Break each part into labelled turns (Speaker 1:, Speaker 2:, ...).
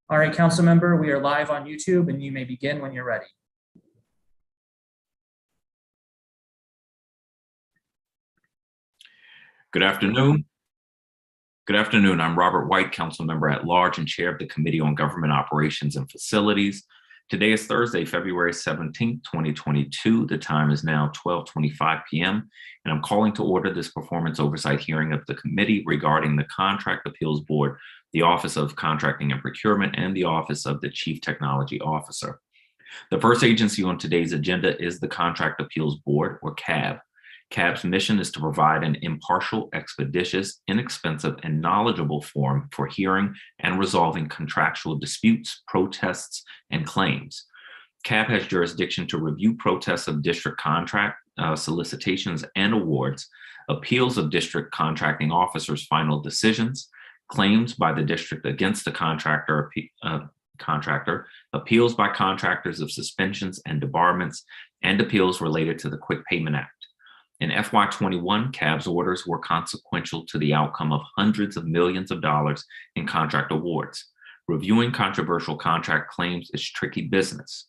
Speaker 1: All right, council member, we are live on YouTube and you may begin when you're ready.
Speaker 2: Good afternoon. Good afternoon. I'm Robert White, council member at large and chair of the Committee on Government Operations and Facilities. Today is Thursday, February 17th, 2022. The time is now 12:25 p.m. and I'm calling to order this performance oversight hearing of the committee regarding the Contract Appeals Board, the Office of Contracting and Procurement, and the Office of the Chief Technology Officer. The first agency on today's agenda is the Contract Appeals Board, or CAB. CAB's mission is to provide an impartial, expeditious, inexpensive, and knowledgeable forum for hearing and resolving contractual disputes, protests, and claims. CAB has jurisdiction to review protests of district contract solicitations and awards, appeals of district contracting officers' final decisions, claims by the district against the contractor, appeals by contractors of suspensions and debarments, and appeals related to the Quick Payment Act. In FY21, CAB's orders were consequential to the outcome of hundreds of millions of dollars in contract awards. Reviewing controversial contract claims is tricky business.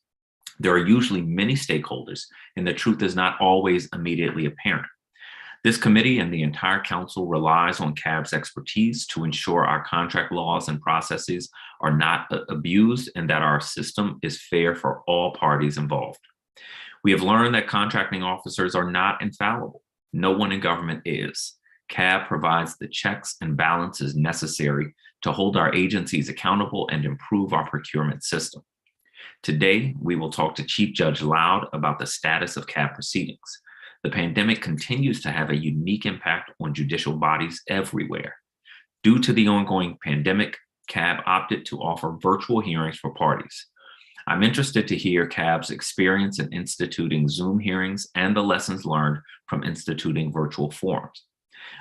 Speaker 2: There are usually many stakeholders, and the truth is not always immediately apparent. This committee and the entire council relies on CAB's expertise to ensure our contract laws and processes are not abused and that our system is fair for all parties involved. We have learned that contracting officers are not infallible. No one in government is. CAB provides the checks and balances necessary to hold our agencies accountable and improve our procurement system. Today, we will talk to Chief Judge Loud about the status of CAB proceedings. The pandemic continues to have a unique impact on judicial bodies everywhere. Due to the ongoing pandemic, CAB opted to offer virtual hearings for parties. I'm interested to hear CAB's experience in instituting Zoom hearings and the lessons learned from instituting virtual forums.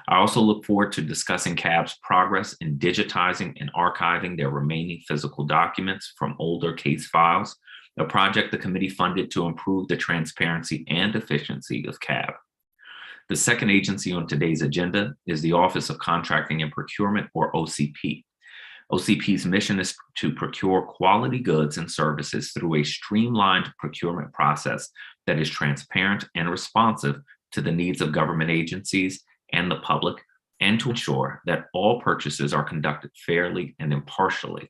Speaker 2: I also look forward to discussing CAB's progress in digitizing and archiving their remaining physical documents from older case files, a project the committee funded to improve the transparency and efficiency of CAB. The second agency on today's agenda is the Office of Contracting and Procurement, or OCP. OCP's mission is to procure quality goods and services through a streamlined procurement process that is transparent and responsive to the needs of government agencies and the public, and to ensure that all purchases are conducted fairly and impartially.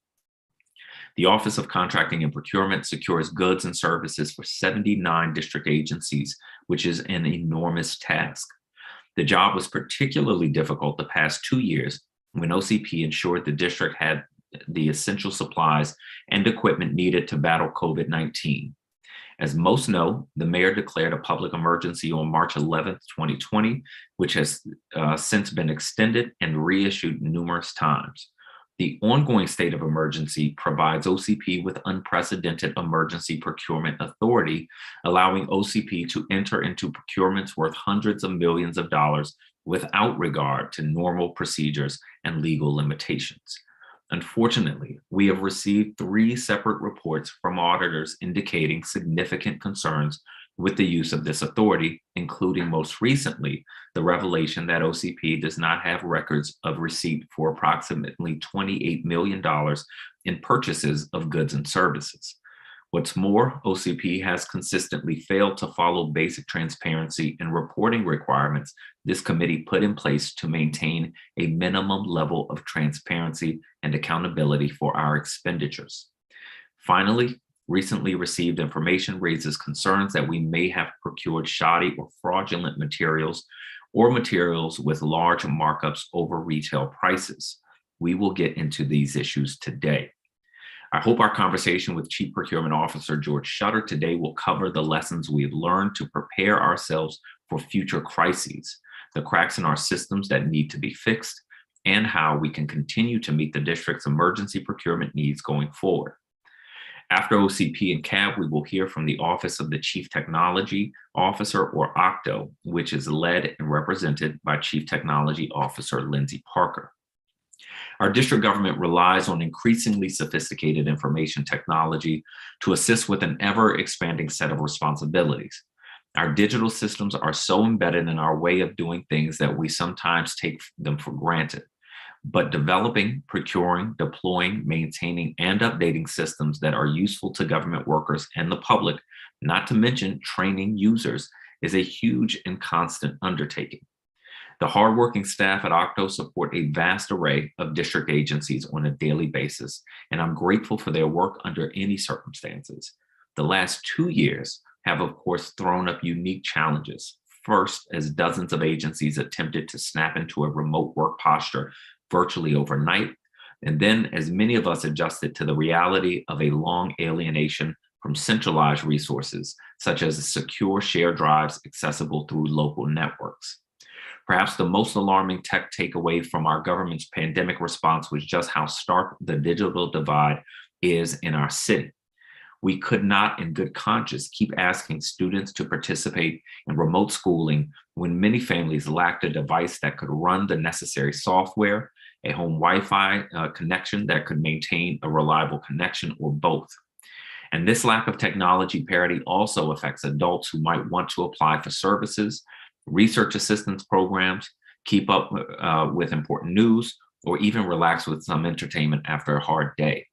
Speaker 2: The Office of Contracting and Procurement secures goods and services for 79 district agencies, which is an enormous task. The job was particularly difficult the past 2 years when OCP ensured the district had the essential supplies and equipment needed to battle COVID-19. As most know, the mayor declared a public emergency on March 11th, 2020, which has since been extended and reissued numerous times. The ongoing state of emergency provides OCP with unprecedented emergency procurement authority, allowing OCP to enter into procurements worth hundreds of millions of dollars without regard to normal procedures and legal limitations. Unfortunately, we have received 3 separate reports from auditors indicating significant concerns with the use of this authority, including most recently, the revelation that OCP does not have records of receipt for approximately $28 million in purchases of goods and services. What's more, OCP has consistently failed to follow basic transparency and reporting requirements this committee put in place to maintain a minimum level of transparency and accountability for our expenditures. Finally, recently received information raises concerns that we may have procured shoddy or fraudulent materials or materials with large markups over retail prices. We will get into these issues today. I hope our conversation with Chief Procurement Officer George Shutter today will cover the lessons we've learned to prepare ourselves for future crises, the cracks in our systems that need to be fixed, and how we can continue to meet the district's emergency procurement needs going forward. After OCP and CAB, we will hear from the Office of the Chief Technology Officer, or OCTO, which is led and represented by Chief Technology Officer Lindsay Parker. Our district government relies on increasingly sophisticated information technology to assist with an ever-expanding set of responsibilities. Our digital systems are so embedded in our way of doing things that we sometimes take them for granted. but developing, procuring, deploying, maintaining, and updating systems that are useful to government workers and the public, not to mention training users, is a huge and constant undertaking. The hardworking staff at Octo support a vast array of district agencies on a daily basis, and I'm grateful for their work under any circumstances. The last 2 years have, of course, thrown up unique challenges. First, as dozens of agencies attempted to snap into a remote work posture virtually overnight, and then as many of us adjusted to the reality of a long alienation from centralized resources, such as secure shared drives accessible through local networks. Perhaps the most alarming tech takeaway from our government's pandemic response was just how stark the digital divide is in our city. We could not, in good conscience, keep asking students to participate in remote schooling when many families lacked a device that could run the necessary software, a home Wi-Fi connection that could maintain a reliable connection, or both. And this lack of technology parity also affects adults who might want to apply for services, research assistance programs, keep up with important news, or even relax with some entertainment after a hard day.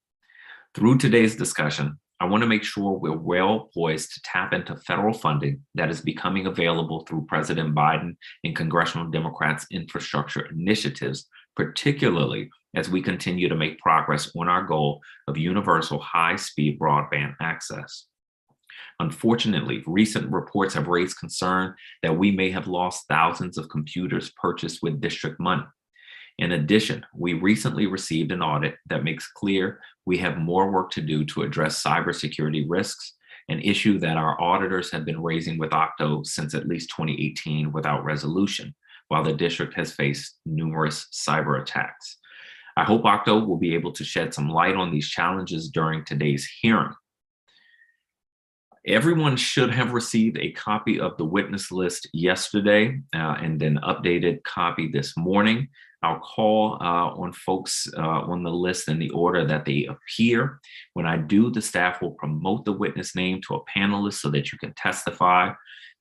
Speaker 2: Through today's discussion, I want to make sure we're well poised to tap into federal funding that is becoming available through President Biden and congressional Democrats' infrastructure initiatives, particularly as we continue to make progress on our goal of universal high-speed broadband access. Unfortunately, recent reports have raised concern that we may have lost thousands of computers purchased with district money. In addition, we recently received an audit that makes clear we have more work to do to address cybersecurity risks, an issue that our auditors have been raising with Octo since at least 2018 without resolution, while the district has faced numerous cyber attacks. I hope Octo will be able to shed some light on these challenges during today's hearing. Everyone should have received a copy of the witness list yesterday and an updated copy this morning. I'll call on folks on the list in the order that they appear. When I do, the staff will promote the witness name to a panelist so that you can testify.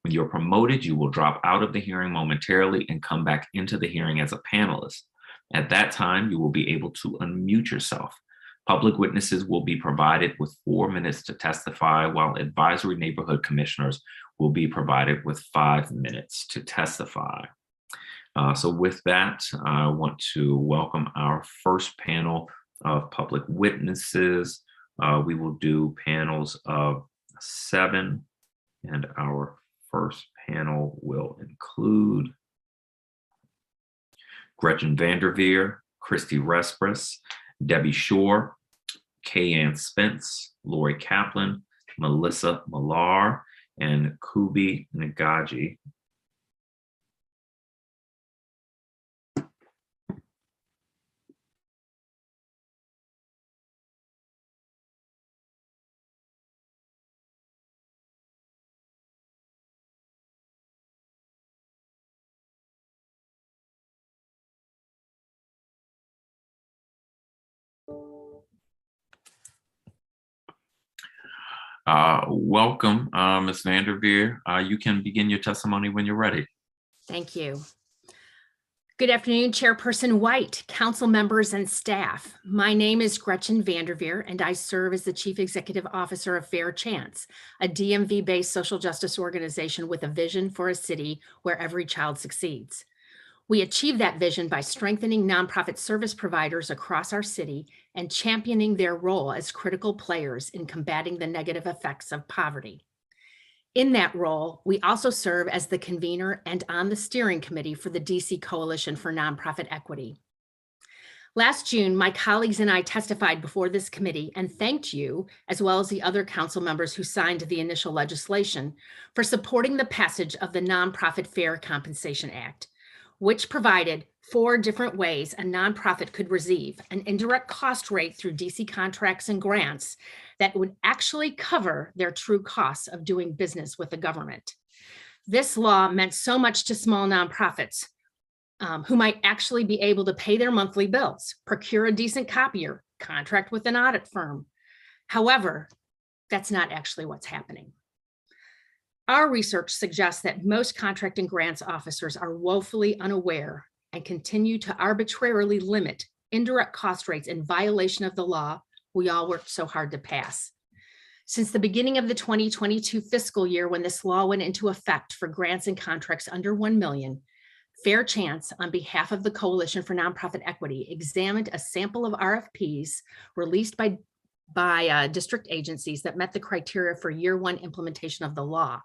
Speaker 2: When you're promoted, you will drop out of the hearing momentarily and come back into the hearing as a panelist. At that time, you will be able to unmute yourself. Public witnesses will be provided with 4 minutes to testify, while advisory neighborhood commissioners will be provided with 5 minutes to testify. So with that, I want to welcome our first panel of public witnesses. We will do panels of 7, and our first panel will include Gretchen Vanderveer, Christy Respris, Debbie Shore, Kay Ann Spence, Lori Kaplan, Melissa Millar, and Kubi Nagaji. Welcome, Ms. Vanderveer. You can begin your testimony when you're ready.
Speaker 3: Thank you. Good afternoon, Chairperson White, council members, and staff. My name is Gretchen Vanderveer, and I serve as the Chief Executive Officer of Fair Chance, a DMV-based social justice organization with a vision for a city where every child succeeds. We achieve that vision by strengthening nonprofit service providers across our city and championing their role as critical players in combating the negative effects of poverty. In that role, we also serve as the convener and on the steering committee for the DC Coalition for Nonprofit Equity. Last June, my colleagues and I testified before this committee and thanked you, as well as the other council members who signed the initial legislation, for supporting the passage of the Nonprofit Fair Compensation Act, which provided 4 different ways a nonprofit could receive an indirect cost rate through DC contracts and grants that would actually cover their true costs of doing business with the government. This law meant so much to small nonprofits who might actually be able to pay their monthly bills, procure a decent copier, contract with an audit firm. However, that's not actually what's happening. Our research suggests that most contract and grants officers are woefully unaware and continue to arbitrarily limit indirect cost rates in violation of the law we all worked so hard to pass. Since the beginning of the 2022 fiscal year, when this law went into effect for grants and contracts under 1 million, Fair Chance, on behalf of the Coalition for Nonprofit Equity, examined a sample of RFPs released by district agencies that met the criteria for year one implementation of the law.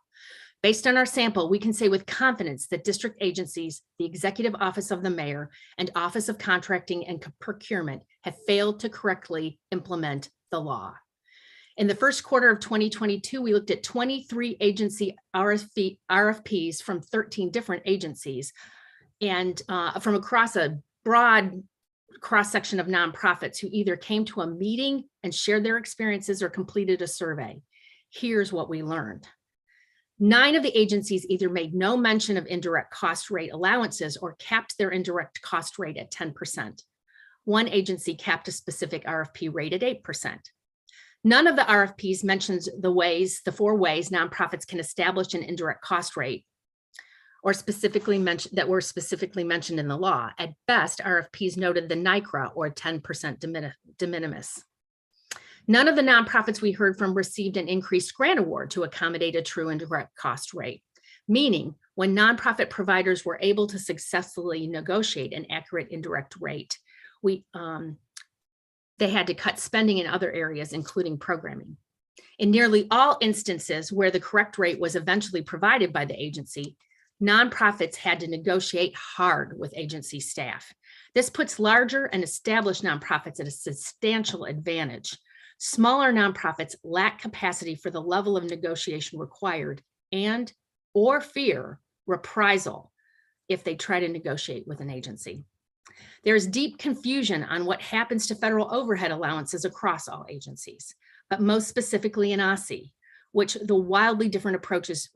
Speaker 3: Based on our sample, we can say with confidence that district agencies, the Executive Office of the Mayor, and Office of Contracting and Procurement have failed to correctly implement the law. In the first quarter of 2022, we looked at 23 agency RFPs from 13 different agencies and from across a broad cross-section of nonprofits who either came to a meeting and shared their experiences or completed a survey. Here's what we learned. 9 of the agencies either made no mention of indirect cost rate allowances or capped their indirect cost rate at 10%. One agency capped a specific RFP rate at 8%. None of the RFPs mentions the 4 ways nonprofits can establish an indirect cost rate or that were specifically mentioned in the law. At best, RFPs noted the NICRA or 10% de minimis. None of the nonprofits we heard from received an increased grant award to accommodate a true indirect cost rate, meaning when nonprofit providers were able to successfully negotiate an accurate indirect rate, they had to cut spending in other areas, including programming. In nearly all instances where the correct rate was eventually provided by the agency, nonprofits had to negotiate hard with agency staff. This puts larger and established nonprofits at a substantial advantage. Smaller nonprofits lack capacity for the level of negotiation required or fear reprisal if they try to negotiate with an agency. There's deep confusion on what happens to federal overhead allowances across all agencies, but most specifically in OSSI, which has wildly different approaches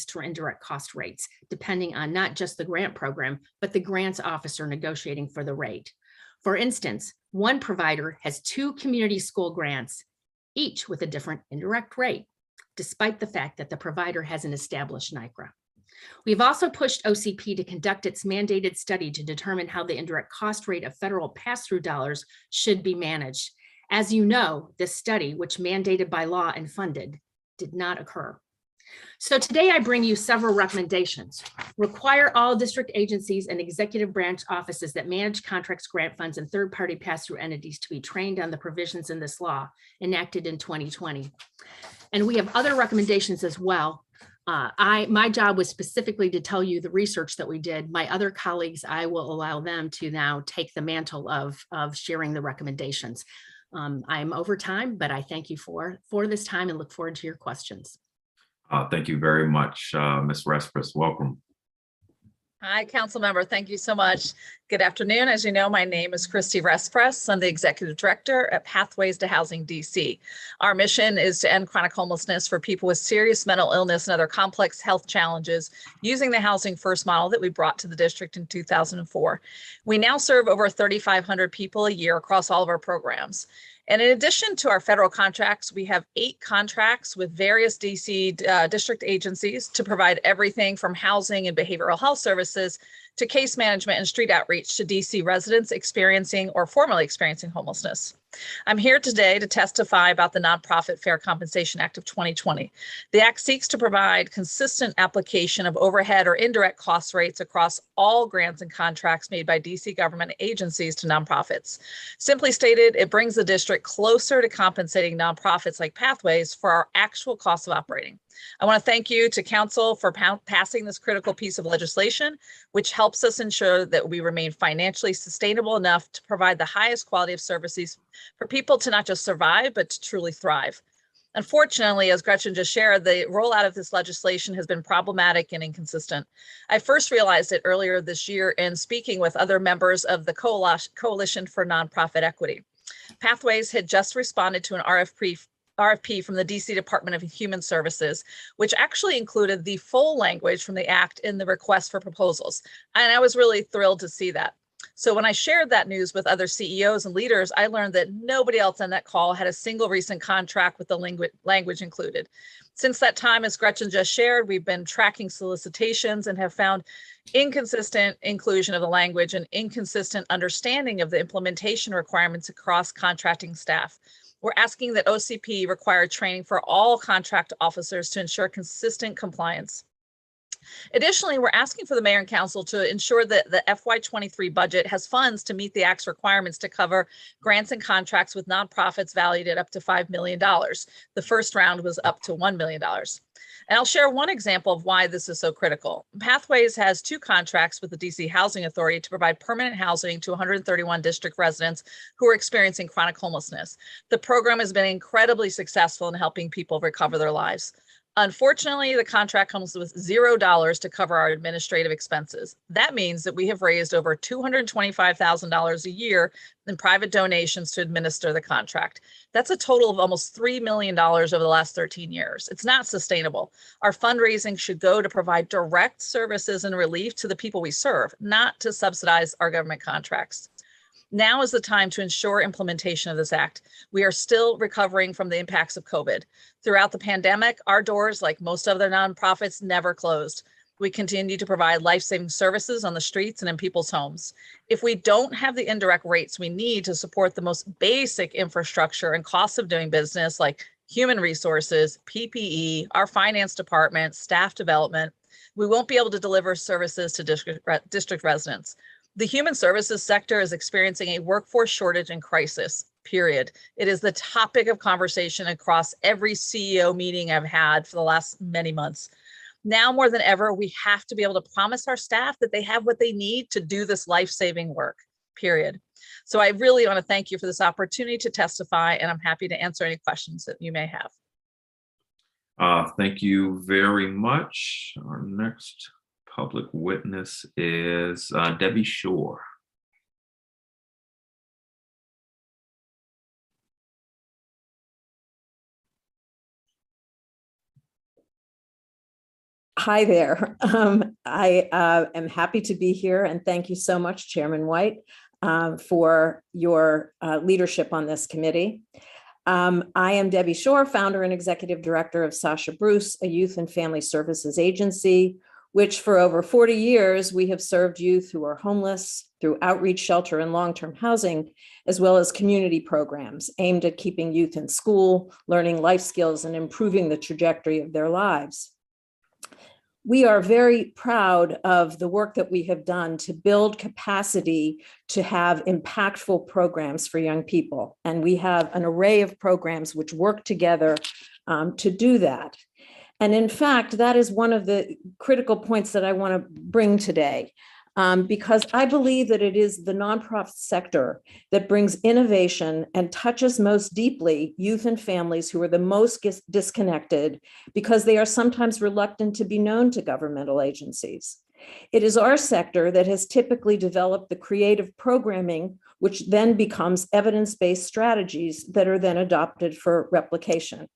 Speaker 3: to indirect cost rates, depending on not just the grant program, but the grants officer negotiating for the rate. For instance, one provider has 2 community school grants, each with a different indirect rate, despite the fact that the provider has an established NICRA. We've also pushed OCP to conduct its mandated study to determine how the indirect cost rate of federal pass-through dollars should be managed. As you know, this study, which mandated by law and funded, did not occur. So today I bring you several recommendations. Require all district agencies and executive branch offices that manage contracts, grant funds, and third-party pass-through entities to be trained on the provisions in this law enacted in 2020. And we have other recommendations as well. My job was specifically to tell you the research that we did. My other colleagues, I will allow them to now take the mantle of sharing the recommendations. I'm over time, but I thank you for this time and look forward to your questions.
Speaker 2: Thank you very much, Ms. Respris. Welcome.
Speaker 4: Hi, Council Member. Thank you so much. Good afternoon. As you know, my name is Christy Respris. I'm the Executive Director at Pathways to Housing DC. Our mission is to end chronic homelessness for people with serious mental illness and other complex health challenges using the Housing First model that we brought to the district in 2004. We now serve over 3,500 people a year across all of our programs. And in addition to our federal contracts, we have 8 contracts with various DC district agencies to provide everything from housing and behavioral health services to case management and street outreach to DC residents experiencing or formerly experiencing homelessness. I'm here today to testify about the Nonprofit Fair Compensation Act of 2020. The act seeks to provide consistent application of overhead or indirect cost rates across all grants and contracts made by DC government agencies to nonprofits. Simply stated, it brings the district closer to compensating nonprofits like Pathways for our actual cost of operating. I want to thank you to Council for passing this critical piece of legislation, which helps us ensure that we remain financially sustainable enough to provide the highest quality of services for people to not just survive, but to truly thrive. Unfortunately, as Gretchen just shared, the rollout of this legislation has been problematic and inconsistent. I first realized it earlier this year in speaking with other members of the Coalition for Nonprofit Equity. Pathways had just responded to an RFP from the DC Department of Human Services, which actually included the full language from the act in the request for proposals. And I was really thrilled to see that. So when I shared that news with other CEOs and leaders, I learned that nobody else on that call had a single recent contract with the language included. Since that time, as Gretchen just shared, we've been tracking solicitations and have found inconsistent inclusion of the language and inconsistent understanding of the implementation requirements across contracting staff. We're asking that OCP require training for all contract officers to ensure consistent compliance. Additionally, we're asking for the mayor and council to ensure that the FY23 budget has funds to meet the Act's requirements to cover grants and contracts with nonprofits valued at up to $5 million. The first round was up to $1 million. And I'll share one example of why this is so critical. Pathways has 2 contracts with the DC Housing Authority to provide permanent housing to 131 district residents who are experiencing chronic homelessness. The program has been incredibly successful in helping people recover their lives. Unfortunately, the contract comes with $0 to cover our administrative expenses. That means that we have raised over $225,000 a year in private donations to administer the contract. That's a total of almost $3 million over the last 13 years. It's not sustainable. Our fundraising should go to provide direct services and relief to the people we serve, not to subsidize our government contracts. Now is the time to ensure implementation of this act. We are still recovering from the impacts of COVID. Throughout the pandemic, our doors, like most other nonprofits, never closed. We continue to provide life-saving services on the streets and in people's homes. If we don't have the indirect rates we need to support the most basic infrastructure and costs of doing business, like human resources, PPE, our finance department, staff development, we won't be able to deliver services to district residents. The human services sector is experiencing a workforce shortage and crisis, period. It is the topic of conversation across every CEO meeting I've had for the last many months. Now more than ever, we have to be able to promise our staff that they have what they need to do this life-saving work, period. So I really want to thank you for this opportunity to testify, and I'm happy to answer any questions that you may have.
Speaker 2: Thank you very much. Our next public witness is Debbie Shore.
Speaker 5: Hi there. I am happy to be here, and thank you so much, Chairman White, for your leadership on this committee. I am Debbie Shore, founder and executive director of Sasha Bruce, a youth and family services agency, which for over 40 years, we have served youth who are homeless through outreach, shelter, and long-term housing, as well as community programs aimed at keeping youth in school, learning life skills, and improving the trajectory of their lives. We are very proud of the work that we have done to build capacity to have impactful programs for young people. And we have an array of programs which work together to do that. And in fact, that is one of the critical points that I want to bring today, because I believe that it is the nonprofit sector that brings innovation and touches most deeply youth and families who are the most disconnected because they are sometimes reluctant to be known to governmental agencies. It is our sector that has typically developed the creative programming, which then becomes evidence-based strategies that are then adopted for replication.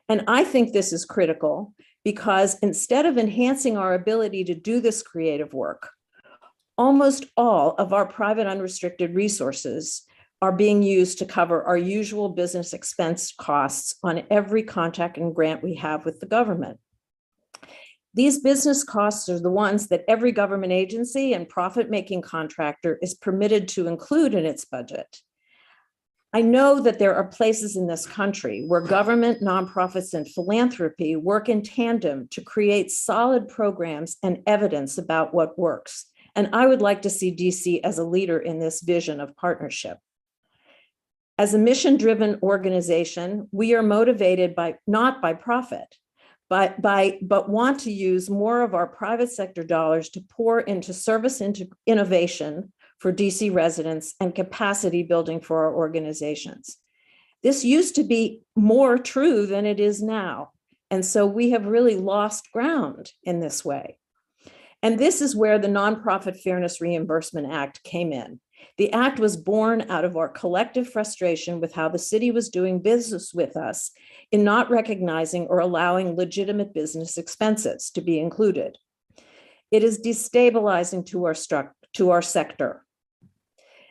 Speaker 5: And I think this is critical because instead of enhancing our ability to do this creative work, almost all of our private unrestricted resources are being used to cover our usual business expense costs on every contract and grant we have with the government. These business costs are the ones that every government agency and profit-making contractor is permitted to include in its budget. I know that there are places in this country where government, nonprofits, and philanthropy work in tandem to create solid programs and evidence about what works. And I would like to see DC as a leader in this vision of partnership. As a mission-driven organization, we are motivated not by profit, but want to use more of our private sector dollars to pour into service into innovation for DC residents and capacity building for our organizations. This used to be more true than it is now. And so we have really lost ground in this way. And this is where the Nonprofit Fairness Reimbursement Act came in. The act was born out of our collective frustration with how the city was doing business with us in not recognizing or allowing legitimate business expenses to be included. It is destabilizing to our sector.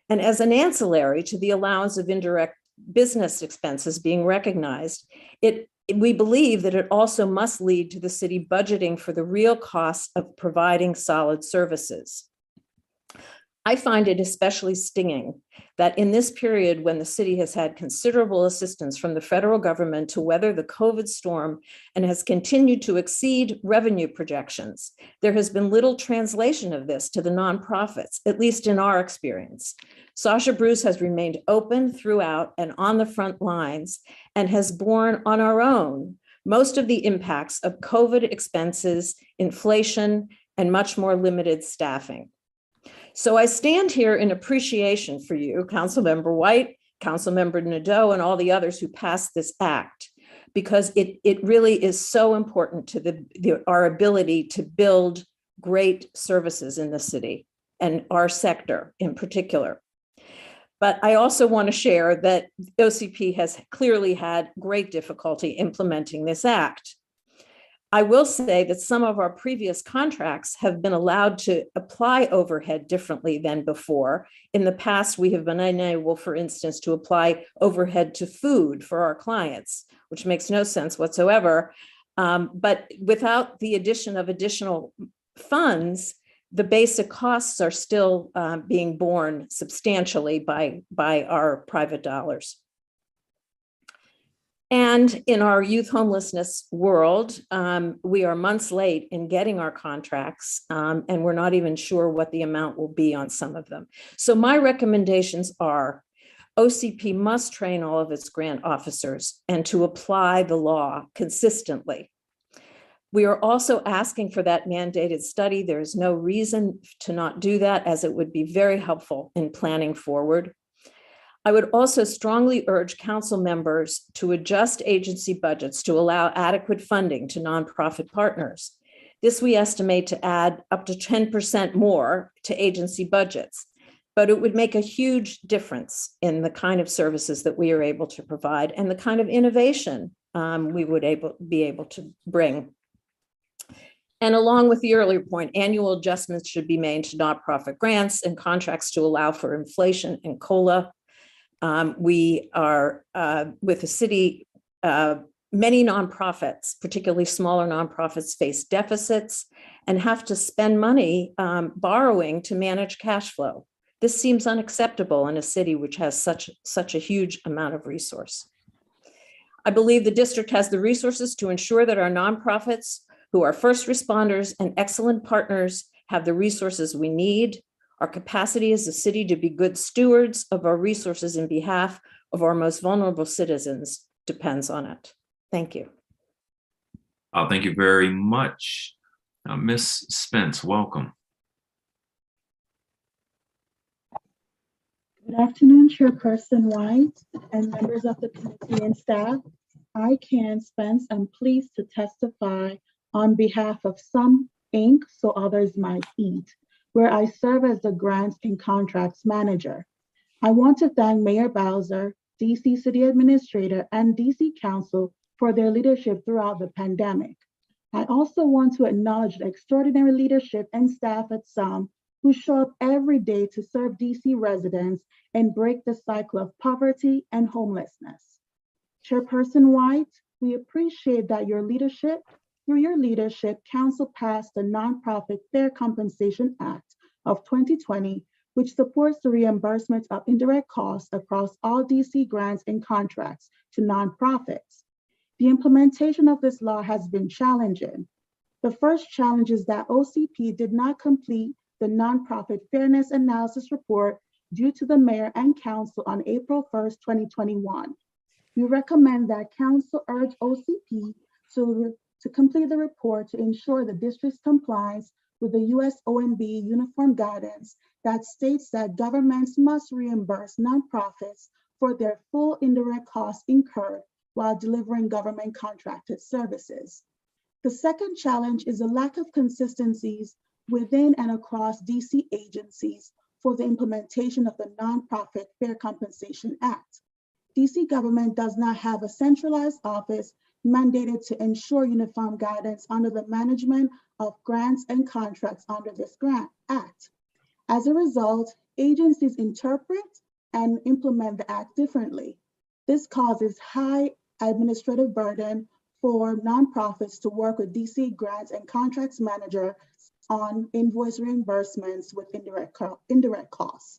Speaker 5: And as an ancillary to the allowance of indirect business expenses being recognized, it We believe that it also must lead to the city budgeting for the real costs of providing solid services. I find it especially stinging that in this period when the city has had considerable assistance from the federal government to weather the COVID storm and has continued to exceed revenue projections, there has been little translation of this to the nonprofits, at least in our experience. Sasha Bruce has remained open throughout and on the front lines and has borne on our own most of the impacts of COVID expenses, inflation, and much more limited staffing. So I stand here in appreciation for you, Councilmember White, Councilmember Nadeau, and all the others who passed this act, because it really is so important to our ability to build great services in the city and our sector in particular. But I also want to share that OCP has clearly had great difficulty implementing this act. I will say that some of our previous contracts have been allowed to apply overhead differently than before. In the past, we have been unable, for instance, to apply overhead to food for our clients, which makes no sense whatsoever. But without the addition of additional funds, the basic costs are still being borne substantially by our private dollars. And in our youth homelessness world, we are months late in getting our contracts, and we're not even sure what the amount will be on some of them. So my recommendations are OCP must train all of its grant officers and to apply the law consistently. We are also asking for that mandated study. There is no reason to not do that, as it would be very helpful in planning forward. I would also strongly urge council members to adjust agency budgets to allow adequate funding to nonprofit partners. This we estimate to add up to 10% more to agency budgets, but it would make a huge difference in the kind of services that we are able to provide and the kind of innovation we would be able to bring. And along with the earlier point, annual adjustments should be made to nonprofit grants and contracts to allow for inflation and COLA. We are with the city, many nonprofits, particularly smaller nonprofits, face deficits and have to spend money borrowing to manage cash flow. This seems unacceptable in a city which has such a huge amount of resource. I believe the district has the resources to ensure that our nonprofits, who are first responders and excellent partners, have the resources we need. Our capacity as a city to be good stewards of our resources in behalf of our most vulnerable citizens depends on it. Thank you.
Speaker 2: Thank you very much. Ms. Spence, welcome.
Speaker 6: Good afternoon, Chairperson White and members of the committee and staff. I, Can Spence, am pleased to testify on behalf of Some Inc., so others might eat, where I serve as the Grants and Contracts Manager. I want to thank Mayor Bowser, DC City Administrator, and DC Council for their leadership throughout the pandemic. I also want to acknowledge the extraordinary leadership and staff at Some who show up every day to serve DC residents and break the cycle of poverty and homelessness. Chairperson White, we appreciate that through your leadership, Council passed the Nonprofit Fair Compensation Act of 2020, which supports the reimbursement of indirect costs across all DC grants and contracts to nonprofits. The implementation of this law has been challenging. The first challenge is that OCP did not complete the Nonprofit Fairness Analysis Report due to the Mayor and Council on April 1st, 2021. We recommend that Council urge OCP to complete the report to ensure the district complies with the US OMB uniform guidance that states that governments must reimburse nonprofits for their full indirect costs incurred while delivering government contracted services. The second challenge is a lack of consistencies within and across DC agencies for the implementation of the Nonprofit Fair Compensation Act. DC government does not have a centralized office mandated to ensure uniform guidance under the management of grants and contracts under this grant act. As a result, agencies interpret and implement the act differently. This causes high administrative burden for nonprofits to work with DC Grants and Contracts Manager on invoice reimbursements with indirect costs.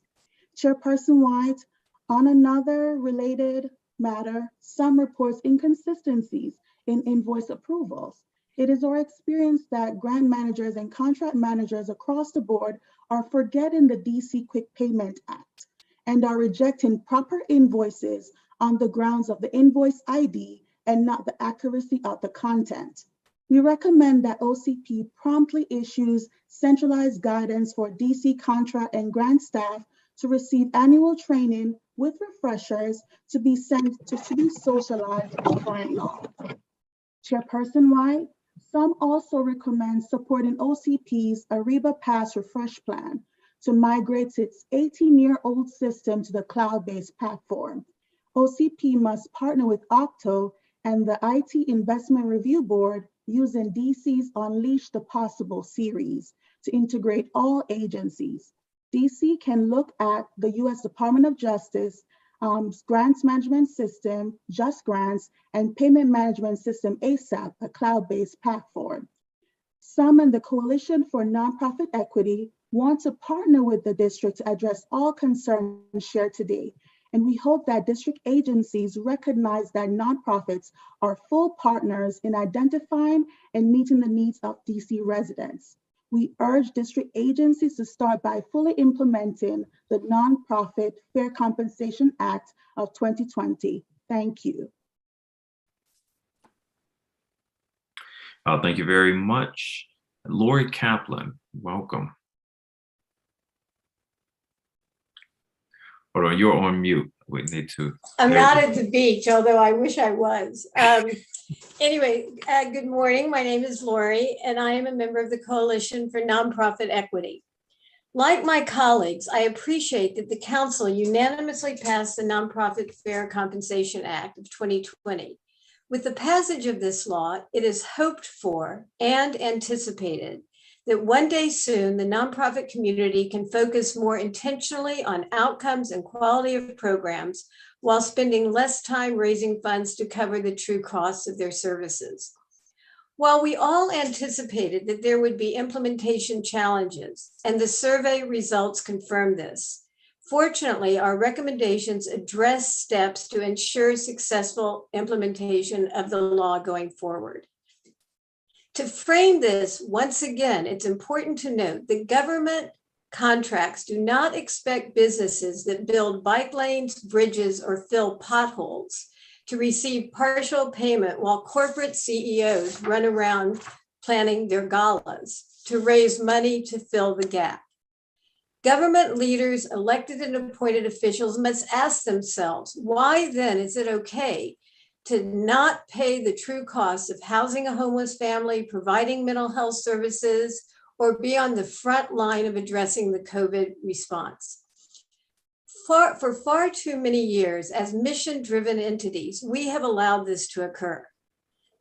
Speaker 6: Chairperson White, on another related matter, some reports inconsistencies in invoice approvals. It is our experience that grant managers and contract managers across the board are forgetting the DC Quick Payment Act and are rejecting proper invoices on the grounds of the invoice ID and not the accuracy of the content. We recommend that OCP promptly issues centralized guidance for DC contract and grant staff to receive annual training with refreshers to be socialized with grant law. Chairperson White, some also recommend supporting OCP's Ariba Pass Refresh Plan to migrate its 18-year-old system to the cloud-based platform. OCP must partner with Octo and the IT Investment Review Board using DC's Unleash the Possible series to integrate all agencies. DC can look at the US Department of Justice grants management system, Just Grants, and payment management system ASAP, a cloud-based platform. Some in the Coalition for Nonprofit Equity want to partner with the district to address all concerns shared today. And we hope that district agencies recognize that nonprofits are full partners in identifying and meeting the needs of DC residents. We urge district agencies to start by fully implementing the Nonprofit Fair Compensation Act of 2020. Thank you.
Speaker 2: Thank you very much. Lori Kaplan, welcome. Hold on, you're on mute. We need to.
Speaker 7: I'm not at the beach, although I wish I was. Anyway, good morning. My name is Lori, and I am a member of the Coalition for Nonprofit Equity. Like my colleagues, I appreciate that the Council unanimously passed the Nonprofit Fair Compensation Act of 2020. With the passage of this law, it is hoped for and anticipated that one day soon, the nonprofit community can focus more intentionally on outcomes and quality of programs while spending less time raising funds to cover the true costs of their services. While we all anticipated that there would be implementation challenges, and the survey results confirm this, fortunately, our recommendations address steps to ensure successful implementation of the law going forward. To frame this, once again, it's important to note that government contracts do not expect businesses that build bike lanes, bridges, or fill potholes to receive partial payment while corporate CEOs run around planning their galas to raise money to fill the gap. Government leaders, elected and appointed officials must ask themselves, why then is it okay to not pay the true costs of housing a homeless family, providing mental health services, or be on the front line of addressing the COVID response? For far too many years, as mission-driven entities, we have allowed this to occur.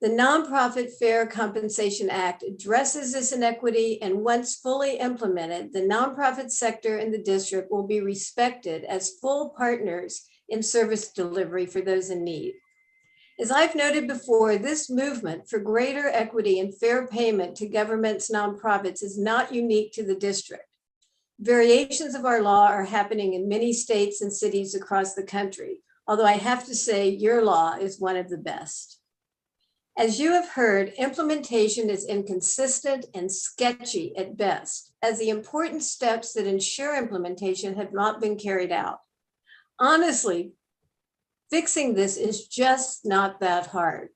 Speaker 7: The Nonprofit Fair Compensation Act addresses this inequity, and once fully implemented, the nonprofit sector in the district will be respected as full partners in service delivery for those in need. As I've noted before, this movement for greater equity and fair payment to government's nonprofits is not unique to the district. Variations of our law are happening in many states and cities across the country, although I have to say your law is one of the best. As you have heard, implementation is inconsistent and sketchy at best, as the important steps that ensure implementation have not been carried out. Honestly, fixing this is just not that hard,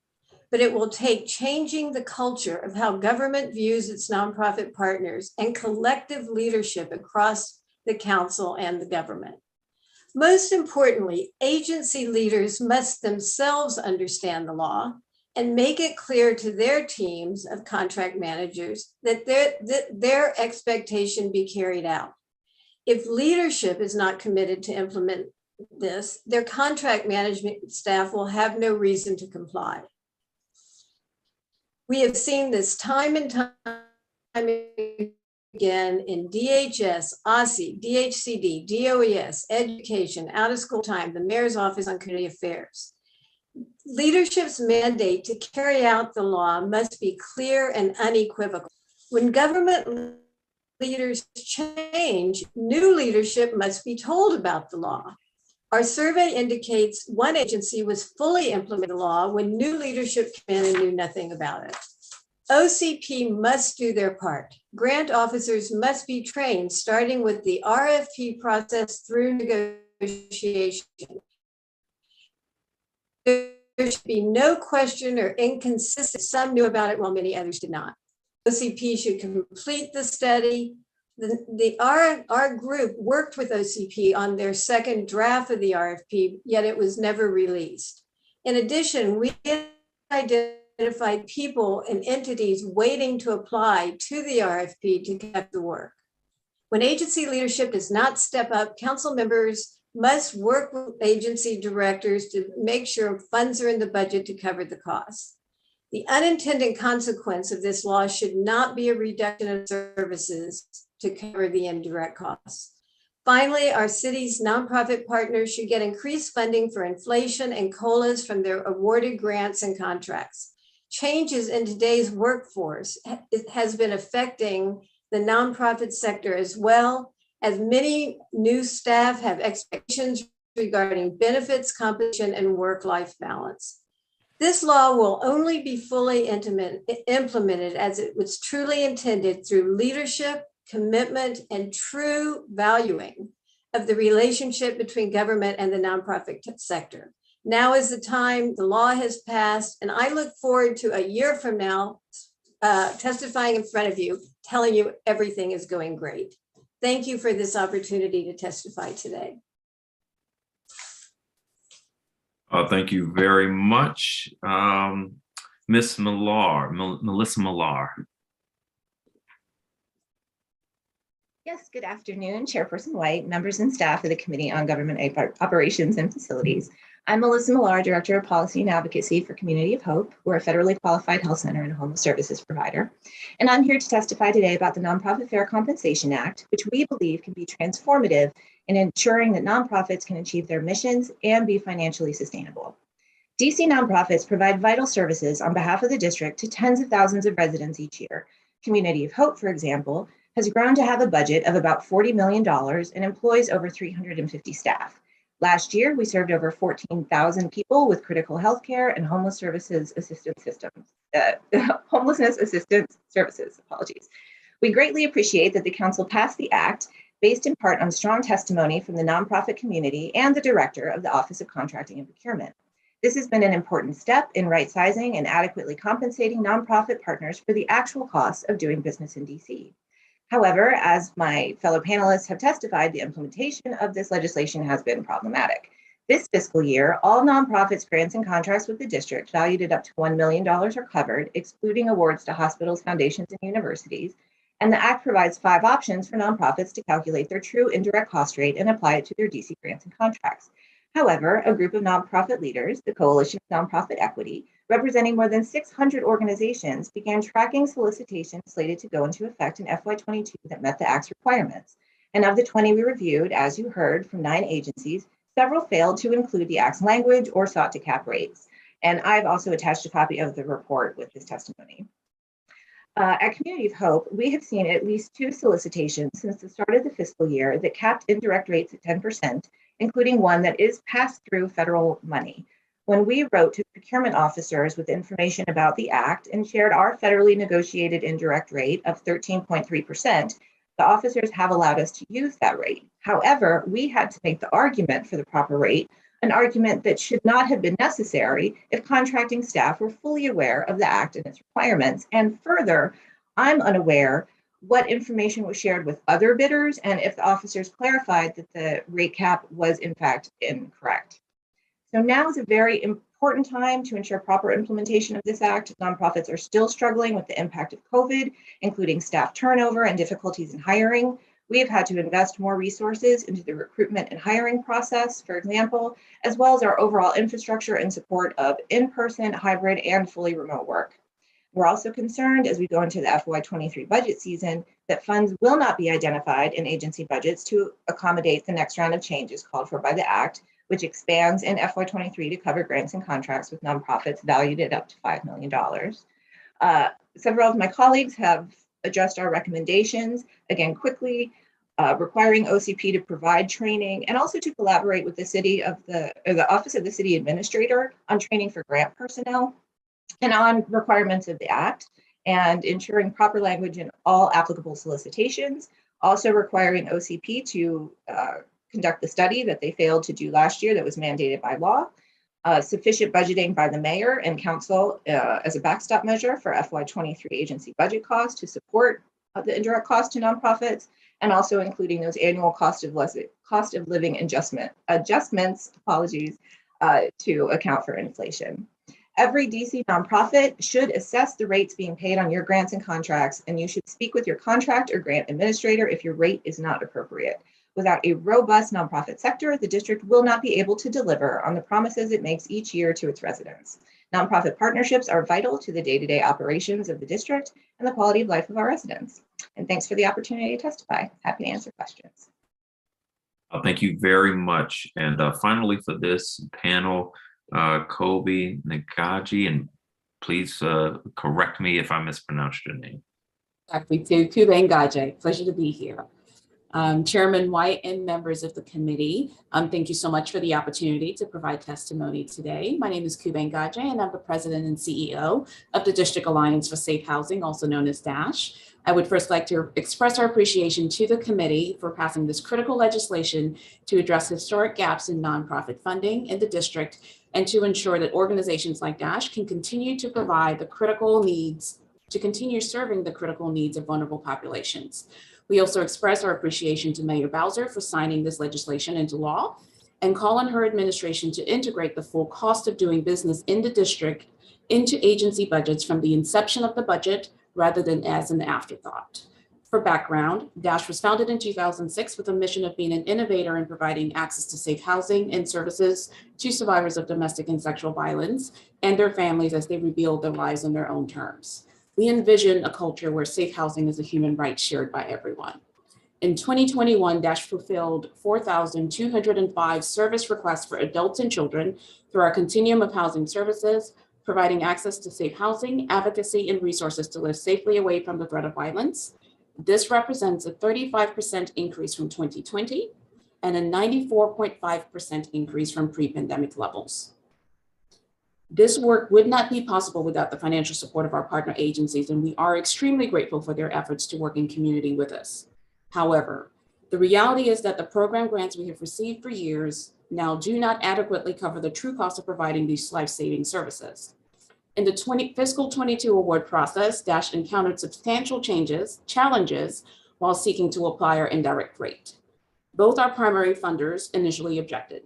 Speaker 7: but it will take changing the culture of how government views its nonprofit partners and collective leadership across the council and the government. Most importantly, agency leaders must themselves understand the law and make it clear to their teams of contract managers that their expectation be carried out. If leadership is not committed to implement this, their contract management staff will have no reason to comply. We have seen this time and time again in DHS, OSSI, DHCD, DOES, education, out of school time, the mayor's office on community affairs. Leadership's mandate to carry out the law must be clear and unequivocal. When government leaders change, new leadership must be told about the law. Our survey indicates one agency was fully implementing the law when new leadership came in and knew nothing about it. OCP must do their part. Grant officers must be trained, starting with the RFP process through negotiation. There should be no question or inconsistency. Some knew about it while many others did not. OCP should complete the study. Our group worked with OCP on their second draft of the RFP, yet it was never released. In addition, we identified people and entities waiting to apply to the RFP to conduct the work. When agency leadership does not step up, council members must work with agency directors to make sure funds are in the budget to cover the costs. The unintended consequence of this law should not be a reduction of services to cover the indirect costs. Finally, our city's nonprofit partners should get increased funding for inflation and COLAs from their awarded grants and contracts. Changes in today's workforce has been affecting the nonprofit sector as well, as many new staff have expectations regarding benefits, compensation, and work-life balance. This law will only be fully implemented as it was truly intended through leadership, commitment, and true valuing of the relationship between government and the nonprofit sector. Now is the time. The law has passed, and I look forward to a year from now testifying in front of you, telling you everything is going great. Thank you for this opportunity to testify today.
Speaker 2: Thank you very much. Ms. Millar, Melissa Millar.
Speaker 8: Yes, good afternoon, Chairperson White, members and staff of the Committee on Government Operations and Facilities. I'm Melissa Millar, Director of Policy and Advocacy for Community of Hope. We're a federally qualified health center and home services provider. And I'm here to testify today about the Nonprofit Fair Compensation Act, which we believe can be transformative in ensuring that nonprofits can achieve their missions and be financially sustainable. DC nonprofits provide vital services on behalf of the district to tens of thousands of residents each year. Community of Hope, for example, has grown to have a budget of about $40 million and employs over 350 staff. Last year, we served over 14,000 people with critical health care and homelessness assistance services. Apologies. We greatly appreciate that the council passed the act based in part on strong testimony from the nonprofit community and the director of the Office of Contracting and Procurement. This has been an important step in right-sizing and adequately compensating nonprofit partners for the actual costs of doing business in DC. However, as my fellow panelists have testified, the implementation of this legislation has been problematic. This fiscal year, all nonprofits, grants, and contracts with the district valued at up to $1 million are covered, excluding awards to hospitals, foundations, and universities. And the Act provides 5 options for nonprofits to calculate their true indirect cost rate and apply it to their DC grants and contracts. However, a group of nonprofit leaders, the Coalition of Nonprofit Equity, representing more than 600 organizations, began tracking solicitations slated to go into effect in FY22 that met the Act's requirements. And of the 20 we reviewed, as you heard from 9 agencies, several failed to include the Act's language or sought to cap rates. And I've also attached a copy of the report with this testimony. At Community of Hope, we have seen at least 2 solicitations since the start of the fiscal year that capped indirect rates at 10%, including one that is passed through federal money. When we wrote to procurement officers with information about the Act and shared our federally negotiated indirect rate of 13.3%, the officers have allowed us to use that rate. However, we had to make the argument for the proper rate, an argument that should not have been necessary if contracting staff were fully aware of the Act and its requirements. And further, I'm unaware what information was shared with other bidders and if the officers clarified that the rate cap was in fact incorrect. So now is a very important time to ensure proper implementation of this Act. Nonprofits are still struggling with the impact of COVID, including staff turnover and difficulties in hiring. We have had to invest more resources into the recruitment and hiring process, for example, as well as our overall infrastructure and support of in-person, hybrid, and fully remote work. We're also concerned as we go into the FY23 budget season that funds will not be identified in agency budgets to accommodate the next round of changes called for by the Act, which expands in FY23 to cover grants and contracts with nonprofits valued at up to $5 million. Several of my colleagues have addressed our recommendations, again, quickly, requiring OCP to provide training and also to collaborate with the Office of the City Administrator on training for grant personnel and on requirements of the Act, and ensuring proper language in all applicable solicitations, also requiring OCP to conduct the study that they failed to do last year that was mandated by law, sufficient budgeting by the mayor and council as a backstop measure for FY23 agency budget costs to support the indirect cost to nonprofits, and also including those annual cost of living adjustments, to account for inflation. Every DC nonprofit should assess the rates being paid on your grants and contracts, and you should speak with your contract or grant administrator if your rate is not appropriate. Without a robust nonprofit sector, the district will not be able to deliver on the promises it makes each year to its residents. Nonprofit partnerships are vital to the day-to-day operations of the district and the quality of life of our residents. And thanks for the opportunity to testify. Happy to answer questions.
Speaker 2: Thank you very much. And finally for this panel, Kobe Nagaji, and please correct me if I mispronounced your name.
Speaker 9: Happy to. Kobe Nagaji, pleasure to be here. Chairman White and members of the committee, thank you so much for the opportunity to provide testimony today. My name is Kuben Gaje, and I'm the president and CEO of the District Alliance for Safe Housing, also known as DASH. I would first like to express our appreciation to the committee for passing this critical legislation to address historic gaps in nonprofit funding in the district and to ensure that organizations like DASH can continue to provide the critical needs, to continue serving the critical needs of vulnerable populations. We also express our appreciation to Mayor Bowser for signing this legislation into law and call on her administration to integrate the full cost of doing business in the district into agency budgets from the inception of the budget rather than as an afterthought. For background, DASH was founded in 2006 with a mission of being an innovator in providing access to safe housing and services to survivors of domestic and sexual violence and their families as they rebuild their lives on their own terms. We envision a culture where safe housing is a human right shared by everyone. In 2021, DASH fulfilled 4,205 service requests for adults and children through our continuum of housing services, providing access to safe housing, advocacy, and resources to live safely away from the threat of violence. This represents a 35% increase from 2020 and a 94.5% increase from pre-pandemic levels. This work would not be possible without the financial support of our partner agencies, and we are extremely grateful for their efforts to work in community with us. However, the reality is that the program grants we have received for years now do not adequately cover the true cost of providing these life-saving services. In the fiscal 22 award process, DASH encountered substantial challenges while seeking to apply our indirect rate. Both our primary funders initially objected.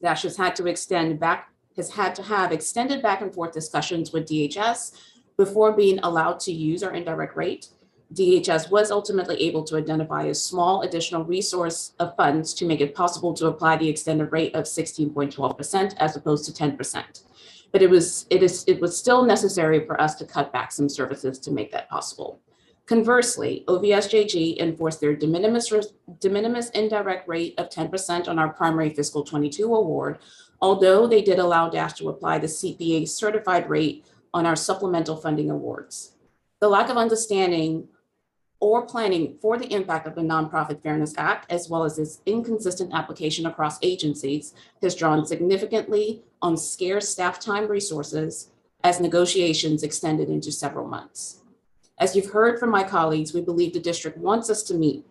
Speaker 9: DASH has had to have extended back and forth discussions with DHS before being allowed to use our indirect rate. DHS was ultimately able to identify a small additional resource of funds to make it possible to apply the extended rate of 16.12% as opposed to 10%. But it was still necessary for us to cut back some services to make that possible. Conversely, OVSJG enforced their de minimis indirect rate of 10% on our primary fiscal 22 award, although they did allow DASH to apply the CPA certified rate on our supplemental funding awards. The lack of understanding or planning for the impact of the Nonprofit Fairness Act, as well as its inconsistent application across agencies, has drawn significantly on scarce staff time resources as negotiations extended into several months. As you've heard from my colleagues, we believe the district wants us to meet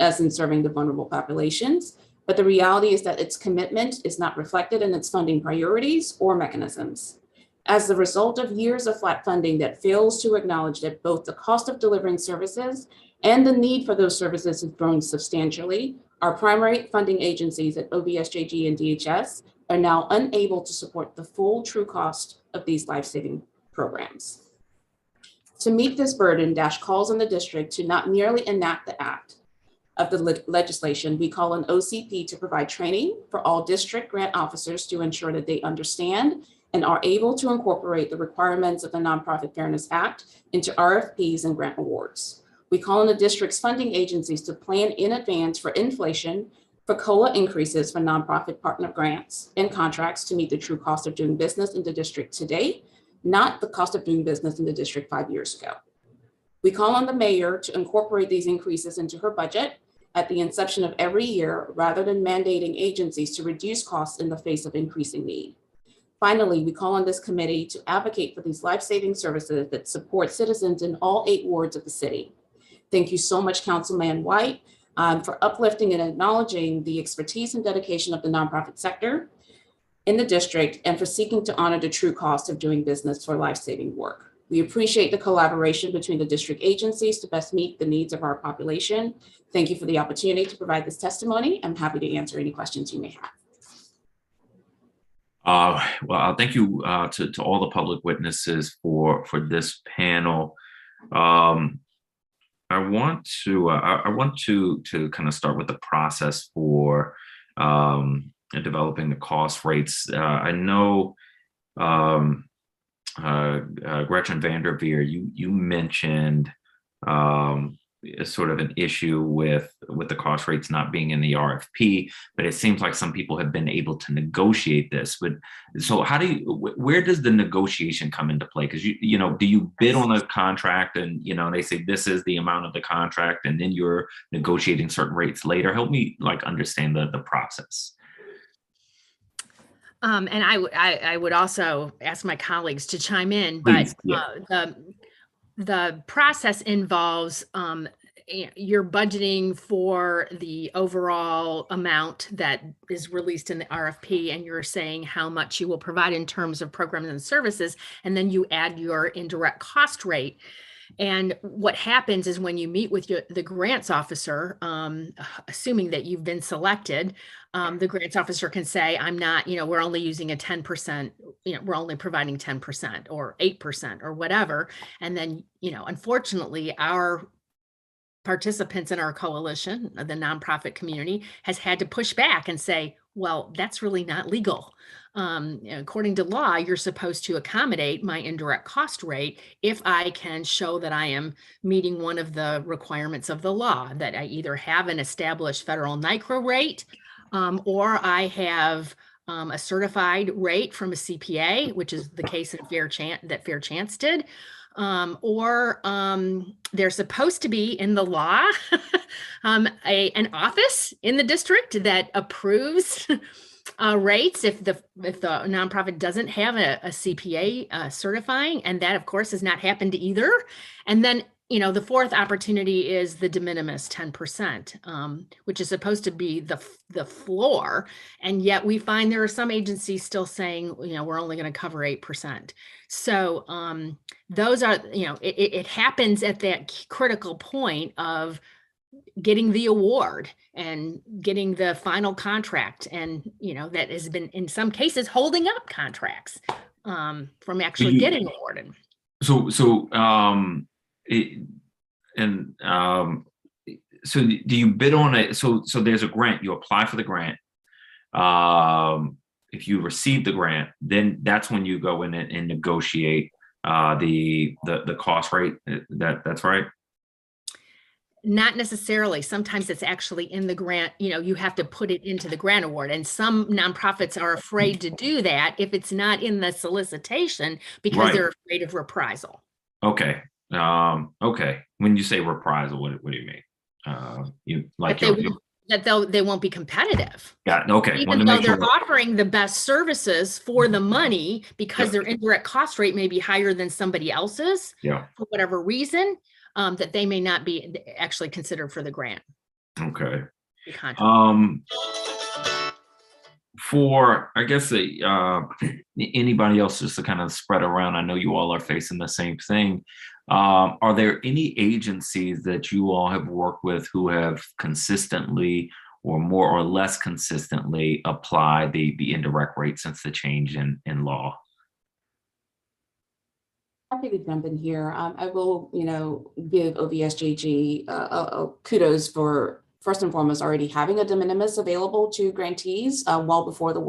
Speaker 9: us in serving the vulnerable populations, but the reality is that its commitment is not reflected in its funding priorities or mechanisms. As the result of years of flat funding that fails to acknowledge that both the cost of delivering services and the need for those services has grown substantially, our primary funding agencies at OVSJG and DHS are now unable to support the full true cost of these life-saving programs. To meet this burden, DASH calls on the district to not merely enact the act of the legislation, we call on OCP to provide training for all district grant officers to ensure that they understand and are able to incorporate the requirements of the Nonprofit Fairness Act into RFPs and grant awards. We call on the district's funding agencies to plan in advance for inflation for COLA increases for nonprofit partner grants and contracts to meet the true cost of doing business in the district today, not the cost of doing business in the district 5 years ago. We call on the mayor to incorporate these increases into her budget at the inception of every year, rather than mandating agencies to reduce costs in the face of increasing need. Finally, we call on this committee to advocate for these life-saving services that support citizens in all 8 wards of the city. Thank you so much, Councilman White, for uplifting and acknowledging the expertise and dedication of the nonprofit sector in the district, and for seeking to honor the true cost of doing business for life-saving work. We appreciate the collaboration between the district agencies to best meet the needs of our population. Thank you for the opportunity to provide this testimony. I'm happy to answer any questions you may have.
Speaker 2: Well, thank you to all the public witnesses for this panel. I want to kind of start with the process for developing the cost rates. I know Gretchen Vanderveer, you mentioned sort of an issue with the cost rates not being in the RFP, but it seems like some people have been able to negotiate this. But so where does the negotiation come into play? Because you know, do you bid on a contract and they say this is the amount of the contract, and then you're negotiating certain rates later? Help me understand the process.
Speaker 3: And I would also ask my colleagues to chime in, but
Speaker 2: Please, yeah.
Speaker 3: The process involves you're budgeting for the overall amount that is released in the RFP, and you're saying how much you will provide in terms of programs and services, and then you add your indirect cost rate. And what happens is when you meet with the grants officer, assuming that you've been selected, the grants officer can say, I'm not, we're only using a 10%, we're only providing 10% or 8% or whatever. And then, unfortunately, our participants in our coalition, the nonprofit community, has had to push back and say, well, that's really not legal. According to law, you're supposed to accommodate my indirect cost rate if I can show that I am meeting one of the requirements of the law, that I either have an established federal NICRA rate, or I have a certified rate from a CPA, which is the case in Fair Chance did, or there's supposed to be in the law an office in the district that approves rates if the nonprofit doesn't have a CPA certifying, and that of course has not happened either. And then the fourth opportunity is the de minimis 10%, which is supposed to be the floor, and yet we find there are some agencies still saying we're only going to cover 8%. So those are it happens at that critical point of getting the award and getting the final contract, and that has been in some cases holding up contracts from actually getting awarded. So
Speaker 2: do you bid on it? So there's a grant, you apply for the grant. If you receive the grant, then that's when you go in and negotiate the cost rate. That's right.
Speaker 3: Not necessarily. Sometimes it's actually in the grant. You have to put it into the grant award, and some nonprofits are afraid to do that if it's not in the solicitation because they're afraid of reprisal.
Speaker 2: Okay. Okay. When you say reprisal, what do you mean?
Speaker 3: They won't be competitive.
Speaker 2: Yeah. Okay.
Speaker 3: Even though they're offering the best services for the money, because their indirect cost rate may be higher than somebody else's.
Speaker 2: Yeah.
Speaker 3: For whatever reason. That they may not be actually considered for the grant.
Speaker 2: Okay. For, I guess, anybody else, just to kind of spread around, I know you all are facing the same thing. Are there any agencies that you all have worked with who have consistently or more or less consistently applied the indirect rate since the change in law?
Speaker 9: Happy to jump in here. I will, give OVSJG kudos for first and foremost already having a de minimis available to grantees well before the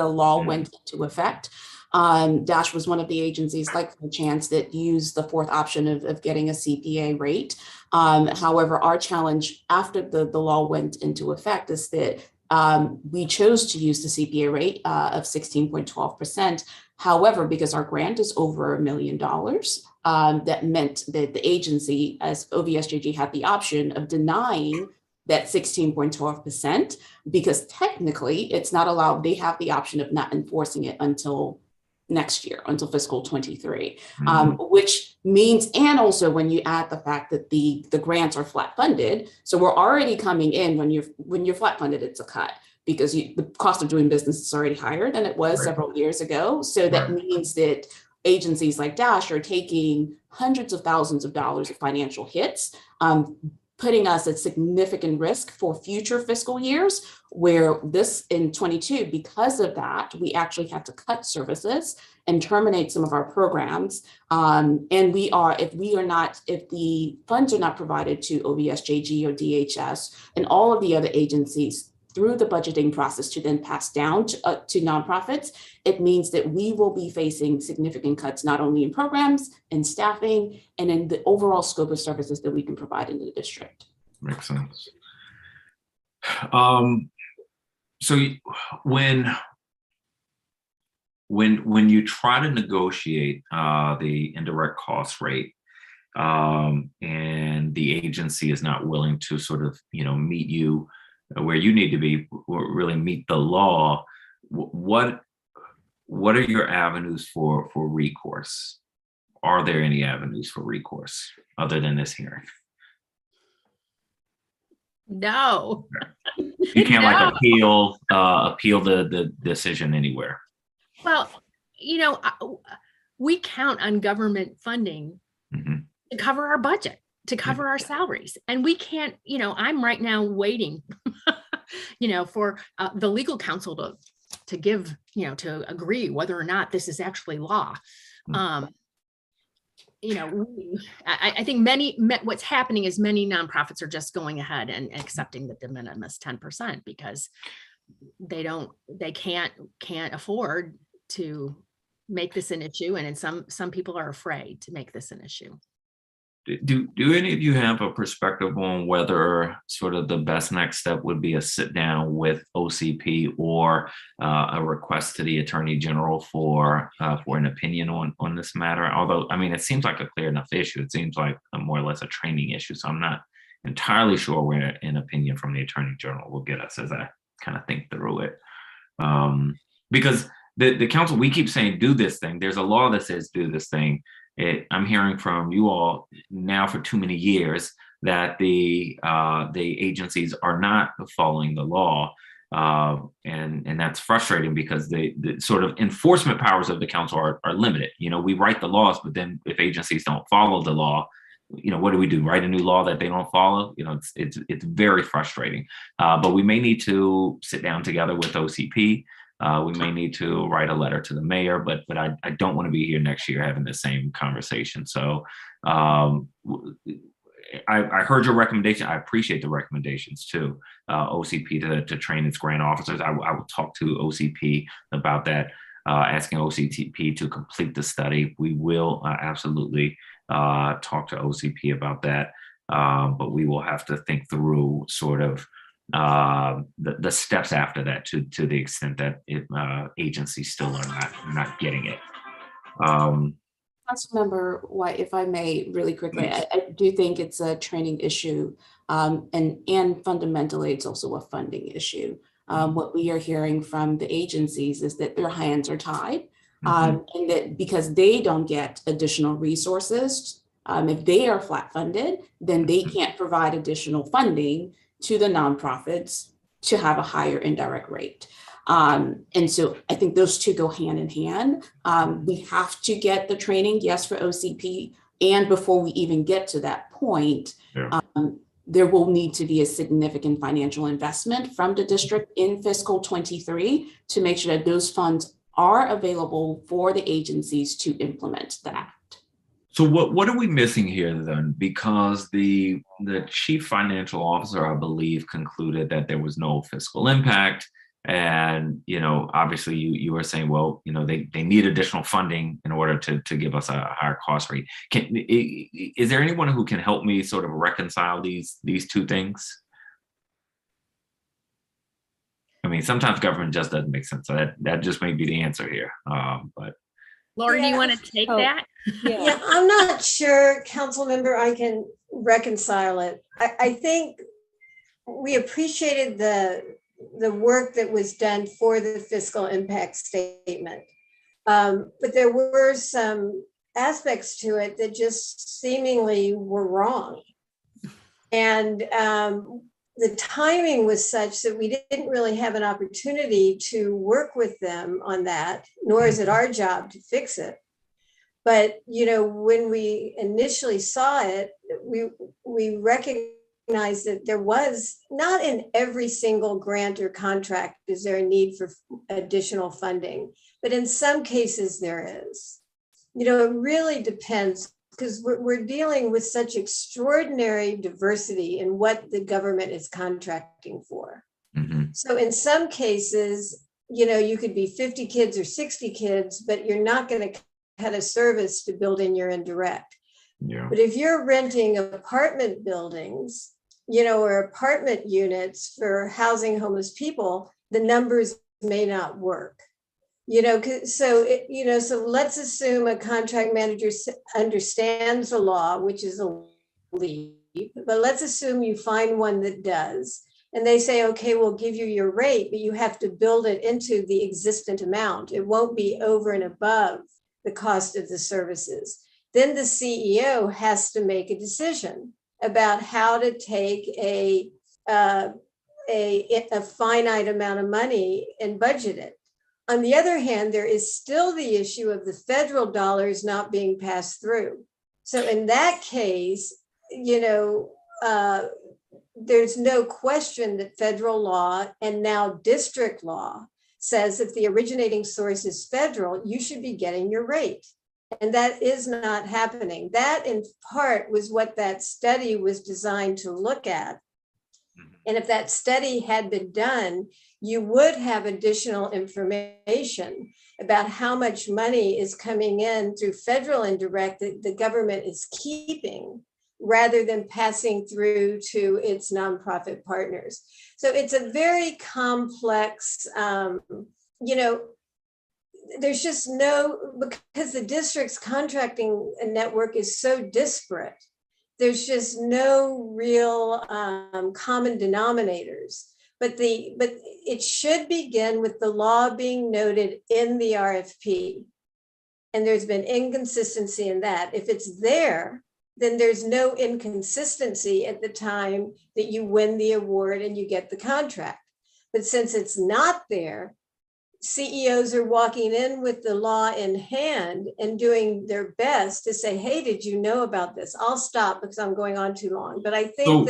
Speaker 9: law went into effect. Dash was one of the agencies, like Fair Chance, that used the fourth option of getting a CPA rate. However, our challenge after the law went into effect is that We chose to use the CPA rate of 16.12%. However, because our grant is over $1 million, that meant that the agency, as OVSJG, had the option of denying that 16.12% because technically it's not allowed. They have the option of not enforcing it until next year, until fiscal 23, which means, and also when you add the fact that the grants are flat funded, so we're already coming in when you're flat funded, it's a cut because the cost of doing business is already higher than it was several years ago. So that means that agencies like Dash are taking hundreds of thousands of dollars of financial hits, putting us at significant risk for future fiscal years, where this in 22, because of that, we actually had to cut services and terminate some of our programs. And if the funds are not provided to OVSJG or DHS and all of the other agencies through the budgeting process to then pass down to nonprofits, it means that we will be facing significant cuts, not only in programs and staffing and in the overall scope of services that we can provide in the district.
Speaker 2: Makes sense. So when you try to negotiate the indirect cost rate, and the agency is not willing to sort of, meet you where you need to be, or really meet the law, what are your avenues for recourse? Are there any avenues for recourse other than this hearing?
Speaker 3: No.
Speaker 2: You can't appeal the decision anywhere.
Speaker 3: Well, we count on government funding to cover our budget, to cover our salaries. And we can't, I'm right now waiting, for the legal counsel to give, to agree whether or not this is actually law. I think what's happening is many nonprofits are just going ahead and accepting the de minimis 10% because they can't afford to make this an issue. And some people are afraid to make this an issue.
Speaker 2: Do any of you have a perspective on whether sort of the best next step would be a sit down with OCP or a request to the Attorney General for an opinion on this matter? Although, it seems like a clear enough issue. It seems like more or less a training issue. So I'm not entirely sure where an opinion from the Attorney General will get us as I kind of think through it. Because the council, we keep saying, do this thing. There's a law that says do this thing. I'm hearing from you all now for too many years that the agencies are not following the law, and that's frustrating because the sort of enforcement powers of the council are limited. We write the laws, but then if agencies don't follow the law, what do we do? Write a new law that they don't follow? It's very frustrating. But we may need to sit down together with OCP. We may need to write a letter to the mayor, but I don't want to be here next year having the same conversation. So I heard your recommendation. I appreciate the recommendations too. OCP to train its grant officers. I will talk to OCP about that, asking OCP to complete the study. We will absolutely talk to OCP about that, but we will have to think through sort of the steps after that to the extent that agencies still are not getting it.
Speaker 9: Councilmember White, if I may, really quickly, I do think it's a training issue, and fundamentally, it's also a funding issue. What we are hearing from the agencies is that their hands are tied, and that because they don't get additional resources, if they are flat funded, then they can't provide additional funding to the nonprofits to have a higher indirect rate. And so I think those two go hand in hand. We have to get the training, yes, for OCP. And before we even get to that point, there will need to be a significant financial investment from the district in fiscal 23 to make sure that those funds are available for the agencies to implement that.
Speaker 2: So what are we missing here then? Because the chief financial officer, I believe, concluded that there was no fiscal impact. And, obviously you were saying, well, they need additional funding in order to give us a higher cost rate. Is there anyone who can help me sort of reconcile these two things? mean, sometimes government just doesn't make sense. So that just may be the answer here. But
Speaker 3: Laura, do you
Speaker 7: Yeah.
Speaker 3: want to take
Speaker 5: Oh,
Speaker 3: that?
Speaker 7: Yeah, I'm not sure, council member, I can reconcile it. I think we appreciated the work that was done for the fiscal impact statement. But there were some aspects to it that just seemingly were wrong. And the timing was such that we didn't really have an opportunity to work with them on that, nor is it our job to fix it. But, you know, when we initially saw it, we recognized that there was, not in every single grant or contract is there a need for additional funding, but in some cases there is. You know, it really depends, because we're dealing with such extraordinary diversity in what the government is contracting for. So in some cases, you know, you could be 50 kids or 60 kids, but you're not going to cut a service to build in your indirect.
Speaker 2: yeah,
Speaker 7: But if you're renting apartment buildings, you know, or apartment units for housing homeless people, the numbers may not work. You know, so let's assume a contract manager understands the law, which is a leap, but let's assume you find one that does. And they say, okay, we'll give you your rate, but you have to build it into the existent amount. It won't be over and above the cost of the services. Then the CEO has to make a decision about how to take a finite amount of money and budget it. On the other hand, there is still the issue of the federal dollars not being passed through. So in that case, you know, there's no question that federal law and now district law says if the originating source is federal, you should be getting your rate. And that is not happening. That in part was what that study was designed to look at. And if that study had been done, you would have additional information about how much money is coming in through federal indirect that the government is keeping rather than passing through to its nonprofit partners. So it's a very complex, you know, there's just because the district's contracting network is so disparate, there's just no real common denominators. But it should begin with the law being noted in the RFP. And there's been inconsistency in that. If it's there, then there's no inconsistency at the time that you win the award and you get the contract. But since it's not there, CEOs are walking in with the law in hand and doing their best to say, hey, did you know about this? I'll stop because I'm going on too long. But I think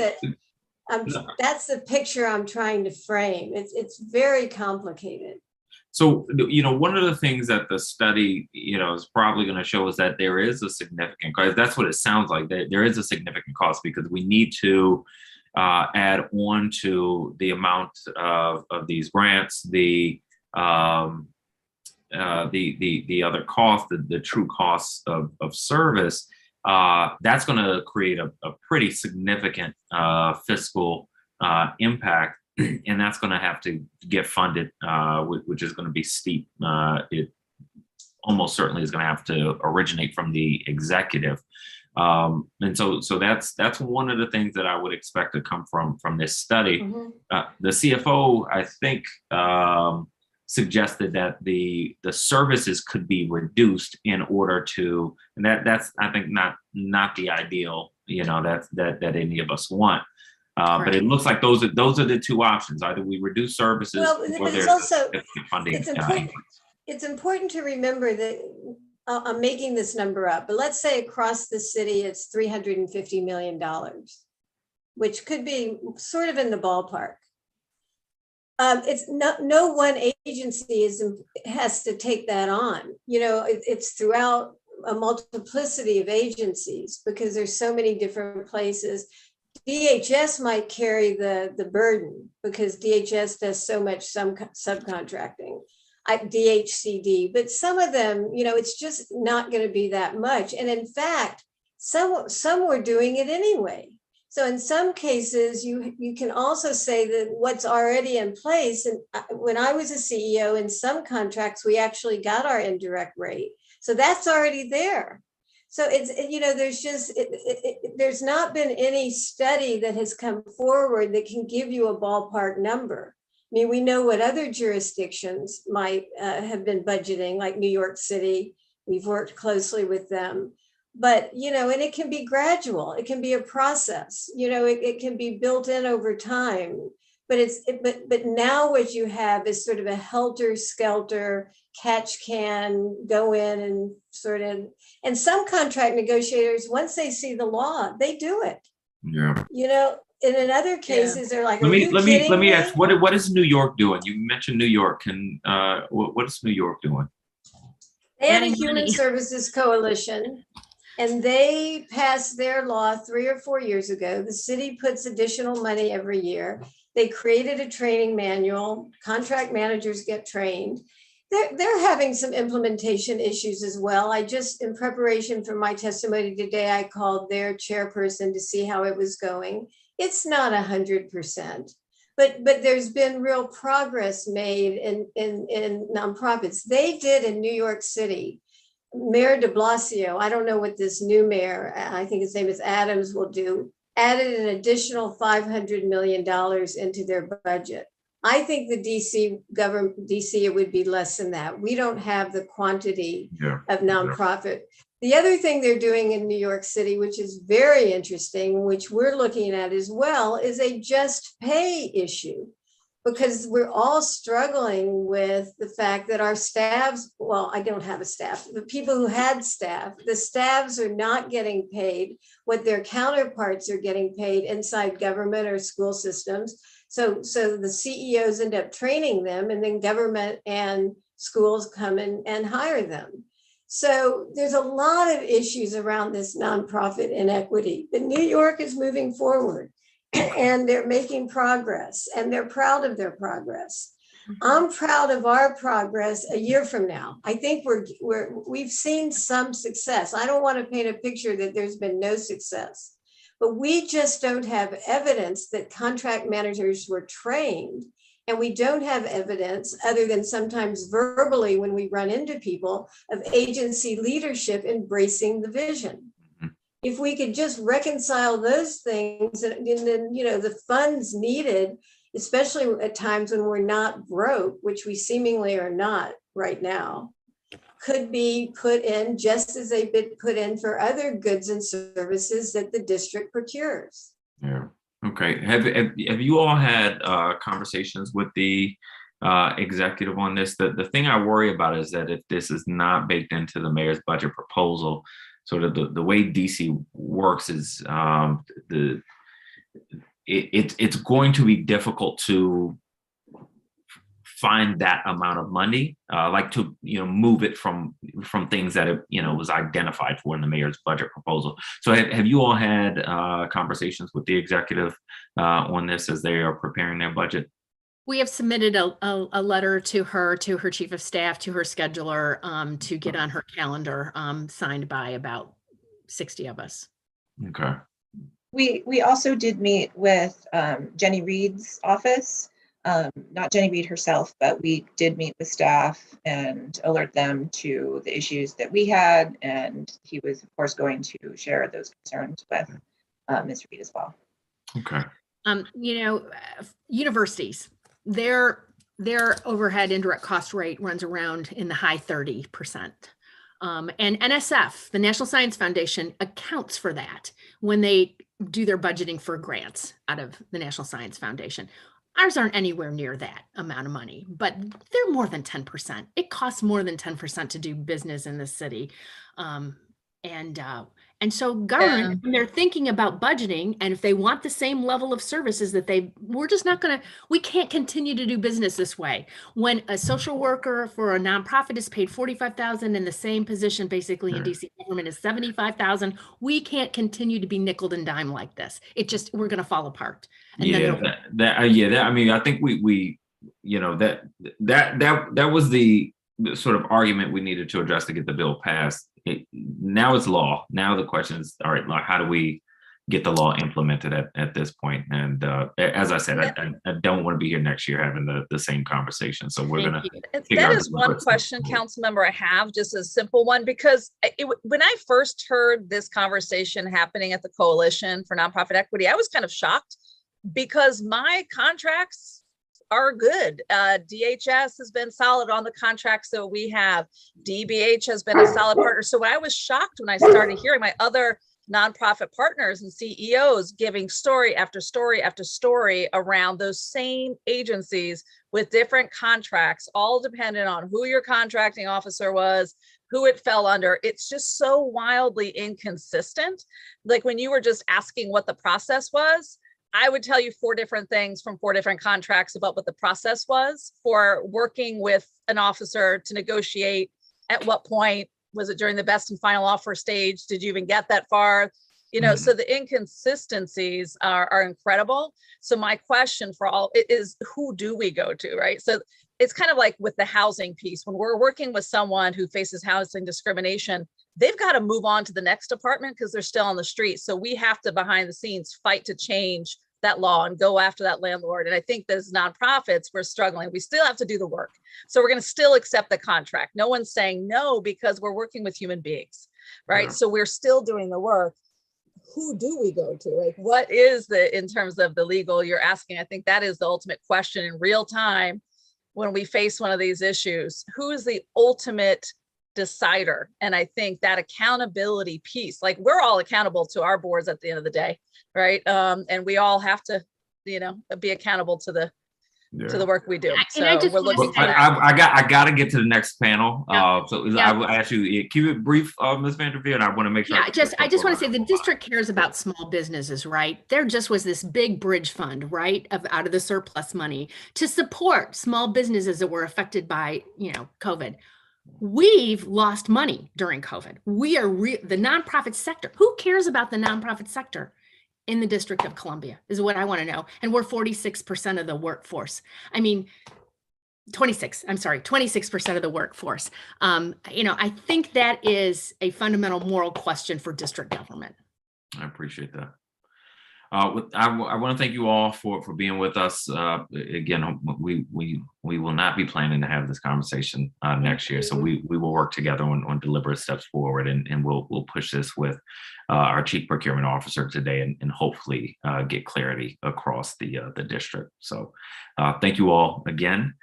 Speaker 7: that's the picture I'm trying to frame. It's very complicated.
Speaker 2: So, you know, one of the things that the study, you know, is probably going to show is that there is a significant cost. That's what it sounds like. There is a significant cost because we need to add on to the amount of these grants, the other cost, the true costs of service. That's going to create a pretty significant fiscal impact. And that's going to have to get funded, which is going to be steep. It almost certainly is going to have to originate from the executive. And so that's one of the things that I would expect to come from this study. Mm-hmm. The CFO, I think, suggested that the services could be reduced in order to, and that's I think not the ideal, you know, that any of us want. But it looks like those are the two options. Either we reduce services, or there's also funding.
Speaker 7: It's important to remember that I'm making this number up, but let's say across the city it's $350 million, which could be sort of in the ballpark. It's no one agency has to take that on. You know, it's throughout a multiplicity of agencies because there's so many different places. DHS might carry the burden because DHS does so much subcontracting, DHCD, but some of them, you know, it's just not going to be that much. And in fact, some were doing it anyway. So in some cases, you can also say that what's already in place, and when I was a CEO, in some contracts, we actually got our indirect rate. So that's already there. So it's, there's not been any study that has come forward that can give you a ballpark number. I mean, we know what other jurisdictions might have been budgeting, like New York City. We've worked closely with them. But, and it can be gradual. It can be a process. It can be built in over time. But but now what you have is sort of a helter-skelter, catch-can, go in and sort of, and some contract negotiators, once they see the law, they do it.
Speaker 2: Yeah.
Speaker 7: And in other cases, they're like,
Speaker 2: let me ask, what is New York doing? You mentioned New York, and what is New York doing?
Speaker 7: They have a Human Services Coalition. And they passed their law 3 or 4 years ago. The city puts additional money every year. They created a training manual. Contract managers get trained. They're having some implementation issues as well. I just, in preparation for my testimony today, I called their chairperson to see how it was going. It's not 100%, but there's been real progress made in nonprofits. They did in New York City. Mayor de Blasio, I don't know what this new mayor, I think his name is Adams, will do, added an additional $500 million into their budget. I think the DC, it would be less than that. We don't have the quantity of nonprofit. The other thing they're doing in New York City, which is very interesting, which we're looking at as well, is a just pay issue. Because we're all struggling with the fact that our staffs, well, I don't have a staff, the people who had staff, the staffs are not getting paid what their counterparts are getting paid inside government or school systems. So the CEOs end up training them, and then government and schools come in and hire them. So there's a lot of issues around this nonprofit inequity. But New York is moving forward. And they're making progress, and they're proud of their progress. I'm proud of our progress a year from now. I think we've seen some success. I don't want to paint a picture that there's been no success, but we just don't have evidence that contract managers were trained, and we don't have evidence other than sometimes verbally when we run into people of agency leadership embracing the vision. If we could just reconcile those things, and then, the funds needed, especially at times when we're not broke, which we seemingly are not right now, could be put in just as they've been put in for other goods and services that the district procures.
Speaker 2: Yeah. Okay. Have you all had conversations with the executive on this? The thing I worry about is that if this is not baked into the mayor's budget proposal, sort of the way DC works is it's going to be difficult to find that amount of money, like to move it from things that it was identified for in the mayor's budget proposal. So have you all had conversations with the executive on this as they are preparing their budget?
Speaker 3: We have submitted a letter to her chief of staff, to her scheduler, to get on her calendar, signed by about 60 of us.
Speaker 2: Okay.
Speaker 8: We also did meet with Jenny Reed's office, not Jenny Reed herself, but we did meet with staff and alert them to the issues that we had. And he was, of course, going to share those concerns with Ms. Reed as well.
Speaker 2: Okay.
Speaker 3: Universities, their overhead indirect cost rate runs around in the high 30%. And NSF, the National Science Foundation, accounts for that when they do their budgeting for grants out of the National Science Foundation. Ours aren't anywhere near that amount of money, but they're more than 10%. It costs more than 10% to do business in this city. And so government, when they're thinking about budgeting, and if they want the same level of services that we can't continue to do business this way. When a social worker for a nonprofit is paid $45,000 and the same position basically in DC government is $75,000, we can't continue to be nickeled and dime like this. We're going to fall apart. And
Speaker 2: I mean, I think we that was the sort of argument we needed to address to get the bill passed. Now it's law. Now the question is, all right, how do we get the law implemented at this point. And as I said, I don't want to be here next year having the same conversation. So we're going to
Speaker 4: That is one question, council member, I have, just a simple one, because when I first heard this conversation happening at the Coalition for Nonprofit Equity, I was kind of shocked because my contracts are good. DHS has been solid on the contracts that we have. DBH has been a solid partner. So I was shocked when I started hearing my other nonprofit partners and CEOs giving story after story after story around those same agencies with different contracts, all dependent on who your contracting officer was, who it fell under. It's just so wildly inconsistent. Like when you were just asking what the process was, I would tell you 4 different things from 4 different contracts about what the process was for working with an officer to negotiate. At what point was it during the best and final offer stage? Did you even get that far? You know, so the inconsistencies are incredible. So my question for all is, who do we go to, right? So it's kind of like with the housing piece. When we're working with someone who faces housing discrimination, they've got to move on to the next department because they're still on the street. So we have to, behind the scenes, fight to change that law and go after that landlord. And I think as nonprofits, we're struggling. We still have to do the work. So we're going to still accept the contract. No one's saying no because we're working with human beings, right? Yeah. So we're still doing the work. Who do we go to? Like, what is in terms of the legal you're asking? I think that is the ultimate question in real time when we face one of these issues. Who is the ultimate decider? And I think that accountability piece, like we're all accountable to our boards at the end of the day, right? And we all have to, you know, be accountable to the work we do. So we're looking for that.
Speaker 2: I got to get to the next panel.
Speaker 3: Yeah.
Speaker 2: I will ask you, keep it brief, Ms. Vanderveer, and I want to make sure.
Speaker 3: I just want to say the district cares about small businesses, right? There just was this big bridge fund, right, out of the surplus money to support small businesses that were affected by, you know, COVID. We've lost money during COVID. We are the nonprofit sector. Who cares about the nonprofit sector in the District of Columbia is what I want to know. And we're 46% of the workforce. I mean, 26% of the workforce. You know, I think that is a fundamental moral question for district government.
Speaker 2: I appreciate that. I want to thank you all for being with us. Again, we will not be planning to have this conversation next year, so we will work together on deliberate steps forward, and we'll push this with our Chief Procurement Officer today, and hopefully get clarity across the district. So thank you all again.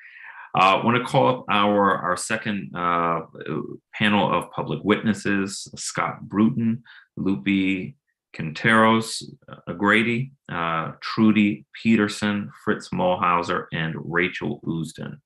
Speaker 2: I want to call up our second panel of public witnesses: Scott Bruton, Lupe Quinteros Agrady, Trudy Peterson, Fritz Mulhauser, and Rachel Usden.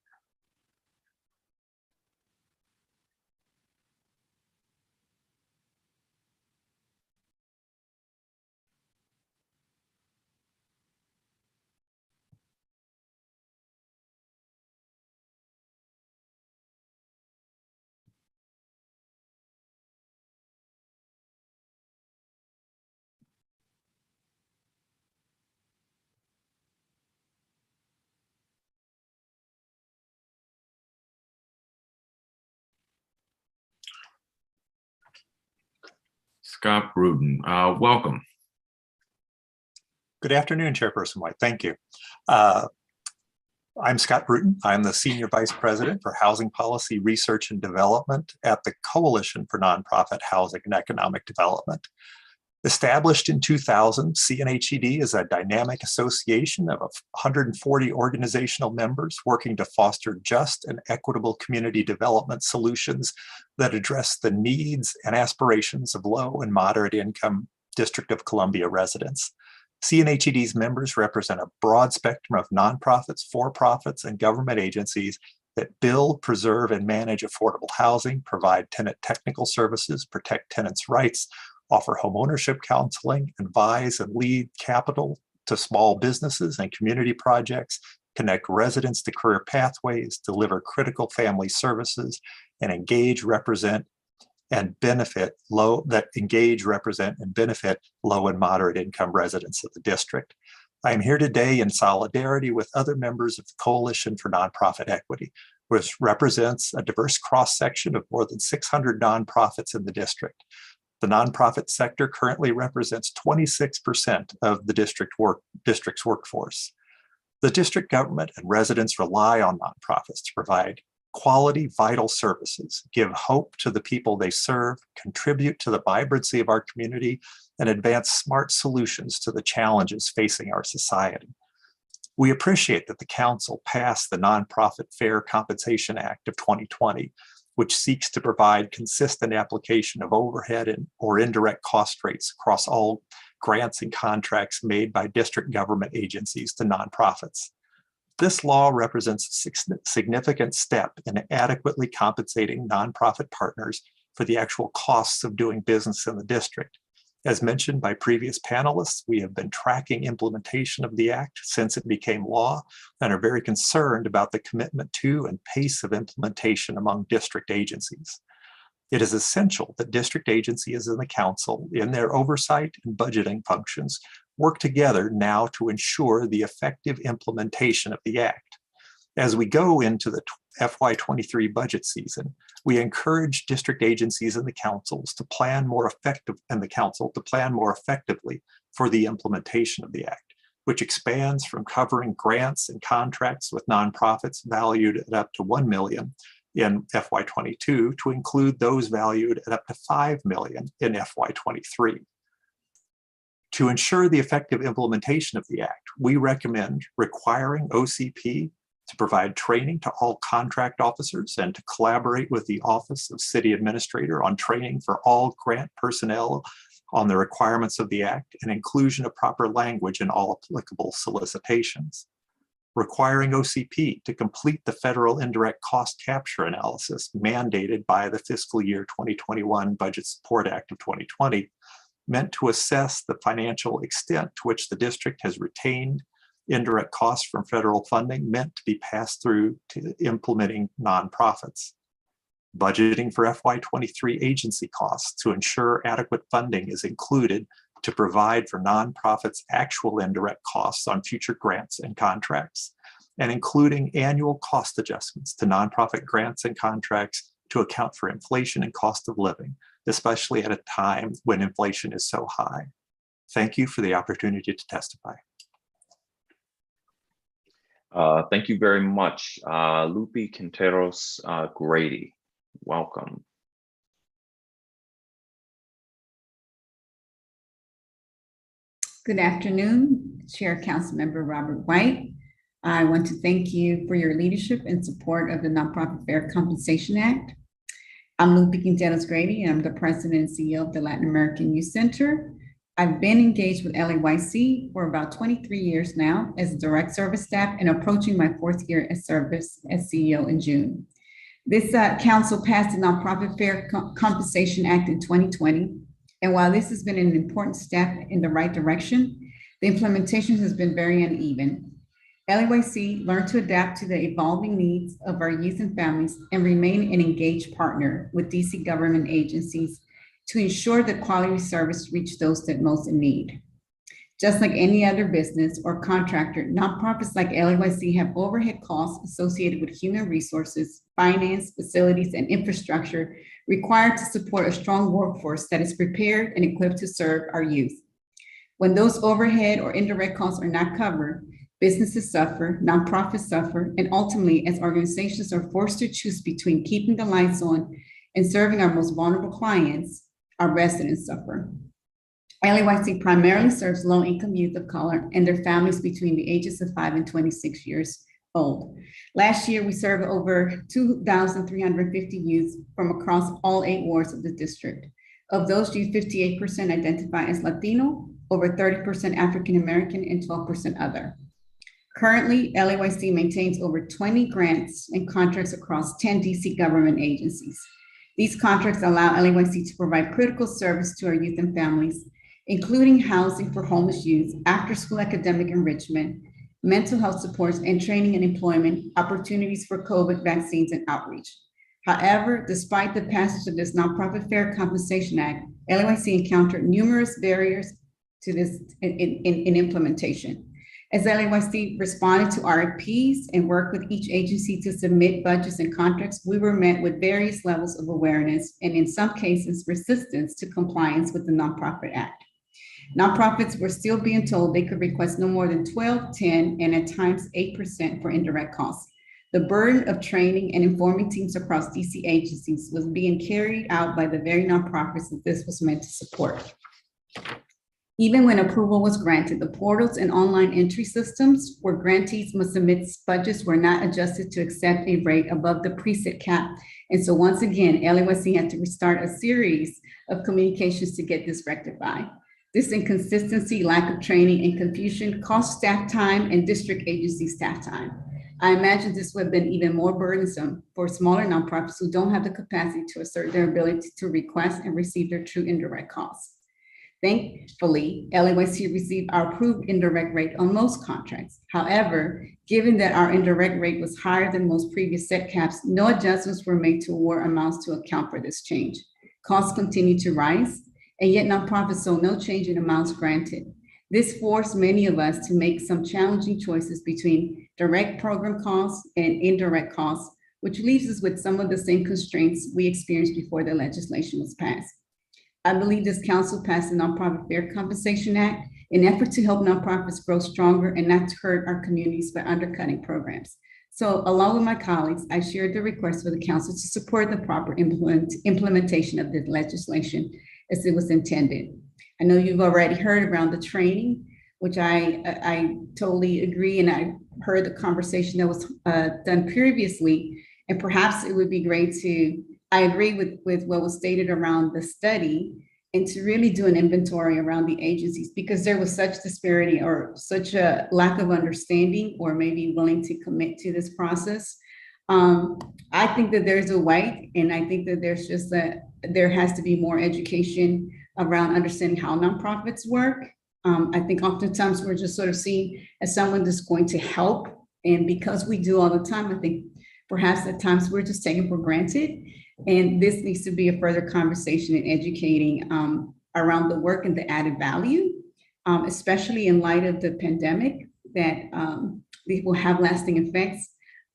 Speaker 2: Scott Bruton, welcome.
Speaker 10: Good afternoon, Chairperson White. Thank you. I'm Scott Bruton. I'm the Senior Vice President for Housing Policy Research and Development at the Coalition for Nonprofit Housing and Economic Development. Established in 2000, CNHED is a dynamic association of 140 organizational members working to foster just and equitable community development solutions that address the needs and aspirations of low and moderate income District of Columbia residents. CNHED's members represent a broad spectrum of nonprofits, for-profits, and government agencies that build, preserve, and manage affordable housing, provide tenant technical services, protect tenants' rights, offer homeownership counseling, advise and lead capital to small businesses and community projects, connect residents to career pathways, deliver critical family services, and engage, represent, and benefit low and moderate income residents of the district. I am here today in solidarity with other members of the Coalition for Nonprofit Equity, which represents a diverse cross-section of more than 600 nonprofits in the district. The nonprofit sector currently represents 26% of the district's workforce. The district government and residents rely on nonprofits to provide quality, vital services, give hope to the people they serve, contribute to the vibrancy of our community, and advance smart solutions to the challenges facing our society. We appreciate that the Council passed the Nonprofit Fair Compensation Act of 2020, which seeks to provide consistent application of overhead or indirect cost rates across all grants and contracts made by district government agencies to nonprofits. This law represents a significant step in adequately compensating nonprofit partners for the actual costs of doing business in the district. As mentioned by previous panelists, we have been tracking implementation of the Act since it became law and are very concerned about the commitment to and pace of implementation among district agencies. It is essential that district agencies and the Council, in their oversight and budgeting functions, work together now to ensure the effective implementation of the Act. As we go into the FY23 budget season, we encourage district agencies and the councils to plan more effectively for the implementation of the Act, which expands from covering grants and contracts with nonprofits valued at up to $1 million in FY22 to include those valued at up to $5 million in FY23. To ensure the effective implementation of the Act, we recommend requiring OCP to provide training to all contract officers and to collaborate with the Office of City Administrator on training for all grant personnel on the requirements of the Act and inclusion of proper language in all applicable solicitations. Requiring OCP to complete the federal indirect cost capture analysis mandated by the fiscal year 2021 Budget Support Act of 2020, meant to assess the financial extent to which the district has retained indirect costs from federal funding meant to be passed through to implementing nonprofits. Budgeting for FY23 agency costs to ensure adequate funding is included to provide for nonprofits' actual indirect costs on future grants and contracts, and including annual cost adjustments to nonprofit grants and contracts to account for inflation and cost of living, especially at a time when inflation is so high. Thank you for the opportunity to testify.
Speaker 2: Thank you very much. Lupe Quinteros Grady, welcome.
Speaker 11: Good afternoon, Chair Councilmember Robert White. I want to thank you for your leadership and support of the Nonprofit Fair Compensation Act. I'm Lupe Quinteros Grady, and I'm the President and CEO of the Latin American Youth Center. I've been engaged with LAYC for about 23 years now as a direct service staff and approaching my 4th year as service as CEO in June. This council passed the Nonprofit Fair Compensation Act in 2020. And while this has been an important step in the right direction, the implementation has been very uneven. LAYC learned to adapt to the evolving needs of our youth and families and remain an engaged partner with DC government agencies to ensure that quality service reach those that most in need. Just like any other business or contractor, nonprofits like LAYC have overhead costs associated with human resources, finance, facilities, and infrastructure required to support a strong workforce that is prepared and equipped to serve our youth. When those overhead or indirect costs are not covered, businesses suffer, nonprofits suffer, and ultimately, as organizations are forced to choose between keeping the lights on and serving our most vulnerable clients, our residents suffer. LAYC primarily serves low-income youth of color and their families between the ages of 5 and 26 years old. Last year, we served over 2,350 youth from across all 8 wards of the district. Of those youth, 58% identify as Latino, over 30% African-American, and 12% other. Currently, LAYC maintains over 20 grants and contracts across 10 DC government agencies. These contracts allow LAYC to provide critical service to our youth and families, including housing for homeless youth, after-school academic enrichment, mental health supports, and training and employment opportunities for COVID vaccines and outreach. However, despite the passage of this Nonprofit Fair Compensation Act, LAYC encountered numerous barriers to this in implementation. As LAYC responded to RFPs and worked with each agency to submit budgets and contracts, we were met with various levels of awareness and in some cases resistance to compliance with the Nonprofit Act. Nonprofits were still being told they could request no more than 12, 10, and at times 8% for indirect costs. The burden of training and informing teams across DC agencies was being carried out by the very nonprofits that this was meant to support. Even when approval was granted, the portals and online entry systems where grantees must submit budgets were not adjusted to accept a rate above the preset cap. And so once again, LAYC had to restart a series of communications to get this rectified. This inconsistency, lack of training, and confusion cost staff time and district agency staff time. I imagine this would have been even more burdensome for smaller nonprofits who don't have the capacity to assert their ability to request and receive their true indirect costs. Thankfully, LAYC received our approved indirect rate on most contracts. However, given that our indirect rate was higher than most previous set caps, no adjustments were made to award amounts to account for this change. Costs continue to rise, and yet nonprofits saw no change in amounts granted. This forced many of us to make some challenging choices between direct program costs and indirect costs, which leaves us with some of the same constraints we experienced before the legislation was passed. I believe this council passed the Nonprofit Fair Compensation Act in an effort to help nonprofits grow stronger and not to hurt our communities by undercutting programs. So along with my colleagues, I shared the request for the council to support the proper implementation of this legislation as it was intended. I know you've already heard around the training, which I totally agree, and I heard the conversation that was done previously, and perhaps it would be great to, I agree with what was stated around the study, and to really do an inventory around the agencies, because there was such disparity or such a lack of understanding or maybe willing to commit to this process. I think that there's a white, and I think that there's just there has to be more education around understanding how nonprofits work. I think oftentimes we're just sort of seen as someone that's going to help. And because we do all the time, I think perhaps at times we're just taken for granted. And this needs to be a further conversation and educating around the work and the added value, especially in light of the pandemic, that it will have lasting effects.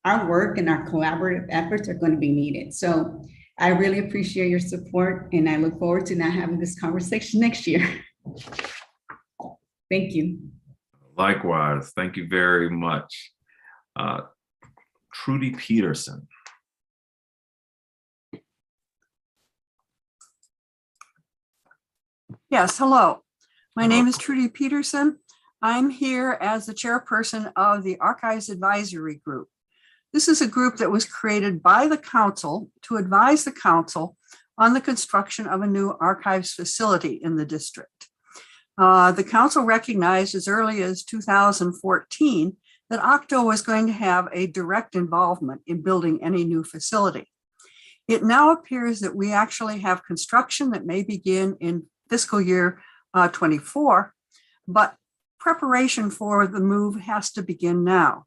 Speaker 11: Our work and our collaborative efforts are going to be needed. So I really appreciate your support, and I look forward to not having this conversation next year. Thank you.
Speaker 2: Likewise, thank you very much. Trudy Peterson.
Speaker 12: Yes, hello. My name is Trudy Peterson. I'm here as the chairperson of the Archives Advisory Group. This is a group that was created by the council to advise the council on the construction of a new archives facility in the district. The council recognized as early as 2014 that OCTO was going to have a direct involvement in building any new facility. It now appears that we actually have construction that may begin in fiscal year 24, but preparation for the move has to begin now.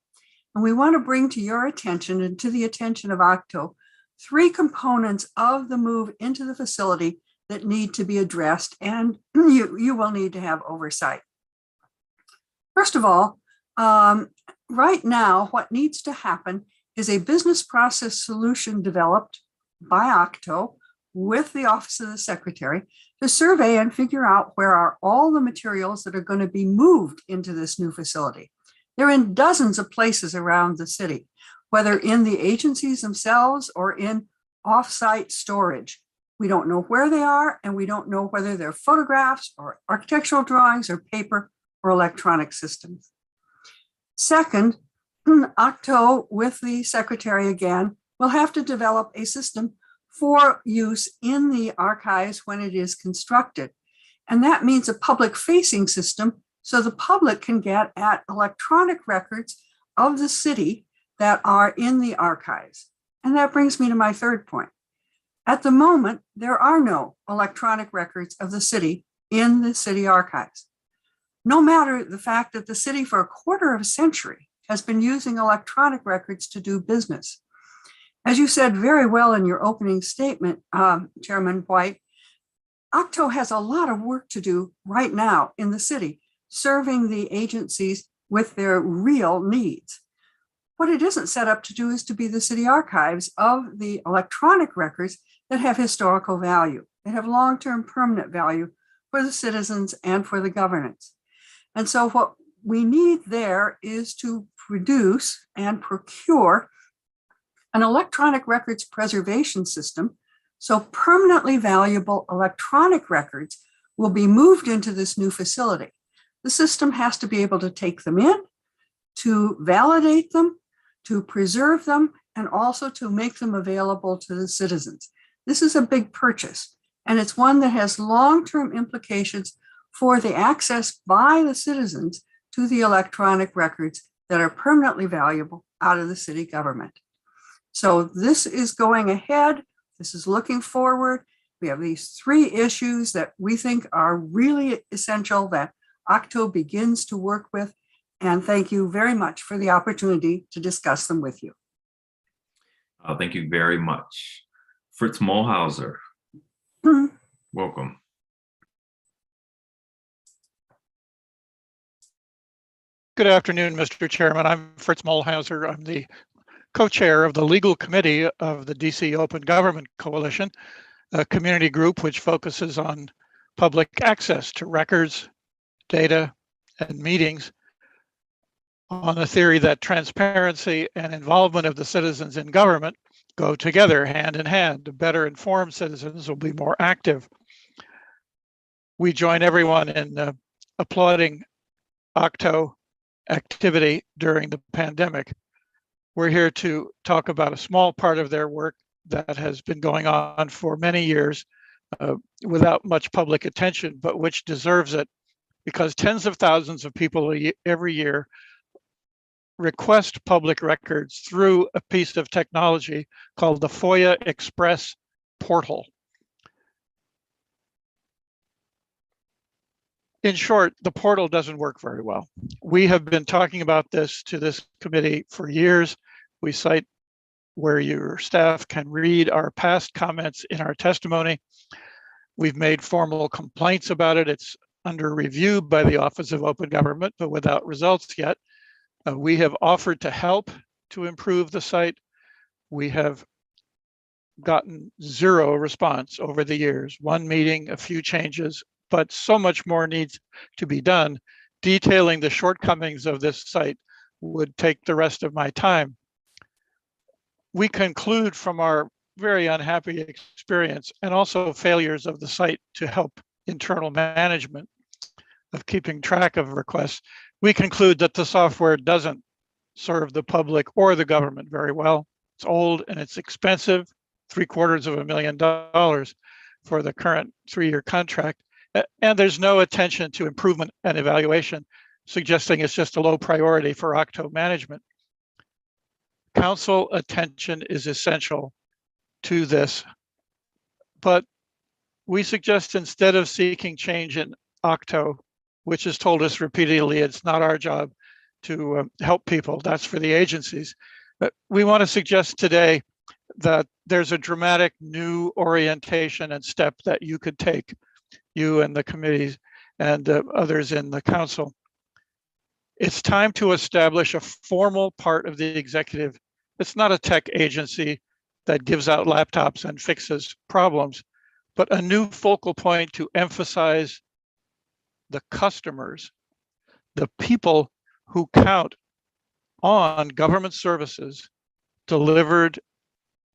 Speaker 12: And we want to bring to your attention and to the attention of OCTO 3 components of the move into the facility that need to be addressed, and you will need to have oversight. First of all, right now, what needs to happen is a business process solution developed by OCTO with the Office of the Secretary to survey and figure out where are all the materials that are going to be moved into this new facility. They're in dozens of places around the city, whether in the agencies themselves or in off-site storage. We don't know where they are, and we don't know whether they're photographs or architectural drawings or paper or electronic systems. Second, OCTO with the Secretary again will have to develop a system for use in the archives when it is constructed. And that means a public-facing system so the public can get at electronic records of the city that are in the archives. And that brings me to my third point. At the moment, there are no electronic records of the city in the city archives. No matter the fact that the city for a quarter of a century has been using electronic records to do business. As you said very well in your opening statement, Chairman White, OCTO has a lot of work to do right now in the city, serving the agencies with their real needs. What it isn't set up to do is to be the city archives of the electronic records that have historical value, that have long-term permanent value for the citizens and for the governance. And so what we need there is to produce and procure an electronic records preservation system, so permanently valuable electronic records will be moved into this new facility. The system has to be able to take them in, to validate them, to preserve them, and also to make them available to the citizens. This is a big purchase, and it's one that has long-term implications for the access by the citizens to the electronic records that are permanently valuable out of the city government. So this is going ahead. This is looking forward. We have these three issues that we think are really essential that OCTO begins to work with. And thank you very much for the opportunity to discuss them with you.
Speaker 2: Thank you very much. Fritz Mollhauser, welcome.
Speaker 13: Good afternoon, Mr. Chairman. I'm Fritz Mollhauser. I'm the co-chair of the legal committee of the DC Open Government Coalition, a community group which focuses on public access to records, data, and meetings on the theory that transparency and involvement of the citizens in government go together hand in hand. Better informed citizens will be more active. We join everyone in applauding OCTO activity during the pandemic. We're here to talk about a small part of their work that has been going on for many years without much public attention, but which deserves it because tens of thousands of people every year request public records through a piece of technology called the FOIA Express portal. In short, the portal doesn't work very well. We have been talking about this to this committee for years. We cite where your staff can read our past comments in our testimony. We've made formal complaints about it. It's under review by the Office of Open Government, but without results yet. We have offered to help to improve the site. We have gotten zero response over the years. One meeting, a few changes, but so much more needs to be done. Detailing the shortcomings of this site would take the rest of my time. We conclude from our very unhappy experience and also failures of the site to help internal management of keeping track of requests, we conclude that the software doesn't serve the public or the government very well. It's old and it's expensive, $750,000 for the current 3-year contract. And there's no attention to improvement and evaluation, suggesting it's just a low priority for OCTO management. Council attention is essential to this, but we suggest instead of seeking change in OCTO, which has told us repeatedly it's not our job to help people, that's for the agencies. But we want to suggest today that there's a dramatic new orientation and step that you could take, you and the committees and others in the council. It's time to establish a formal part of the executive. It's not a tech agency that gives out laptops and fixes problems, but a new focal point to emphasize the customers, the people who count on government services delivered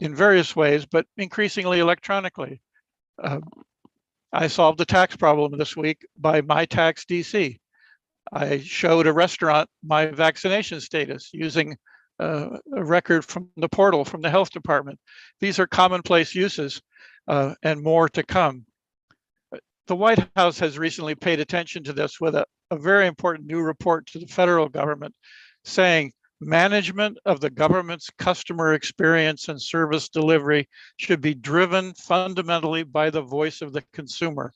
Speaker 13: in various ways, but increasingly electronically. I solved the tax problem this week by My Tax DC. I showed a restaurant my vaccination status using a record from the portal from the health department. These are commonplace uses and more to come. The White House has recently paid attention to this with a very important new report to the federal government saying management of the government's customer experience and service delivery should be driven fundamentally by the voice of the consumer.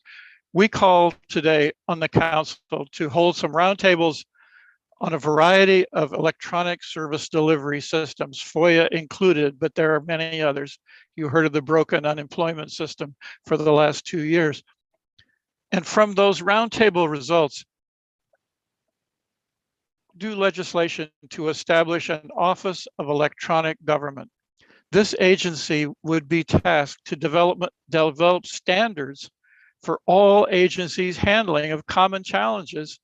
Speaker 13: We call today on the council to hold some roundtables on a variety of electronic service delivery systems, FOIA included, but there are many others. You heard of the broken unemployment system for the last 2 years. And from those roundtable results, do legislation to establish an Office of Electronic Government. This agency would be tasked to develop standards for all agencies' handling of common challenges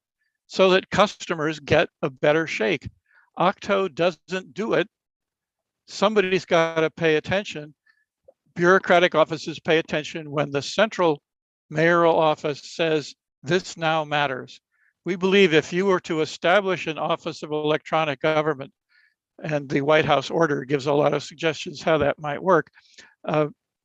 Speaker 13: so that customers get a better shake. Octo doesn't do it. Somebody's got to pay attention. Bureaucratic offices pay attention when the central mayoral office says this now matters. We believe if you were to establish an Office of Electronic Government, and the White House order gives a lot of suggestions how that might work,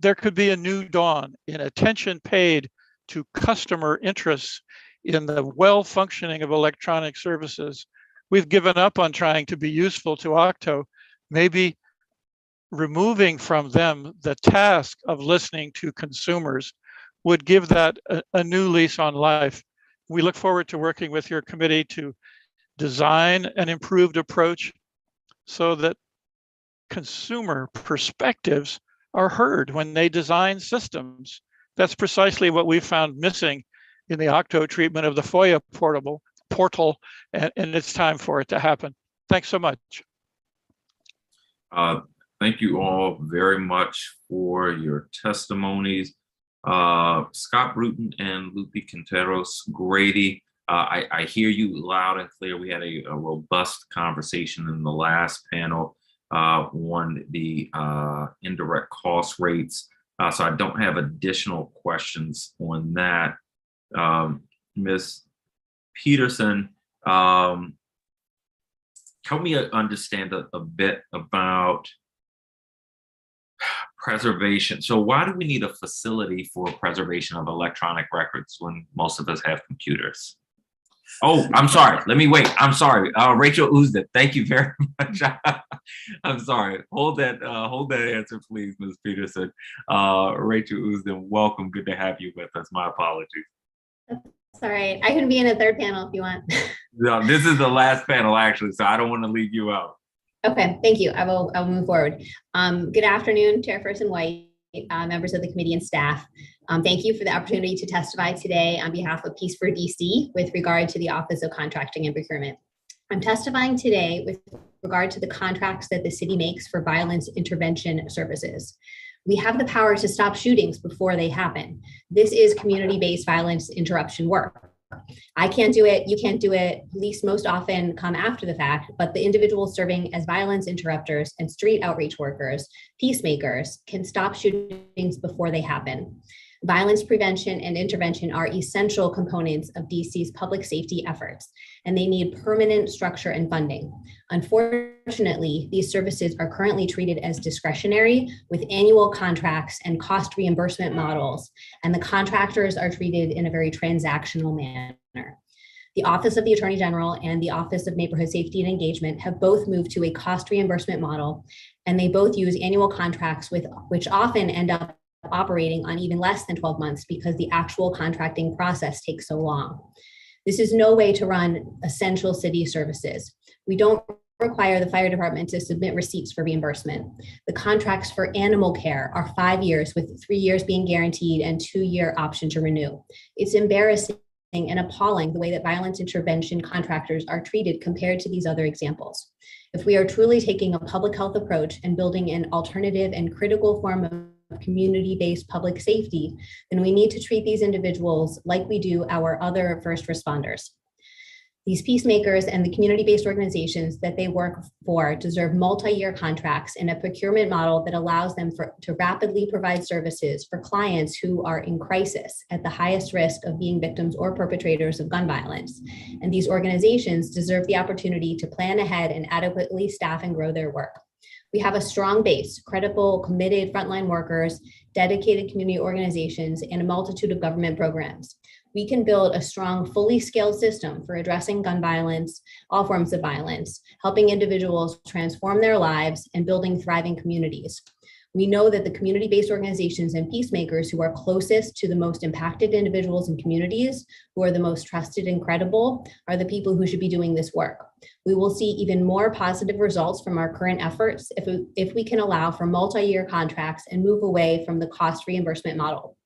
Speaker 13: there could be a new dawn in attention paid to customer interests in the well-functioning of electronic services. We've given up on trying to be useful to Octo. Maybe removing from them the task of listening to consumers would give that a new lease on life. We look forward to working with your committee to design an improved approach so that consumer perspectives are heard when they design systems. That's precisely what we found missing in the Octo treatment of the FOIA portal, and it's time for it to happen. Thanks so much.
Speaker 2: Thank you all very much for your testimonies. Scott Bruton and Lupe Quinteros, Grady, I hear you loud and clear. We had a robust conversation in the last panel on the indirect cost rates. So I don't have additional questions on that. Ms. Peterson, help me understand a bit about preservation. So why do we need a facility for preservation of electronic records when most of us have computers? Oh, I'm sorry. Let me wait. I'm sorry. Rachel Uzda, thank you very much. I'm sorry. Hold that answer, please, Ms. Peterson. Rachel Uzda, welcome. Good to have you with us. My apologies.
Speaker 14: That's all right. I can be in a third panel if you want.
Speaker 2: No, this is the last panel, actually, so I don't want to leave you out.
Speaker 14: Okay, thank you. I'll move forward. Good afternoon, Chairperson White, members of the committee and staff. Thank you for the opportunity to testify today on behalf of Peace for DC with regard to the Office of Contracting and Procurement. I'm testifying today with regard to the contracts that the city makes for violence intervention services. We have the power to stop shootings before they happen. This is community-based violence interruption work. I can't do it, you can't do it. Police most often come after the fact, but the individuals serving as violence interrupters and street outreach workers, peacemakers, can stop shootings before they happen. Violence prevention and intervention are essential components of DC's public safety efforts, and they need permanent structure and funding. Unfortunately, these services are currently treated as discretionary with annual contracts and cost reimbursement models, and the contractors are treated in a very transactional manner. The Office of the Attorney General and the Office of Neighborhood Safety and Engagement have both moved to a cost reimbursement model, and they both use annual contracts which often end up operating on even less than 12 months because the actual contracting process takes so long. This is no way to run essential city services. We don't require the fire department to submit receipts for reimbursement. The contracts for animal care are 5 years with 3 years being guaranteed and 2-year option to renew. It's embarrassing and appalling the way that violence intervention contractors are treated compared to these other examples. If we are truly taking a public health approach and building an alternative and critical form of community-based public safety, then we need to treat these individuals like we do our other first responders. These peacemakers and the community-based organizations that they work for deserve multi-year contracts and a procurement model that allows them to rapidly provide services for clients who are in crisis at the highest risk of being victims or perpetrators of gun violence. And these organizations deserve the opportunity to plan ahead and adequately staff and grow their work. We have a strong base, credible, committed frontline workers, dedicated community organizations, and a multitude of government programs. We can build a strong, fully scaled system for addressing gun violence, all forms of violence, helping individuals transform their lives, and building thriving communities. We know that the community-based organizations and peacemakers who are closest to the most impacted individuals and communities, who are the most trusted and credible, are the people who should be doing this work. We will see even more positive results from our current efforts if we can allow for multi-year contracts and move away from the cost reimbursement model.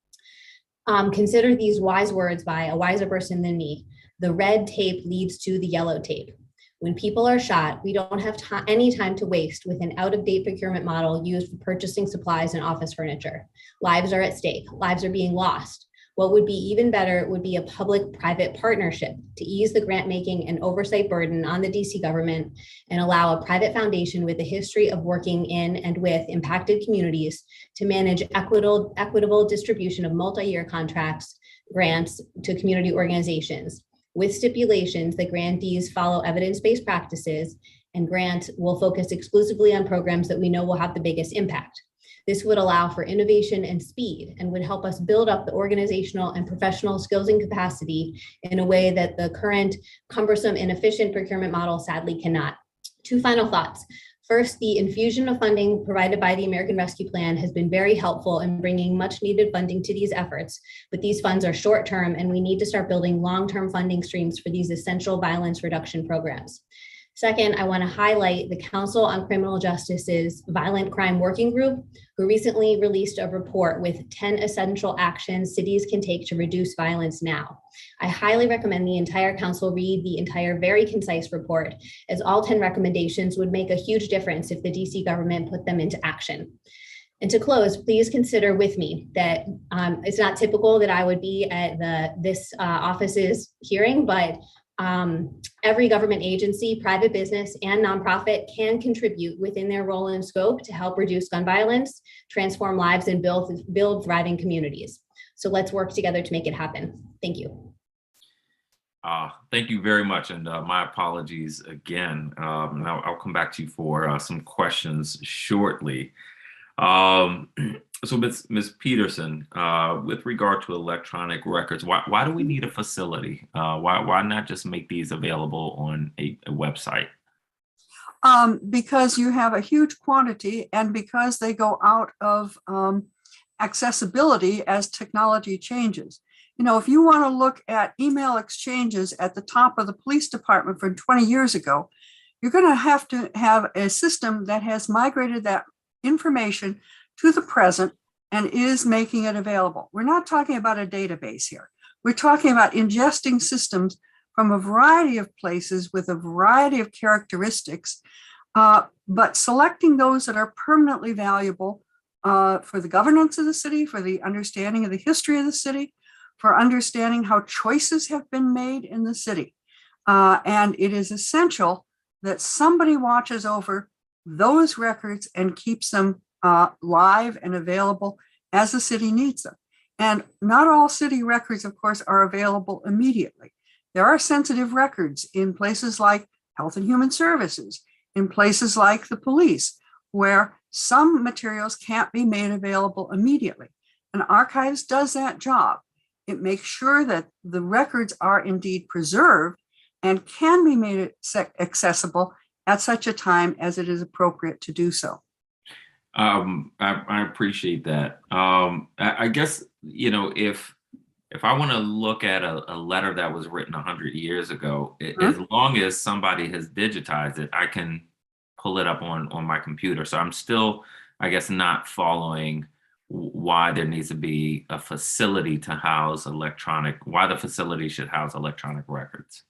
Speaker 14: Consider these wise words by a wiser person than me. The red tape leads to the yellow tape. When people are shot, we don't have any time to waste with an out-of-date procurement model used for purchasing supplies and office furniture. Lives are at stake. Lives are being lost. What would be even better would be a public-private partnership to ease the grant-making and oversight burden on the DC government and allow a private foundation with a history of working in and with impacted communities to manage equitable distribution of multi-year contracts, grants to community organizations, with stipulations that grantees follow evidence-based practices, and grant will focus exclusively on programs that we know will have the biggest impact. This would allow for innovation and speed and would help us build up the organizational and professional skills and capacity in a way that the current cumbersome and inefficient procurement model sadly cannot. Two final thoughts. First, the infusion of funding provided by the American Rescue Plan has been very helpful in bringing much needed funding to these efforts, but these funds are short-term and we need to start building long-term funding streams for these essential violence reduction programs. Second, I want to highlight the Council on Criminal Justice's Violent Crime Working Group, who recently released a report with 10 essential actions cities can take to reduce violence now. I highly recommend the entire council read the entire very concise report, as all 10 recommendations would make a huge difference if the DC government put them into action. And to close, please consider with me that it's not typical that I would be at this office's hearing, but every government agency, private business, and nonprofit can contribute within their role and scope to help reduce gun violence, transform lives, and build thriving communities. So let's work together to make it happen. Thank you.
Speaker 2: Thank you very much, and my apologies again. I'll come back to you for some questions shortly. So Ms. Peterson, with regard to electronic records, why do we need a facility? Why not just make these available on a website?
Speaker 12: Because you have a huge quantity and because they go out of accessibility as technology changes. You know, if you want to look at email exchanges at the top of the police department from 20 years ago, you're going to have a system that has migrated that information to the present and is making it available. We're not talking about a database here. We're talking about ingesting systems from a variety of places with a variety of characteristics, but selecting those that are permanently valuable for the governance of the city, for the understanding of the history of the city, for understanding how choices have been made in the city. And it is essential that somebody watches over those records and keeps them live and available as the city needs them. And not all city records, of course, are available immediately. There are sensitive records in places like Health and Human Services, in places like the police, where some materials can't be made available immediately. And Archives does that job. It makes sure that the records are indeed preserved and can be made accessible at such a time as it is appropriate to do so.
Speaker 2: I appreciate that. I guess, you know, if I want to look at a letter that was written 100 years ago, as long as somebody has digitized it, I can pull it up on my computer. So I'm still, I guess, not following why there needs to be a facility to house why the facility should house electronic records.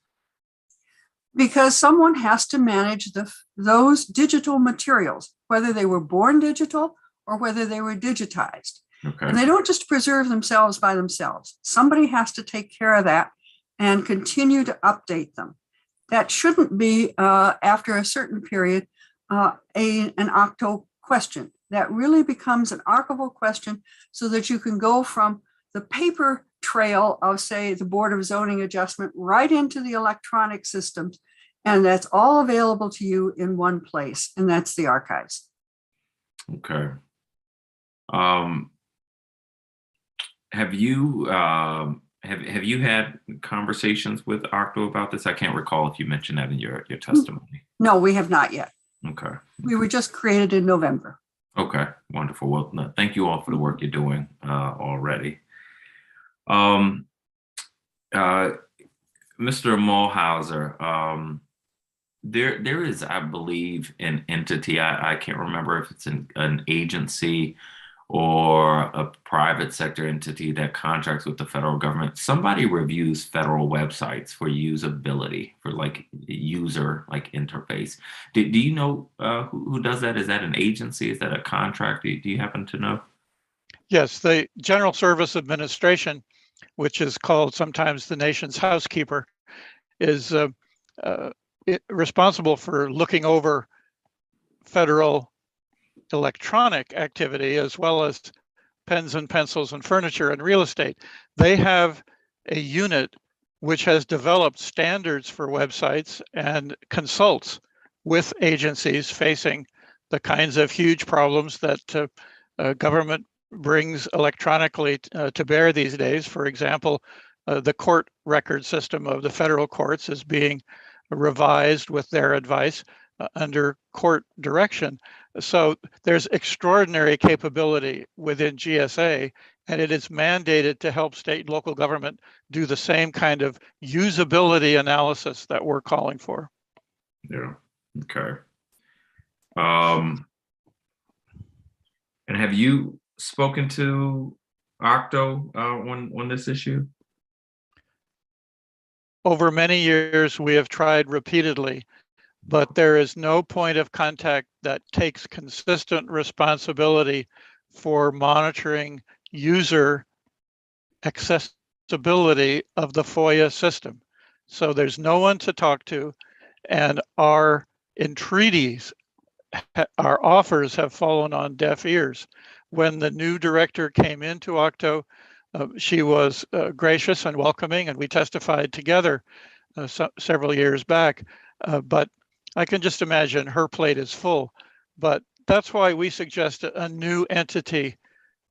Speaker 12: Because someone has to manage those digital materials, whether they were born digital or whether they were digitized.
Speaker 2: Okay.
Speaker 12: And they don't just preserve themselves by themselves. Somebody has to take care of that and continue to update them. That shouldn't be, after a certain period, an OCTO question. That really becomes an archival question so that you can go from the paper trail of, say, the Board of Zoning Adjustment right into the electronic systems. And that's all available to you in one place, and that's the Archives.
Speaker 2: Okay. Have you had conversations with OCTO about this? I can't recall if you mentioned that in your testimony.
Speaker 12: No, we have not yet.
Speaker 2: Okay.
Speaker 12: We were just created in November.
Speaker 2: Okay, wonderful. Well, no, thank you all for the work you're doing already. Mr. Mulhauser, there is, I believe, an entity, I can't remember if it's an agency or a private sector entity that contracts with the federal government, somebody reviews federal websites for usability, for like user like interface. Do you know who does that? Is that an agency? Is that a contract? Do you happen to know?
Speaker 13: Yes, the General Service Administration, which is called sometimes the nation's housekeeper, is responsible for looking over federal electronic activity as well as pens and pencils and furniture and real estate. They have a unit which has developed standards for websites and consults with agencies facing the kinds of huge problems that government brings electronically to bear these days. For example, the court record system of the federal courts is being revised with their advice under court direction. So there's extraordinary capability within GSA, and it is mandated to help state and local government do the same kind of usability analysis that we're calling for.
Speaker 2: Yeah, okay. And have you spoken to Octo on this issue?
Speaker 13: Over many years, we have tried repeatedly, but there is no point of contact that takes consistent responsibility for monitoring user accessibility of the FOIA system. So there's no one to talk to, and our entreaties, our offers have fallen on deaf ears. When the new director came into Octo, she was gracious and welcoming, and we testified together several years back. But I can just imagine her plate is full. But that's why we suggest a new entity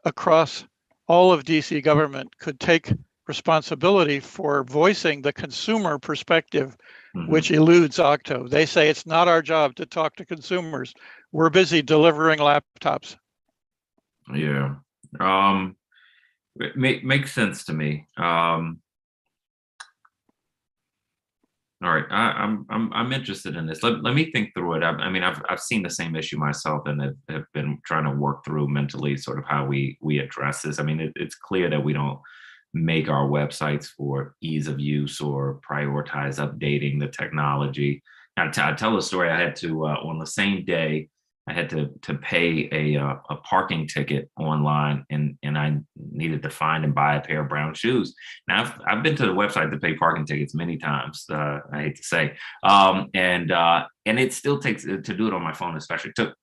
Speaker 13: across all of DC government could take responsibility for voicing the consumer perspective, which eludes Octo. They say it's not our job to talk to consumers. We're busy delivering laptops.
Speaker 2: Yeah, it makes sense to me. All right, I'm interested in this. Let me think through it. I mean, I've seen the same issue myself, and have been trying to work through mentally sort of how we address this. I mean, it's clear that we don't make our websites for ease of use or prioritize updating the technology. I tell a story. I had to on the same day, I had to pay a parking ticket online, and I needed to find and buy a pair of brown shoes. Now I've been to the website to pay parking tickets many times. I hate to say, and it still takes to do it on my phone, especially. It took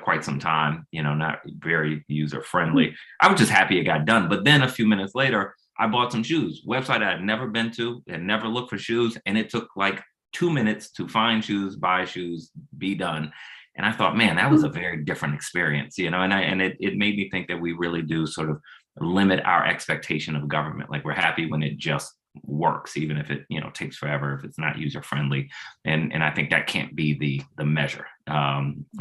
Speaker 2: quite some time. Not very user friendly. I was just happy it got done. But then a few minutes later, I bought some shoes. Website I had never been to, had never looked for shoes, and it took like 2 minutes to find shoes, buy shoes, be done. And I thought, man, that was a very different experience, and it made me think that we really do sort of limit our expectation of government. Like, we're happy when it just works, even if it, takes forever, if it's not user friendly. And I think that can't be the measure.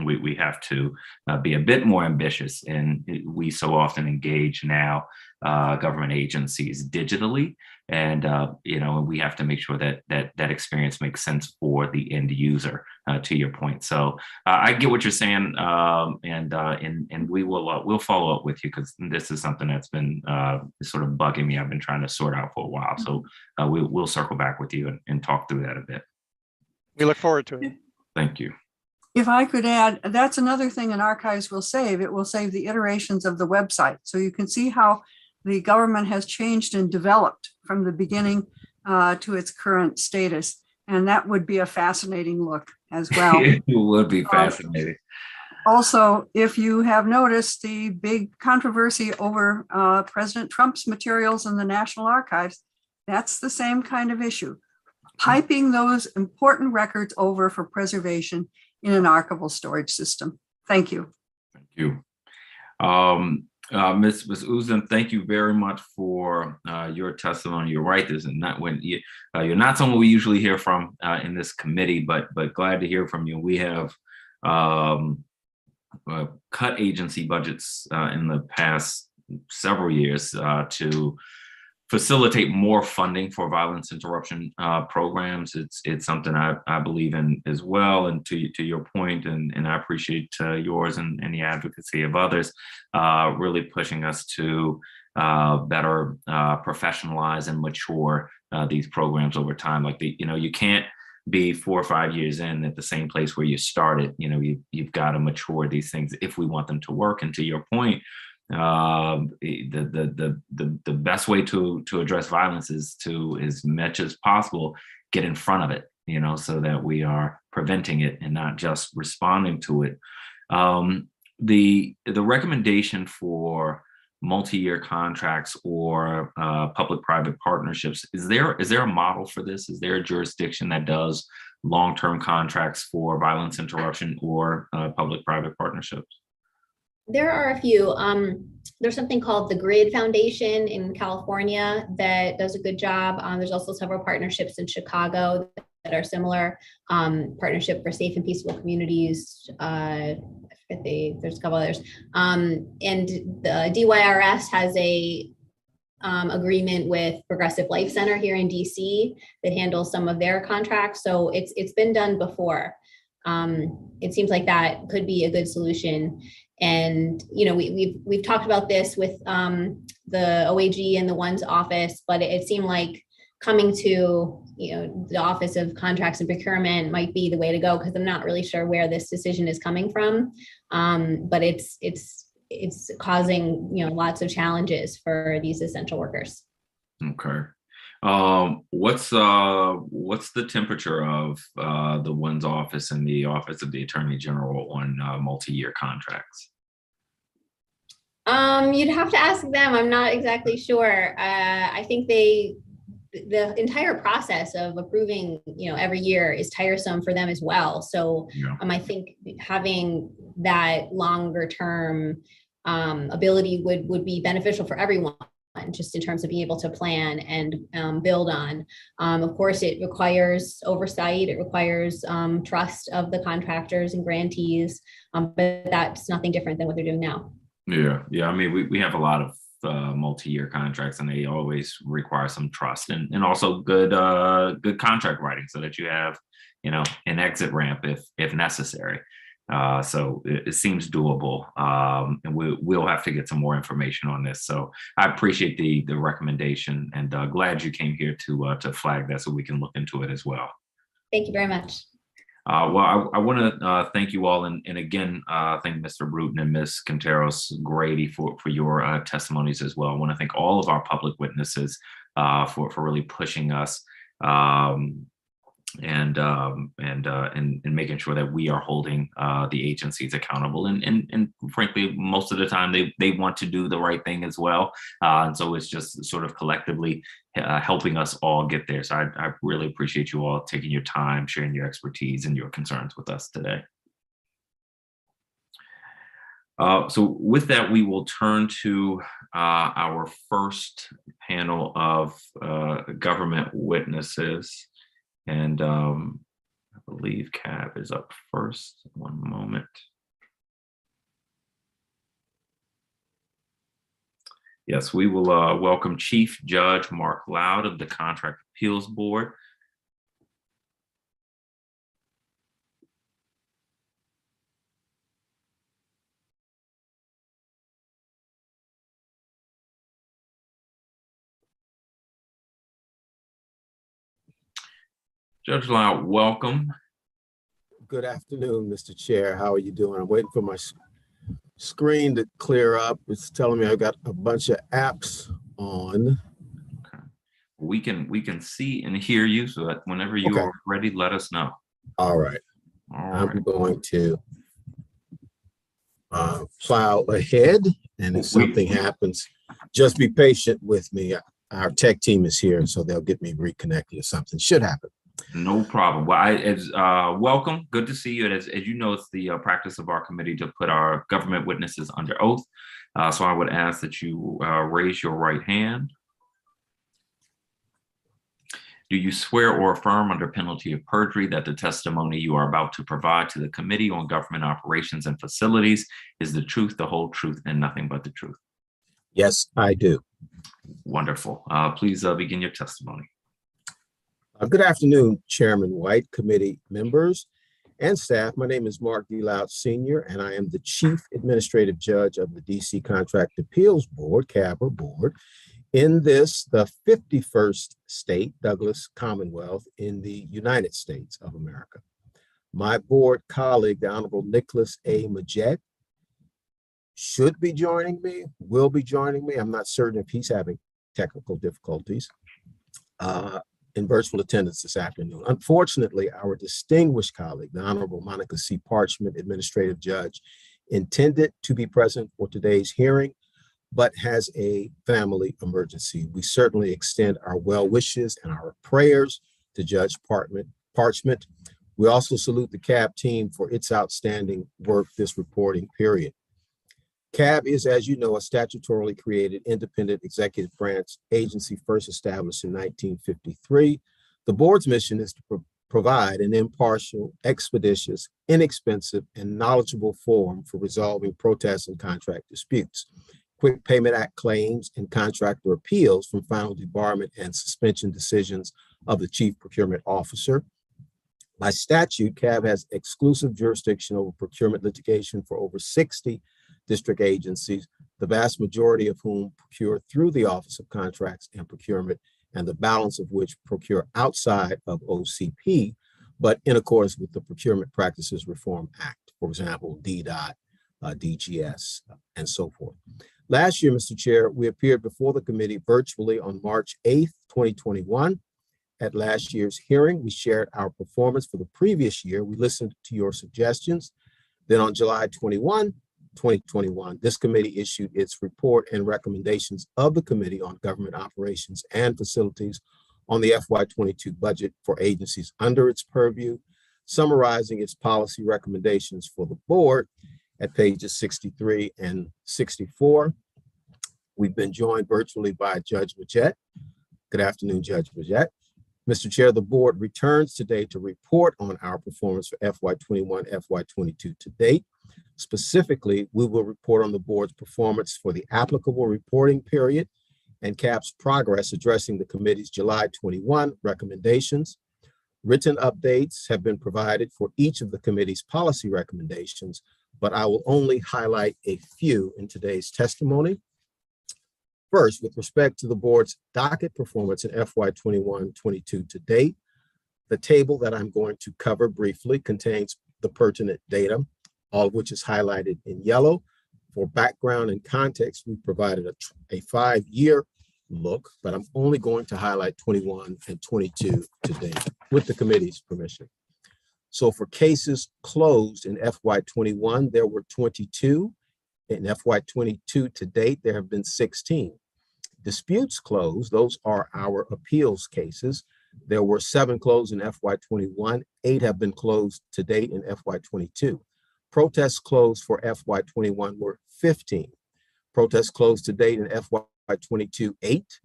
Speaker 2: We have to be a bit more ambitious, and we so often engage now government agencies digitally, and we have to make sure that experience makes sense for the end user. To your point, so I get what you're saying, and we'll follow up with you, because this is something that's been sort of bugging me. I've been trying to sort out for a while, so we'll circle back with you and talk through that a bit.
Speaker 13: We look forward to it.
Speaker 2: Thank you.
Speaker 12: If I could add, that's another thing an archives will save. It will save the iterations of the website. So you can see how the government has changed and developed from the beginning to its current status. And that would be a fascinating look as well.
Speaker 2: It would be fascinating.
Speaker 12: Also, if you have noticed the big controversy over President Trump's materials in the National Archives, that's the same kind of issue. Piping those important records over for preservation in an archival storage system. Thank you.
Speaker 2: Thank you. Ms. Uzan, thank you very much for your testimony. You're right, this is not when you're not someone we usually hear from in this committee, but glad to hear from you. We have cut agency budgets in the past several years to facilitate more funding for violence interruption programs. It's something I believe in as well. And to your point, and I appreciate yours and the advocacy of others, really pushing us to better professionalize and mature these programs over time. Like you can't be 4 or 5 years in at the same place where you started. You've got to mature these things if we want them to work. And to your point, the best way to address violence is to, as much as possible, get in front of it, so that we are preventing it and not just responding to it. The recommendation for multi-year contracts or public-private partnerships, is there a model for this? Is there a jurisdiction that does long-term contracts for violence interruption or public-private partnerships?
Speaker 14: There are a few. There's something called the Grid Foundation in California that does a good job. There's also several partnerships in Chicago that are similar. Partnership for Safe and Peaceful Communities. There's a couple others. And the DYRS has a agreement with Progressive Life Center here in DC that handles some of their contracts. So it's been done before. It seems like that could be a good solution. And we've talked about this with the OAG and the ONE's office, but it seemed like coming to the Office of Contracts and Procurement might be the way to go, because I'm not really sure where this decision is coming from. But it's causing lots of challenges for these essential workers.
Speaker 2: Okay. What's the temperature of the ONE's office and the Office of the Attorney General on multi-year contracts?
Speaker 14: You'd have to ask them. I'm not exactly sure. I think the entire process of approving, every year is tiresome for them as well. So
Speaker 2: yeah.
Speaker 14: I think having that longer term ability would be beneficial for everyone, just in terms of being able to plan and build on. Of course, it requires oversight. It requires trust of the contractors and grantees, but that's nothing different than what they're doing now.
Speaker 2: Yeah. I mean, we have a lot of multi-year contracts, and they always require some trust and also good contract writing, so that you have an exit ramp if necessary. So it seems doable, and we'll have to get some more information on this. So I appreciate the recommendation, and glad you came here to flag that so we can look into it as well.
Speaker 14: Thank you very much.
Speaker 2: Well, I want to thank you all, and again, thank Mr. Bruton and Ms. Quinteros Grady for your testimonies as well. I want to thank all of our public witnesses for really pushing us and making sure that we are holding the agencies accountable. And frankly, most of the time they want to do the right thing as well. And so it's just sort of collectively helping us all get there. So I really appreciate you all taking your time, sharing your expertise and your concerns with us today. So with that, we will turn to our first panel of government witnesses. And I believe Cab is up first. One moment. Yes, we will welcome Chief Judge Mark Loud of the Contract Appeals Board. Judge Loud, welcome.
Speaker 15: Good afternoon, Mr. Chair. How are you doing? I'm waiting for my screen to clear up. It's telling me I've got a bunch of apps on.
Speaker 2: Okay. We can see and hear you, so that whenever you are ready, let us know.
Speaker 15: All right. I'm going to plow ahead, and if something happens, just be patient with me. Our tech team is here, so they'll get me reconnected if something should happen.
Speaker 2: No problem. Well, welcome. Good to see you. As you know, it's the practice of our committee to put our government witnesses under oath. So I would ask that you raise your right hand. Do you swear or affirm under penalty of perjury that the testimony you are about to provide to the Committee on Government Operations and Facilities is the truth, the whole truth, and nothing but the truth?
Speaker 15: Yes, I do.
Speaker 2: Wonderful. Please begin your testimony.
Speaker 15: Good afternoon, Chairman White, committee members, and staff. My name is Mark D. Loud Sr., and I am the Chief Administrative Judge of the DC Contract Appeals Board, CABA Board, in this, the 51st state, Douglas Commonwealth, in the United States of America. My board colleague, the Honorable Nicholas A. Majette, should be joining me, will be joining me. I'm not certain if he's having technical difficulties in virtual attendance this afternoon. Unfortunately, our distinguished colleague, the Honorable Monica C. Parchment, Administrative Judge, intended to be present for today's hearing, but has a family emergency. We certainly extend our well wishes and our prayers to Judge Parchment. We also salute the CAB team for its outstanding work this reporting period. CAB is, as you know, a statutorily created independent executive branch agency first established in 1953. The board's mission is to provide an impartial, expeditious, inexpensive, and knowledgeable forum for resolving protests and contract disputes, Quick Payment Act claims, and contractor appeals from final debarment and suspension decisions of the Chief Procurement Officer. By statute, CAB has exclusive jurisdiction over procurement litigation for over 60 district agencies, the vast majority of whom procure through the Office of Contracts and Procurement, and the balance of which procure outside of OCP, but in accordance with the Procurement Practices Reform Act, for example, DDOT, DGS, and so forth. Last year, Mr. Chair, we appeared before the committee virtually on March 8th, 2021. At last year's hearing, we shared our performance for the previous year. We listened to your suggestions. Then on July 21, 2021, this committee issued its report and recommendations of the Committee on Government Operations and Facilities on the FY22 budget for agencies under its purview, summarizing its policy recommendations for the board at pages 63 and 64. We've been joined virtually by Judge Majette. Good afternoon, Judge Majette. Mr. Chair, the board returns today to report on our performance for FY21, FY22 to date. Specifically, we will report on the board's performance for the applicable reporting period and CAB's progress addressing the committee's July 21 recommendations. Written updates have been provided for each of the committee's policy recommendations, but I will only highlight a few in today's testimony. First, with respect to the board's docket performance in FY21-22 to date, the table that I'm going to cover briefly contains the pertinent data, all of which is highlighted in yellow. For background and context, we provided a 5-year look, but I'm only going to highlight 21 and 22 today with the committee's permission. So for cases closed in FY21, there were 22. In FY22 to date, there have been 16. Disputes closed, those are our appeals cases. There were 7 closed in FY21, 8 have been closed to date in FY22. Protests closed for FY21 were 15. Protests closed to date in FY22, 8.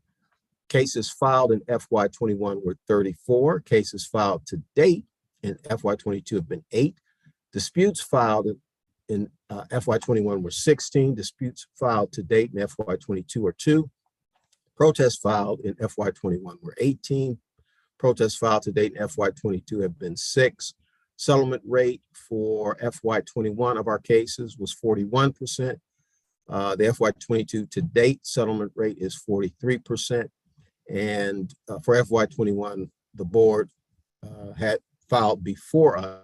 Speaker 15: Cases filed in FY21 were 34. Cases filed to date in FY22 have been 8. Disputes filed in FY21 were 16. Disputes filed to date in FY22 are 2. Protests filed in FY21 were 18. Protests filed to date in FY22 have been 6. Settlement rate for FY21 of our cases was 41%. The FY22 to date settlement rate is 43%. And for FY21, the board had filed before us.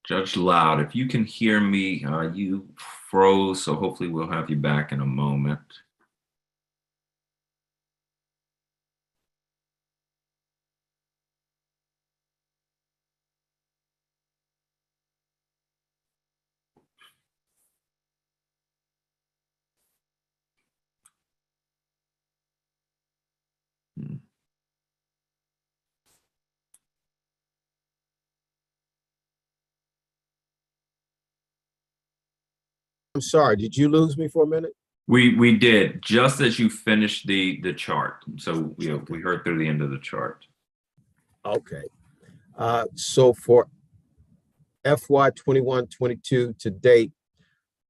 Speaker 2: Judge Loud, if you can hear me, you froze, so hopefully we'll have you back in a moment.
Speaker 15: I'm sorry, did you lose me for a minute?
Speaker 2: We did, just as you finished the chart. So we heard through the end of the chart.
Speaker 15: Okay. So for FY 21-22 to date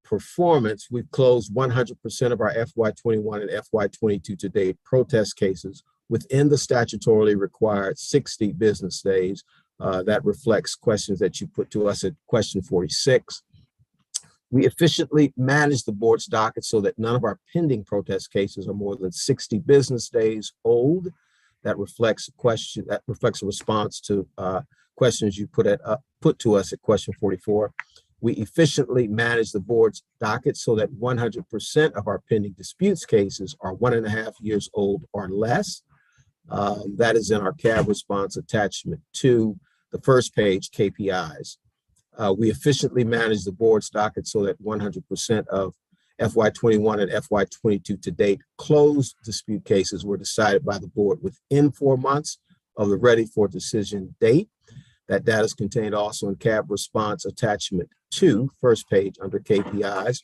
Speaker 15: performance, we've closed 100% of our FY 21 and FY 22 to date protest cases within the statutorily required 60 business days. That reflects questions that you put to us at question 46. We efficiently manage the board's docket so that none of our pending protest cases are more than 60 business days old. That reflects a response to questions you put to us at question 44. We efficiently manage the board's docket so that 100% of our pending disputes cases are 1.5 years old or less. That is in our CAB response attachment to the first page KPIs. We efficiently manage the board's docket so that 100% of FY 21 and FY 22 to date closed dispute cases were decided by the board within 4 months of the ready for decision date. That data is contained also in CAB response attachment 2, first page under KPIs.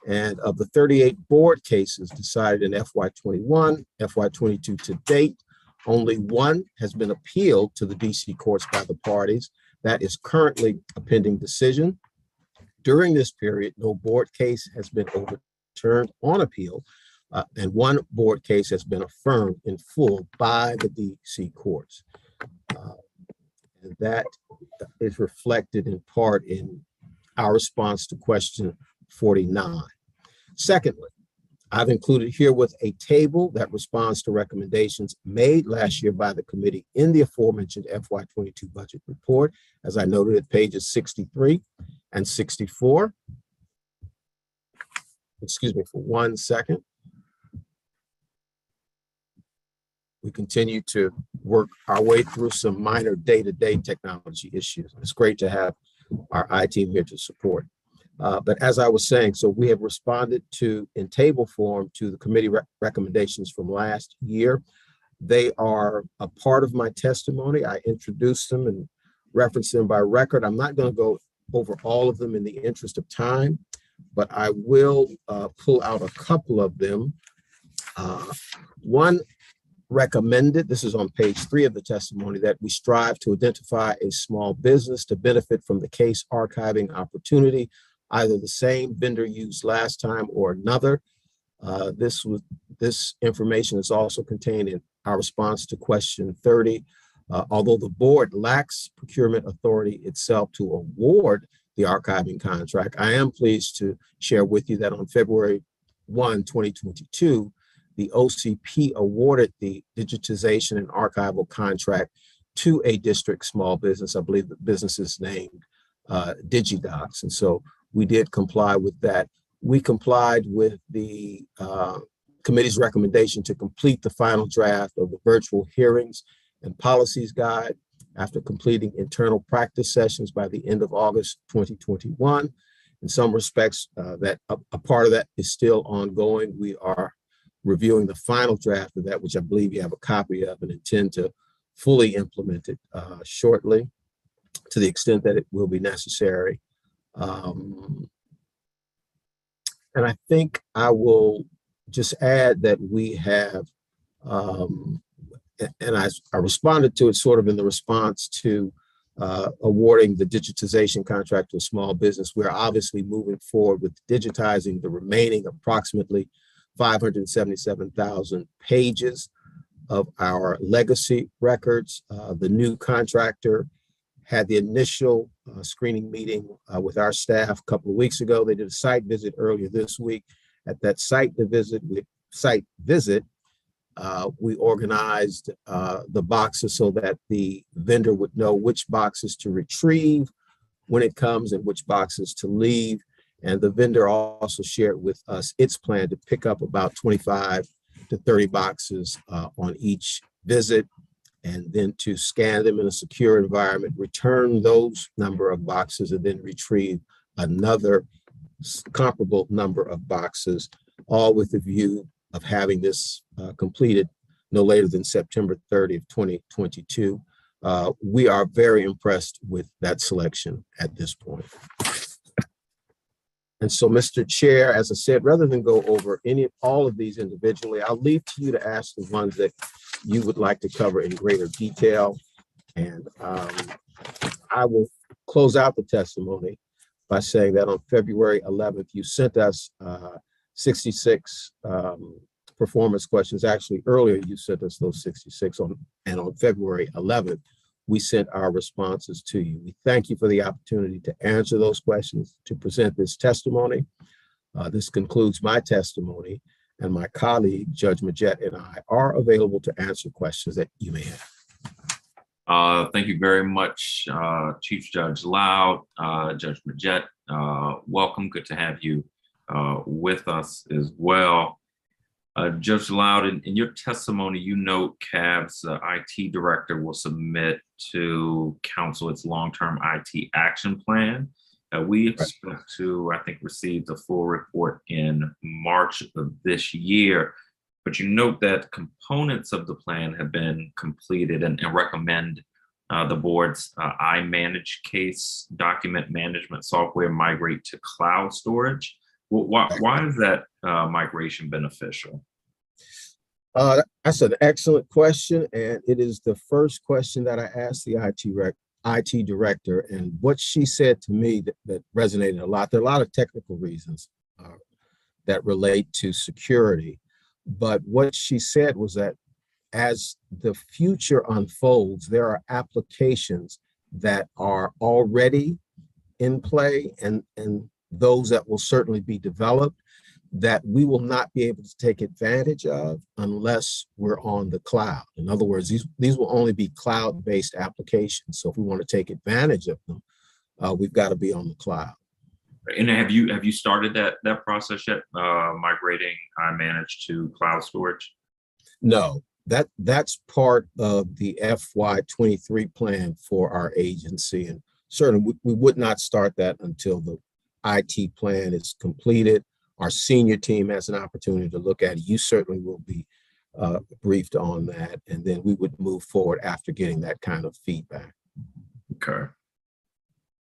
Speaker 15: And of the 38 board cases decided in FY 21, FY 22 to date, only one has been appealed to the DC courts by the parties. That is currently a pending decision. During this period, no board case has been overturned on appeal, and one board case has been affirmed in full by the DC courts. And that is reflected in part in our response to question 49. Secondly, I've included here with a table that responds to recommendations made last year by the committee in the aforementioned FY22 budget report, as I noted at pages 63 and 64. Excuse me for 1 second. We continue to work our way through some minor day-to-day technology issues. It's great to have our IT team here to support. But as I was saying, so we have responded to, in table form, to the committee recommendations from last year. They are a part of my testimony. I introduced them and referenced them by record. I'm not going to go over all of them in the interest of time, but I will pull out a couple of them. One recommended, this is on page 3 of the testimony, that we strive to identify a small business to benefit from the case archiving opportunity, either the same vendor used last time or another. This information is also contained in our response to question 30. Although the board lacks procurement authority itself to award the archiving contract, I am pleased to share with you that on February 1, 2022, the OCP awarded the digitization and archival contract to a district small business. I believe the business is named DigiDocs. And so we did comply with that. We complied with the committee's recommendation to complete the final draft of the virtual hearings and policies guide after completing internal practice sessions by the end of August 2021. In some respects, that a part of that is still ongoing. We are reviewing the final draft of that, which I believe you have a copy of, and intend to fully implement it shortly to the extent that it will be necessary. And I think I will just add that we have, and I responded to it sort of in the response to awarding the digitization contract to a small business. We're obviously moving forward with digitizing the remaining approximately 577,000 pages of our legacy records. The new contractor had the initial screening meeting with our staff a couple of weeks ago. They did a site visit earlier this week. At that site visit, we organized the boxes so that the vendor would know which boxes to retrieve when it comes and which boxes to leave. And the vendor also shared with us its plan to pick up about 25 to 30 boxes on each visit, and then to scan them in a secure environment, return those number of boxes, and then retrieve another comparable number of boxes, all with the view of having this completed no later than September 30th, 2022. We are very impressed with that selection at this point. And so, Mr. Chair, as I said, rather than go over all of these individually, I'll leave to you to ask the ones that you would like to cover in greater detail. And I will close out the testimony by saying that on February 11th, you sent us 66 performance questions. Actually, earlier you sent us those 66 and on February 11th, we sent our responses to you. We thank you for the opportunity to answer those questions, to present this testimony. This concludes my testimony, and my colleague, Judge Majette, and I are available to answer questions that you may have.
Speaker 2: Thank you very much, Chief Judge Loud, Judge Majette. Welcome. Good to have you with us as well. Judge Loud, in your testimony, you note CAB's IT director will submit to council its long-term IT action plan. We expect to, I think, receive the full report in March of this year. But you note that components of the plan have been completed and recommend the board's iManage case document management software migrate to cloud storage. Why is that migration beneficial?
Speaker 15: That's an excellent question, and it is the first question that I asked the IT director, and what she said to me that resonated a lot. There are a lot of technical reasons that relate to security, but what she said was that as the future unfolds, there are applications that are already in play and those that will certainly be developed that we will not be able to take advantage of unless we're on the cloud. In other words, these will only be cloud-based applications. So if we want to take advantage of them, we've got to be on the cloud.
Speaker 2: And have you started that process yet, migrating iManage to cloud storage?
Speaker 15: No, that's part of the FY23 plan for our agency. And certainly we would not start that until the IT plan is completed. Our senior team has an opportunity to look at it. You certainly will be briefed on that. And then we would move forward after getting that kind of feedback.
Speaker 2: Okay.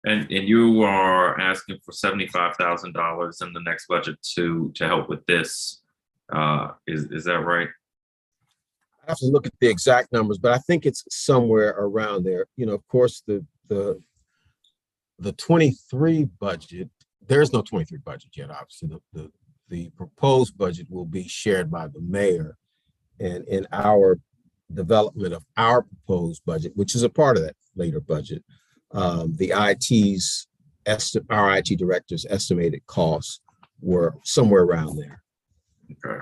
Speaker 2: And you are asking for $75,000 in the next budget to help with this. Is that right?
Speaker 15: I have to look at the exact numbers, but I think it's somewhere around there. You know, of course, the 23 budget, there's no 23 budget yet, obviously. The proposed budget will be shared by the mayor. And in our development of our proposed budget, which is a part of that later budget, our IT director's estimated costs were somewhere around there.
Speaker 2: Okay.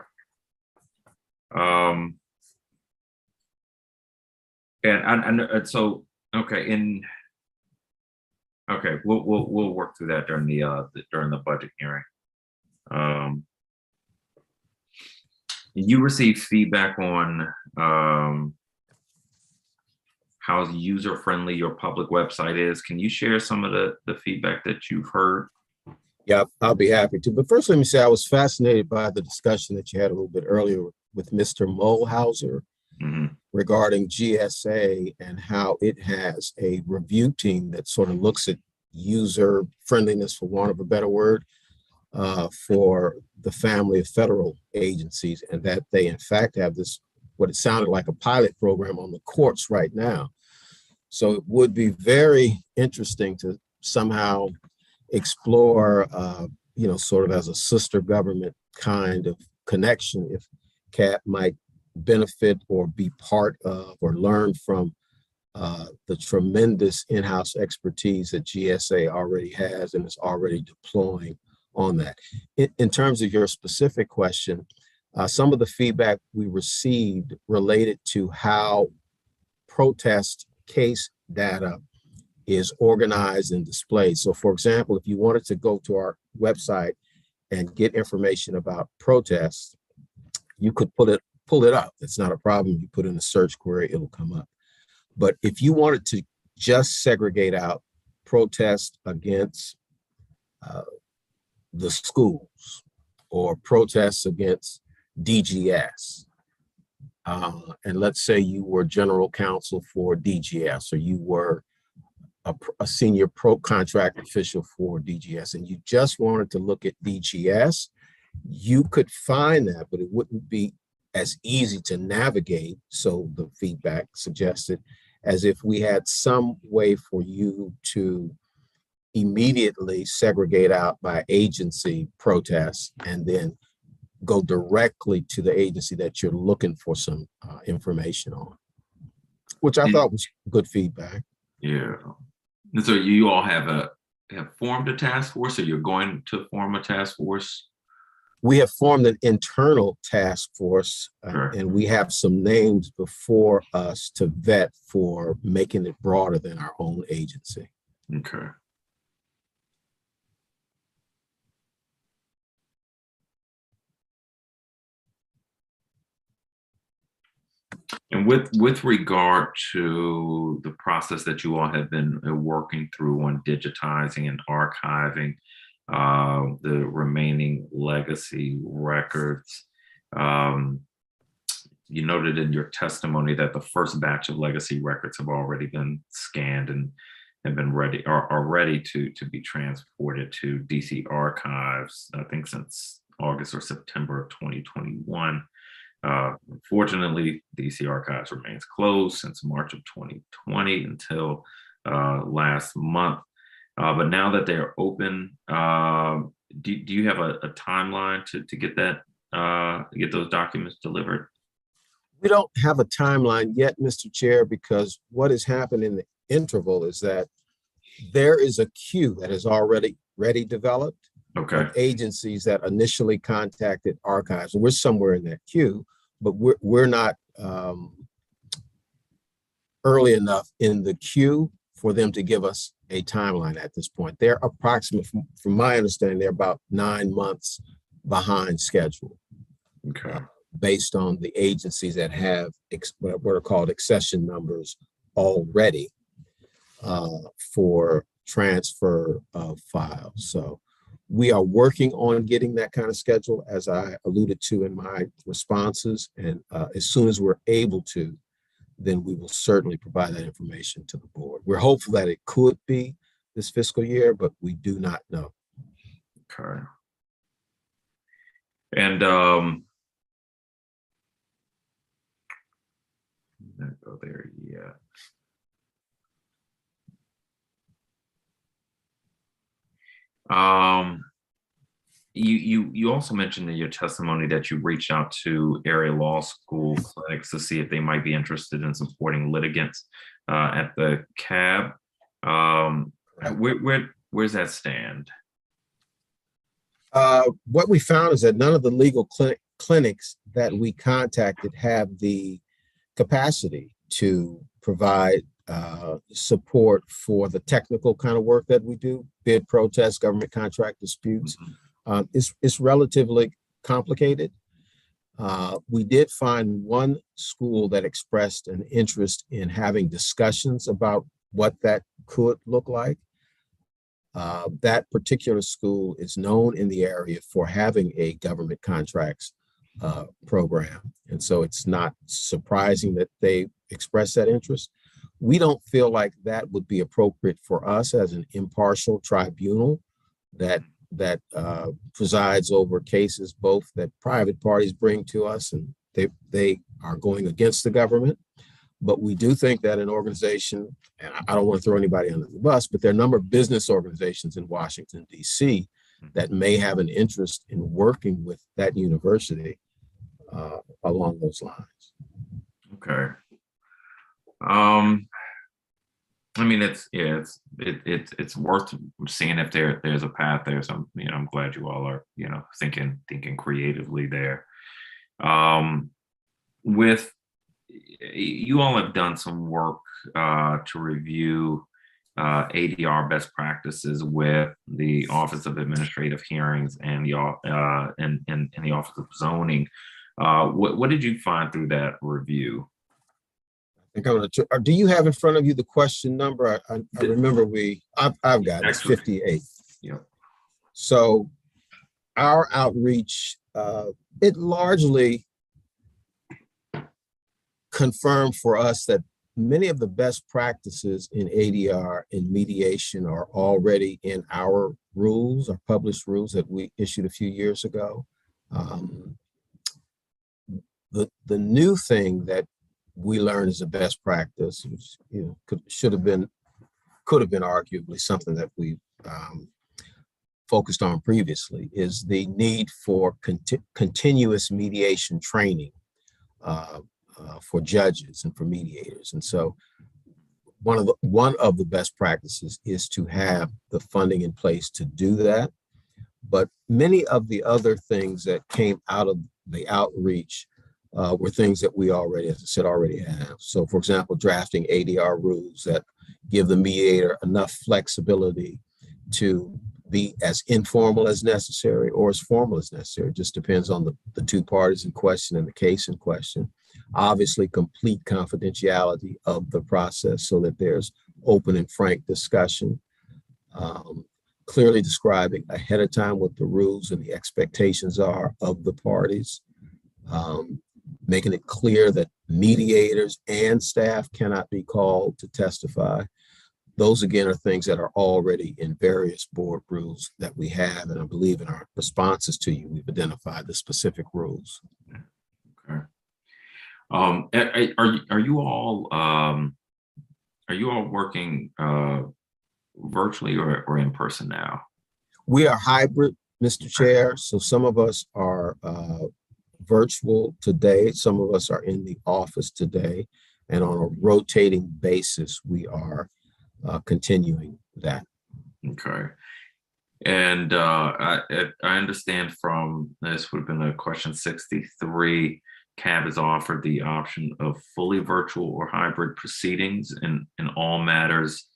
Speaker 2: And so okay, okay, we'll work through that during the budget hearing. You received feedback on how user-friendly your public website is. Can you share some of the feedback that you've heard?
Speaker 15: Yeah, I'll be happy to. But first, let me say I was fascinated by the discussion that you had a little bit earlier with Mr. Mulhauser regarding GSA and how it has a review team that sort of looks at user friendliness, for want of a better word, for the family of federal agencies, and that they in fact have this, what it sounded like a pilot program on the courts right now. So it would be very interesting to somehow explore, sort of as a sister government kind of connection, if CAT might benefit or be part of or learn from the tremendous in-house expertise that GSA already has and is already deploying on that. In terms of your specific question, some of the feedback we received related to how protest case data is organized and displayed. So for example, if you wanted to go to our website and get information about protests, you could pull it up. It's not a problem. You put in a search query, it'll come up. But if you wanted to just segregate out protests against the schools or protests against DGS, and let's say you were general counsel for DGS, or you were a senior pro contract official for DGS and you just wanted to look at DGS, you could find that, but it wouldn't be as easy to navigate. So the feedback suggested as if we had some way for you to immediately segregate out by agency protests and then go directly to the agency that you're looking for some information on, which I thought was good feedback.
Speaker 2: Yeah. And so you all have formed a task force, or you're going to form a task force?
Speaker 15: We have formed an internal task force,
Speaker 2: Sure.
Speaker 15: and we have some names before us to vet for making it broader than our own agency.
Speaker 2: Okay. And with regard to the process that you all have been working through on digitizing and archiving the remaining legacy records, you noted in your testimony that the first batch of legacy records have already been scanned and have been ready, are ready to be transported to DC archives, I think since August or September of 2021. Unfortunately, DC Archives remains closed since March of 2020 until last month. But now that they're open, do you have a timeline to get that get those documents delivered?
Speaker 15: We don't have a timeline yet, Mr. Chair, because what has happened in the interval is that there is a queue that is already developed.
Speaker 2: Okay.
Speaker 15: Of agencies that initially contacted archives, and we're somewhere in that queue, but we're not early enough in the queue for them to give us a timeline at this point. They're approximately, from my understanding, they're about 9 months behind schedule.
Speaker 2: Okay.
Speaker 15: Based on the agencies that have what are called accession numbers already for transfer of files. So we are working on getting that kind of schedule, as I alluded to in my responses. And as soon as we're able to, then we will certainly provide that information to the board. We're hopeful that it could be this fiscal year, but we do not know.
Speaker 2: Okay. And not go there yet. You also mentioned in your testimony that you reached out to area law school clinics to see if they might be interested in supporting litigants at the CAB. Where's that stand?
Speaker 15: What we found is that none of the legal clinics that we contacted have the capacity to provide support for the technical kind of work that we do, bid protests, government contract disputes. It's relatively complicated. We did find one school that expressed an interest in having discussions about what that could look like. That particular school is known in the area for having a government contracts program. And so it's not surprising that they express that interest. We don't feel like that would be appropriate for us as an impartial tribunal that presides over cases both that private parties bring to us and they are going against the government. But we do think that an organization, and I don't want to throw anybody under the bus, but there are a number of business organizations in Washington, D.C. that may have an interest in working with that university along those lines. Okay.
Speaker 2: I mean, it's worth seeing if there's a path there. So, I'm glad you all are, thinking creatively there. With you all have done some work to review ADR best practices with the Office of Administrative Hearings and the Office of Zoning. What did you find through that review?
Speaker 15: I think I'm going to. Do you have in front of you the question number? I remember I've got it. It's 58.
Speaker 2: Yeah.
Speaker 15: So our outreach, it largely confirmed for us that many of the best practices in ADR and mediation are already in our rules, our published rules that we issued a few years ago. The new thing that we learned as a best practice, which could have been arguably something that we focused on previously, is the need for continuous mediation training for judges and for mediators. And so one of the best practices is to have the funding in place to do that. But many of the other things that came out of the outreach were things that we already, as I said, already have. So for example, drafting ADR rules that give the mediator enough flexibility to be as informal as necessary or as formal as necessary. It just depends on the two parties in question and the case in question. Obviously, complete confidentiality of the process so that there's open and frank discussion. Clearly describing ahead of time what the rules and the expectations are of the parties. Making it clear that mediators and staff cannot be called to testify. Those, again, are things that are already in various board rules that we have, and I believe in our responses to you, we've identified the specific rules.
Speaker 2: Okay. Are you all working virtually or in person now?
Speaker 15: We are hybrid, Mr. Chair. So some of us are virtual today. Some of us are in the office today, and on a rotating basis, we are continuing that.
Speaker 2: Okay. And I understand from, this would have been a question 63, CAB has offered the option of fully virtual or hybrid proceedings in all matters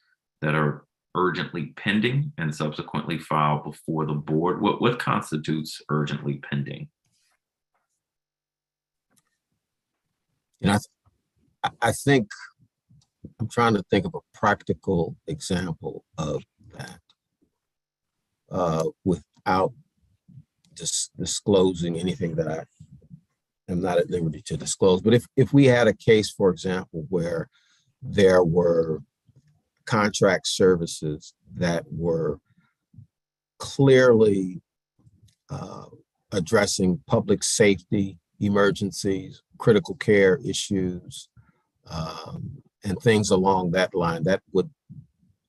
Speaker 2: that are urgently pending and subsequently filed before the board. What constitutes urgently pending?
Speaker 15: I think I'm trying to think of a practical example of that without just disclosing anything that I am not at liberty to disclose. But if we had a case, for example, where there were contract services that were clearly addressing public safety emergencies, critical care issues, and things along that line, that would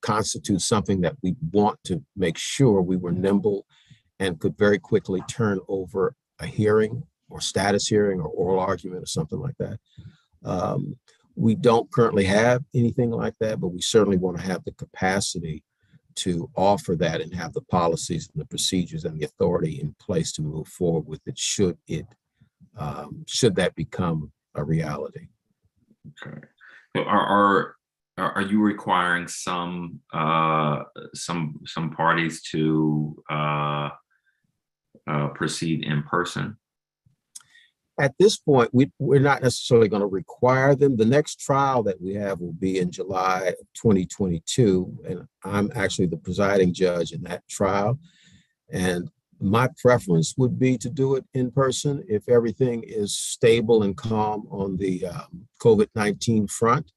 Speaker 15: constitute something that we want to make sure we were nimble and could very quickly turn over a hearing or status hearing or oral argument or something like that. We don't currently have anything like that, but we certainly want to have the capacity to offer that and have the policies and the procedures and the authority in place to move forward with it should that become a reality.
Speaker 2: Okay. Are you requiring some parties to proceed in person?
Speaker 15: At this point, we're not necessarily going to require them. The next trial that we have will be in July of 2022, and I'm actually the presiding judge in that trial. And my preference would be to do it in person if everything is stable and calm on the COVID-19 front.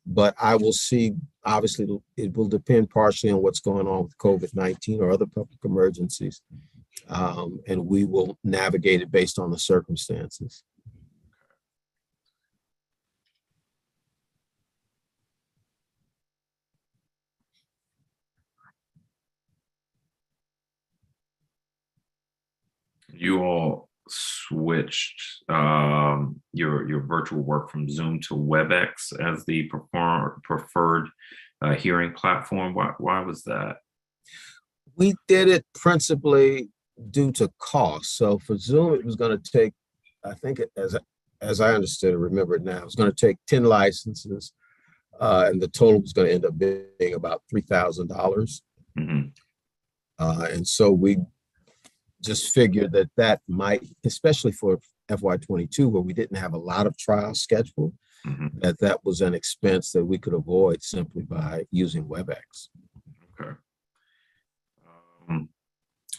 Speaker 15: But I will see, obviously, it will depend partially on what's going on with COVID-19 or other public emergencies. And we will navigate it based on the circumstances.
Speaker 2: You all switched your virtual work from Zoom to WebEx as the preferred hearing platform. Why was that?
Speaker 15: We did it principally due to cost. So for Zoom, it was going to take, I think as I understood it, remember it now, it was going to take 10 licenses, and the total was going to end up being about $3,000.
Speaker 2: Mm-hmm.
Speaker 15: And so we just figured that might, especially for FY22, where we didn't have a lot of trials scheduled,
Speaker 2: mm-hmm.
Speaker 15: that was an expense that we could avoid simply by using WebEx.
Speaker 2: Okay.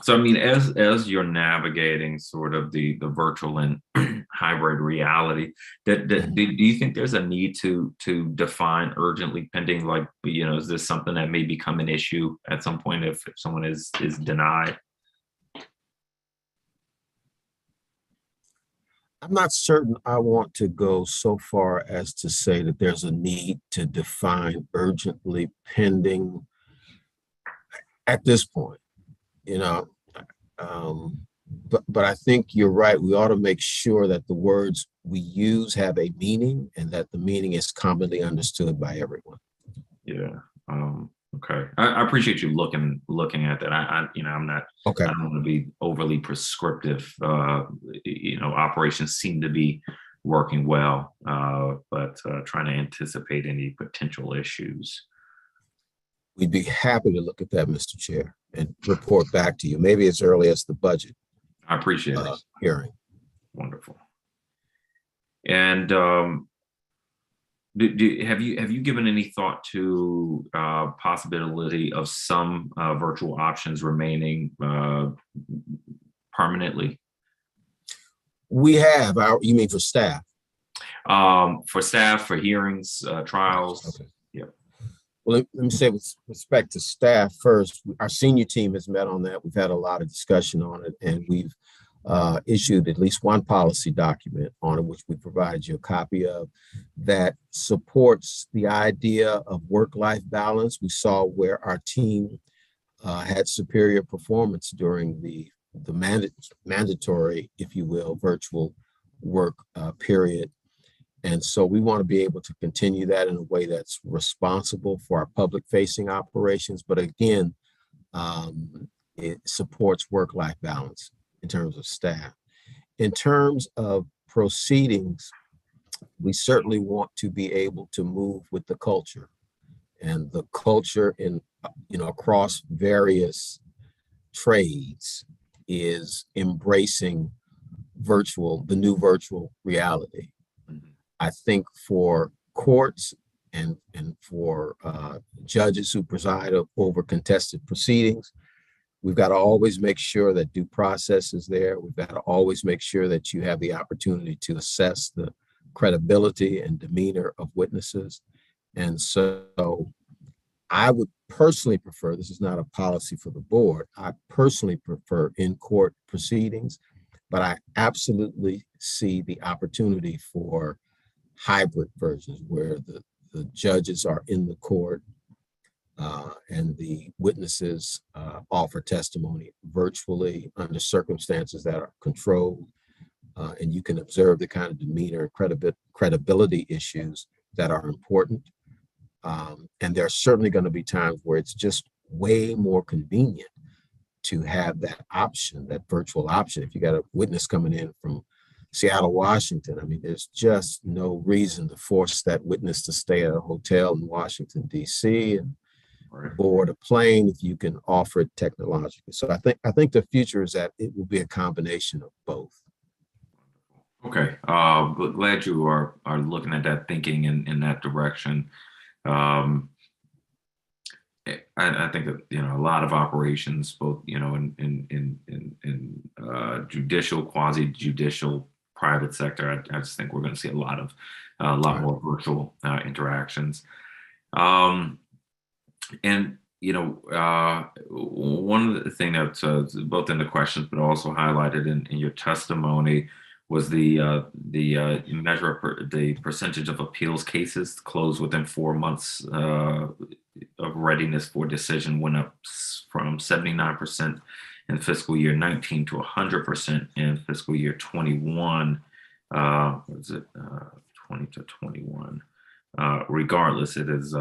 Speaker 2: So I mean, as you're navigating sort of the virtual and hybrid reality. Do you think there's a need to define urgently pending? Like, is this something that may become an issue at some point if someone is denied?
Speaker 15: I'm not certain I want to go so far as to say that there's a need to define urgently pending at this point, but I think you're right. We ought to make sure that the words we use have a meaning and that the meaning is commonly understood by everyone.
Speaker 2: Yeah. Okay. I appreciate you looking at that. I'm not.
Speaker 15: Okay.
Speaker 2: I don't want to be overly prescriptive. Operations seem to be working well, but trying to anticipate any potential issues.
Speaker 15: We'd be happy to look at that, Mr. Chair, and report back to you, maybe as early as the budget.
Speaker 2: I appreciate it.
Speaker 15: Hearing.
Speaker 2: Wonderful. And have you given any thought to possibility of some virtual options remaining permanently?
Speaker 15: We have. You mean for staff?
Speaker 2: For staff, for hearings, trials. Okay. Yeah.
Speaker 15: Well, let me say with respect to staff first, our senior team has met on that. We've had a lot of discussion on it, and we've issued at least one policy document on it, which we provided you a copy of, that supports the idea of work-life balance. We saw where our team had superior performance during the mandatory, if you will, virtual work period. And so we want to be able to continue that in a way that's responsible for our public-facing operations. But again, it supports work-life balance in terms of staff. In terms of proceedings, we certainly want to be able to move with the culture. And the culture across various trades is embracing the new virtual reality. I think for courts and for judges who preside over contested proceedings, we've got to always make sure that due process is there. We've got to always make sure that you have the opportunity to assess the credibility and demeanor of witnesses. And so I would personally prefer, this is not a policy for the board, I personally prefer in-court proceedings, but I absolutely see the opportunity for hybrid versions where the judges are in the court and the witnesses offer testimony virtually under circumstances that are controlled, and you can observe the kind of demeanor and credibility issues that are important. And there are certainly going to be times where it's just way more convenient to have that option, that virtual option. If you got a witness coming in from Seattle, Washington, I mean, there's just no reason to force that witness to stay at a hotel in Washington, D.C. and board a plane if you can offer it technologically. So I think the future is that it will be a combination of both.
Speaker 2: Okay, glad you are looking at that, thinking in that direction. I think that a lot of operations, both in judicial, quasi-judicial, private sector. I just think we're going to see a lot more virtual interactions. And one of the things that's both in the questions but also highlighted in your testimony was the measure of the percentage of appeals cases closed within 4 months of readiness for decision went up from 79% in fiscal year 19 to 100% in fiscal year 21. Was it 20 to 21? Regardless, it was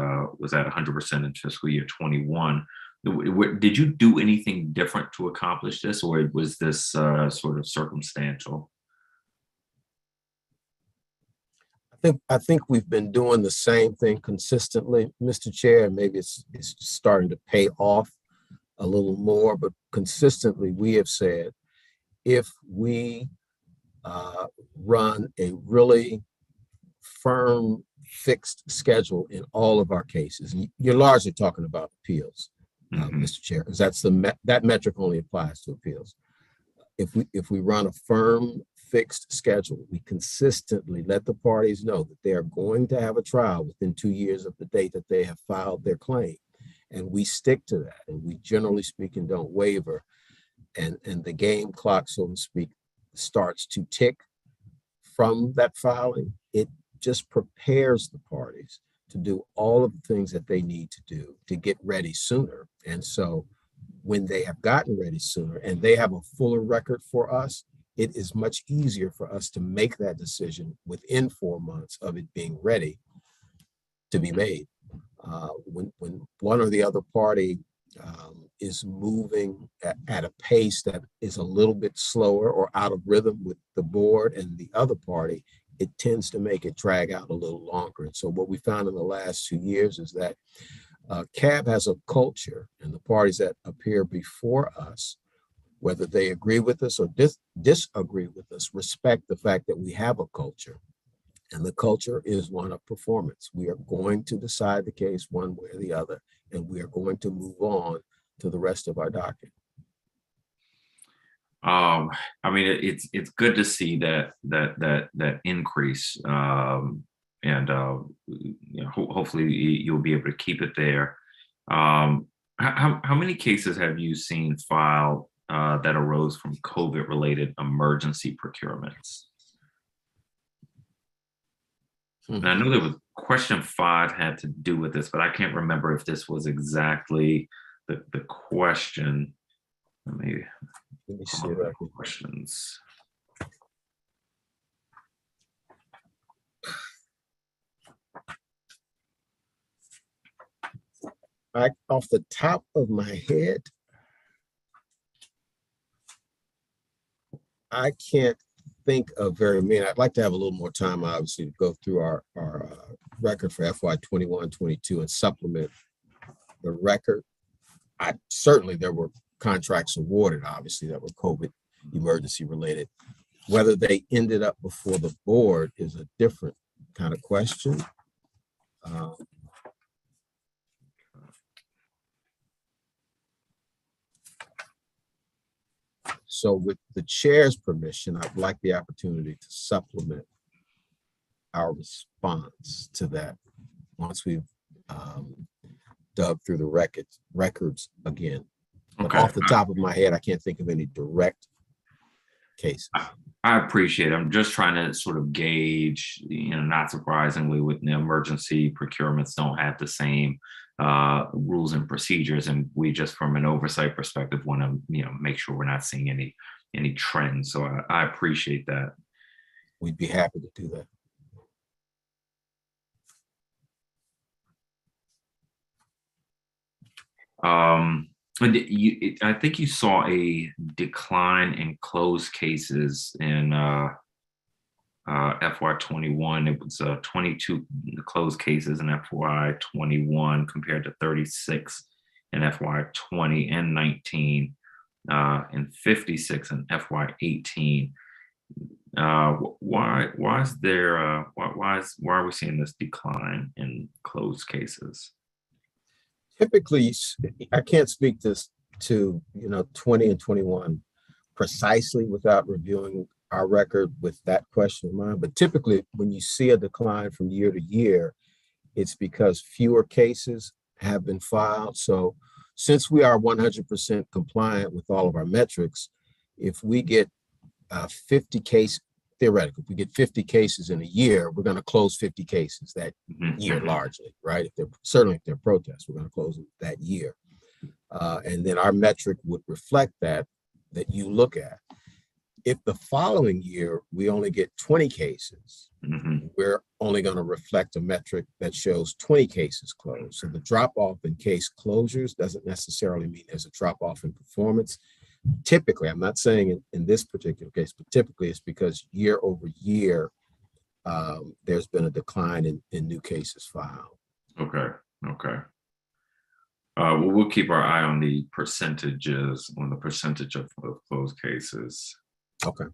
Speaker 2: at 100% in fiscal year 21. Did you do anything different to accomplish this, or was this sort of circumstantial?
Speaker 15: I think we've been doing the same thing consistently, Mr. Chair, and maybe it's starting to pay off a little more, but consistently we have said, if we run a really firm, fixed schedule in all of our cases, and you're largely talking about appeals, Mr. Chair, because that's that metric only applies to appeals. If we run a firm, fixed schedule. We consistently let the parties know that they are going to have a trial within 2 years of the date that they have filed their claim. And we stick to that. And we generally speaking don't waver. And the game clock, so to speak, starts to tick from that filing. It just prepares the parties to do all of the things that they need to do to get ready sooner. And so when they have gotten ready sooner and they have a fuller record for us, it is much easier for us to make that decision within 4 months of it being ready to be made. When one or the other party is moving at a pace that is a little bit slower or out of rhythm with the board and the other party, it tends to make it drag out a little longer. And so what we found in the last 2 years is that CAB has a culture, and the parties that appear before us, whether they agree with us or disagree with us, respect the fact that we have a culture. And the culture is one of performance. We are going to decide the case one way or the other, and we are going to move on to the rest of our docket.
Speaker 2: I mean, it's good to see that increase, and you know, hopefully you'll be able to keep it there. How many cases have you seen filed that arose from COVID-related emergency procurements? And I know there was question 5 had to do with this, but I can't remember if this was exactly the question. Let me
Speaker 15: see
Speaker 2: questions.
Speaker 15: Off the top of my head, I can't think of very many. I'd like to have a little more time, obviously, to go through our record for FY 21-22 and supplement the record. Certainly there were contracts awarded, obviously, that were COVID emergency related. Whether they ended up before the board is a different kind of question. So with the chair's permission, I'd like the opportunity to supplement our response to that once we've dug through the records again. But off the top of my head, I can't think of any direct cases.
Speaker 2: I appreciate it. I'm just trying to sort of gauge, you know, not surprisingly, with the emergency procurements don't have the same rules and procedures, and we just, from an oversight perspective, want to, you know, make sure we're not seeing any trends. So I appreciate that.
Speaker 15: We'd be happy to do that.
Speaker 2: I think you saw a decline in closed cases in FY21. It was 22 closed cases in FY21 compared to 36 in FY20 and 19, and 56 in FY18. Why are we seeing this decline in closed cases?
Speaker 15: Typically, I can't speak this to 20 and 21 precisely without reviewing our record with that question in mind. But typically, when you see a decline from year to year, it's because fewer cases have been filed. So since we are 100% compliant with all of our metrics, if we get 50 cases, theoretically, if we get 50 cases in a year, we're going to close 50 cases that year largely, right? If they're protests, we're going to close them that year. And then our metric would reflect that you look at. If the following year we only get 20 cases, we're only going to reflect a metric that shows 20 cases closed. So the drop off in case closures doesn't necessarily mean there's a drop off in performance. Typically, I'm not saying in this particular case, but typically it's because year over year, there's been a decline in new cases filed.
Speaker 2: Okay. Well, we'll keep our eye on the percentages, on the percentage of closed cases.
Speaker 15: Okay.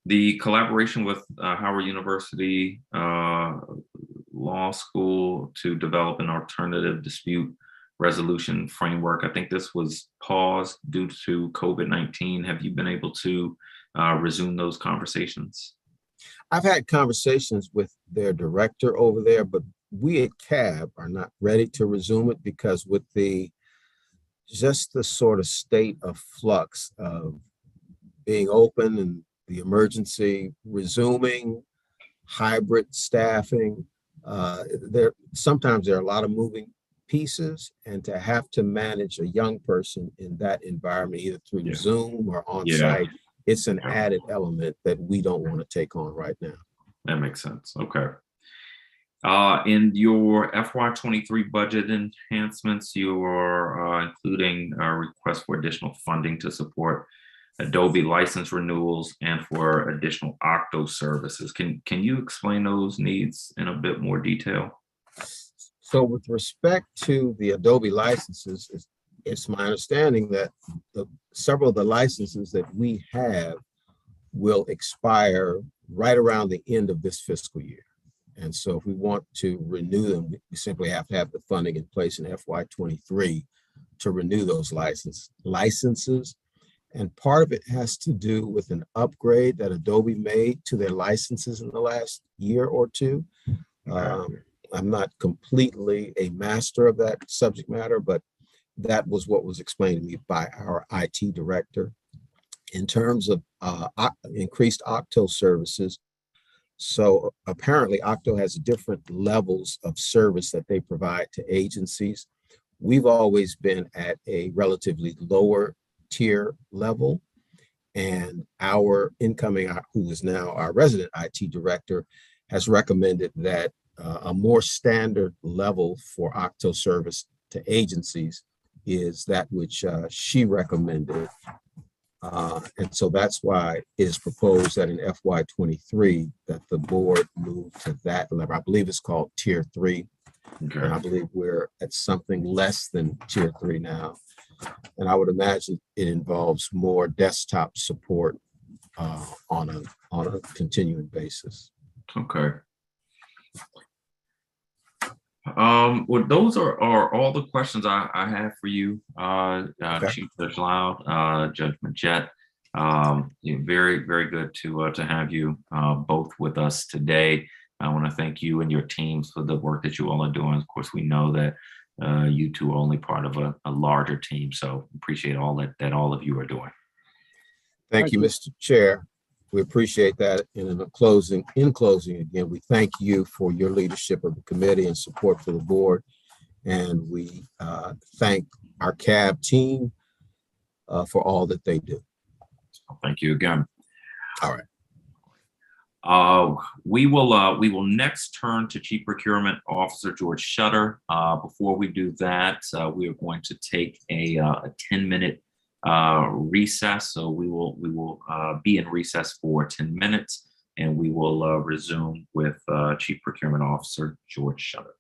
Speaker 2: The collaboration with Howard University Law School to develop an alternative dispute resolution framework. I think this was paused due to COVID-19. Have you been able to resume those conversations?
Speaker 15: I've had conversations with their director over there, but we at CAB are not ready to resume it because with just the sort of state of flux of being open and the emergency resuming, hybrid staffing, sometimes there are a lot of moving pieces, and to have to manage a young person in that environment, either through Zoom or on site, it's an added element that we don't want to take on right now.
Speaker 2: That makes sense. Okay. In your FY23 budget enhancements, you are including a request for additional funding to support Adobe license renewals and for additional Octo services. Can you explain those needs in a bit more detail?
Speaker 15: So with respect to the Adobe licenses, it's my understanding that several of the licenses that we have will expire right around the end of this fiscal year. And so if we want to renew them, we simply have to have the funding in place in FY23 to renew those licenses. And part of it has to do with an upgrade that Adobe made to their licenses in the last year or two. I'm not completely a master of that subject matter, but that was what was explained to me by our IT director. In terms of increased Octo services, so apparently Octo has different levels of service that they provide to agencies. We've always been at a relatively lower tier level, and our incoming, who is now our resident IT director, has recommended that a more standard level for Octo service to agencies is that which she recommended. And so that's why it is proposed that in FY23 that the board move to that level. I believe it's called Tier 3. Okay. And I believe we're at something less than Tier 3 now. And I would imagine it involves more desktop support on a continuing basis.
Speaker 2: Okay. Well, those are all the questions I have for you, okay. Chief Judge Loud, Judge Majette. Very, very good to have you both with us today. I want to thank you and your teams for the work that you all are doing. Of course, we know that you two are only part of a larger team, so appreciate all that all of you are doing.
Speaker 15: Thank you, Mr. Chair. We appreciate that. And in closing, again, we thank you for your leadership of the committee and support for the board. And we thank our CAB team for all that they do.
Speaker 2: Thank you again.
Speaker 15: All right.
Speaker 2: We will next turn to Chief Procurement Officer George Shutter. Before we do that, we are going to take a 10-minute recess. So we will be in recess for 10 minutes, and we will resume with Chief Procurement Officer George Shutter.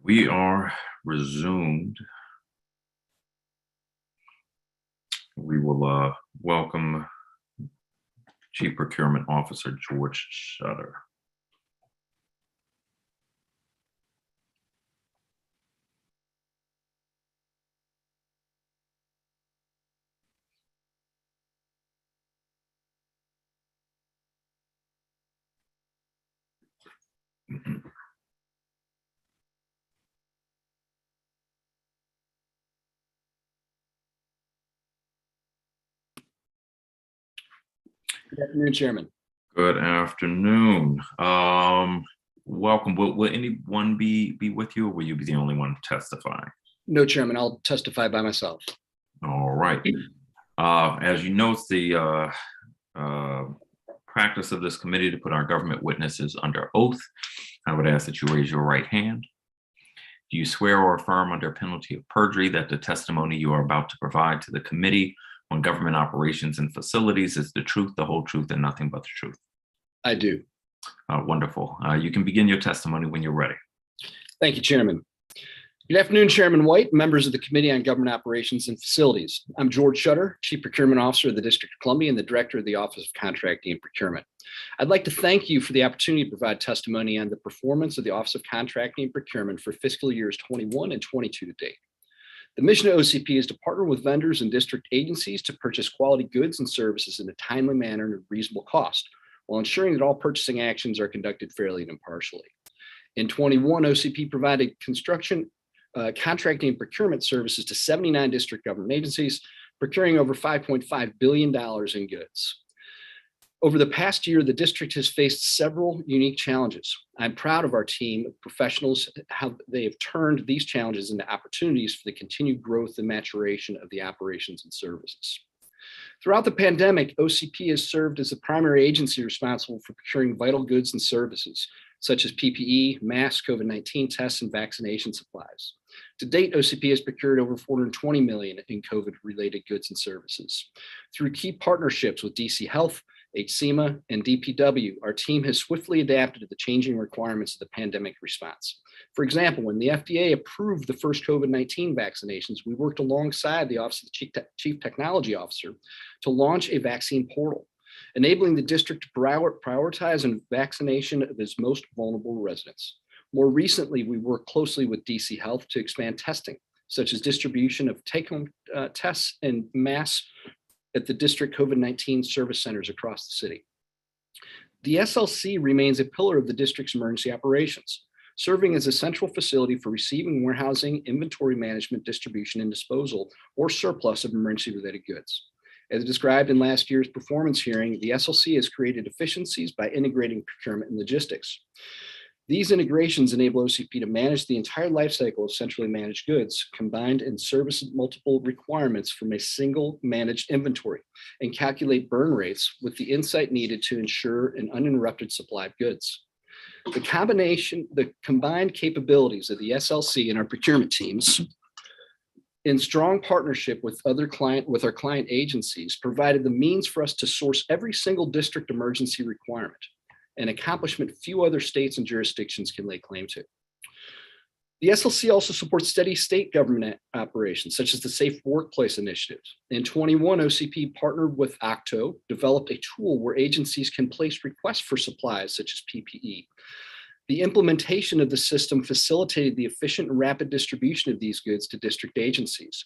Speaker 2: We are resumed. We will welcome Chief Procurement Officer George Shutter.
Speaker 16: Good afternoon, Chairman.
Speaker 2: Good afternoon. Welcome. Will anyone be with you, or will you be the only one testifying?
Speaker 16: No, Chairman, I'll testify by myself.
Speaker 2: All right. As you know, it's the practice of this committee to put our government witnesses under oath. I would ask that you raise your right hand. Do you swear or affirm under penalty of perjury that the testimony you are about to provide to the Committee on Government Operations and Facilities is the truth, the whole truth, and nothing but the truth?
Speaker 16: I do.
Speaker 2: Wonderful. You can begin your testimony when you're ready.
Speaker 16: Thank you, Chairman. Good afternoon, Chairman White, members of the Committee on Government Operations and Facilities. I'm George Shutter, Chief Procurement Officer of the District of Columbia and the Director of the Office of Contracting and Procurement. I'd like to thank you for the opportunity to provide testimony on the performance of the Office of Contracting and Procurement for fiscal years 21 and 22 to date. The mission of OCP is to partner with vendors and district agencies to purchase quality goods and services in a timely manner and at reasonable cost, while ensuring that all purchasing actions are conducted fairly and impartially. In 21, OCP provided construction, contracting and procurement services to 79 district government agencies, procuring over $5.5 billion in goods. Over the past year, the district has faced several unique challenges. I'm proud of our team of professionals, how they have turned these challenges into opportunities for the continued growth and maturation of the operations and services. Throughout the pandemic, OCP has served as the primary agency responsible for procuring vital goods and services, such as PPE, masks, COVID-19 tests, and vaccination supplies. To date, OCP has procured over $420 million in COVID-related goods and services. Through key partnerships with DC Health, HCMA, and DPW, our team has swiftly adapted to the changing requirements of the pandemic response. For example, when the FDA approved the first COVID-19 vaccinations, we worked alongside the Office of the Chief Technology Officer to launch a vaccine portal, enabling the district to prioritize and vaccination of its most vulnerable residents. More recently, we worked closely with DC Health to expand testing, such as distribution of take-home tests and masks at the district COVID-19 service centers across the city. The SLC remains a pillar of the district's emergency operations, serving as a central facility for receiving, warehousing, inventory management, distribution, and disposal, or surplus of emergency-related goods. As described in last year's performance hearing, the SLC has created efficiencies by integrating procurement and logistics. These integrations enable OCP to manage the entire life cycle of centrally managed goods, combined and service multiple requirements from a single managed inventory, and calculate burn rates with the insight needed to ensure an uninterrupted supply of goods. The combined capabilities of the SLC and our procurement teams, in strong partnership with our client agencies, provided the means for us to source every single district emergency requirement, an accomplishment few other states and jurisdictions can lay claim to. The SLC also supports steady state government operations, such as the Safe Workplace Initiative. In 21, OCP partnered with OCTO, developed a tool where agencies can place requests for supplies, such as PPE. The implementation of the system facilitated the efficient and rapid distribution of these goods to district agencies,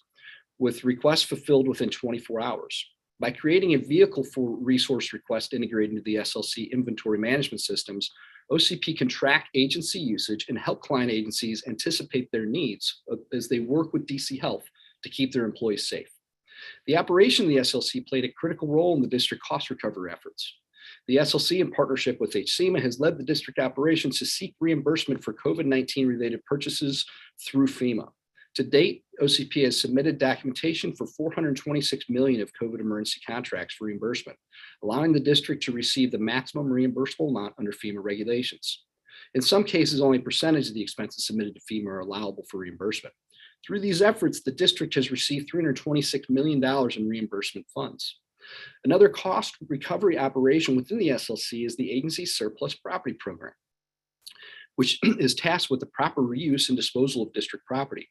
Speaker 16: with requests fulfilled within 24 hours. By creating a vehicle for resource request integrated into the SLC inventory management systems, OCP can track agency usage and help client agencies anticipate their needs as they work with DC Health to keep their employees safe. The operation of the SLC played a critical role in the district cost recovery efforts. The SLC, in partnership with HCMA, has led the district operations to seek reimbursement for COVID-19 related purchases through FEMA. To date, OCP has submitted documentation for $426 million of COVID emergency contracts for reimbursement, allowing the district to receive the maximum reimbursable amount under FEMA regulations. In some cases, only a percentage of the expenses submitted to FEMA are allowable for reimbursement. Through these efforts, the district has received $326 million in reimbursement funds. Another cost recovery operation within the SLC is the agency's surplus property program. which is tasked with the proper reuse and disposal of district property.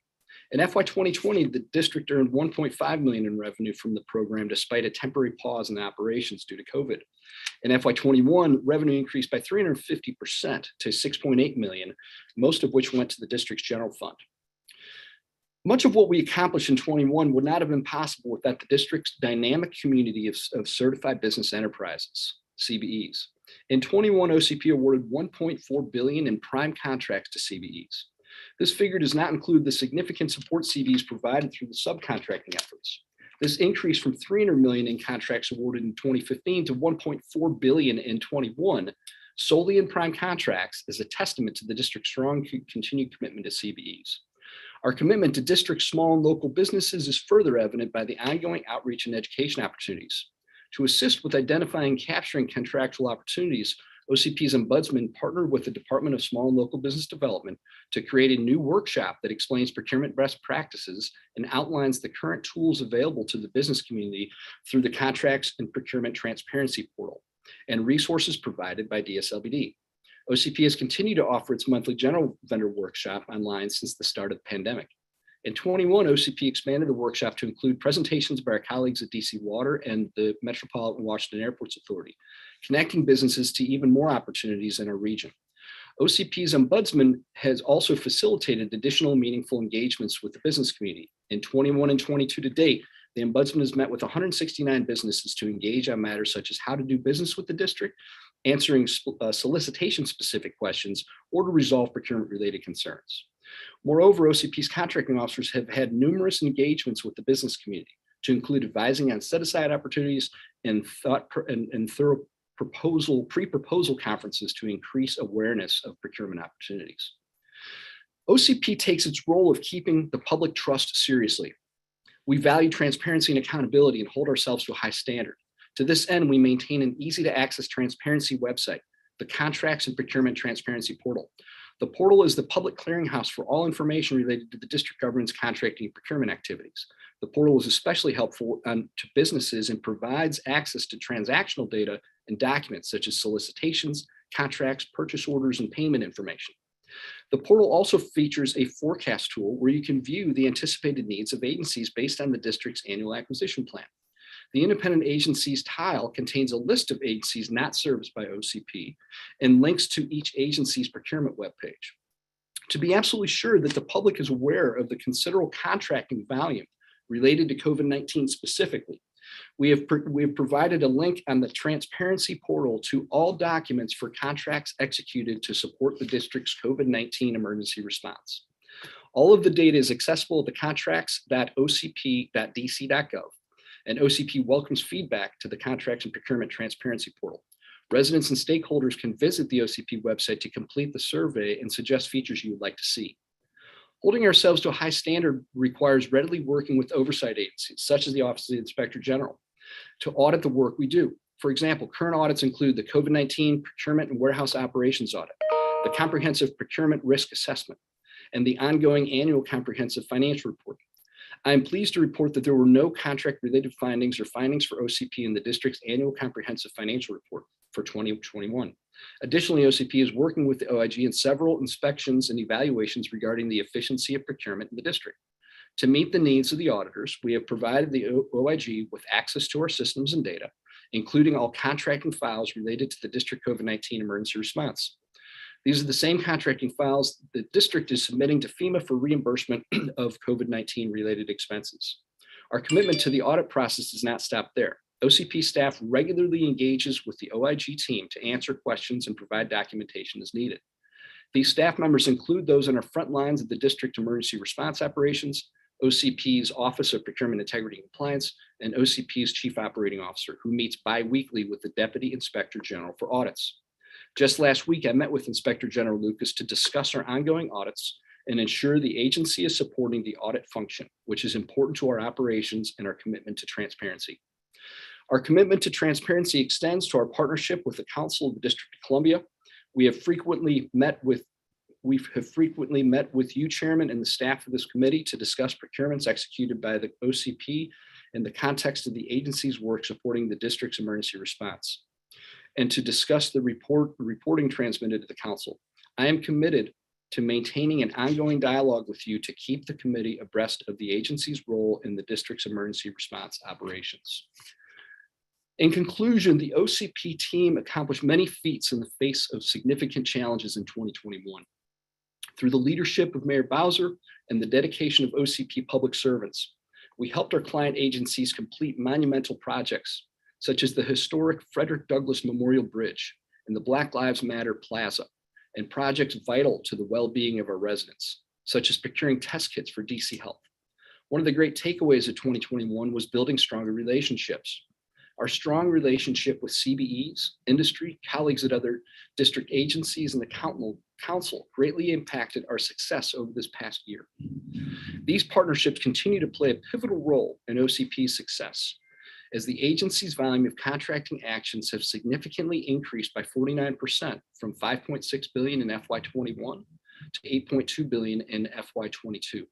Speaker 16: In FY 2020, the district earned $1.5 million in revenue from the program despite a temporary pause in operations due to COVID. In FY 21, revenue increased by 350% to $6.8 million, most of which went to the district's general fund. Much of what we accomplished in 21 would not have been possible without the district's dynamic community of certified business enterprises, CBEs. In 21, OCP awarded $1.4 billion in prime contracts to CBEs. This figure does not include the significant support CBEs provided through the subcontracting efforts. This increase from $300 million in contracts awarded in 2015 to $1.4 billion in 21 solely in prime contracts is a testament to the district's strong continued commitment to CBEs. Our commitment to district small and local businesses is further evident by the ongoing outreach and education opportunities. To assist with identifying and capturing contractual opportunities, OCP's ombudsman partnered with the Department of Small and Local Business Development to create a new workshop that explains procurement best practices and outlines the current tools available to the business community through the Contracts and Procurement Transparency Portal and resources provided by DSLBD. OCP has continued to offer its monthly general vendor workshop online since the start of the pandemic. In 21, OCP expanded the workshop to include presentations by our colleagues at DC Water and the Metropolitan Washington Airports Authority, connecting businesses to even more opportunities in our region. OCP's ombudsman has also facilitated additional meaningful engagements with the business community. In 21 and 22 to date, the ombudsman has met with 169 businesses to engage on matters such as how to do business with the district, answering solicitation-specific questions, or to resolve procurement-related concerns. Moreover, OCP's contracting officers have had numerous engagements with the business community to include advising on set-aside opportunities and thorough pre-proposal conferences to increase awareness of procurement opportunities. OCP takes its role of keeping the public trust seriously. We value transparency and accountability and hold ourselves to a high standard. To this end, we maintain an easy-to-access transparency website, the Contracts and Procurement Transparency Portal. The portal is the public clearinghouse for all information related to the district government's contracting and procurement activities. The portal is especially helpful to businesses and provides access to transactional data and documents such as solicitations, contracts, purchase orders, and payment information. The portal also features a forecast tool where you can view the anticipated needs of agencies based on the district's annual acquisition plan. The independent agencies tile contains a list of agencies not serviced by OCP and links to each agency's procurement webpage. To be absolutely sure that the public is aware of the considerable contracting volume related to COVID-19 specifically, we have provided a link on the transparency portal to all documents for contracts executed to support the district's COVID-19 emergency response. All of the data is accessible at the contracts.ocp.dc.gov. And OCP welcomes feedback to the Contracts and Procurement Transparency Portal. Residents and stakeholders can visit the OCP website to complete the survey and suggest features you would like to see. Holding ourselves to a high standard requires readily working with oversight agencies, such as the Office of the Inspector General, to audit the work we do. For example, current audits include the COVID-19 Procurement and Warehouse Operations Audit, the Comprehensive Procurement Risk Assessment, and the ongoing Annual Comprehensive Financial Report. I am pleased to report that there were no contract-related findings or findings for OCP in the district's annual comprehensive financial report for 2021. Additionally, OCP is working with the OIG in several inspections and evaluations regarding the efficiency of procurement in the district. To meet the needs of the auditors, we have provided the OIG with access to our systems and data, including all contracting files related to the district COVID-19 emergency response. These are the same contracting files the district is submitting to FEMA for reimbursement of COVID-19 related expenses. Our commitment to the audit process does not stop there. OCP staff regularly engages with the OIG team to answer questions and provide documentation as needed. These staff members include those on our front lines of the district emergency response operations, OCP's Office of Procurement Integrity and Compliance, and OCP's Chief Operating Officer, who meets bi-weekly with the Deputy Inspector General for audits. Just last week, I met with Inspector General Lucas to discuss our ongoing audits and ensure the agency is supporting the audit function, which is important to our operations and our commitment to transparency. Our commitment to transparency extends to our partnership with the Council of the District of Columbia. We have frequently met with you, Chairman, and the staff of this committee to discuss procurements executed by the OCP in the context of the agency's work supporting the district's emergency response, and to discuss the reporting transmitted to the council. I am committed to maintaining an ongoing dialogue with you to keep the committee abreast of the agency's role in the district's emergency response operations. In conclusion, the OCP team accomplished many feats in the face of significant challenges in 2021. Through the leadership of Mayor Bowser and the dedication of OCP public servants, we helped our client agencies complete monumental projects, such as the historic Frederick Douglass Memorial Bridge and the Black Lives Matter Plaza, and projects vital to the well-being of our residents, such as procuring test kits for DC Health. One of the great takeaways of 2021 was building stronger relationships. Our strong relationship with CBEs, industry, colleagues at other district agencies, and the council greatly impacted our success over this past year. These partnerships continue to play a pivotal role in OCP's success, as the agency's volume of contracting actions have significantly increased by 49% from $5.6 billion in FY21 to $8.2 billion in FY22.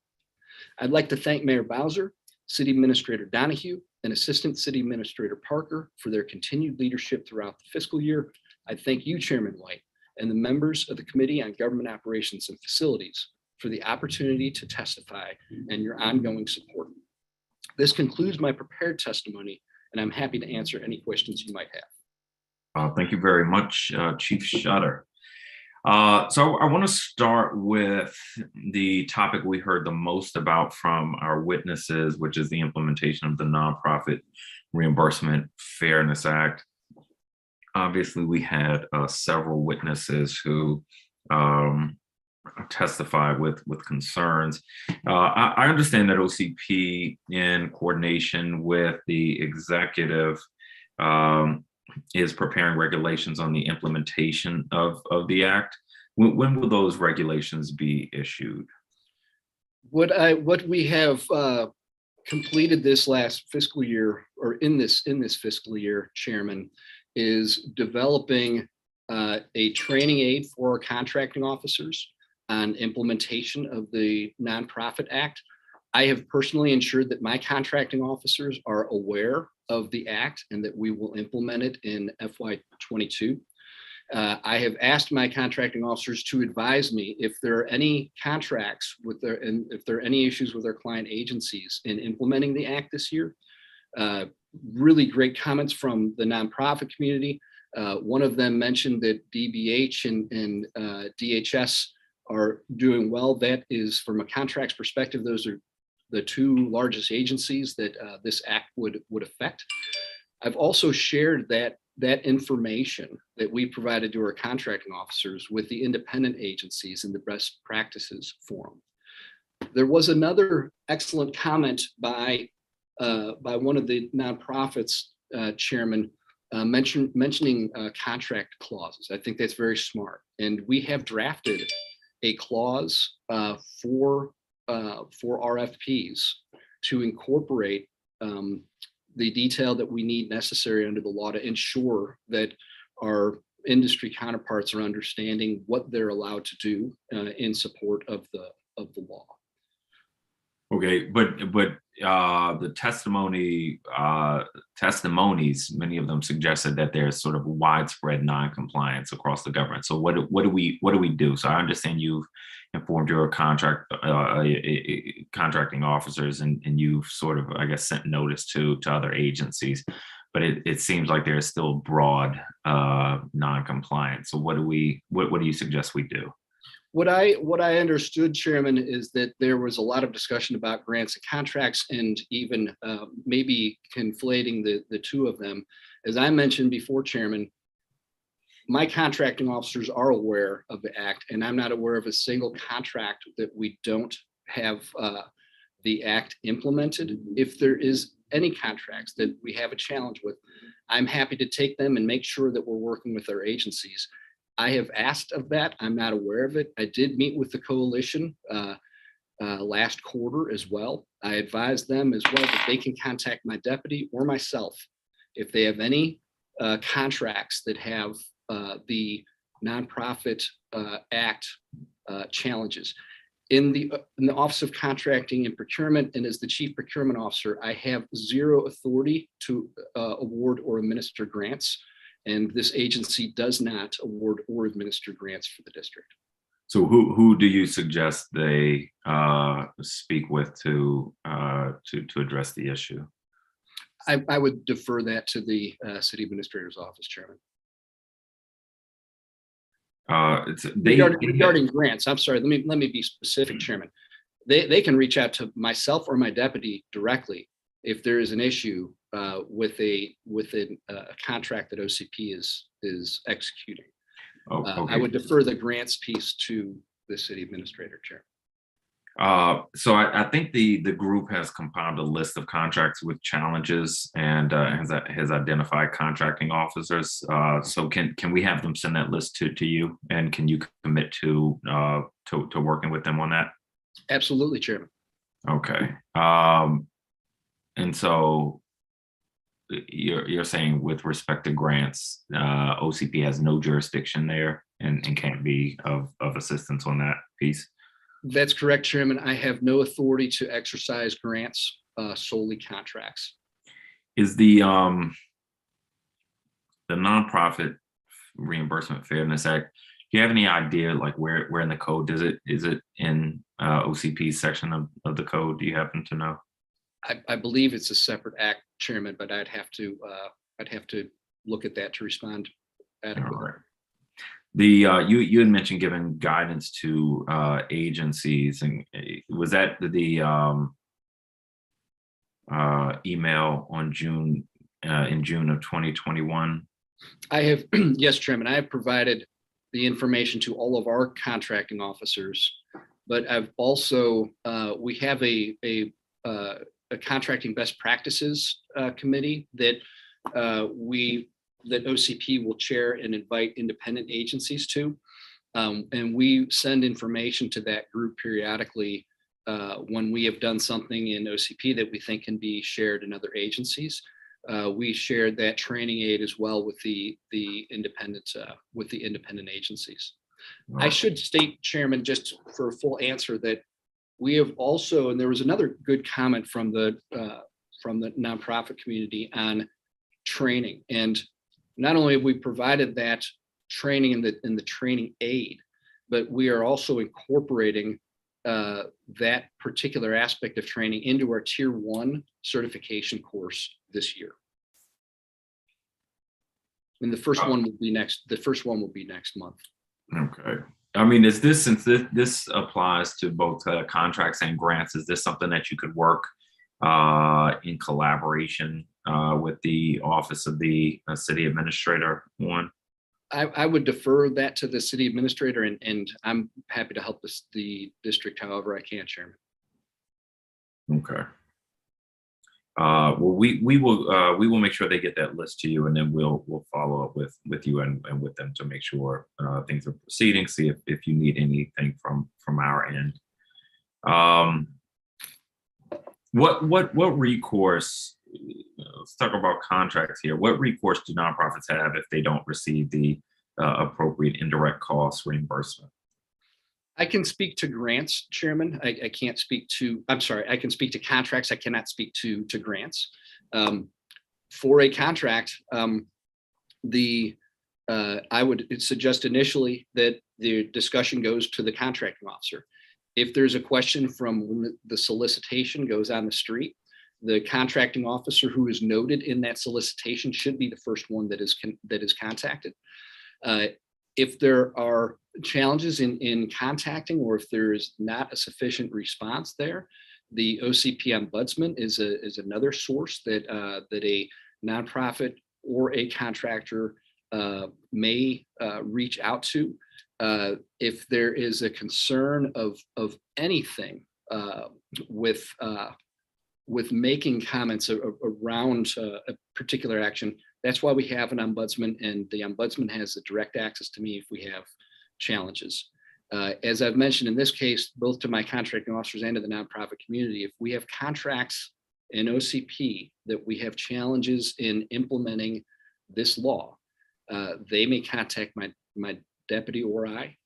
Speaker 16: I'd like to thank Mayor Bowser, City Administrator Donahue, and Assistant City Administrator Parker for their continued leadership throughout the fiscal year. I thank you, Chairman White, and the members of the Committee on Government Operations and Facilities for the opportunity to testify and your ongoing support. This concludes my prepared testimony, and I'm happy to answer any questions you might have.
Speaker 2: Thank you very much, Chief Shutter. So I want to start with the topic we heard the most about from our witnesses, which is the implementation of the Nonprofit Reimbursement Fairness Act. Obviously, we had several witnesses who testify with concerns. I understand that OCP, in coordination with the executive, is preparing regulations on the implementation of the act. When will those regulations be issued?
Speaker 16: What we have completed this last fiscal year, or in this fiscal year, Chairman, is developing a training aid for our contracting officers on implementation of the Nonprofit Act. I have personally ensured that my contracting officers are aware of the act and that we will implement it in FY22. I have asked my contracting officers to advise me if there are any contracts with their, and if there are any issues with their client agencies in implementing the act this year. Really great comments from the nonprofit community. One of them mentioned that DBH and DHS are doing well. That is, from a contracts perspective, those are the two largest agencies that this act would affect. I've also shared that information that we provided to our contracting officers with the independent agencies in the best practices forum. There was another excellent comment by one of the nonprofits, Chairman, mentioning contract clauses. I think that's very smart. And we have drafted a clause for RFPs to incorporate the detail that we need necessary under the law to ensure that our industry counterparts are understanding what they're allowed to do in support of the law.
Speaker 2: Okay, but the testimonies, many of them suggested that there's sort of widespread non-compliance across the government. So what do we do? So I understand you've informed your contracting officers, and you've sort of, I guess, sent notice to other agencies, but it seems like there's still broad non-compliance. So what do you suggest we do?
Speaker 16: What I understood, Chairman, is that there was a lot of discussion about grants and contracts, and even maybe conflating the two of them. As I mentioned before, Chairman, my contracting officers are aware of the act, and I'm not aware of a single contract that we don't have the act implemented. If there is any contracts that we have a challenge with, I'm happy to take them and make sure that we're working with our agencies. I have asked of that. I'm not aware of it. I did meet with the coalition last quarter as well. I advised them as well that they can contact my deputy or myself if they have any contracts that have the Nonprofit Act challenges. In the Office of Contracting and Procurement, and as the Chief Procurement Officer, I have zero authority to award or administer grants. And this agency does not award or administer grants for the district.
Speaker 2: So who do you suggest they speak with to address the issue?
Speaker 16: I would defer that to the city administrator's office, Chairman. Regarding grants, I'm sorry, let me be specific, Chairman. They can reach out to myself or my deputy directly if there is an issue with a contract that OCP is executing.
Speaker 2: Oh, okay.
Speaker 16: I would defer the grants piece to the city administrator, Chair.
Speaker 2: So I think the group has compiled a list of contracts with challenges and has identified contracting officers. So can we have them send that list to you, and can you commit to working with them on that?
Speaker 16: Absolutely, Chairman.
Speaker 2: Okay. And so you're saying with respect to grants, OCP has no jurisdiction there and can't be of assistance on that piece?
Speaker 16: That's correct, Chairman. I have no authority to exercise grants, solely contracts.
Speaker 2: Is the Nonprofit Reimbursement Fairness Act, do you have any idea like where in the code is it in OCP's section of the code? Do you happen to know?
Speaker 16: I believe it's a separate act, Chairman, but I'd have to look at that to respond adequately.
Speaker 2: All right. You had mentioned giving guidance to agencies, and was that the email on June in June of 2021?
Speaker 16: I have, yes, Chairman. I have provided the information to all of our contracting officers, but I've also we have a contracting best practices committee that that OCP will chair and invite independent agencies to. And we send information to that group periodically when we have done something in OCP that we think can be shared in other agencies. We shared that training aid as well with the independent agencies. I should state, Chairman, just for a full answer, that we have also, and there was another good comment from the nonprofit community on training, and not only have we provided that training in the training aid, but we are also incorporating that particular aspect of training into our Tier 1 certification course this year. And the first one will be next. The first one will be next month.
Speaker 2: Okay. I mean, since this applies to both contracts and grants, is this something that you could work in collaboration with the Office of the City Administrator on?
Speaker 16: I would defer that to the City Administrator, and I'm happy to help the district however I can, Chairman.
Speaker 2: Okay. Well, we will make sure they get that list to you, and then we'll follow up with you and with them to make sure things are proceeding. See if you need anything from our end. What recourse? Let's talk about contracts here. What recourse do nonprofits have if they don't receive the appropriate indirect cost reimbursement?
Speaker 16: I can speak to grants, Chairman. I can't speak to, I'm sorry, I can speak to contracts. I cannot speak to grants. For a contract, I would suggest initially that the discussion goes to the contracting officer. If there's a question from when the solicitation goes on the street, the contracting officer who is noted in that solicitation should be the first one that is contacted. If there are challenges in contacting, or if there is not a sufficient response there, the OCP Ombudsman is another source that a nonprofit or a contractor may reach out to if there is a concern of anything with making comments around a particular action. That's why we have an ombudsman, and the ombudsman has the direct access to me if we have challenges. As I've mentioned in this case, both to my contracting officers and to the nonprofit community, if we have contracts in OCP that we have challenges in implementing this law, they may contact my deputy or I,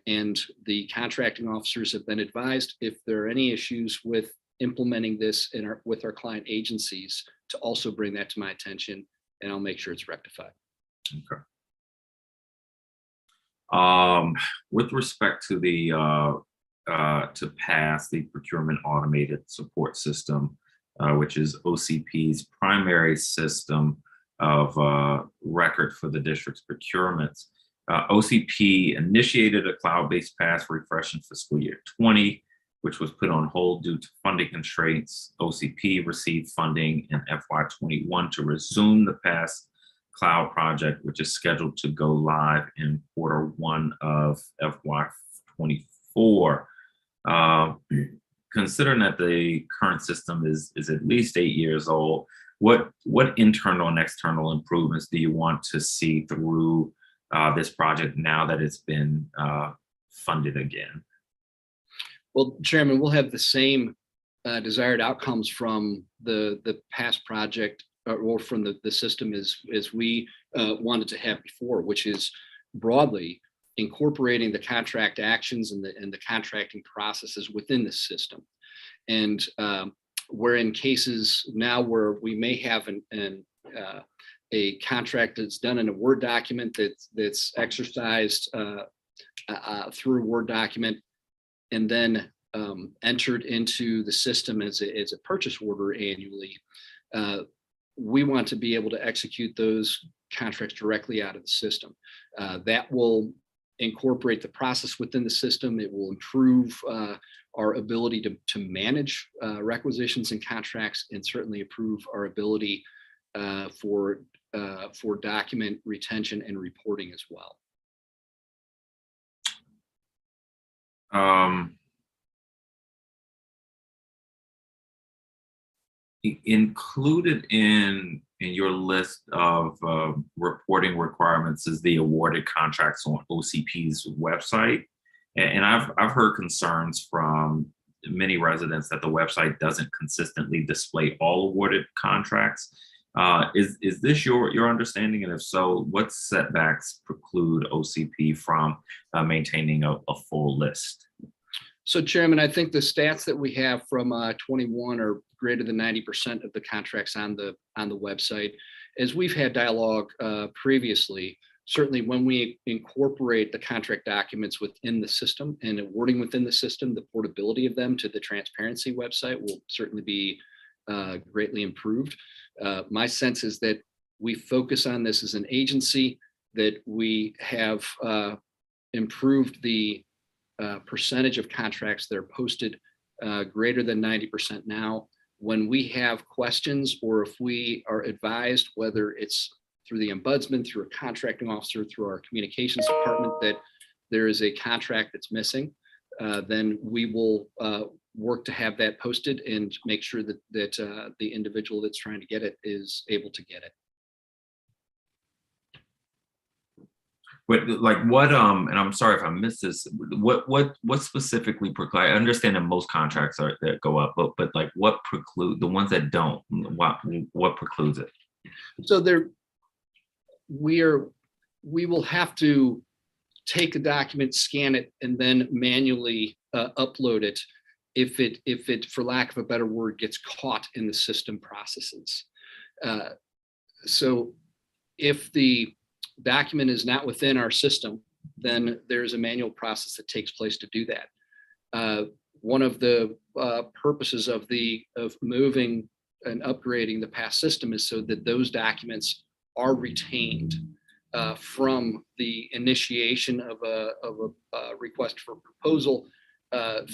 Speaker 16: and the contracting officers have been advised if there are any issues with implementing this with our client agencies to also bring that to my attention, and I'll make sure it's rectified.
Speaker 2: Okay. With respect to the to pass the procurement automated support system, which is OCP's primary system of record for the district's procurements. OCP initiated a cloud-based pass refresh in fiscal year 20, which was put on hold due to funding constraints. OCP received funding in FY21 to resume the pass cloud project, which is scheduled to go live in Q1 of FY24. Considering that the current system is at least 8 years old, what internal and external improvements do you want to see through this project now that it's been funded again?
Speaker 16: Well, Chairman, we'll have the same desired outcomes from the past project or from the system as we wanted to have before, which is broadly incorporating the contract actions and the contracting processes within the system. And we're in cases now where we may have a contract that's done in a Word document that's exercised through a Word document and then entered into the system as a purchase order annually. We want to be able to execute those contracts directly out of the system. That will incorporate the process within the system. It will improve our ability to manage requisitions and contracts, and certainly improve our ability for document retention and reporting as well.
Speaker 2: Included in your list of reporting requirements is the awarded contracts on OCP's website. And I've heard concerns from many residents that the website doesn't consistently display all awarded contracts. Is this your understanding? And if so, what setbacks preclude OCP from maintaining a full list?
Speaker 16: So, Chairman, I think the stats that we have from 21 are greater than 90% of the contracts on the website. As we've had dialogue previously, certainly when we incorporate the contract documents within the system and awarding within the system, the portability of them to the transparency website will certainly be greatly improved. My sense is that we focus on this as an agency, that we have improved the percentage of contracts that are posted greater than 90% now. When we have questions, or if we are advised, whether it's through the ombudsman, through a contracting officer, through our communications department, that there is a contract that's missing, then we will work to have that posted and make sure that the individual that's trying to get it is able to get it.
Speaker 2: But like what, and I'm sorry if I missed this, what specifically preclude? I understand that most contracts that go up, but like what preclude the ones that don't? What precludes it?
Speaker 16: So we will have to take a document, scan it, and then manually upload it if it, for lack of a better word, gets caught in the system processes. So if the document is not within our system, then there's a manual process that takes place to do that. One of the purposes of moving and upgrading the past system is so that those documents are retained from the initiation of a request for proposal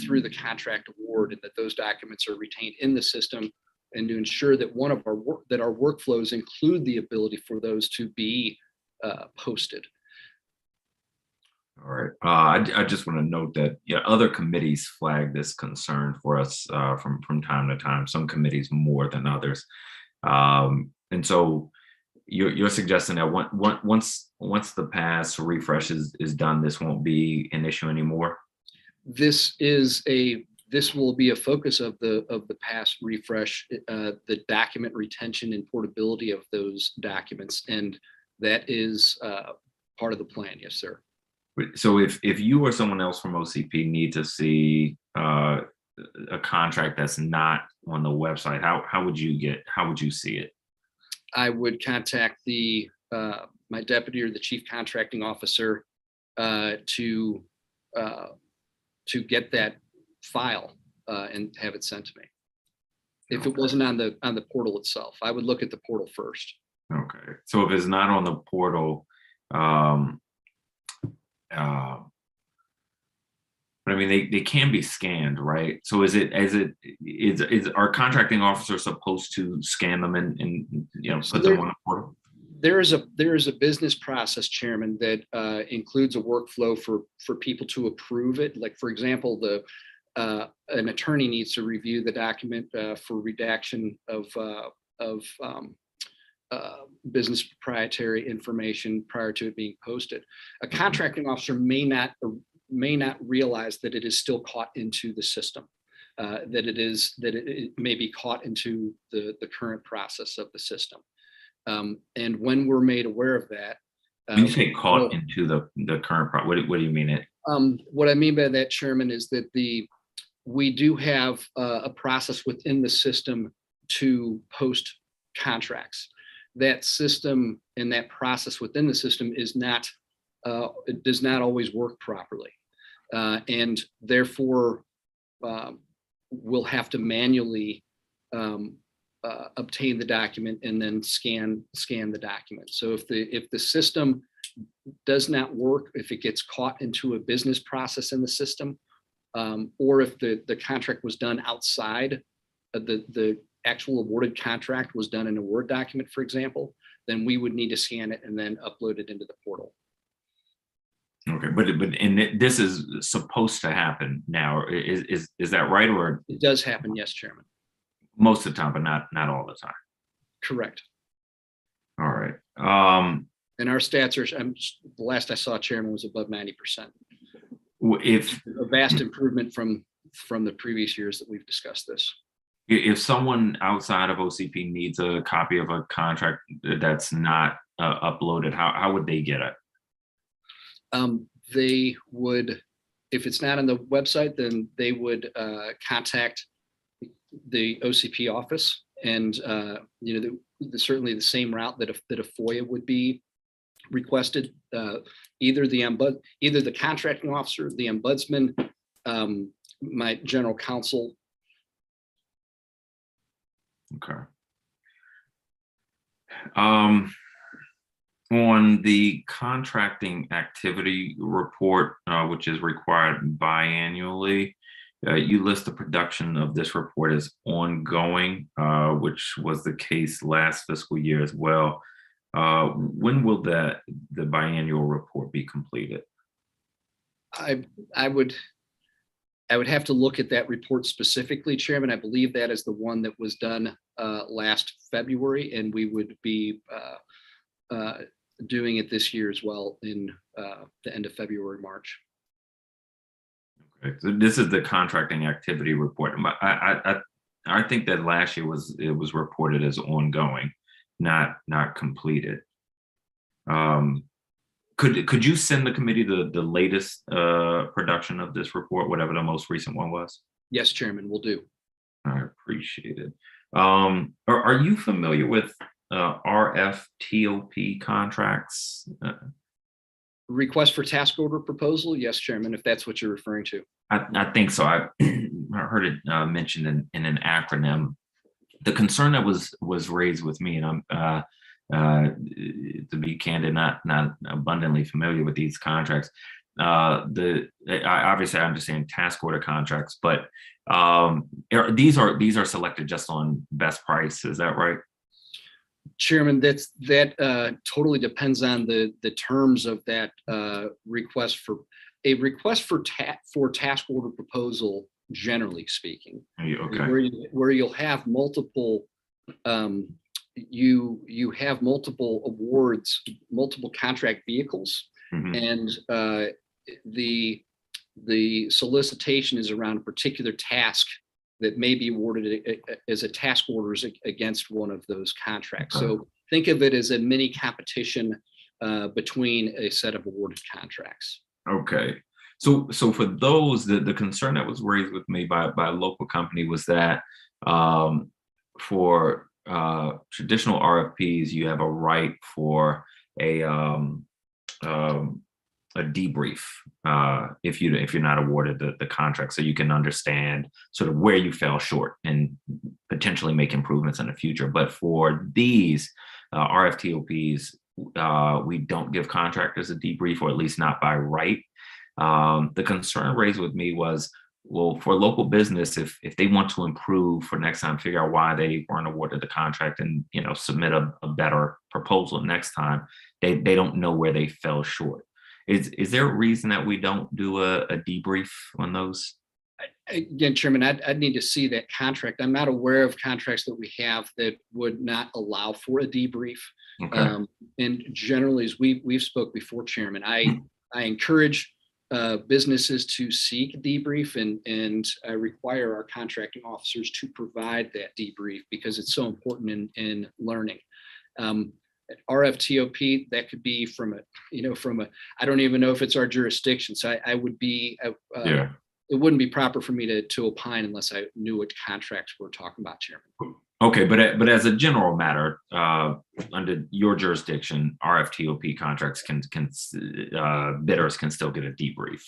Speaker 16: through the contract award, and that those documents are retained in the system, and to ensure that our workflows include the ability for those to be posted.
Speaker 2: All right. I just want to note that other committees flag this concern for us from time to time. Some committees more than others, and so you're suggesting that once the pass refresh is done, this won't be an issue anymore.
Speaker 16: This will be a focus of the pass refresh, the document retention and portability of those documents, and that is part of the plan. Yes, sir.
Speaker 2: So if you or someone else from OCP need to see a contract that's not on the website, how would you see it?
Speaker 16: I would contact my deputy or the chief contracting officer to get that file and have it sent to me. If it wasn't on the portal itself, I would look at the portal first.
Speaker 2: Okay, so if it's not on the portal, but I mean, they can be scanned, right? So is our contracting officer supposed to scan them and put them on the portal?
Speaker 16: There is a business process, Chairman, that includes a workflow for people to approve it. Like, for example, an attorney needs to review the document for redaction of business proprietary information prior to it being posted. A contracting officer may not realize that it is still caught into the system, that it may be caught into the current process of the system. And when we're made aware of that,
Speaker 2: When you say caught into the current, what do you mean it?
Speaker 16: What I mean by that, Chairman, is that we do have a process within the system to post contracts. That system and that process within the system it does not always work properly. And therefore, we'll have to manually obtain the document and then scan the document. So if the system does not work, if it gets caught into a business process in the system, or if the contract was done outside of the actual awarded contract was done in a Word document, for example, then we would need to scan it and then upload it into the portal.
Speaker 2: Okay, but this is supposed to happen now. Is that right, or
Speaker 16: it does happen? Yes, Chairman.
Speaker 2: Most of the time, but not all the time.
Speaker 16: Correct.
Speaker 2: All right.
Speaker 16: And our stats are, the last I saw, Chairman, was above 90%.
Speaker 2: If
Speaker 16: a vast improvement from the previous years that we've discussed this.
Speaker 2: If someone outside of OCP needs a copy of a contract that's not uploaded, how would they get it?
Speaker 16: They would, if it's not on the website, then they would contact the OCP office, and certainly the same route that a FOIA would be requested. Either the contracting officer, the ombudsman, my general counsel.
Speaker 2: Okay. On the contracting activity report, which is required biannually, you list the production of this report as ongoing, which was the case last fiscal year as well. When will the biannual report be completed?
Speaker 16: I would have to look at that report specifically, Chairman. I believe that is the one that was done last February, and we would be doing it this year as well in the end of February, March.
Speaker 2: Okay, so this is the contracting activity report. I think that last year it was reported as ongoing, not completed. Could you send the committee the latest production of this report, whatever the most recent one was?
Speaker 16: Yes, Chairman, will do.
Speaker 2: I appreciate it. Are you familiar with RFTOP contracts?
Speaker 16: Request for task order proposal? Yes, Chairman, if that's what you're referring to.
Speaker 2: I think so. I heard it mentioned in an acronym. The concern that was raised with me, and I'm to be candid, not abundantly familiar with these contracts. I obviously understand task order contracts, but these are selected just on best price. Is that right?
Speaker 16: Chairman, that totally depends on the terms of that request for task order proposal. Generally speaking,
Speaker 2: okay.
Speaker 16: where you'll have multiple you have multiple awards, multiple contract vehicles, and the solicitation is around a particular task that may be awarded as a task orders against one of those contracts. So think of it as a mini competition between a set of awarded contracts.
Speaker 2: Okay. So for those, the concern that was raised with me by a local company was that for traditional RFPs, you have a right for a debrief if you're not awarded the contract, so you can understand sort of where you fell short and potentially make improvements in the future. But for these RFTOPs, we don't give contractors a debrief, or at least not by right. The concern raised with me was, well, for local business, if they want to improve for next time, figure out why they weren't awarded the contract, and submit a better proposal next time, they don't know where they fell short. Is there a reason that we don't do a debrief on those?
Speaker 16: Again, Chairman, I'd need to see that contract. I'm not aware of contracts that we have that would not allow for a debrief.
Speaker 2: Okay.
Speaker 16: And generally, as we've spoke before, Chairman, I encourage businesses to seek a debrief, and I require our contracting officers to provide that debrief because it's so important in learning. RFTOP, that could be from a I don't even know if it's our jurisdiction. So I would be,
Speaker 2: Yeah.
Speaker 16: It wouldn't be proper for me to opine unless I knew what contracts we're talking about, Chairman.
Speaker 2: Okay, but as a general matter, under your jurisdiction, RFTOP contracts can bidders can still get a debrief.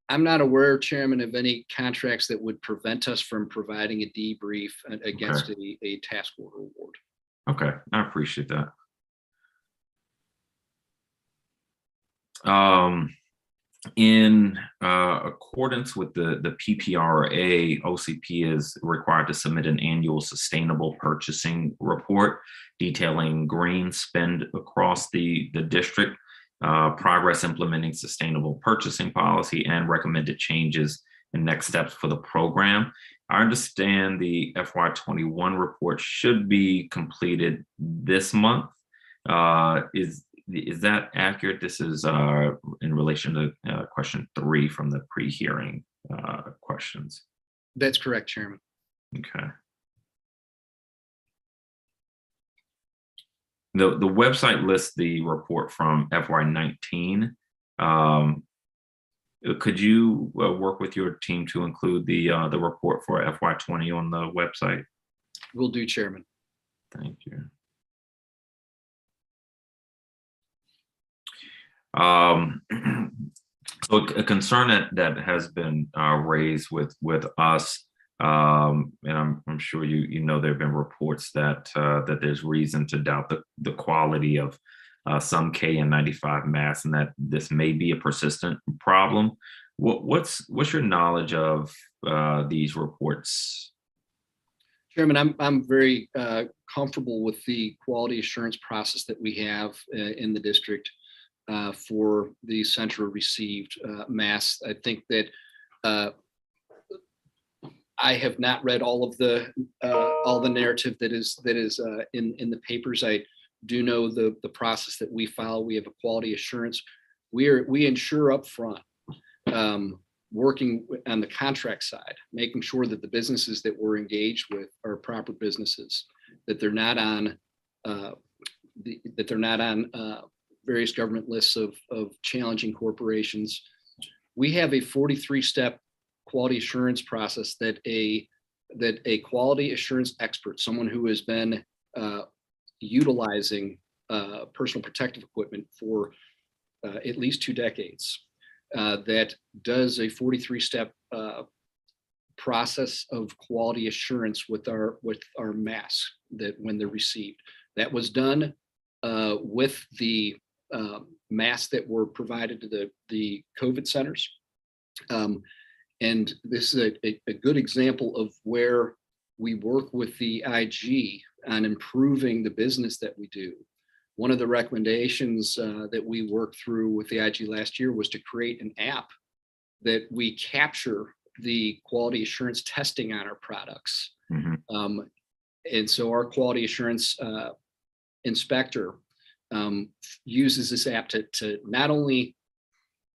Speaker 16: I'm not aware, Chairman, of any contracts that would prevent us from providing a debrief against a task order award.
Speaker 2: Okay, I appreciate that. In accordance with the PPRA, OCP is required to submit an annual sustainable purchasing report detailing green spend across the district, progress implementing sustainable purchasing policy, and recommended changes and next steps for the program. I understand the FY21 report should be completed this month. Is that accurate? This is in relation to question 3 from the pre-hearing questions.
Speaker 16: That's correct, Chairman.
Speaker 2: Okay. The website lists the report from FY19. Could you work with your team to include the report for FY20 on the website?
Speaker 16: Will do, Chairman.
Speaker 2: Thank you. So a concern that has been raised with us, and I'm sure you know there have been reports that there's reason to doubt the quality of some KN95 masks, and that this may be a persistent problem. What's your knowledge of these reports?
Speaker 16: Chairman, I'm very comfortable with the quality assurance process that we have in the district for the central received masks. I think that I have not read all the narrative that is in the papers. I do know the process that we follow. We have a quality assurance. We ensure up front, working on the contract side, making sure that the businesses that we're engaged with are proper businesses, that they're not on various government lists of challenging corporations. We have a 43-step quality assurance process that a quality assurance expert, someone who has been utilizing personal protective equipment for at least 2 decades, that does a 43-step process of quality assurance with our masks that when they're received. That was done with the masks that were provided to the COVID centers. And this is a good example of where we work with the IG on improving the business that we do. One of the recommendations that we worked through with the IG last year was to create an app that we capture the quality assurance testing on our products. Mm-hmm. And so our quality assurance inspector uses this app to not only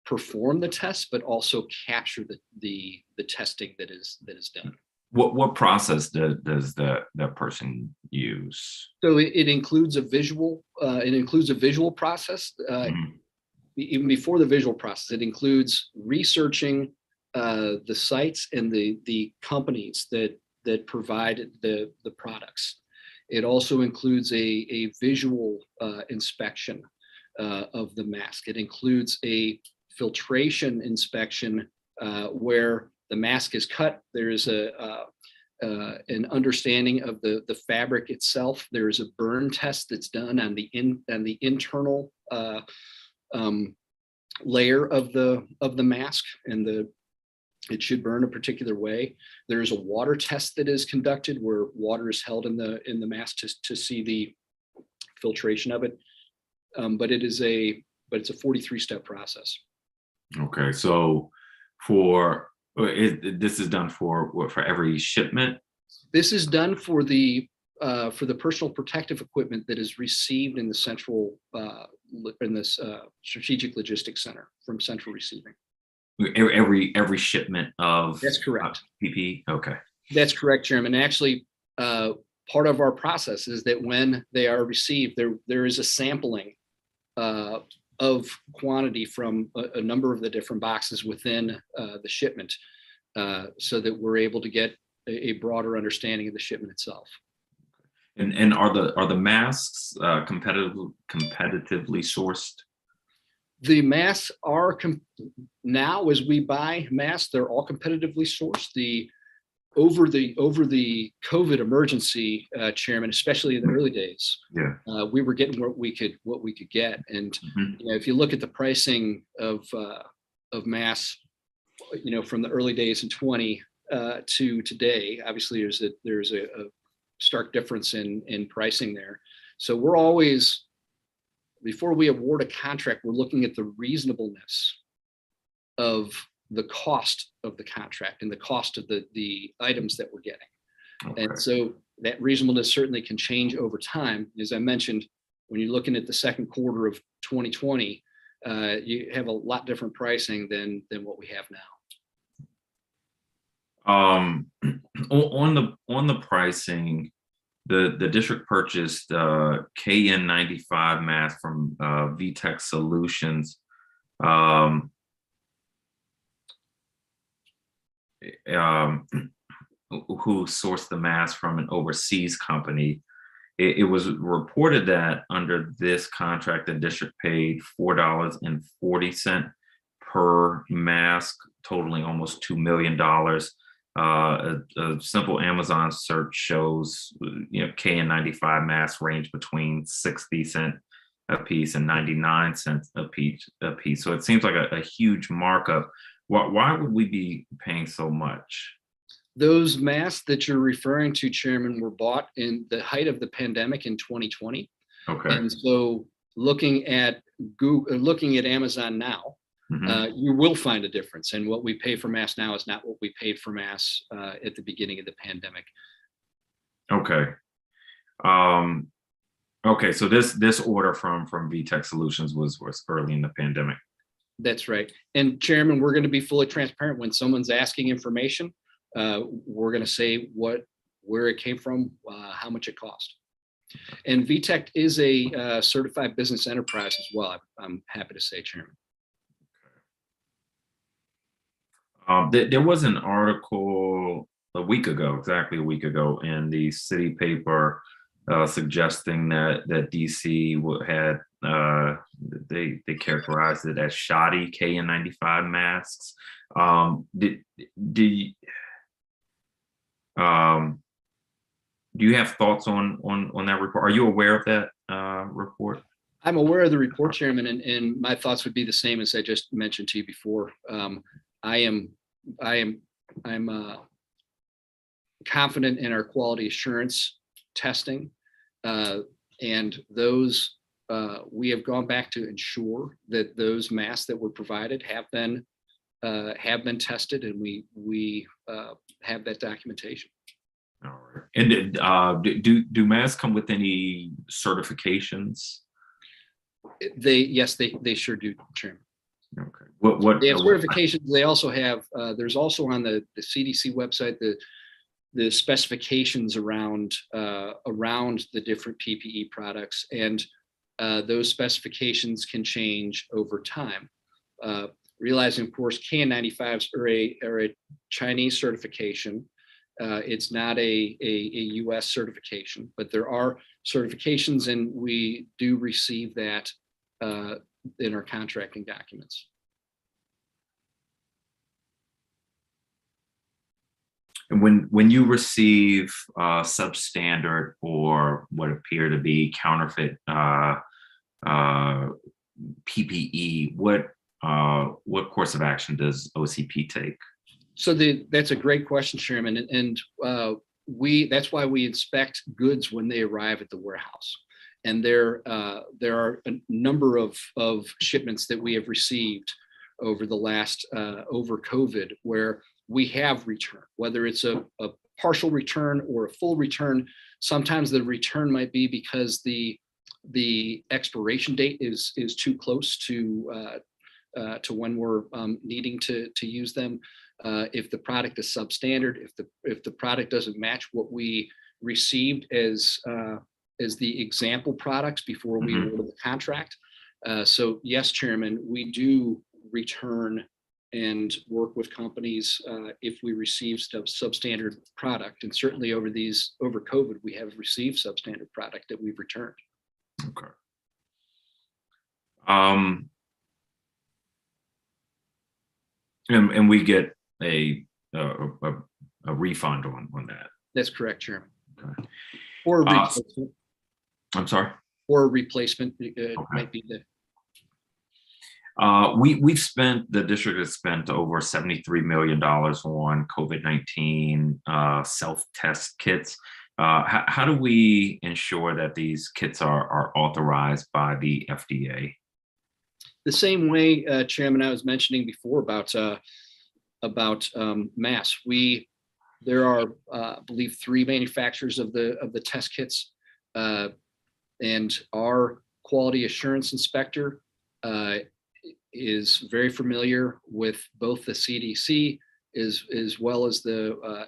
Speaker 16: perform the test, but also capture the testing that is done.
Speaker 2: What process does that person use?
Speaker 16: So it includes a visual. It includes a visual process. Mm-hmm. Even before the visual process, it includes researching the sites and the companies that provide the products. It also includes a visual inspection of the mask. It includes a filtration inspection where the mask is cut. There is an understanding of the fabric itself. There is a burn test that's done on the internal layer of the mask, and it should burn a particular way. There is a water test that is conducted where water is held in the mask to see the filtration of it. But it's a 43-step process.
Speaker 2: Okay, so this is done for every shipment?
Speaker 16: This is done for the personal protective equipment that is received in the central strategic logistics center from central receiving.
Speaker 2: Every shipment of
Speaker 16: That's correct.
Speaker 2: PPE. Okay,
Speaker 16: that's correct, Chairman. Actually, part of our process is that when they are received, there is a sampling of quantity from a number of the different boxes within the shipment, so that we're able to get a broader understanding of the shipment itself.
Speaker 2: And are the masks competitively sourced?
Speaker 16: The masks are now, as we buy masks, they're all competitively sourced. Over the COVID emergency, Chairman, especially in the early days, we were getting what we could get. And if you look at the pricing of masks, from the early days in 20 to today, obviously there's a stark difference in pricing there. So we're always, before we award a contract, we're looking at the reasonableness of the cost of the contract and the cost of the items that we're getting. Okay. And so that reasonableness certainly can change over time. As I mentioned, when you're looking at the second quarter of 2020, you have a lot different pricing than what we have now.
Speaker 2: On the pricing, the district purchased KN95 mask from VTech Solutions. Who sourced the mask from an overseas company. It was reported that under this contract, the district paid $4.40 per mask, totaling almost $2 million. A simple Amazon search shows, KN95 masks range between 60 cents a piece and 99 cents a piece. So it seems like a huge markup. Why would we be paying so much?
Speaker 16: Those masks that you're referring to, Chairman, were bought in the height of the pandemic in 2020. Okay. And so looking at Amazon now, you will find a difference. And what we pay for masks now is not what we paid for masks at the beginning of the pandemic.
Speaker 2: Okay. Okay. So this order from VTech Solutions was early in the pandemic.
Speaker 16: That's right. And Chairman, we're going to be fully transparent when someone's asking information. We're going to say where it came from, how much it cost. And VTech is a certified business enterprise as well. I'm happy to say, Chairman.
Speaker 2: There was an article exactly a week ago, in the city paper suggesting that DC had they characterized it as shoddy KN95 masks. Do you have thoughts on that report? Are you aware of that report?
Speaker 16: I'm aware of the report, Chairman, and my thoughts would be the same as I just mentioned to you before. I'm confident in our quality assurance testing, and those we have gone back to ensure that those masks that were provided have been tested, and we have that documentation.
Speaker 2: All right. And do masks come with any certifications?
Speaker 16: Yes, they sure do, Chairman.
Speaker 2: Okay. What
Speaker 16: they have certifications? They also have. There's also on the CDC website the specifications around the different PPE products, and those specifications can change over time. Realizing, of course, KN95s are a Chinese certification. It's not a U.S. certification, but there are certifications, and we do receive that in our contracting documents.
Speaker 2: And when you receive substandard or what appear to be counterfeit PPE, what course of action does OCP take?
Speaker 16: So that's a great question, Chairman, and that's why we inspect goods when they arrive at the warehouse. And there are a number of shipments that we have received over the last over COVID where we have returned, whether it's a partial return or a full return. Sometimes the return might be because the expiration date is too close to when we're needing to use them. If the product is substandard, if the product doesn't match what we received as the example products before we order the contract. So yes, Chairman, we do return and work with companies if we receive substandard product. And certainly over COVID, we have received substandard product that we've returned.
Speaker 2: Okay. And we get a refund on that.
Speaker 16: That's correct, Chairman.
Speaker 2: Okay.
Speaker 16: Or a replacement.
Speaker 2: I'm sorry.
Speaker 16: Or a replacement might be the.
Speaker 2: The district has spent over $73 million on COVID-19 self-test kits. How do we ensure that these kits are authorized by the FDA?
Speaker 16: The same way, Chairman, I was mentioning before about masks. There are, I believe, 3 manufacturers of the test kits, and our quality assurance inspector is very familiar with both the CDC as well as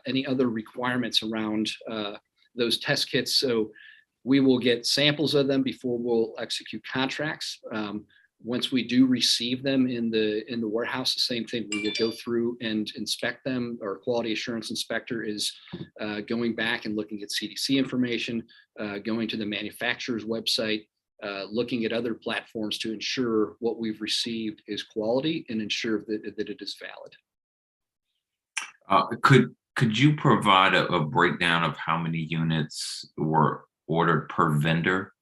Speaker 16: any other requirements around those test kits. So we will get samples of them before we'll execute contracts. Once we do receive them in the warehouse, the same thing, we will go through and inspect them. Our quality assurance inspector is going back and looking at CDC information, going to the manufacturer's website, looking at other platforms to ensure what we've received is quality and ensure that it is valid.
Speaker 2: Could you provide a breakdown of how many units were ordered per vendor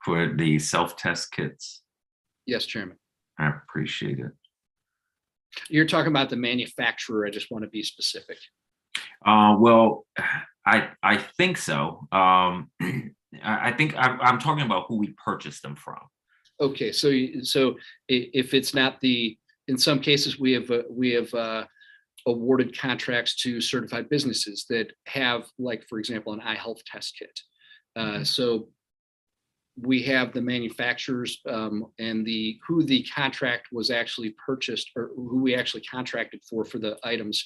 Speaker 2: for the self-test kits?
Speaker 16: Yes, Chairman.
Speaker 2: I appreciate it.
Speaker 16: You're talking about the manufacturer. I just want to be specific.
Speaker 2: Well, I think so. I think I'm talking about who we purchased them from.
Speaker 16: Okay, so if it's not in some cases we have awarded contracts to certified businesses that have, like, for example, an iHealth test kit. So we have the manufacturers and who the contract was actually purchased, or who we actually contracted for the items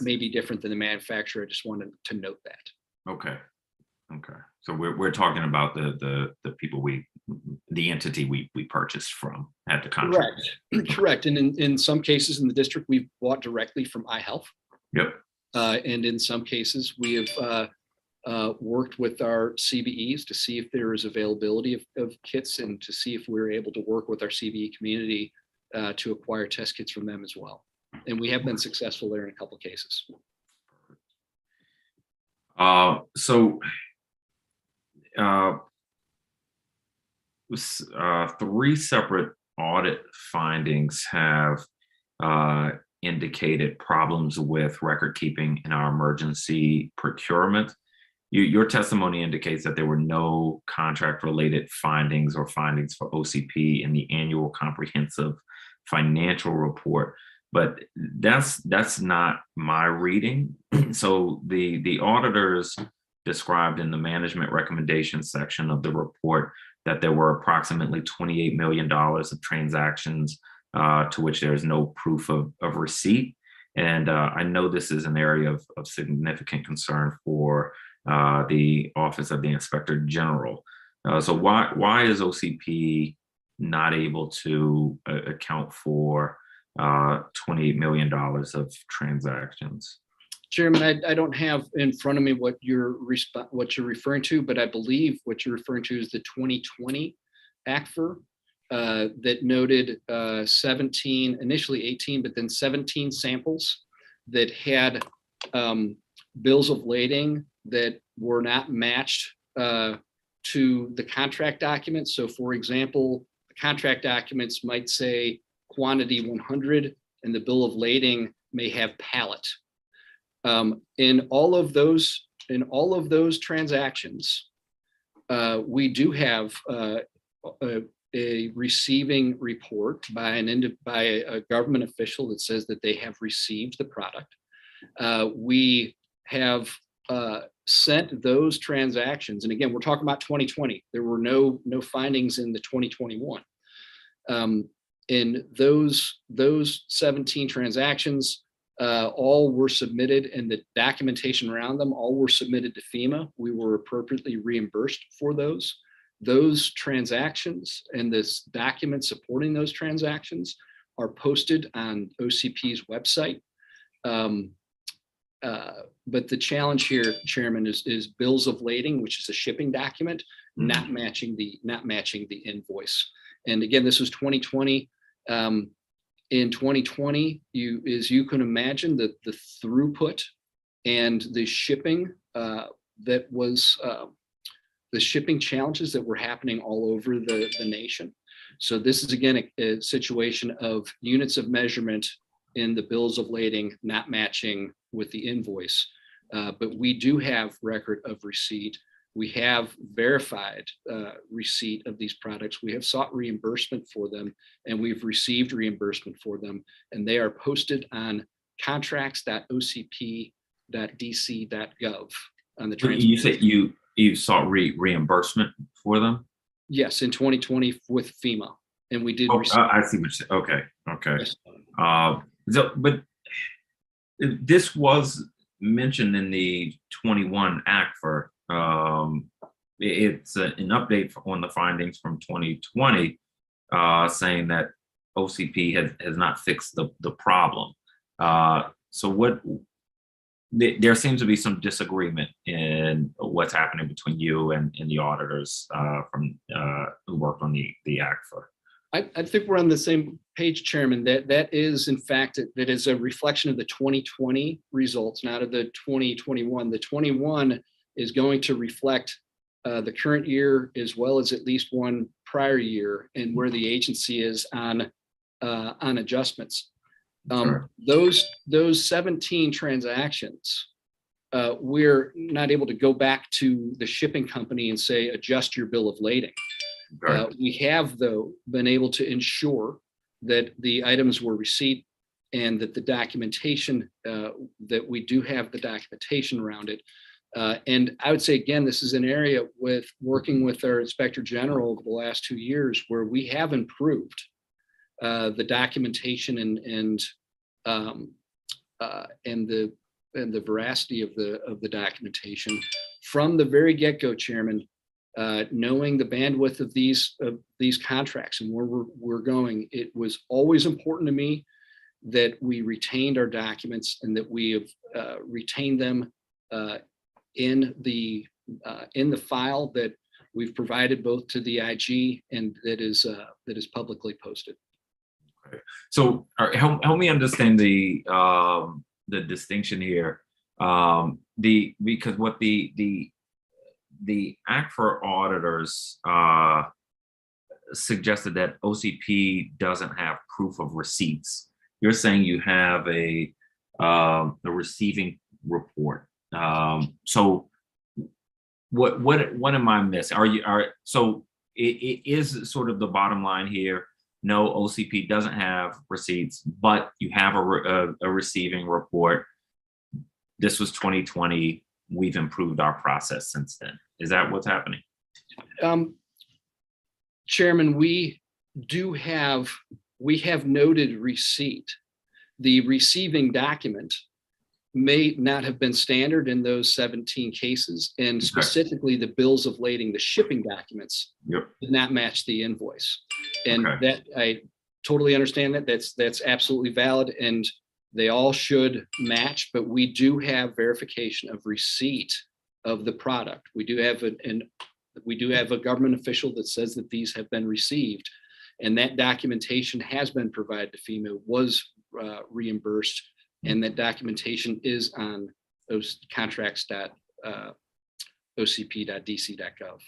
Speaker 16: may be different than the manufacturer. I just wanted to note that.
Speaker 2: Okay. So we're talking about the people the entity we purchased from at the contract.
Speaker 16: Correct. And in some cases in the district, we've bought directly from iHealth.
Speaker 2: Yep.
Speaker 16: And in some cases, we have worked with our CBEs to see if there is availability of kits, and to see if we're able to work with our CBE community to acquire test kits from them as well. And we have been successful there in a couple of cases.
Speaker 2: So 3 separate audit findings have indicated problems with record keeping in our emergency procurement. Your testimony indicates that there were no contract related findings or findings for OCP in the annual comprehensive financial report, but that's not my reading. So the auditors described in the management recommendations section of the report that there were approximately $28 million of transactions to which there is no proof of receipt. And I know this is an area of significant concern for the Office of the Inspector General. So why is OCP not able to account for $28 million of transactions?
Speaker 16: Chairman, I don't have in front of me what you're referring to, but I believe what you're referring to is the 2020 ACFR that noted 17, initially 18, but then 17 samples that had bills of lading that were not matched to the contract documents. So for example, the contract documents might say quantity 100 and the bill of lading may have pallet. In all of those transactions, we do have a receiving report by a government official that says that they have received the product. We have sent those transactions, and again, we're talking about 2020. There were no findings in the 2021. In those 17 transactions, all were submitted, and the documentation around them all were submitted to FEMA. We were appropriately reimbursed for those. Those transactions and this document supporting those transactions are posted on OCP's website. But the challenge here, Chairman, is bills of lading, which is a shipping document, not matching the invoice. And again, this was 2020. In 2020, as you can imagine, the throughput and the shipping the shipping challenges that were happening all over the nation. So this is again a situation of units of measurement in the bills of lading not matching with the invoice. But we do have record of receipt. We have verified receipt of these products. We have sought reimbursement for them, and we've received reimbursement for them. And they are posted on contracts.ocp.dc.gov on the transfer.
Speaker 2: You said you sought reimbursement for them?
Speaker 16: Yes, in 2020 with FEMA, and we did.
Speaker 2: I see what you said. Okay. Yes. But this was mentioned in the 21 Act for. It's an update on the findings from 2020, saying that OCP has not fixed the problem. So there seems to be some disagreement in what's happening between you and the auditors who worked on the Act for.
Speaker 16: I think we're on the same page, Chairman. That is, in fact, that is a reflection of the 2020 results, not of the 2021. The 21 is going to reflect the current year as well as at least one prior year and where the agency is on adjustments.
Speaker 2: Sure.
Speaker 16: Those 17 transactions, we're not able to go back to the shipping company and say, adjust your bill of lading. Right. We have, though, been able to ensure that the items were received and that the documentation, that we do have the documentation around it. And I would say, again, this is an area with working with our Inspector General over the last 2 years where we have improved the documentation and the veracity of the documentation from the very get-go, Chairman. Knowing the bandwidth of these contracts and where we're going, it was always important to me that we retained our documents and that we have retained them in the file that we've provided both to the IG and that is publicly posted.
Speaker 2: Okay. So help me understand the distinction here. Because what the Act for Auditors suggested that OCP doesn't have proof of receipts. You're saying you have a receiving report. So what am I missing? So it is sort of the bottom line here. No, OCP doesn't have receipts, but you have a receiving report. This was 2020. We've improved our process since then. Is that what's happening?
Speaker 16: Chairman, we have noted receipt. The receiving document may not have been standard in those 17 cases, and specifically the bills of lading, the shipping documents, did not match the invoice. And that I totally understand that. That's absolutely valid, and they all should match, but we do have verification of receipt of the product. We do have a government official that says that these have been received, and that documentation has been provided to FEMA, was reimbursed, and that documentation is on contracts.ocp.dc.gov.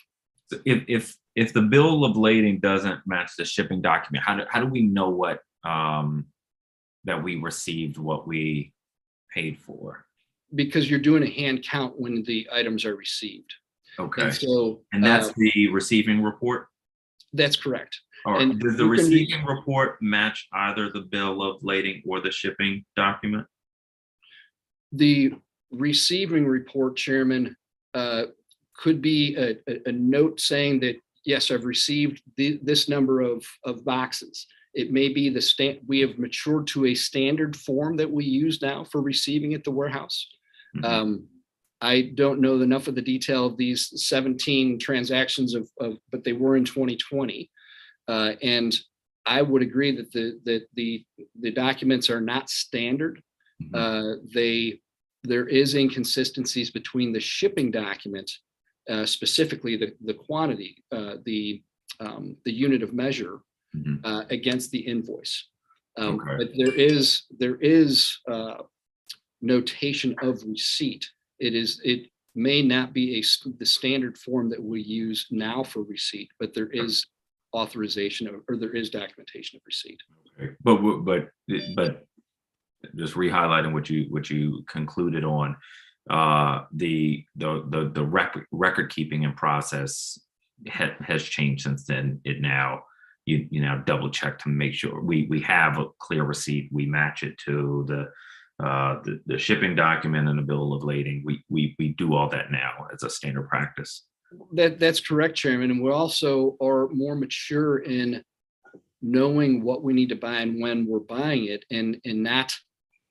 Speaker 2: So if the bill of lading doesn't match the shipping document, how do we know what that we received what we paid for?
Speaker 16: Because you're doing a hand count when the items are received.
Speaker 2: Okay.
Speaker 16: And so,
Speaker 2: and that's the receiving report?
Speaker 16: That's correct.
Speaker 2: Or
Speaker 16: And
Speaker 2: does the
Speaker 16: you can
Speaker 2: receiving report match either the bill of lading or the shipping document?
Speaker 16: The receiving report, Chairman, could be a note saying that, yes, I've received this number of boxes. It may be we have matured to a standard form that we use now for receiving at the warehouse.
Speaker 2: Mm-hmm.
Speaker 16: I don't know enough of the detail of these 17 transactions but they were in 2020. And I would agree that the documents are not standard.
Speaker 2: Mm-hmm.
Speaker 16: There is inconsistencies between the shipping document, specifically the quantity, the unit of measure,
Speaker 2: mm-hmm.
Speaker 16: Against the invoice.
Speaker 2: Okay.
Speaker 16: But there is notation of receipt. It may not be the standard form that we use now for receipt, but there is authorization or there is documentation of receipt.
Speaker 2: Okay. But just re-highlighting what you concluded on, the record keeping and process has changed since then. You now double check to make sure we have a clear receipt. We match it to the shipping document and the bill of lading. We do all that now as a standard practice.
Speaker 16: That's correct, Chairman. And we also are more mature in knowing what we need to buy and when we're buying it, and not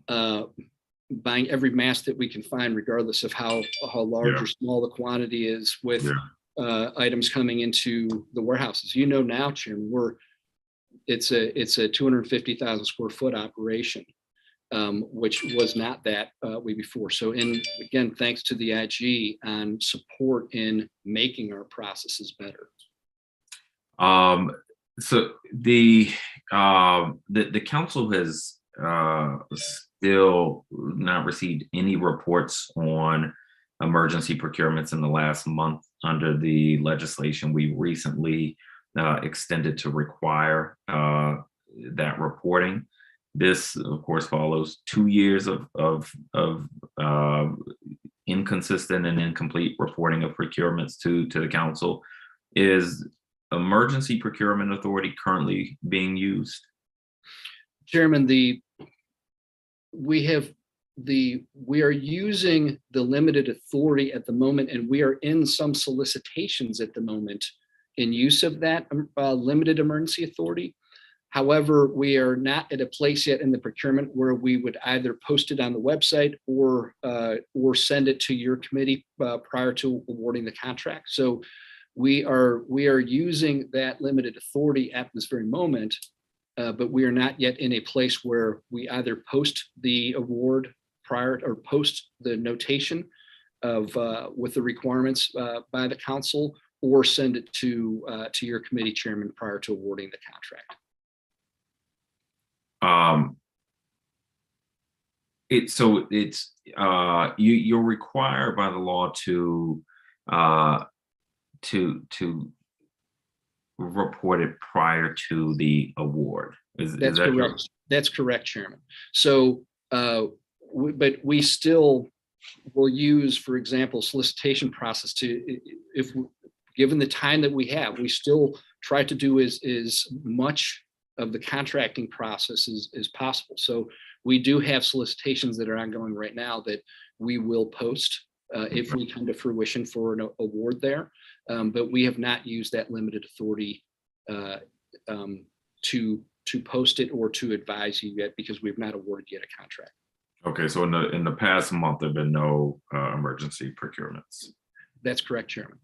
Speaker 16: buying every mask that we can find, regardless of how large or small the quantity is with items coming into the warehouses. You know now, Chairman, it's a 250,000 square foot operation, which was not that way before. So, again, thanks to the IG on support in making our processes better.
Speaker 2: So the council has still not received any reports on emergency procurements in the last month under the legislation we recently extended to require that reporting. This, of course, follows 2 years of inconsistent and incomplete reporting of procurements to the council. Is emergency procurement authority currently being used?
Speaker 16: Chairman, we are using the limited authority at the moment, and we are in some solicitations at the moment in use of that limited emergency authority. However, we are not at a place yet in the procurement where we would either post it on the website or send it to your committee prior to awarding the contract. So we are using that limited authority at this very moment, but we are not yet in a place where we either post the award prior or post the notation of with the requirements by the council, or send it to your committee, Chairman, prior to awarding the contract.
Speaker 2: You're required by the law to report it prior to the award. Is that
Speaker 16: correct?
Speaker 2: True?
Speaker 16: That's correct, Chairman. So, but we still will use, for example, solicitation process given the time that we have, we still try to do as much of the contracting process as possible. So we do have solicitations that are ongoing right now that we will post if we come to fruition for an award there. But we have not used that limited authority to post it or to advise you yet, because we've not awarded yet a contract.
Speaker 2: Okay, so in the past month, there have been no emergency procurements.
Speaker 16: That's correct, Chairman.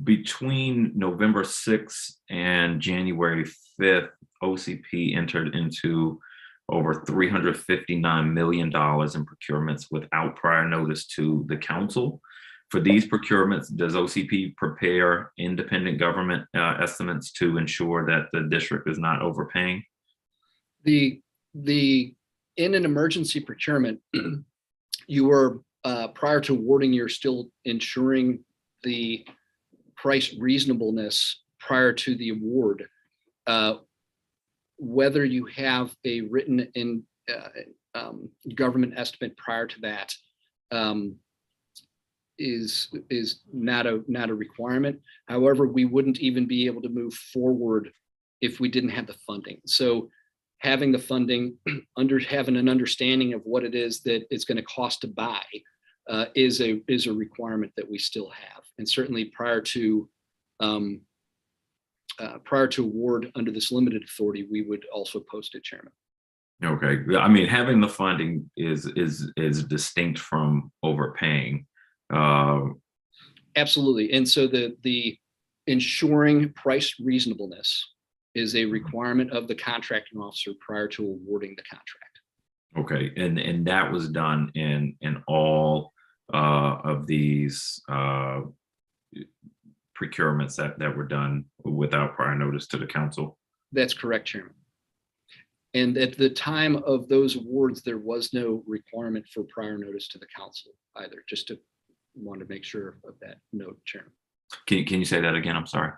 Speaker 2: Between November 6th and January 5th, OCP entered into over $359 million in procurements without prior notice to the council. For these procurements, does OCP prepare independent government estimates to ensure that the district is not overpaying?
Speaker 16: In an emergency procurement, you are, prior to awarding, you're still ensuring the price reasonableness prior to the award. Whether you have a written in government estimate prior to that is not a requirement. However, we wouldn't even be able to move forward if we didn't have the funding. So having the funding, having an understanding of what it is that it's going to cost to buy is a requirement that we still have. And certainly prior to award under this limited authority, we would also post it, Chairman.
Speaker 2: Okay, I mean, having the funding is distinct from overpaying.
Speaker 16: Absolutely, and so the ensuring price reasonableness is a requirement of the contracting officer prior to awarding the contract.
Speaker 2: Okay, and that was done in all of these procurements that were done without prior notice to the council?
Speaker 16: That's correct, Chairman. And at the time of those awards, there was no requirement for prior notice to the council either. Just to want to make sure of that note, Chairman.
Speaker 2: Can you say that again? I'm sorry.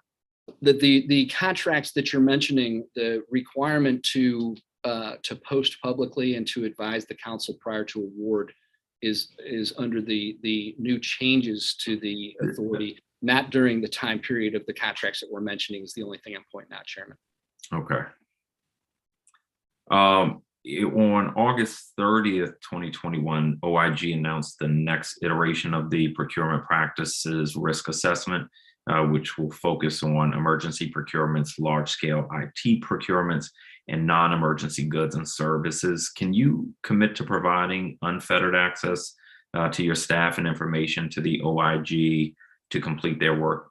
Speaker 16: That the contracts that you're mentioning, the requirement to post publicly and to advise the council prior to award is under the new changes to the authority, not during the time period of the contracts that we're mentioning is the only thing I'm pointing out, Chairman.
Speaker 2: Okay. On August 30th, 2021, OIG announced the next iteration of the procurement practices risk assessment, which will focus on emergency procurements, large-scale IT procurements, and non-emergency goods and services. Can you commit to providing unfettered access to your staff and information to the OIG to complete their work?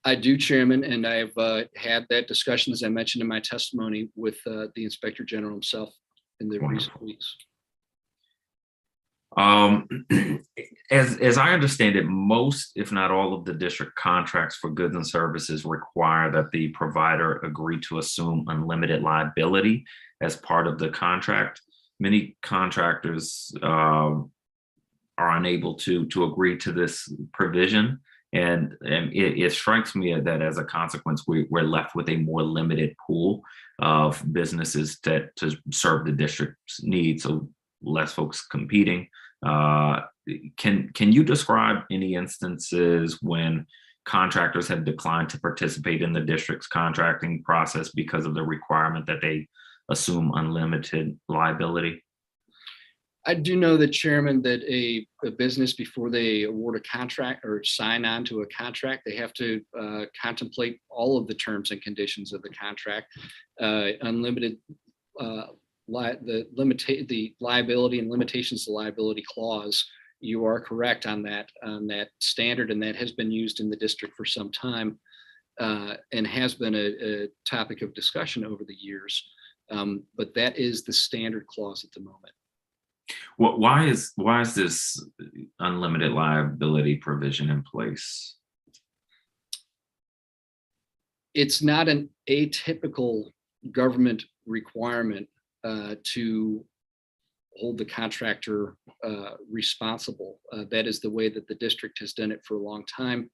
Speaker 16: I do, Chairman, and I've had that discussion, as I mentioned in my testimony, with the Inspector General himself in the recent weeks.
Speaker 2: As I understand it, most, if not all, of the district contracts for goods and services require that the provider agree to assume unlimited liability as part of the contract. Many contractors are unable to agree to this provision. And it strikes me that as a consequence, we're left with a more limited pool of businesses to serve the district's needs, so less folks competing. Can you describe any instances when contractors have declined to participate in the district's contracting process because of the requirement that they assume unlimited liability?
Speaker 16: I do know that, Chairman, that a business, before they award a contract or sign on to a contract, they have to contemplate all of the terms and conditions of the contract. Unlimited, the liability and limitations to liability clause. You are correct on that standard, and that has been used in the district for some time and has been a topic of discussion over the years. But that is the standard clause at the moment.
Speaker 2: Why is this unlimited liability provision in place?
Speaker 16: It's not an atypical government requirement to hold the contractor responsible. That is the way that the district has done it for a long time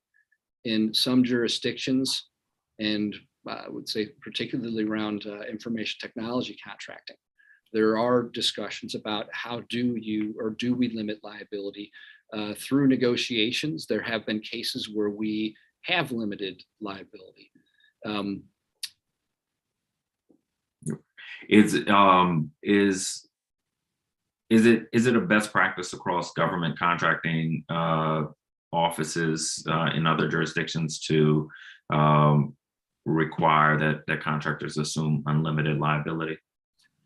Speaker 16: in some jurisdictions, and I would say particularly around information technology contracting. There are discussions about how do we limit liability through negotiations. There have been cases where we have limited liability.
Speaker 2: Is it a best practice across government contracting offices in other jurisdictions to require that contractors assume unlimited liability?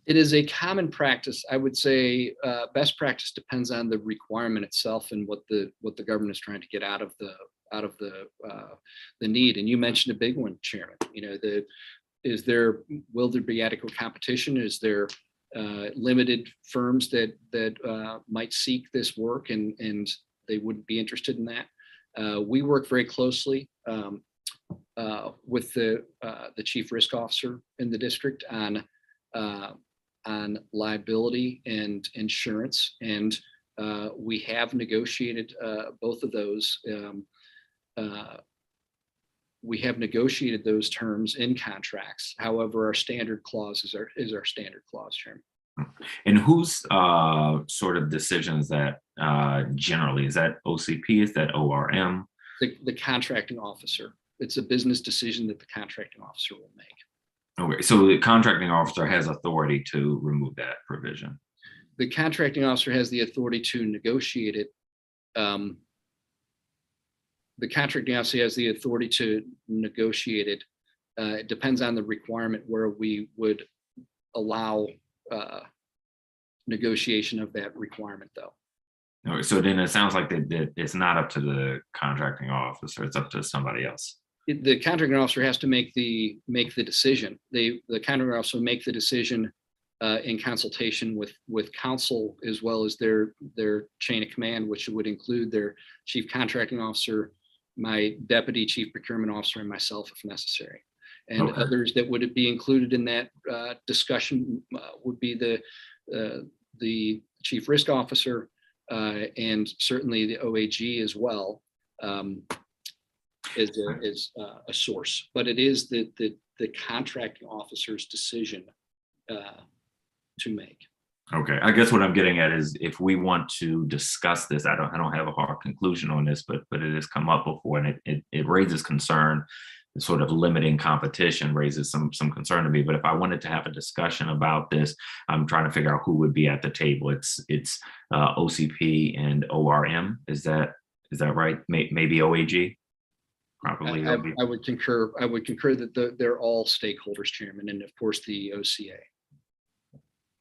Speaker 16: It is a common practice. I would say best practice depends on the requirement itself and what the government is trying to get out of the need. And you mentioned a big one, Chairman. You know, will there be adequate competition? Is there limited firms that might seek this work and they wouldn't be interested in that? We work very closely with the chief risk officer in the district on on liability and insurance, and we have negotiated both of those. We have negotiated those terms in contracts. However, our standard clause is our standard clause, Chairman.
Speaker 2: And whose sort of decision is that generally? Is that OCP? Is that ORM?
Speaker 16: The contracting officer. It's a business decision that the contracting officer will make.
Speaker 2: Okay, so the contracting officer has authority to remove that provision.
Speaker 16: The contracting officer has the authority to negotiate it. The contracting officer has the authority to negotiate it. It depends on the requirement where we would allow negotiation of that requirement, though.
Speaker 2: Okay, so then it sounds like that it's not up to the contracting officer; it's up to somebody else.
Speaker 16: The contracting officer has to make the decision. The contracting officer will make the decision in consultation with counsel, as well as their chain of command, which would include their chief contracting officer, my deputy chief procurement officer, and myself if necessary. And
Speaker 2: Okay.
Speaker 16: others that would be included in that discussion would be the chief risk officer and certainly the OAG as well. Is a source, but it is the contracting officer's decision to make.
Speaker 2: Okay, I guess what I'm getting at is if we want to discuss this, I don't have a hard conclusion on this, but it has come up before, and it raises concern. Sort of limiting competition raises some concern to me. But if I wanted to have a discussion about this, I'm trying to figure out who would be at the table. It's OCP and ORM. Is that right? Maybe OAG. Probably.
Speaker 16: I would concur. I would concur that they're all stakeholders, Chairman, and of course the OCA.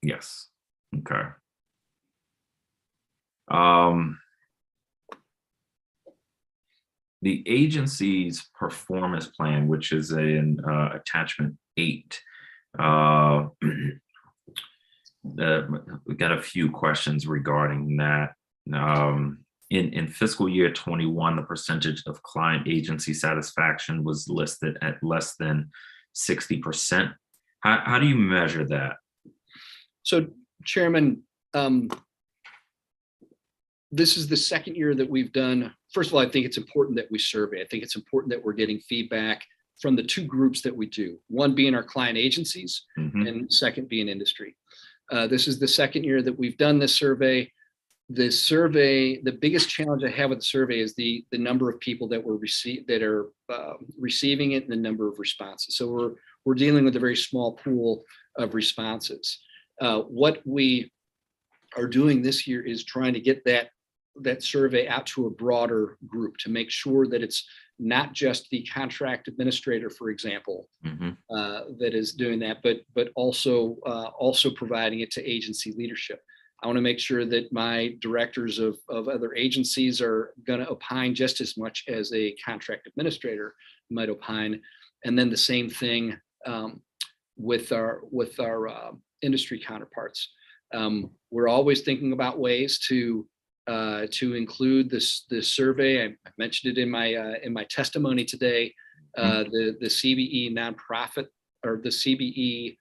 Speaker 2: Yes. Okay. The agency's performance plan, which is in attachment 8, we got a few questions regarding that. In fiscal year 21, the percentage of client agency satisfaction was listed at less than 60%. How do you measure that?
Speaker 16: So, Chairman, this is the second year that we've done. First of all, I think it's important that we survey. I think it's important that we're getting feedback from the two groups that we do, one being our client agencies and second being industry. This is the second year that we've done this survey. The biggest challenge I have with the survey is the number of people that are receiving it and the number of responses. So we're dealing with a very small pool of responses. What we are doing this year is trying to get that survey out to a broader group to make sure that it's not just the contract administrator, for example, that is doing that, but also providing it to agency leadership. I want to make sure that my directors of other agencies are going to opine just as much as a contract administrator might opine, and then the same thing with our industry counterparts. We're always thinking about ways to include this survey. I mentioned it in my testimony today. The CBE nonprofit, or the CBE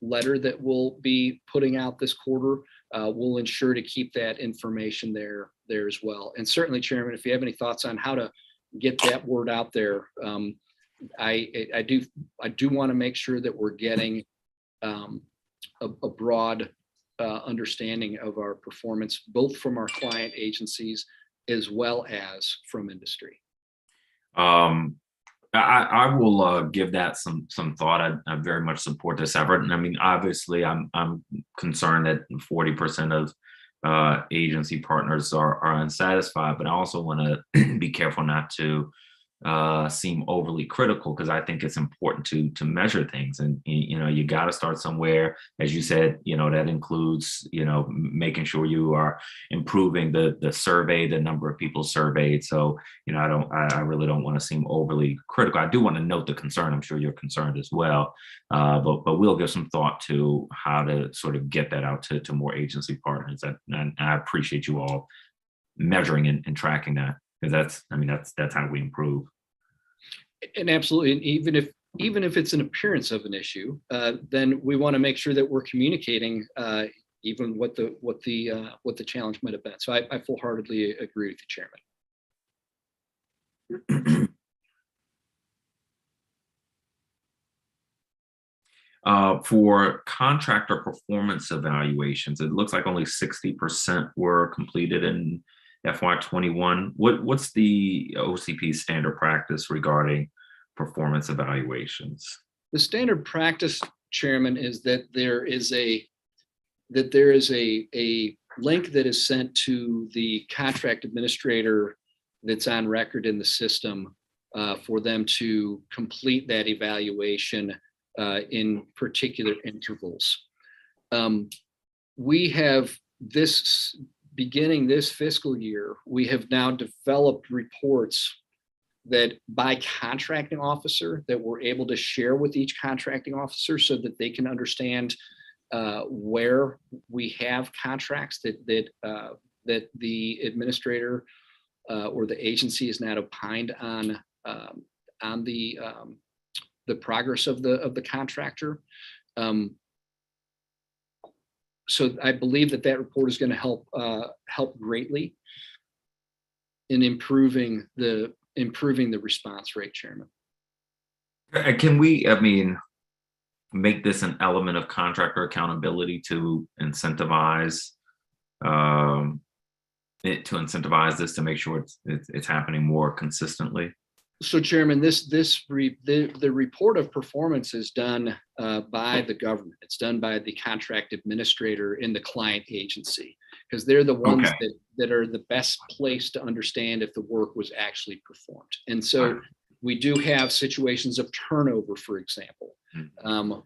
Speaker 16: letter that we'll be putting out this quarter will ensure to keep that information there as well. And certainly, Chairman, if you have any thoughts on how to get that word out there, I do want to make sure that we're getting a broad understanding of our performance, both from our client agencies as well as from industry.
Speaker 2: I will give that some thought. I very much support this effort. And I mean, obviously, I'm concerned that 40% of agency partners are unsatisfied, but I also want to be careful not to seem overly critical, because I think it's important to measure things, and you got to start somewhere. As you said, that includes making sure you are improving the survey, the number of people surveyed. So I really don't want to seem overly critical. I do want to note the concern. I'm sure you're concerned as well, but we'll give some thought to how to sort of get that out to more agency partners. And I appreciate you all measuring and tracking that, because that's how we improve.
Speaker 16: And absolutely, and even even if it's an appearance of an issue, then we want to make sure that we're communicating even what the challenge might have been. So I full-heartedly agree with you, Chairman.
Speaker 2: For contractor performance evaluations, it looks like only 60% were completed in FY21. What's the OCP standard practice regarding performance evaluations?
Speaker 16: The standard practice, Chairman, is that there is a link that is sent to the contract administrator that's on record in the system for them to complete that evaluation in particular intervals. We have beginning this fiscal year, we have now developed reports that by contracting officer that we're able to share with each contracting officer so that they can understand where we have contracts that the administrator or the agency is not opined on the progress of the contractor. So I believe that report is going to help greatly in improving the response rate, Chairman.
Speaker 2: Can we, make this an element of contractor accountability to incentivize this to make sure it's happening more consistently?
Speaker 16: So, Chairman, the report of performance is done by the government. It's done by the contract administrator in the client agency, because they're the ones that are the best place to understand if the work was actually performed. And so we do have situations of turnover, for example,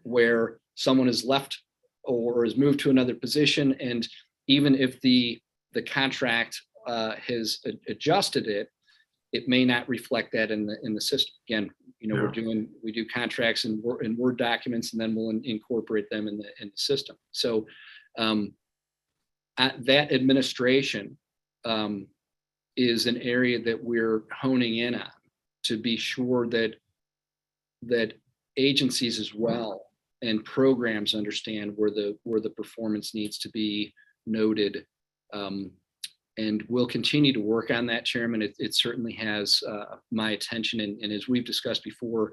Speaker 16: where someone is left or is moved to another position, and even if the contract has adjusted it, it may not reflect that in the system. Again, we do contracts in Word documents, and then we'll incorporate them in the system. So that administration is an area that we're honing in on to be sure that agencies as well and programs understand where the performance needs to be noted. And we'll continue to work on that, Chairman. It certainly has my attention. And as we've discussed before,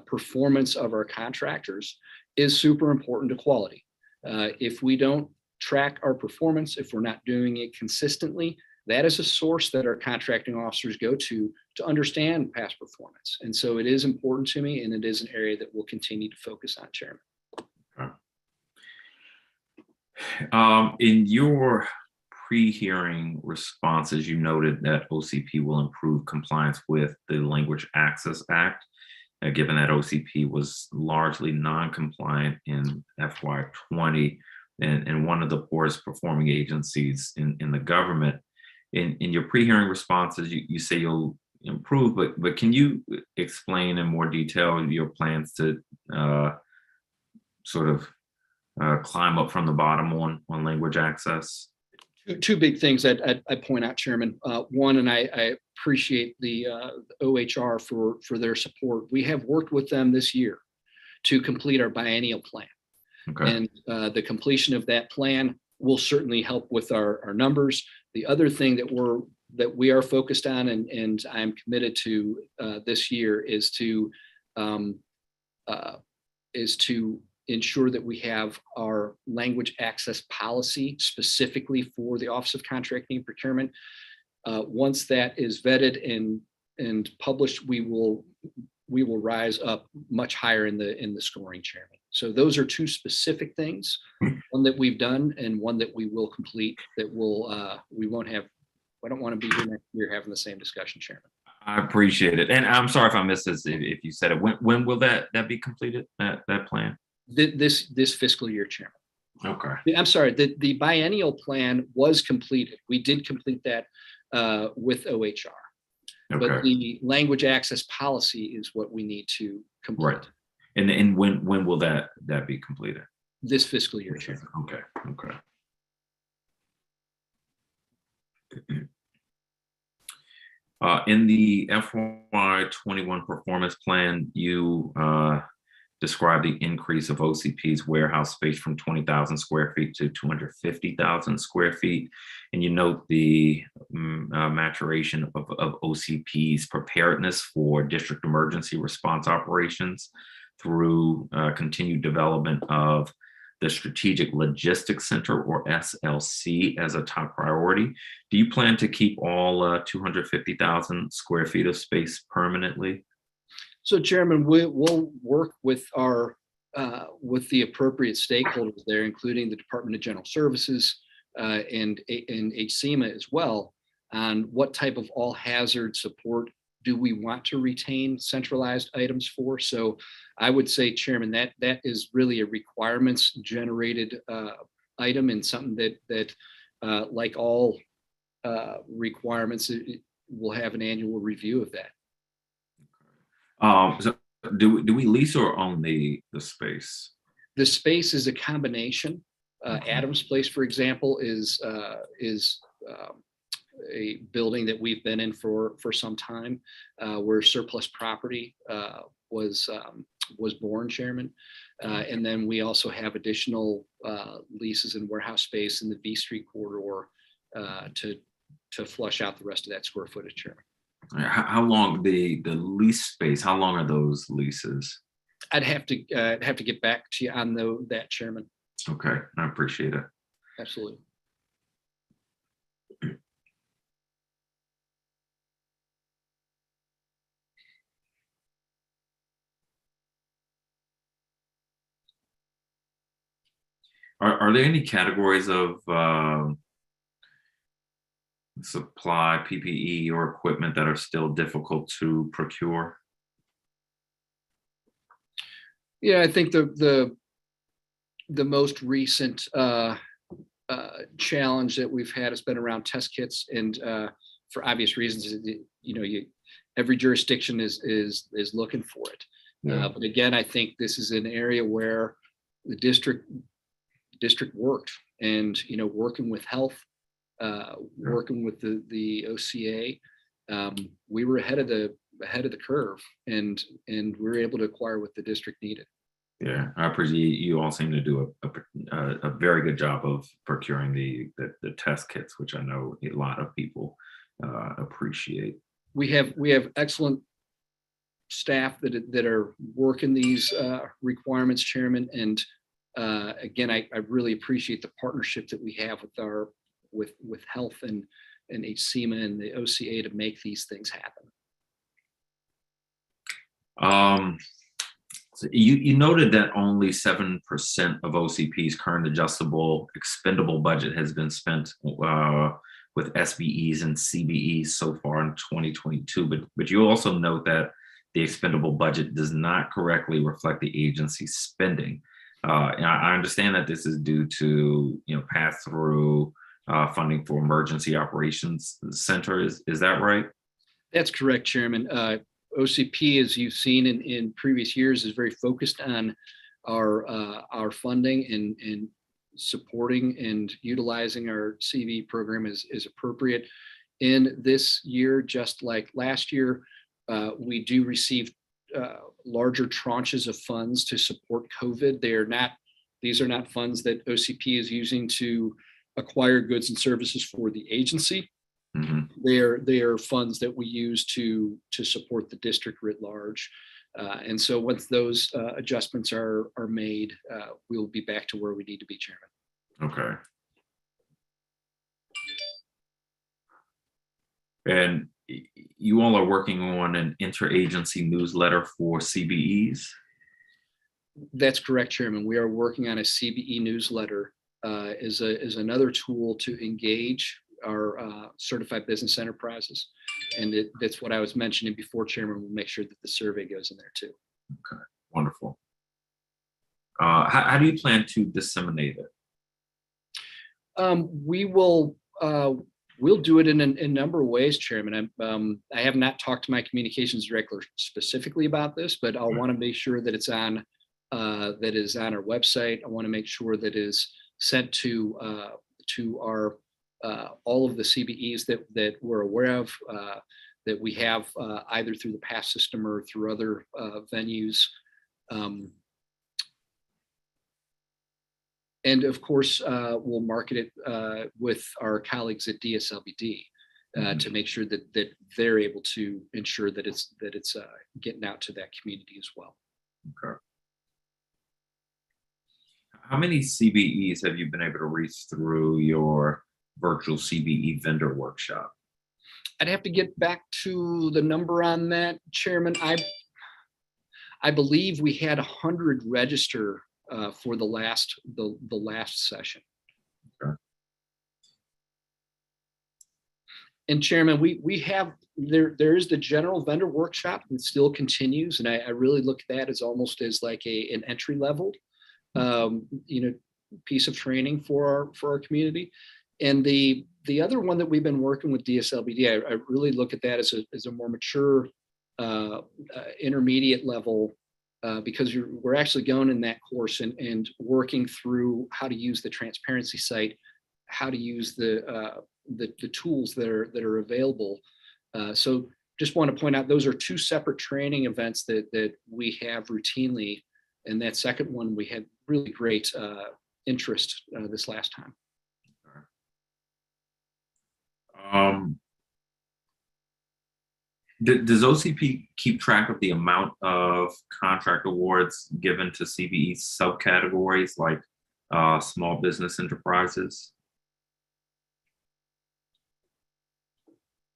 Speaker 16: performance of our contractors is super important to quality. If we don't track our performance, if we're not doing it consistently, that is a source that our contracting officers go to understand past performance. And so it is important to me, and it is an area that we'll continue to focus on, Chairman.
Speaker 2: In your pre-hearing responses, you noted that OCP will improve compliance with the Language Access Act, given that OCP was largely non-compliant in FY20 and one of the poorest performing agencies in the government. In your pre-hearing responses, you say you'll improve, but can you explain in more detail your plans to climb up from the bottom on language access?
Speaker 16: Two big things that I point out, Chairman. One, and I appreciate the OHR for their support. We have worked with them this year to complete our biennial plan. Okay. And the completion of that plan will certainly help with our numbers. The other thing that we are focused on, and I'm committed to this year, is to ensure that we have our language access policy specifically for the Office of Contracting and Procurement. Once that is vetted and published, we will rise up much higher in the scoring, Chairman. So those are two specific things, one that we've done and one that we will complete, that we won't have. I don't want to be here next year having the same discussion, Chairman.
Speaker 2: I appreciate it. And I'm sorry if I missed this, if you said it. When will that be completed, that plan?
Speaker 16: This fiscal year, Chairman.
Speaker 2: Okay.
Speaker 16: I'm sorry, the biennial plan was completed. We did complete that with OHR. Okay. But the language access policy is what we need to complete.
Speaker 2: Right. And when will that be completed?
Speaker 16: This fiscal year, Chairman.
Speaker 2: Okay. In the FY21 performance plan, you describe the increase of OCP's warehouse space from 20,000 square feet to 250,000 square feet. And you note the maturation of OCP's preparedness for district emergency response operations through continued development of the Strategic Logistics Center, or SLC, as a top priority. Do you plan to keep all 250,000 square feet of space permanently?
Speaker 16: So, Chairman, we'll work with with the appropriate stakeholders there, including the Department of General Services and HCMA as well, on what type of all hazard support do we want to retain centralized items for. So I would say, Chairman, that is really a requirements generated item, and something that like all requirements, we'll have an annual review of that.
Speaker 2: So do we lease or own the space?
Speaker 16: The space is a combination. Adams Place, for example, is a building that we've been in for some time, where surplus property was born, Chairman. And then we also have additional leases and warehouse space in the B Street corridor to flush out the rest of that square footage, Chairman.
Speaker 2: How long the lease space? How long are those leases?
Speaker 16: I'd have to get back to you on that, Chairman.
Speaker 2: Okay, I appreciate it.
Speaker 16: Absolutely.
Speaker 2: Are there any categories of supply, PPE, or equipment that are still difficult to procure?
Speaker 16: Yeah, I think the most recent challenge that we've had has been around test kits, and for obvious reasons, every jurisdiction is looking for it.
Speaker 2: Yeah.
Speaker 16: But again, I think this is an area where the district worked, and working with health, working with the OCA, we were ahead of the curve, and we were able to acquire what the district needed.
Speaker 2: Yeah, I appreciate you all seem to do a very good job of procuring the test kits, which I know a lot of people appreciate.
Speaker 16: We have excellent staff that are working these requirements, Chairman, and again, I really appreciate the partnership that we have with health and HCMA and the OCA to make these things happen.
Speaker 2: So you noted that only 7% of OCP's current adjustable expendable budget has been spent with SBEs and CBEs so far in 2022, but you also note that the expendable budget does not correctly reflect the agency's spending. And I understand that this is due to pass through funding for Emergency Operations Center. Is that right?
Speaker 16: That's correct, Chairman. OCP, as you've seen in previous years, is very focused on our funding and supporting and utilizing our CV program as appropriate. In this year, just like last year, we do receive larger tranches of funds to support COVID. These are not funds that OCP is using to acquire goods and services for the agency.
Speaker 2: Mm-hmm.
Speaker 16: They are funds that we use to support the district writ large. And so once those adjustments are made, we'll be back to where we need to be, Chairman.
Speaker 2: Okay. And you all are working on an interagency newsletter for CBEs?
Speaker 16: That's correct, Chairman. We are working on a CBE newsletter as another tool to engage our certified business enterprises. And that's what I was mentioning before, Chairman. We'll make sure that the survey goes in there too.
Speaker 2: Okay, wonderful. How do you plan to disseminate it?
Speaker 16: We'll do it in a number of ways, Chairman. I have not talked to my communications director specifically about this, but I'll want to make sure that it's on our website. I want to make sure that is sent to our all of the CBEs that we're aware of. that we have either through the PASS system or through other venues. And of course, we'll market it with our colleagues at DSLBD to make sure that they're able to ensure that it's getting out to that community as well.
Speaker 2: Okay. How many CBEs have you been able to reach through your virtual CBE vendor workshop?
Speaker 16: I'd have to get back to the number on that, Chairman. I believe we had 100 register for the last session.
Speaker 2: Okay.
Speaker 16: And Chairman, we have there is the general vendor workshop that still continues, and I really look at that as almost as like an entry level, piece of training for our community. And the other one that we've been working with DSLBD, I really look at that as a more mature intermediate level, because we're actually going in that course and working through how to use the transparency site, how to use the tools that are available. So just want to point out, those are two separate training events that we have routinely. And that second one, we had really great interest this last time.
Speaker 2: Does OCP keep track of the amount of contract awards given to CBE subcategories like small business enterprises?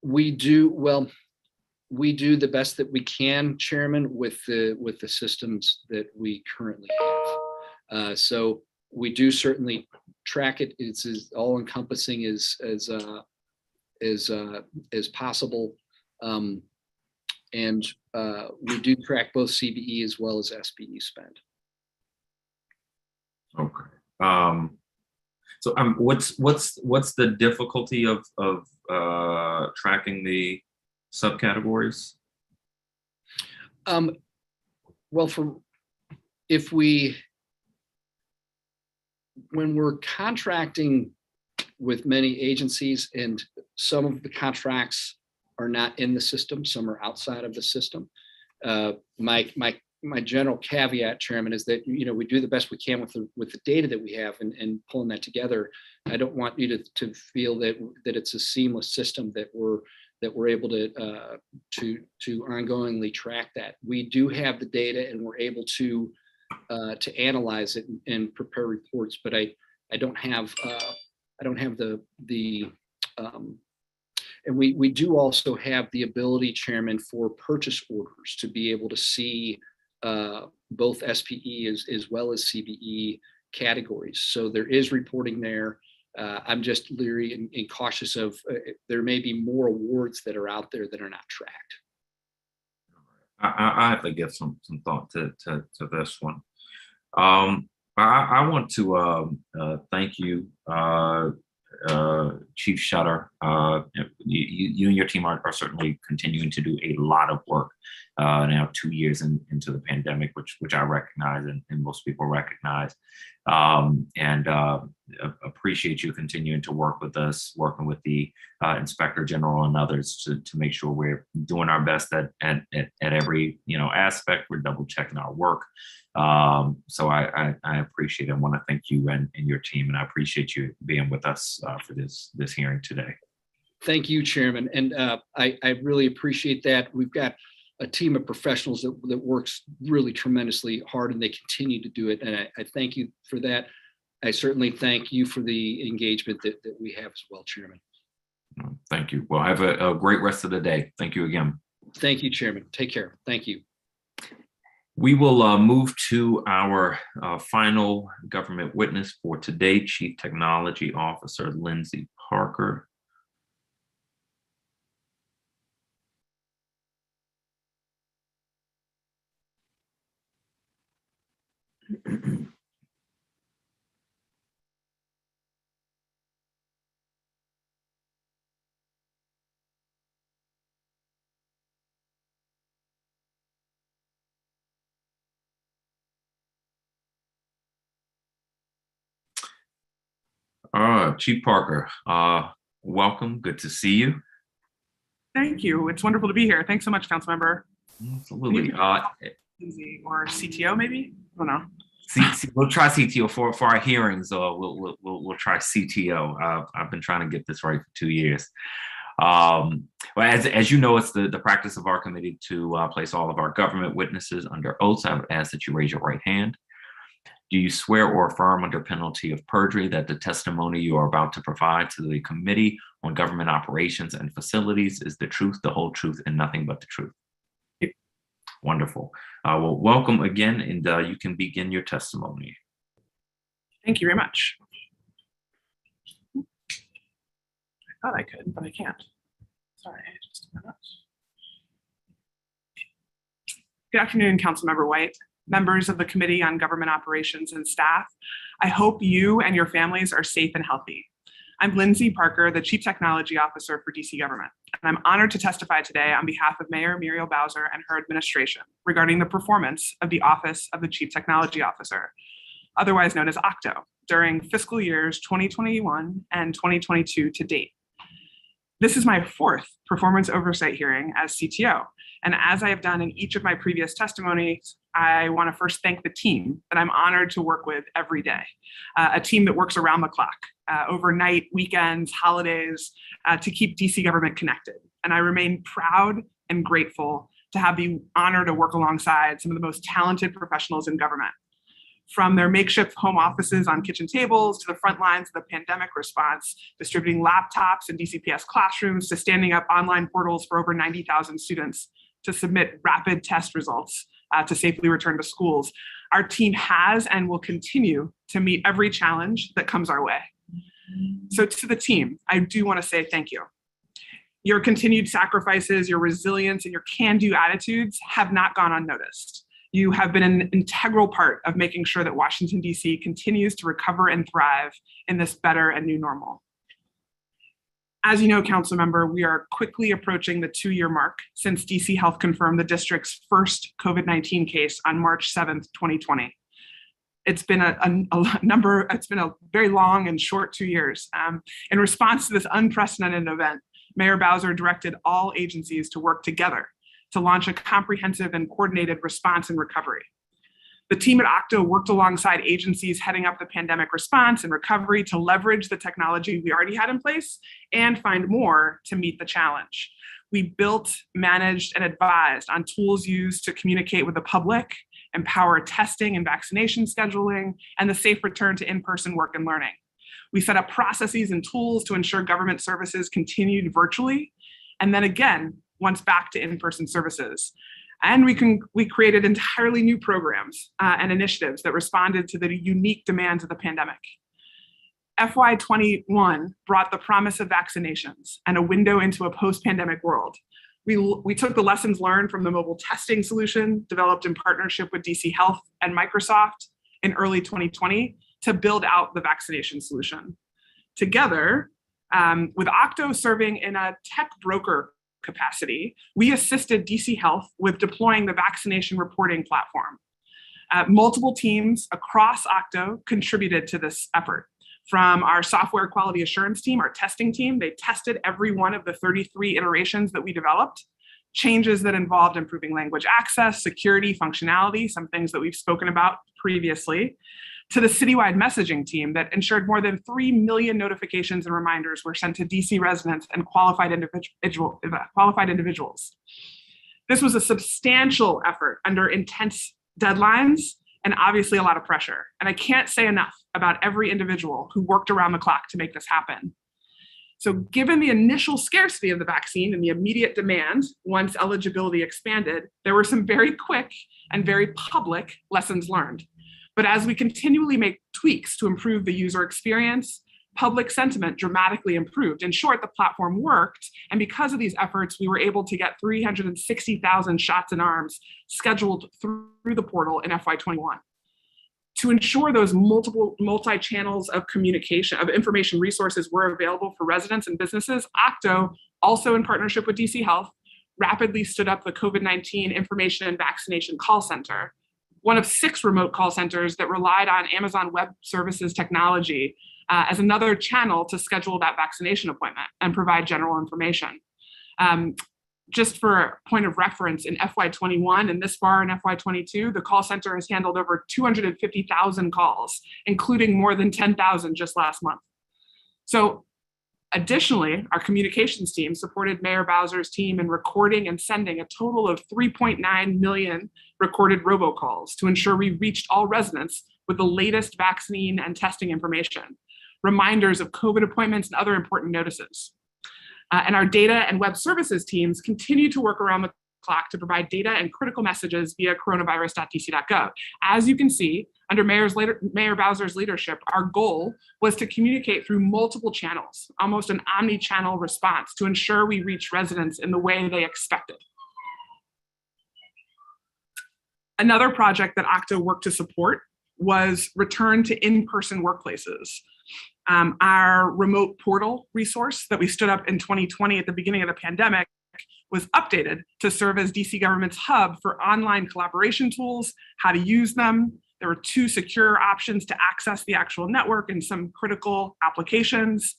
Speaker 16: We do the best that we can, Chairman, with the systems that we currently have. So we do certainly track it. It's as all encompassing as possible. And we do track both CBE as well as SBE spend.
Speaker 2: Okay. So what's the difficulty of tracking the subcategories?
Speaker 16: Well, when we're contracting with many agencies, and some of the contracts are not in the system, some are outside of the system. My general caveat, Chairman, is that we do the best we can with the data that we have and pulling that together. I don't want you to feel that it's a seamless system that we're able to ongoingly track that. We do have the data and we're able to analyze it and prepare reports, but I don't have the and we do also have the ability, Chairman, for purchase orders to be able to see both SPE as well as CBE categories. So there is reporting there. I'm just leery and cautious of there may be more awards that are out there that are not tracked.
Speaker 2: I have to give some thought to this one. I want to thank you, Chief Shutter. You and your team are certainly continuing to do a lot of work now 2 years into the pandemic, which I recognize and most people recognize. And appreciate you continuing to work with us, working with the Inspector General and others to make sure we're doing our best at every aspect. We're double checking our work. So I appreciate it. I want to thank you and your team, and I appreciate you being with us for this hearing today.
Speaker 16: Thank you, Chairman. And I really appreciate that. We've got a team of professionals that works really tremendously hard, and they continue to do it. And I thank you for that. I certainly thank you for the engagement that we have as well, Chairman.
Speaker 2: Thank you. Well, have a great rest of the day. Thank you again.
Speaker 16: Thank you, Chairman. Take care. Thank you.
Speaker 2: We will move to our final government witness for today, Chief Technology Officer Lindsay Parker. Chief Parker, welcome. Good to see you.
Speaker 17: Thank you. It's wonderful to be here. Thanks so much, Councilmember.
Speaker 2: Absolutely.
Speaker 17: Lindsay or CTO, maybe? I don't know.
Speaker 2: We'll try CTO for our hearings, or we'll try CTO. I've been trying to get this right for 2 years. Well, as you know, it's the practice of our committee to place all of our government witnesses under oaths. I would ask that you raise your right hand. Do you swear or affirm under penalty of perjury that the testimony you are about to provide to the Committee on Government Operations and Facilities is the truth, the whole truth, and nothing but the truth? Wonderful. Well, welcome again, and you can begin your testimony.
Speaker 17: Thank you very much. I thought I could, but I can't. Sorry, just a minute. Good afternoon, Councilmember White, members of the Committee on Government Operations and staff. I hope you and your families are safe and healthy. I'm Lindsay Parker, the Chief Technology Officer for DC Government, and I'm honored to testify today on behalf of Mayor Muriel Bowser and her administration regarding the performance of the Office of the Chief Technology Officer, otherwise known as OCTO, during fiscal years 2021 and 2022 to date. This is my fourth performance oversight hearing as CTO, and as I have done in each of my previous testimonies, I want to first thank the team that I'm honored to work with every day, a team that works around the clock, overnight, weekends, holidays, to keep DC government connected. And I remain proud and grateful to have the honor to work alongside some of the most talented professionals in government. From their makeshift home offices on kitchen tables to the front lines of the pandemic response, distributing laptops in DCPS classrooms, to standing up online portals for over 90,000 students to submit rapid test results to safely return to schools. Our team has and will continue to meet every challenge that comes our way. So to the team, I do want to say thank you. Your continued sacrifices, your resilience, and your can-do attitudes have not gone unnoticed. You have been an integral part of making sure that Washington, D.C. continues to recover and thrive in this better and new normal. As you know, Councilmember, we are quickly approaching the 2-year mark since DC Health confirmed the district's first COVID-19 case on March 7th, 2020. It's been it's been a very long and short 2 years. In response to this unprecedented event, Mayor Bowser directed all agencies to work together to launch a comprehensive and coordinated response and recovery. The team at OCTO worked alongside agencies heading up the pandemic response and recovery to leverage the technology we already had in place and find more to meet the challenge. We built, managed, and advised on tools used to communicate with the public, empower testing and vaccination scheduling, and the safe return to in-person work and learning. We set up processes and tools to ensure government services continued virtually, and then again, once back to in-person services. And we created entirely new programs and initiatives that responded to the unique demands of the pandemic. FY21 brought the promise of vaccinations and a window into a post-pandemic world. We took the lessons learned from the mobile testing solution developed in partnership with DC Health and Microsoft in early 2020 to build out the vaccination solution. Together, with OCTO serving in a tech broker capacity, we assisted DC Health with deploying the vaccination reporting platform. Multiple teams across OCTO contributed to this effort. From our software quality assurance team, our testing team, they tested every one of the 33 iterations that we developed, changes that involved improving language access, security, functionality, some things that we've spoken about previously, to the citywide messaging team that ensured more than 3 million notifications and reminders were sent to DC residents and qualified individuals. This was a substantial effort under intense deadlines and obviously a lot of pressure. And I can't say enough about every individual who worked around the clock to make this happen. So given the initial scarcity of the vaccine and the immediate demand once eligibility expanded, there were some very quick and very public lessons learned. But as we continually make tweaks to improve the user experience, public sentiment dramatically improved. In short, the platform worked. And because of these efforts, we were able to get 360,000 shots in arms scheduled through the portal in FY21. To ensure those multi-channels of communication, of information resources were available for residents and businesses, OCTO, also in partnership with DC Health, rapidly stood up the COVID-19 Information and Vaccination Call Center, one of 6 remote call centers that relied on Amazon Web Services technology as another channel to schedule that vaccination appointment and provide general information. Just for a point of reference, in FY21 and this far in FY22, the call center has handled over 250,000 calls, including more than 10,000 just last month. So additionally, our communications team supported Mayor Bowser's team in recording and sending a total of 3.9 million recorded robocalls to ensure we reached all residents with the latest vaccine and testing information, reminders of COVID appointments and other important notices. And our data and web services teams continue to work around the clock to provide data and critical messages via coronavirus.dc.gov. As you can see, under Mayor Bowser's leadership, our goal was to communicate through multiple channels, almost an omni-channel response to ensure we reach residents in the way they expected. Another project that OCTO worked to support was return to in-person workplaces. Our remote portal resource that we stood up in 2020 at the beginning of the pandemic was updated to serve as DC government's hub for online collaboration tools, how to use them. There were 2 secure options to access the actual network and some critical applications,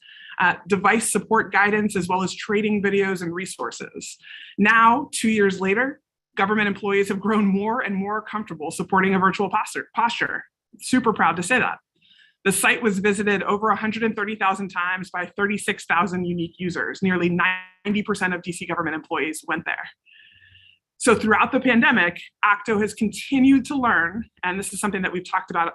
Speaker 17: device support guidance, as well as trading videos and resources. Now, 2 years later, government employees have grown more and more comfortable supporting a virtual posture. Super proud to say that. The site was visited over 130,000 times by 36,000 unique users. Nearly 90% of DC government employees went there. So throughout the pandemic, OCTO has continued to learn, and this is something that we've talked about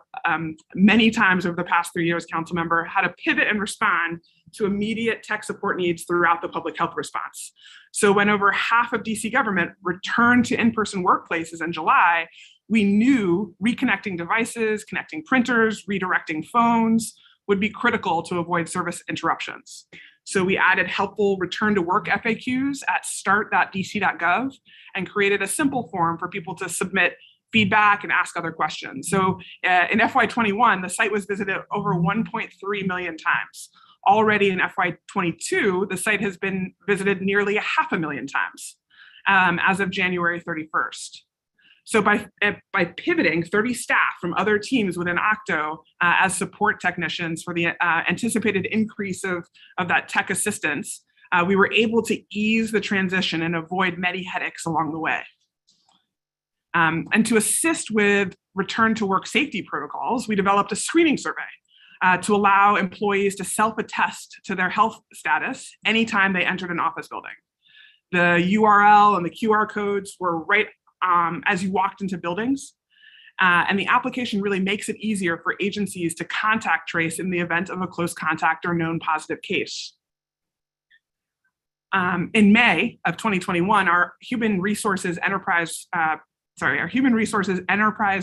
Speaker 17: many times over the past 3 years, council member, how to pivot and respond to immediate tech support needs throughout the public health response. So when over half of DC government returned to in-person workplaces in July, we knew reconnecting devices, connecting printers, redirecting phones would be critical to avoid service interruptions. So we added helpful return to work FAQs at start.dc.gov and created a simple form for people to submit feedback and ask other questions. So in FY21, the site was visited over 1.3 million times. Already in FY22, the site has been visited nearly 500,000 times as of January 31st. So by pivoting 30 staff from other teams within OCTO as support technicians for the anticipated increase of that tech assistance, we were able to ease the transition and avoid many headaches along the way. And to assist with return to work safety protocols, we developed a screening survey to allow employees to self-attest to their health status anytime they entered an office building. The URL and the QR codes were right as you walked into buildings. And the application really makes it easier for agencies to contact trace in the event of a close contact or known positive case. In May of 2021, our Human Resources Enterprise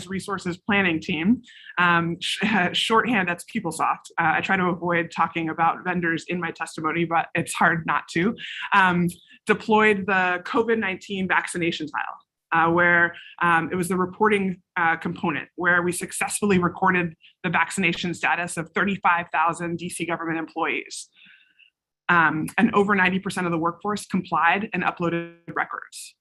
Speaker 17: Resources Planning team, shorthand, that's PeopleSoft. I try to avoid talking about vendors in my testimony, but it's hard not to, deployed the COVID-19 vaccination tile. Where it was the reporting component where we successfully recorded the vaccination status of 35,000 DC government employees. And over 90% of the workforce complied and uploaded records.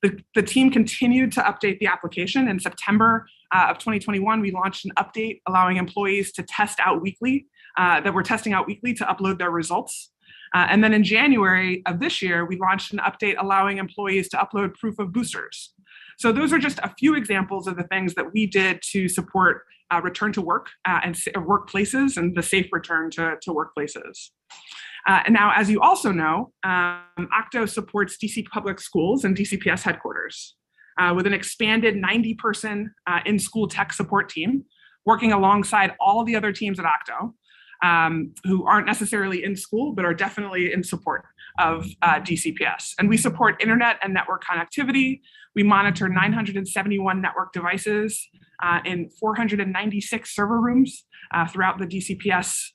Speaker 17: The team continued to update the application. In September of 2021, we launched an update allowing employees to test out weekly, that we're testing out weekly to upload their results. And then in January of this year, we launched an update allowing employees to upload proof of boosters. So those are just a few examples of the things that we did to support return to work and workplaces and the safe return to workplaces. And now, as you also know, OCTO supports DC Public Schools and DCPS headquarters with an expanded 90-person in-school tech support team working alongside all the other teams at OCTO. Who aren't necessarily in school, but are definitely in support of DCPS. And we support internet and network connectivity. We monitor 971 network devices in 496 server rooms throughout the DCPS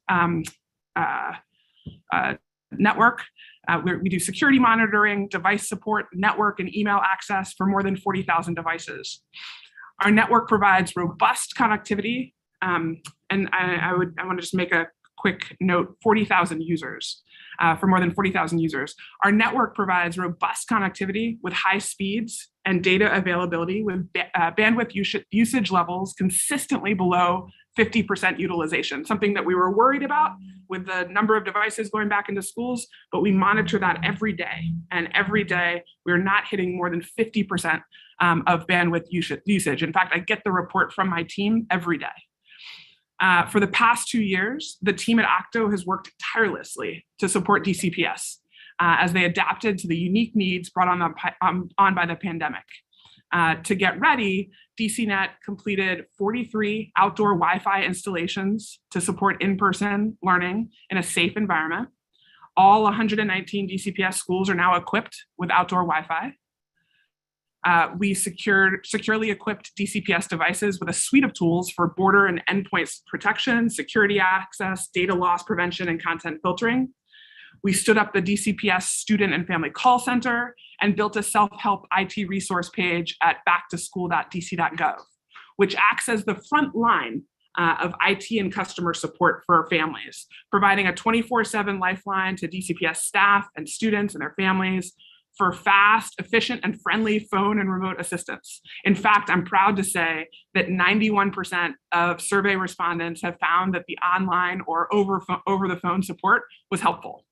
Speaker 17: network. We do security monitoring, device support, network and email access for more than 40,000 devices. Our network provides robust connectivity. And I want to just make a quick note, 40,000 users, for more than 40,000 users. Our network provides robust connectivity with high speeds and data availability with bandwidth usage levels consistently below 50% utilization, something that we were worried about with the number of devices going back into schools, but we monitor that every day. And every day we're not hitting more than 50% of bandwidth usage. In fact, I get the report from my team every day. For the past 2 years, the team at Octo has worked tirelessly to support DCPS as they adapted to the unique needs brought on by the pandemic. To get ready, DCNet completed 43 outdoor Wi-Fi installations to support in-person learning in a safe environment. All 119 DCPS schools are now equipped with outdoor Wi-Fi. We securely equipped DCPS devices with a suite of tools for border and endpoint protection, security access, data loss prevention, and content filtering. We stood up the DCPS student and family call center and built a self-help IT resource page at backtoschool.dc.gov, which acts as the front line of IT and customer support for our families, providing a 24/7 lifeline to DCPS staff and students and their families for fast, efficient, and friendly phone and remote assistance. In fact, I'm proud to say that 91% of survey respondents have found that the online or over the phone support was helpful.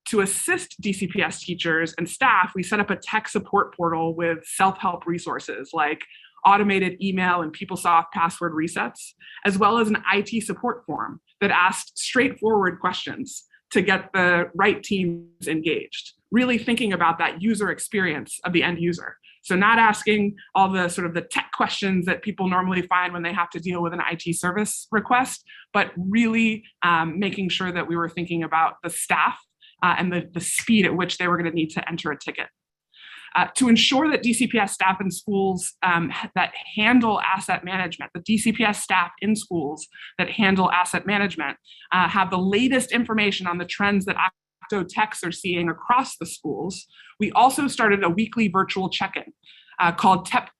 Speaker 17: To assist DCPS teachers and staff, we set up a tech support portal with self-help resources like automated email and PeopleSoft password resets, as well as an IT support form that asked straightforward questions to get the right teams engaged, really thinking about that user experience of the end user. So not asking all the sort of the tech questions that people normally find when they have to deal with an IT service request, but really making sure that we were thinking about the staff and the speed at which they were going to need to enter a ticket. To ensure that DCPS staff in schools that handle asset management, the DCPS staff in schools that handle asset management have the latest information on the trends that Octo techs are seeing across the schools, we also started a weekly virtual check-in called Tech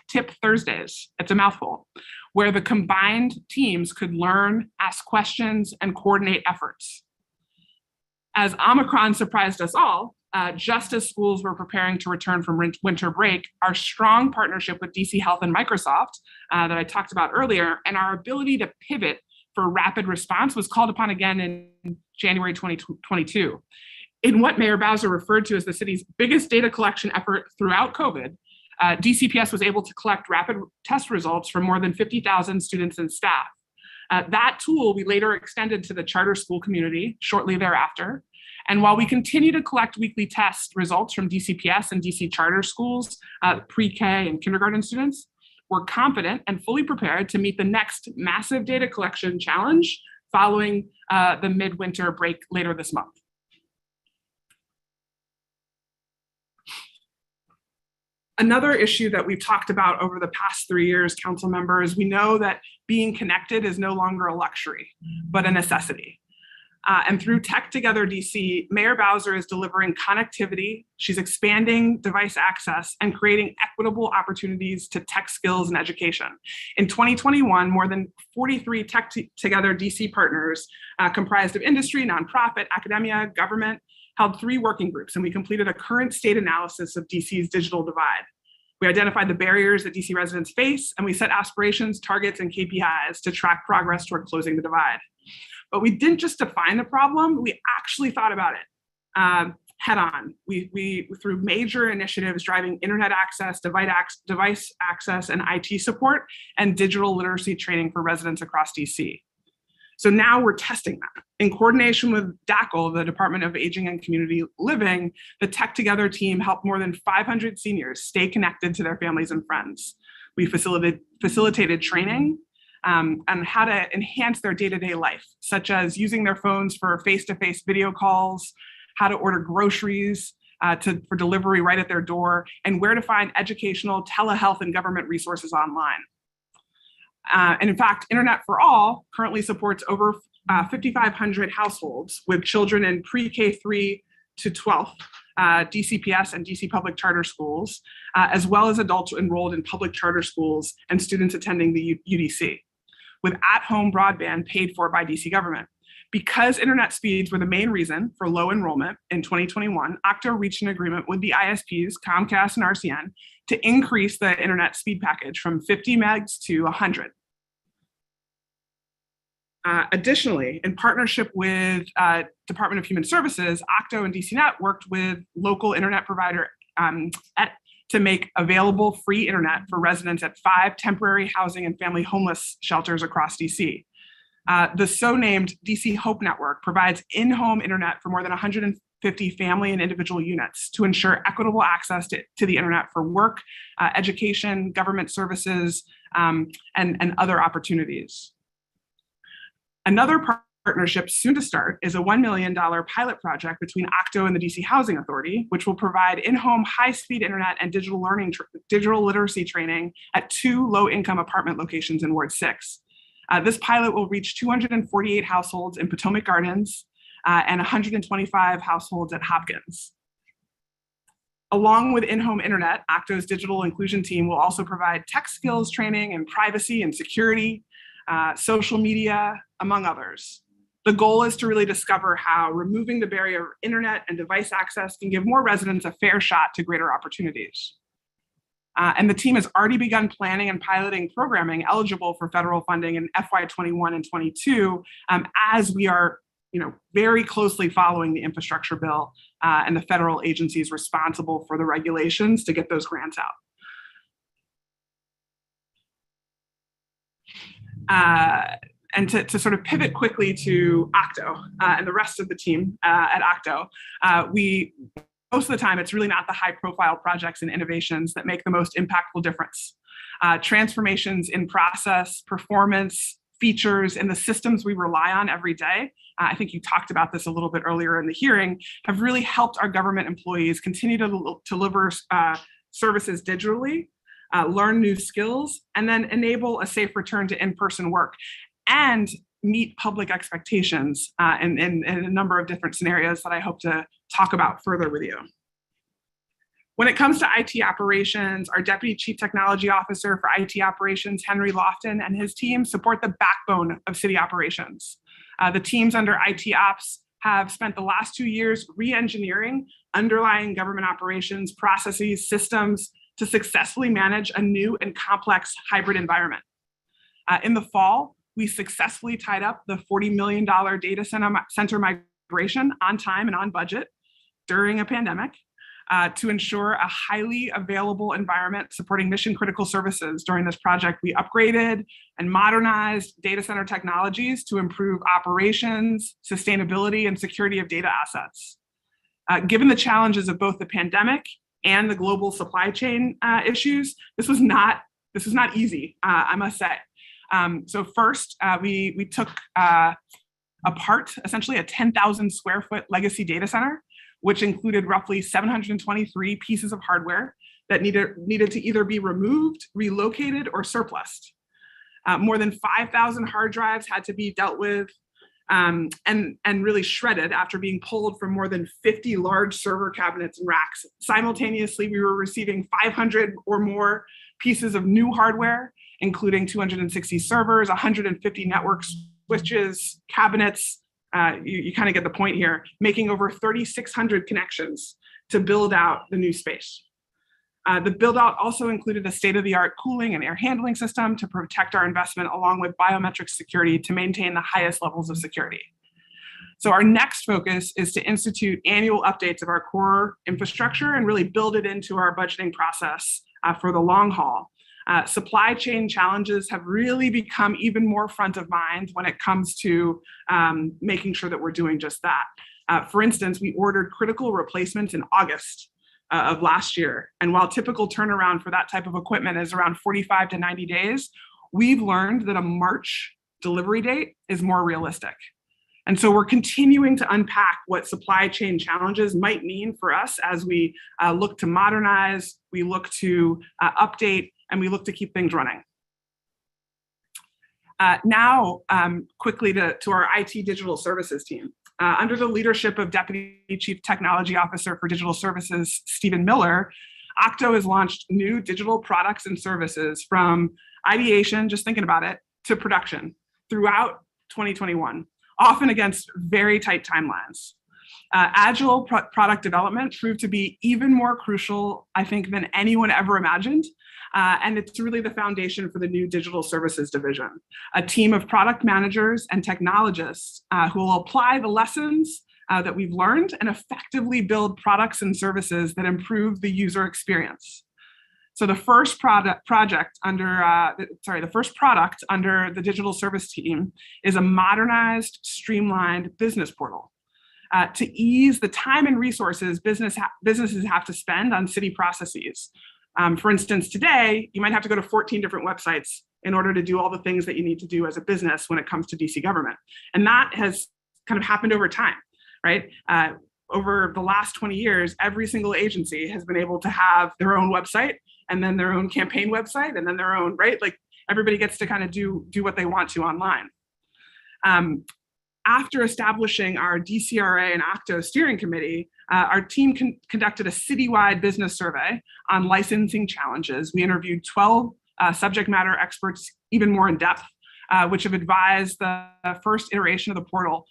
Speaker 17: Tip Thursdays. It's a mouthful, where the combined teams could learn, ask questions, and coordinate efforts. As Omicron surprised us all, just as schools were preparing to return from winter break, our strong partnership with DC Health and Microsoft that I talked about earlier, and our ability to pivot for rapid response was called upon again in January 2022. In what Mayor Bowser referred to as the city's biggest data collection effort throughout COVID, DCPS was able to collect rapid test results from more than 50,000 students and staff. That tool we later extended to the charter school community shortly thereafter. And while we continue to collect weekly test results from DCPS and DC charter schools, pre-K and kindergarten students, we're confident and fully prepared to meet the next massive data collection challenge following the midwinter break later this month. Another issue that we've talked about over the past 3 years, council members, we know that being connected is no longer a luxury, but a necessity. And through Tech Together DC, Mayor Bowser is delivering connectivity. She's expanding device access and creating equitable opportunities to tech skills and education. In 2021, more than 43 Tech Together DC partners comprised of industry, nonprofit, academia, government, held 3 working groups, and we completed a current state analysis of DC's digital divide. We identified the barriers that DC residents face, and we set aspirations, targets, and KPIs to track progress toward closing the divide. But we didn't just define the problem, we actually thought about it head on. We through major initiatives driving internet access, device access, and IT support, and digital literacy training for residents across DC. So now we're testing that. In coordination with DACL, the Department of Aging and Community Living, the Tech Together team helped more than 500 seniors stay connected to their families and friends. We facilitated training on how to enhance their day-to-day life, such as using their phones for face-to-face video calls, how to order groceries for delivery right at their door, and where to find educational, telehealth, and government resources online. And in fact, Internet for All currently supports over 5,500 households with children in pre-K 3 to 12, DCPS and DC public charter schools, as well as adults enrolled in public charter schools and students attending the UDC, with at-home broadband paid for by DC government. Because internet speeds were the main reason for low enrollment in 2021, Octo reached an agreement with the ISPs, Comcast and RCN, to increase the internet speed package from 50 megs to 100. Additionally, in partnership with Department of Human Services, OCTO and DCNet worked with local internet provider to make available free internet for residents at 5 temporary housing and family homeless shelters across DC. The so-named DC Hope Network provides in-home internet for more than 150 family and individual units to ensure equitable access to the internet for work, education, government services, and other opportunities. Another partnership soon to start is a $1 million pilot project between OCTO and the DC Housing Authority, which will provide in-home high-speed internet and digital literacy training at 2 low-income apartment locations in Ward 6. This pilot will reach 248 households in Potomac Gardens and 125 households at Hopkins. Along with in-home internet, OCTO's digital inclusion team will also provide tech skills training in privacy and security, social media, among others. The goal is to really discover how removing the barrier of internet and device access can give more residents a fair shot to greater opportunities. And the team has already begun planning and piloting programming eligible for federal funding in FY21 and 22, as we are very closely following the infrastructure bill and the federal agencies responsible for the regulations to get those grants out. And to sort of pivot quickly to OCTO and the rest of the team at OCTO, most of the time, it's really not the high-profile projects and innovations that make the most impactful difference. Transformations in process, performance, features, and the systems we rely on every day, I think you talked about this a little bit earlier in the hearing, have really helped our government employees continue to deliver services digitally, learn new skills, and then enable a safe return to in-person work and meet public expectations in a number of different scenarios that I hope to talk about further with you. When it comes to IT operations, our Deputy Chief Technology Officer for IT Operations, Henry Lofton, and his team support the backbone of city operations. The teams under IT Ops have spent the last 2 years re-engineering underlying government operations, processes, systems to successfully manage a new and complex hybrid environment. In the fall, we successfully tied up the $40 million data center migration on time and on budget during a pandemic to ensure a highly available environment supporting mission critical services. During this project, we upgraded and modernized data center technologies to improve operations, sustainability, and security of data assets. Given the challenges of both the pandemic and the global supply chain issues, this was not easy, I must say. So first, we took apart essentially a 10,000 square foot legacy data center, which included roughly 723 pieces of hardware that needed to either be removed, relocated, or surplused. More than 5,000 hard drives had to be dealt with and really shredded after being pulled from more than 50 large server cabinets and racks. Simultaneously, we were receiving 500 or more pieces of new hardware, including 260 servers, 150 network switches, cabinets. You kind of get the point here, making over 3,600 connections to build out the new space. The build out also included a state-of-the-art cooling and air handling system to protect our investment, along with biometric security to maintain the highest levels of security. So our next focus is to institute annual updates of our core infrastructure and really build it into our budgeting process for the long haul. Supply chain challenges have really become even more front of mind when it comes to making sure that we're doing just that. For instance, we ordered critical replacements in August of last year. And while typical turnaround for that type of equipment is around 45 to 90 days, we've learned that a March delivery date is more realistic. And so we're continuing to unpack what supply chain challenges might mean for us as we look to modernize, we look to update, and we look to keep things running. Now, quickly to our IT digital services team. Under the leadership of Deputy Chief Technology Officer for Digital Services, Stephen Millar, OCTO has launched new digital products and services from ideation, just thinking about it, to production throughout 2021, often against very tight timelines. Agile product development proved to be even more crucial, I think, than anyone ever imagined. And it's really the foundation for the new digital services division, a team of product managers and technologists who will apply the lessons that we've learned and effectively build products and services that improve the user experience. So the first product under the digital service team is a modernized, streamlined business portal to ease the time and resources businesses have to spend on city processes. For instance, today, you might have to go to 14 different websites in order to do all the things that you need to do as a business when it comes to DC government. And that has kind of happened over time, right? Over the last 20 years, every single agency has been able to have their own website and then their own campaign website and then their own, right? Like everybody gets to kind of do what they want to online. After establishing our DCRA and OCTO steering committee, our team conducted a citywide business survey on licensing challenges. We interviewed 12 subject matter experts, even more in depth, which have advised the first iteration of the portal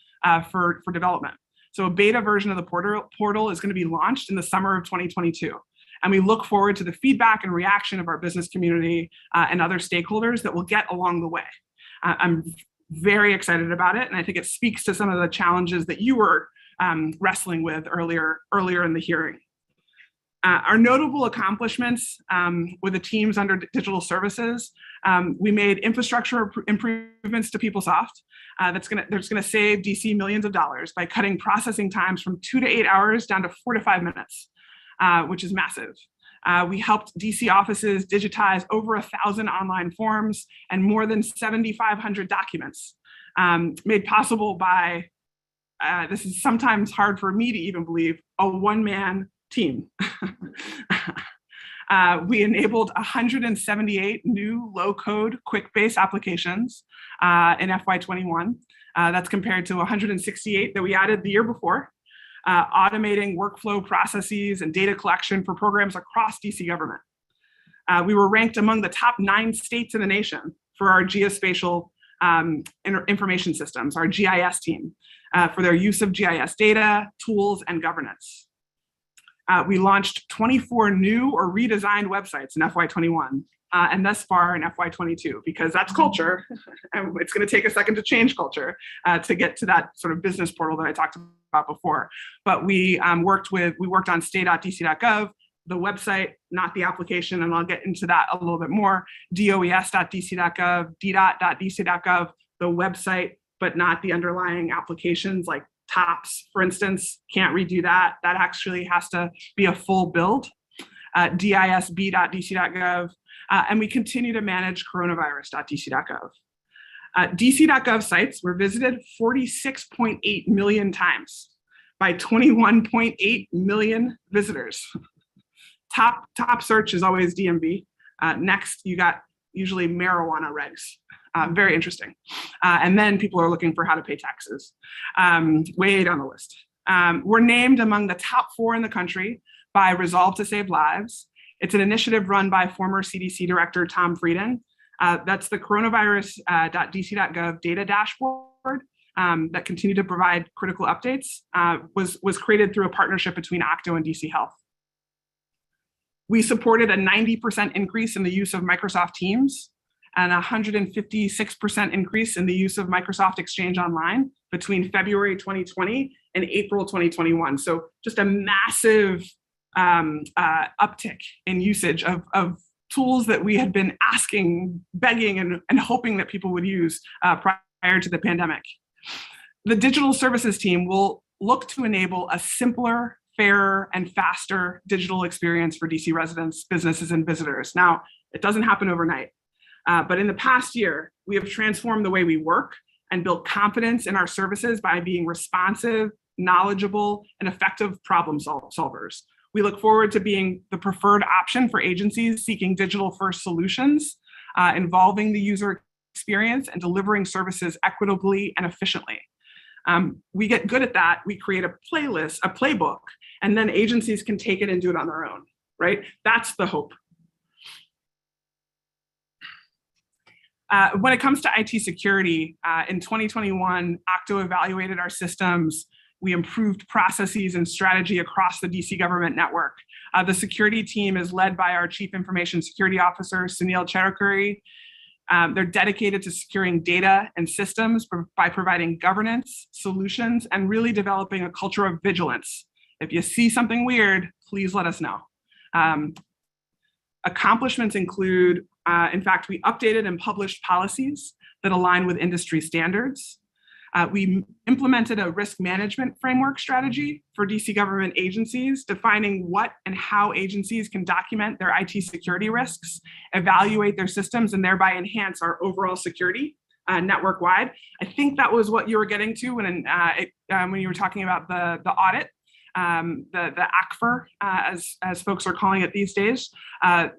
Speaker 17: for development. So a beta version of the portal is going to be launched in the summer of 2022. And we look forward to the feedback and reaction of our business community and other stakeholders that we'll get along the way. I'm very excited about it, and I think it speaks to some of the challenges that you were wrestling with earlier in the hearing. Our notable accomplishments with the teams under digital services, we made infrastructure improvements to PeopleSoft that's going to save DC millions of dollars by cutting processing times from 2 to 8 hours down to 4 to 5 minutes, which is massive. We helped DC offices digitize over 1,000 online forms and more than 7,500 documents, made possible by, this is sometimes hard for me to even believe, a one-man team. We enabled 178 new low-code quick-base applications in FY21. That's compared to 168 that we added the year before. Automating workflow processes and data collection for programs across DC government. We were ranked among the top 9 states in the nation for our geospatial information systems, our GIS team, for their use of GIS data, tools, and governance. We launched 24 new or redesigned websites in FY21 and thus far in FY22, because that's culture, and it's going to take a second to change culture to get to that sort of business portal that I talked about before. But we worked on state.dc.gov, the website, not the application, and I'll get into that a little bit more. DOES.dc.gov, DDOT.dc.gov, the website, but not the underlying applications like TOPS, for instance. Can't redo that. That actually has to be a full build. DISB.dc.gov. And we continue to manage coronavirus.dc.gov. DC.gov sites were visited 46.8 million times by 21.8 million visitors. Top search is always DMV. Next, you got usually marijuana regs. Very interesting. And then people are looking for how to pay taxes. Way down the list. We're named among the top 4 in the country by Resolve to Save Lives. It's an initiative run by former CDC Director Tom Frieden. That's the coronavirus.dc.gov data dashboard that continued to provide critical updates, was created through a partnership between OCTO and DC Health. We supported a 90% increase in the use of Microsoft Teams and a 156% increase in the use of Microsoft Exchange Online between February 2020 and April 2021. So just a massive uptick in usage of tools that we had been asking, begging, and hoping that people would use prior to the pandemic. The digital services team will look to enable a simpler, fairer, and faster digital experience for DC residents, businesses, and visitors. Now, it doesn't happen overnight, but in the past year, we have transformed the way we work and built confidence in our services by being responsive, knowledgeable, and effective problem solvers. We look forward to being the preferred option for agencies seeking digital-first solutions, involving the user experience and delivering services equitably and efficiently. We get good at that. We create a playlist, a playbook, and then agencies can take it and do it on their own, right? That's the hope. When it comes to IT security, in 2021, OCTO evaluated our systems We improved processes and strategy across the DC government network. The security team is led by our Chief Information Security Officer, Sunil Chaudhary. They're dedicated to securing data and systems by providing governance, solutions, and really developing a culture of vigilance. If you see something weird, please let us know. Accomplishments include, in fact, we updated and published policies that align with industry standards. We implemented a risk management framework strategy for DC government agencies, defining what and how agencies can document their IT security risks, evaluate their systems, and thereby enhance our overall security network-wide. I think that was what you were getting to when you were talking about the audit, the ACFR, as folks are calling it these days.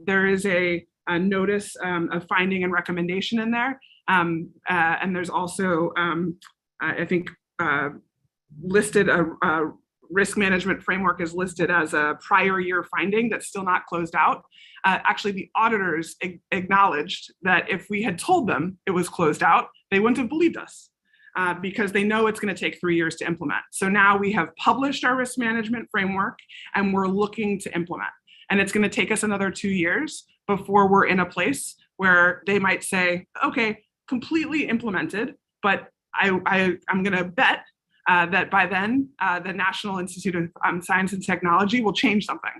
Speaker 17: There is a notice of finding and recommendation in there. And there's also, I think, listed a risk management framework is listed as a prior year finding that's still not closed out. Actually, the auditors acknowledged that if we had told them it was closed out, they wouldn't have believed us because they know it's going to take 3 years to implement. So now we have published our risk management framework and we're looking to implement. And it's going to take us another 2 years before we're in a place where they might say, okay, completely implemented, but I'm going to bet that by then the National Institute of Science and Technology will change something.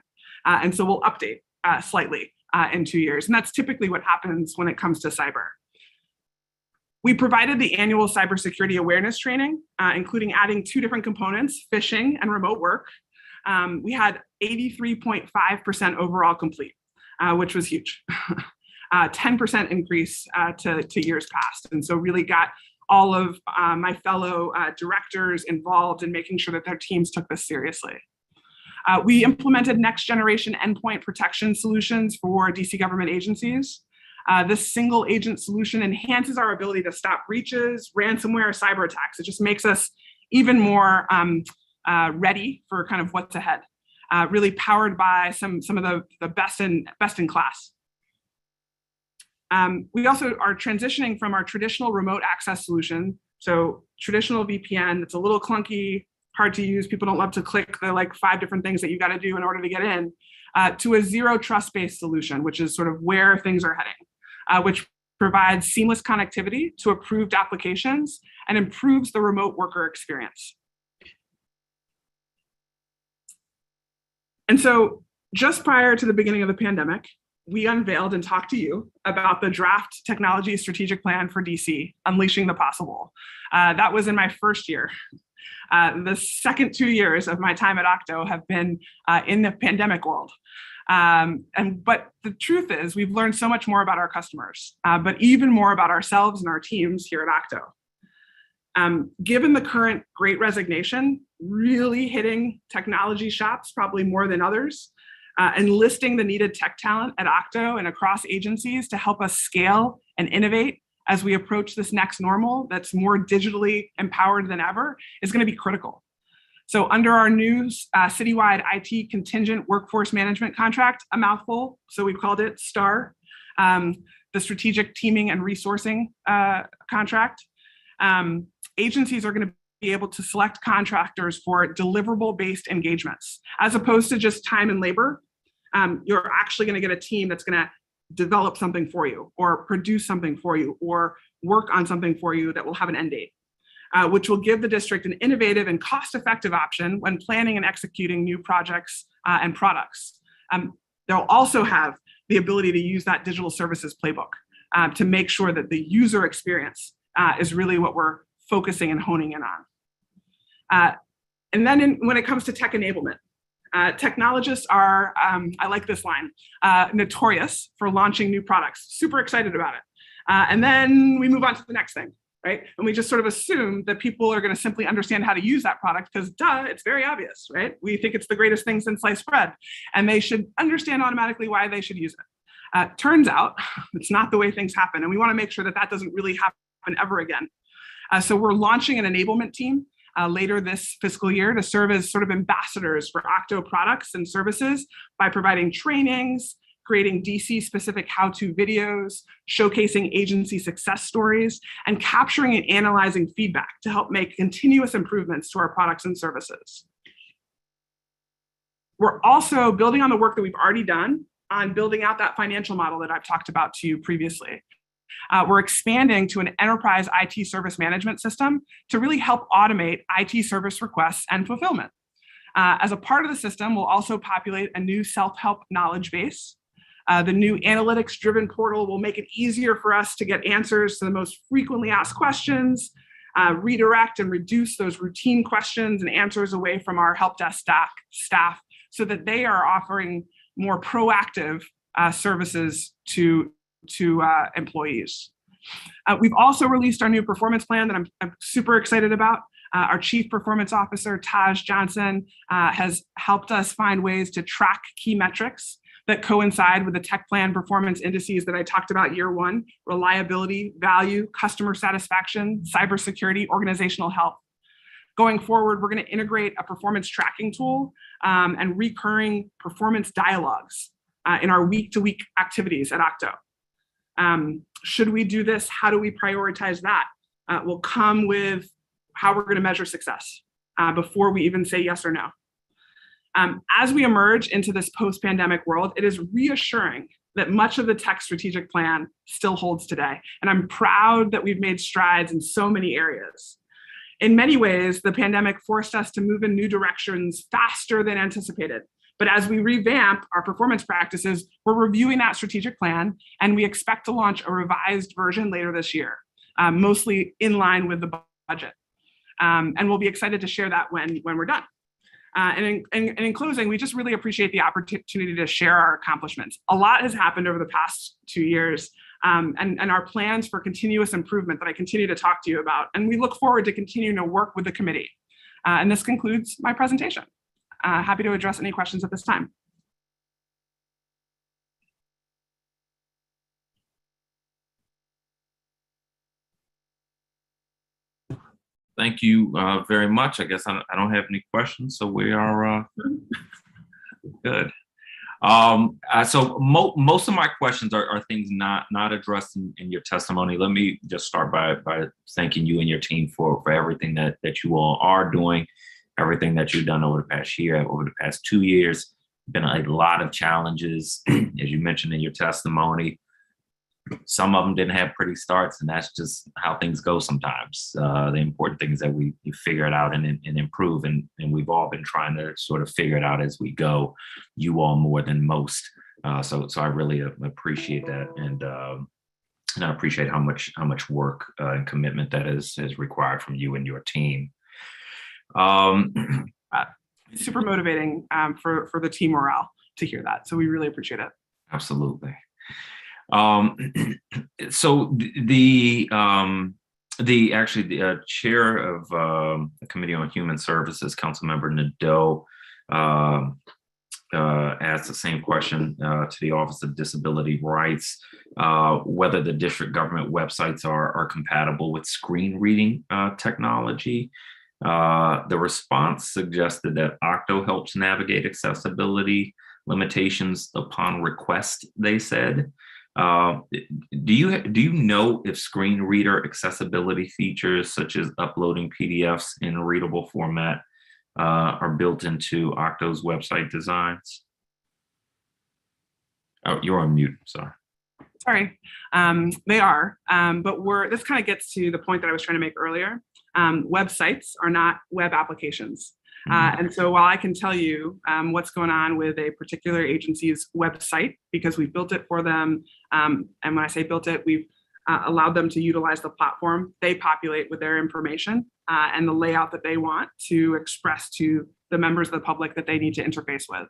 Speaker 17: And so we'll update slightly in 2 years. And that's typically what happens when it comes to cyber. We provided the annual cybersecurity awareness training, including adding 2 different components, phishing and remote work. We had 83.5% overall complete, which was huge. 10% increase to years past. And so really got all of my fellow directors involved in making sure that their teams took this seriously. We implemented next generation endpoint protection solutions for DC government agencies. This single agent solution enhances our ability to stop breaches, ransomware, cyber attacks. It just makes us even more ready for kind of what's ahead. Really powered by some of the best in class. We also are transitioning from our traditional remote access solution. So traditional VPN, it's a little clunky, hard to use. People don't love to click the like 5 different things that you got to do in order to get in, to a zero trust-based solution, which is sort of where things are heading, which provides seamless connectivity to approved applications and improves the remote worker experience. And so just prior to the beginning of the pandemic, we unveiled and talked to you about the draft technology strategic plan for DC, Unleashing the Possible. That was in my first year. The second 2 years of my time at Octo have been in the pandemic world. But the truth is we've learned so much more about our customers, but even more about ourselves and our teams here at Octo. Given the current Great Resignation really hitting technology shops probably more than others, enlisting the needed tech talent at Octo and across agencies to help us scale and innovate as we approach this next normal that's more digitally empowered than ever is going to be critical. So under our new citywide IT contingent workforce management contract, a mouthful, so we've called it STAR, the strategic teaming and resourcing contract, agencies are going to be able to select contractors for deliverable-based engagements, as opposed to just time and labor. You're actually going to get a team that's going to develop something for you, or produce something for you, or work on something for you that will have an end date, which will give the district an innovative and cost-effective option when planning and executing new projects and products. They'll also have the ability to use that digital services playbook to make sure that the user experience is really what we're focusing and honing in on. And then when it comes to tech enablement, technologists are, I like this line, notorious for launching new products, super excited about it. And then we move on to the next thing, right? And we just sort of assume that people are going to simply understand how to use that product because duh, it's very obvious, right? We think it's the greatest thing since sliced bread, and they should understand automatically why they should use it. Turns out it's not the way things happen. And we want to make sure that that doesn't really happen ever again. So we're launching an enablement team later this fiscal year to serve as sort of ambassadors for Octo products and services by providing trainings, creating DC-specific how-to videos, showcasing agency success stories, and capturing and analyzing feedback to help make continuous improvements to our products and services. We're also building on the work that we've already done on building out that financial model that I've talked about to you previously. We're expanding to an enterprise IT service management system to really help automate IT service requests and fulfillment. As a part of the system, we'll also populate a new self-help knowledge base. The new analytics-driven portal will make it easier for us to get answers to the most frequently asked questions, redirect and reduce those routine questions and answers away from our help desk staff so that they are offering more proactive services to employees. We've also released our new performance plan that I'm super excited about. Our Chief Performance Officer, Taj Johnson, has helped us find ways to track key metrics that coincide with the tech plan performance indices that I talked about year one: reliability, value, customer satisfaction, cybersecurity, organizational health. Going forward, we're going to integrate a performance tracking tool and recurring performance dialogues in our week-to-week activities at Octo. Should we do this? How do we prioritize that? Will come with how we're going to measure success before we even say yes or no. As we emerge into this post-pandemic world, it is reassuring that much of the tech strategic plan still holds today. And I'm proud that we've made strides in so many areas. In many ways, the pandemic forced us to move in new directions faster than anticipated. But as we revamp our performance practices, we're reviewing that strategic plan, and we expect to launch a revised version later this year, mostly in line with the budget. And we'll be excited to share that when we're done. And in closing, we just really appreciate the opportunity to share our accomplishments. A lot has happened over the past 2 years, and our plans for continuous improvement that I continue to talk to you about. And we look forward to continuing to work with the committee. And this concludes my presentation. Happy to address any questions at this time.
Speaker 2: Thank you very much. I guess I don't have any questions, so we are good. So most of my questions are things not addressed in your testimony. Let me just start by thanking you and your team for everything that you all are doing, everything that you've done over the past year, over the past 2 years. Been a lot of challenges, as you mentioned in your testimony. Some of them didn't have pretty starts, and that's just how things go sometimes. The important thing is that we figure it out and improve, and we've all been trying to sort of figure it out as we go, you all more than most. So I really appreciate that, and I appreciate how much work and commitment that is required from you and your team.
Speaker 17: Super motivating for the team morale to hear that. So we really appreciate it.
Speaker 2: Absolutely. So the chair of the Committee on Human Services, Councilmember Nadeau, asked the same question to the Office of Disability Rights, whether the district government websites are compatible with screen reading technology. The response suggested that Octo helps navigate accessibility limitations upon request, they said. Do you know if screen reader accessibility features such as uploading PDFs in a readable format are built into Octo's website designs? Oh, you're on mute, sorry.
Speaker 17: Sorry, they are, but this kind of gets to the point that I was trying to make earlier. Websites are not web applications. And so while I can tell you what's going on with a particular agency's website, because we've built it for them, and when I say built it, we've allowed them to utilize the platform they populate with their information and the layout that they want to express to the members of the public that they need to interface with.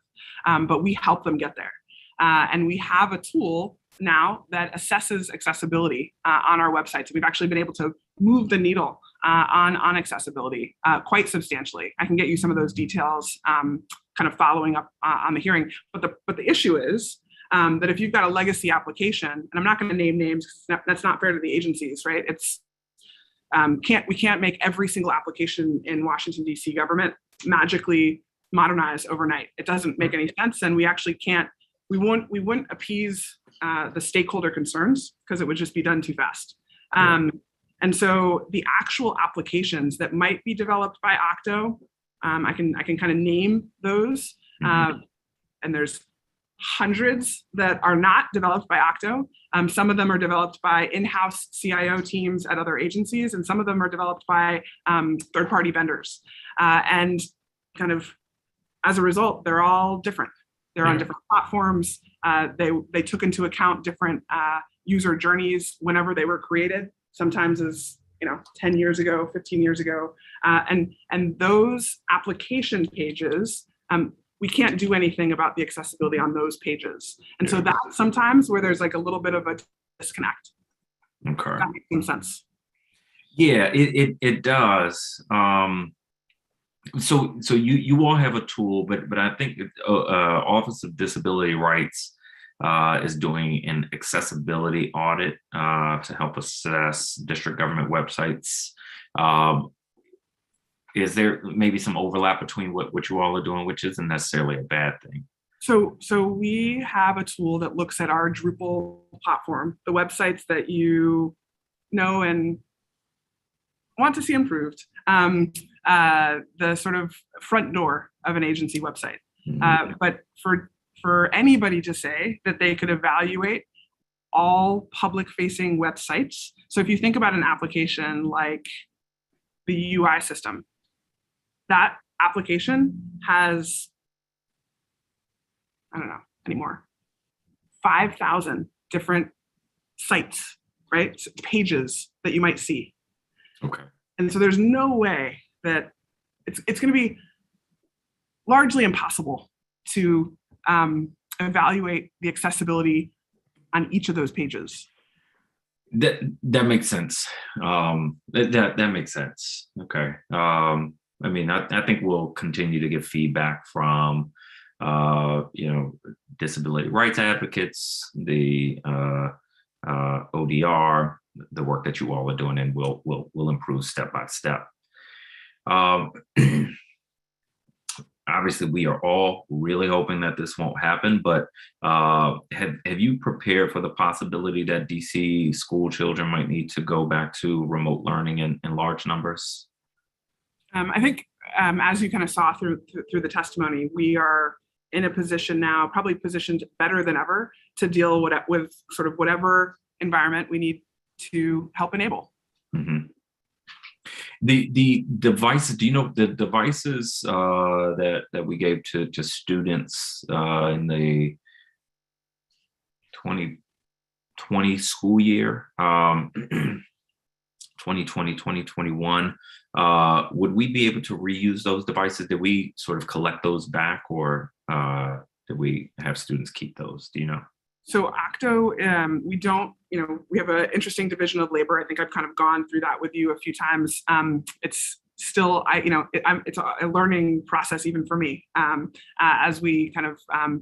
Speaker 17: But we help them get there. And we have a tool now that assesses accessibility on our website. So we've actually been able to move the needle on accessibility quite substantially. I can get you some of those details kind of following up on the hearing. But the issue is that if you've got a legacy application, and I'm not going to name names because that's not fair to the agencies, right? It's we can't make every single application in Washington, D.C. government magically modernize overnight. It doesn't make any sense, and we actually can't wouldn't appease the stakeholder concerns because it would just be done too fast. And so the actual applications that might be developed by Octo, I can kind of name those. And there's hundreds that are not developed by Octo. Some of them are developed by in-house CIO teams at other agencies, and some of them are developed by third-party vendors. And kind of as a result, they're all different. They're on different platforms. They took into account different user journeys whenever they were created, sometimes as 10 years ago, 15 years ago. And those application pages, we can't do anything about the accessibility on those pages. And so that's sometimes where there's like a little bit of a disconnect.
Speaker 2: Okay.
Speaker 17: That makes some sense.
Speaker 2: Yeah, it does. So you all have a tool, but I think Office of Disability Rights is doing an accessibility audit to help assess district government websites. Is there maybe some overlap between what you all are doing, which isn't necessarily a bad thing?
Speaker 17: So we have a tool that looks at our Drupal platform, the websites that you know and want to see improved, the sort of front door of an agency website. But for anybody to say that they could evaluate all public-facing websites. So if you think about an application like the UI system, that application has, I don't know anymore, 5,000 different sites, right? Pages that you might see.
Speaker 2: Okay.
Speaker 17: And so there's no way that it's going to be largely impossible to evaluate the accessibility on each of those pages.
Speaker 2: That makes sense. That makes sense. Okay. I mean, I think we'll continue to get feedback from disability rights advocates, the ODR, the work that you all are doing, and we'll improve step by step. Obviously, we are all really hoping that this won't happen, but have you prepared for the possibility that DC school children might need to go back to remote learning in large numbers?
Speaker 17: I think as you kind of saw through the testimony, we are in a position now, probably positioned better than ever to deal with sort of whatever environment we need to help enable.
Speaker 2: Mm-hmm. The devices, do you know the devices that we gave to students in the 2020 school year, 2020, 2021, would we be able to reuse those devices? Did we sort of collect those back, or did we have students keep those? Do you know?
Speaker 17: So Octo, we don't, we have an interesting division of labor. I think I've kind of gone through that with you a few times. It's still, it's a learning process even for me as we kind of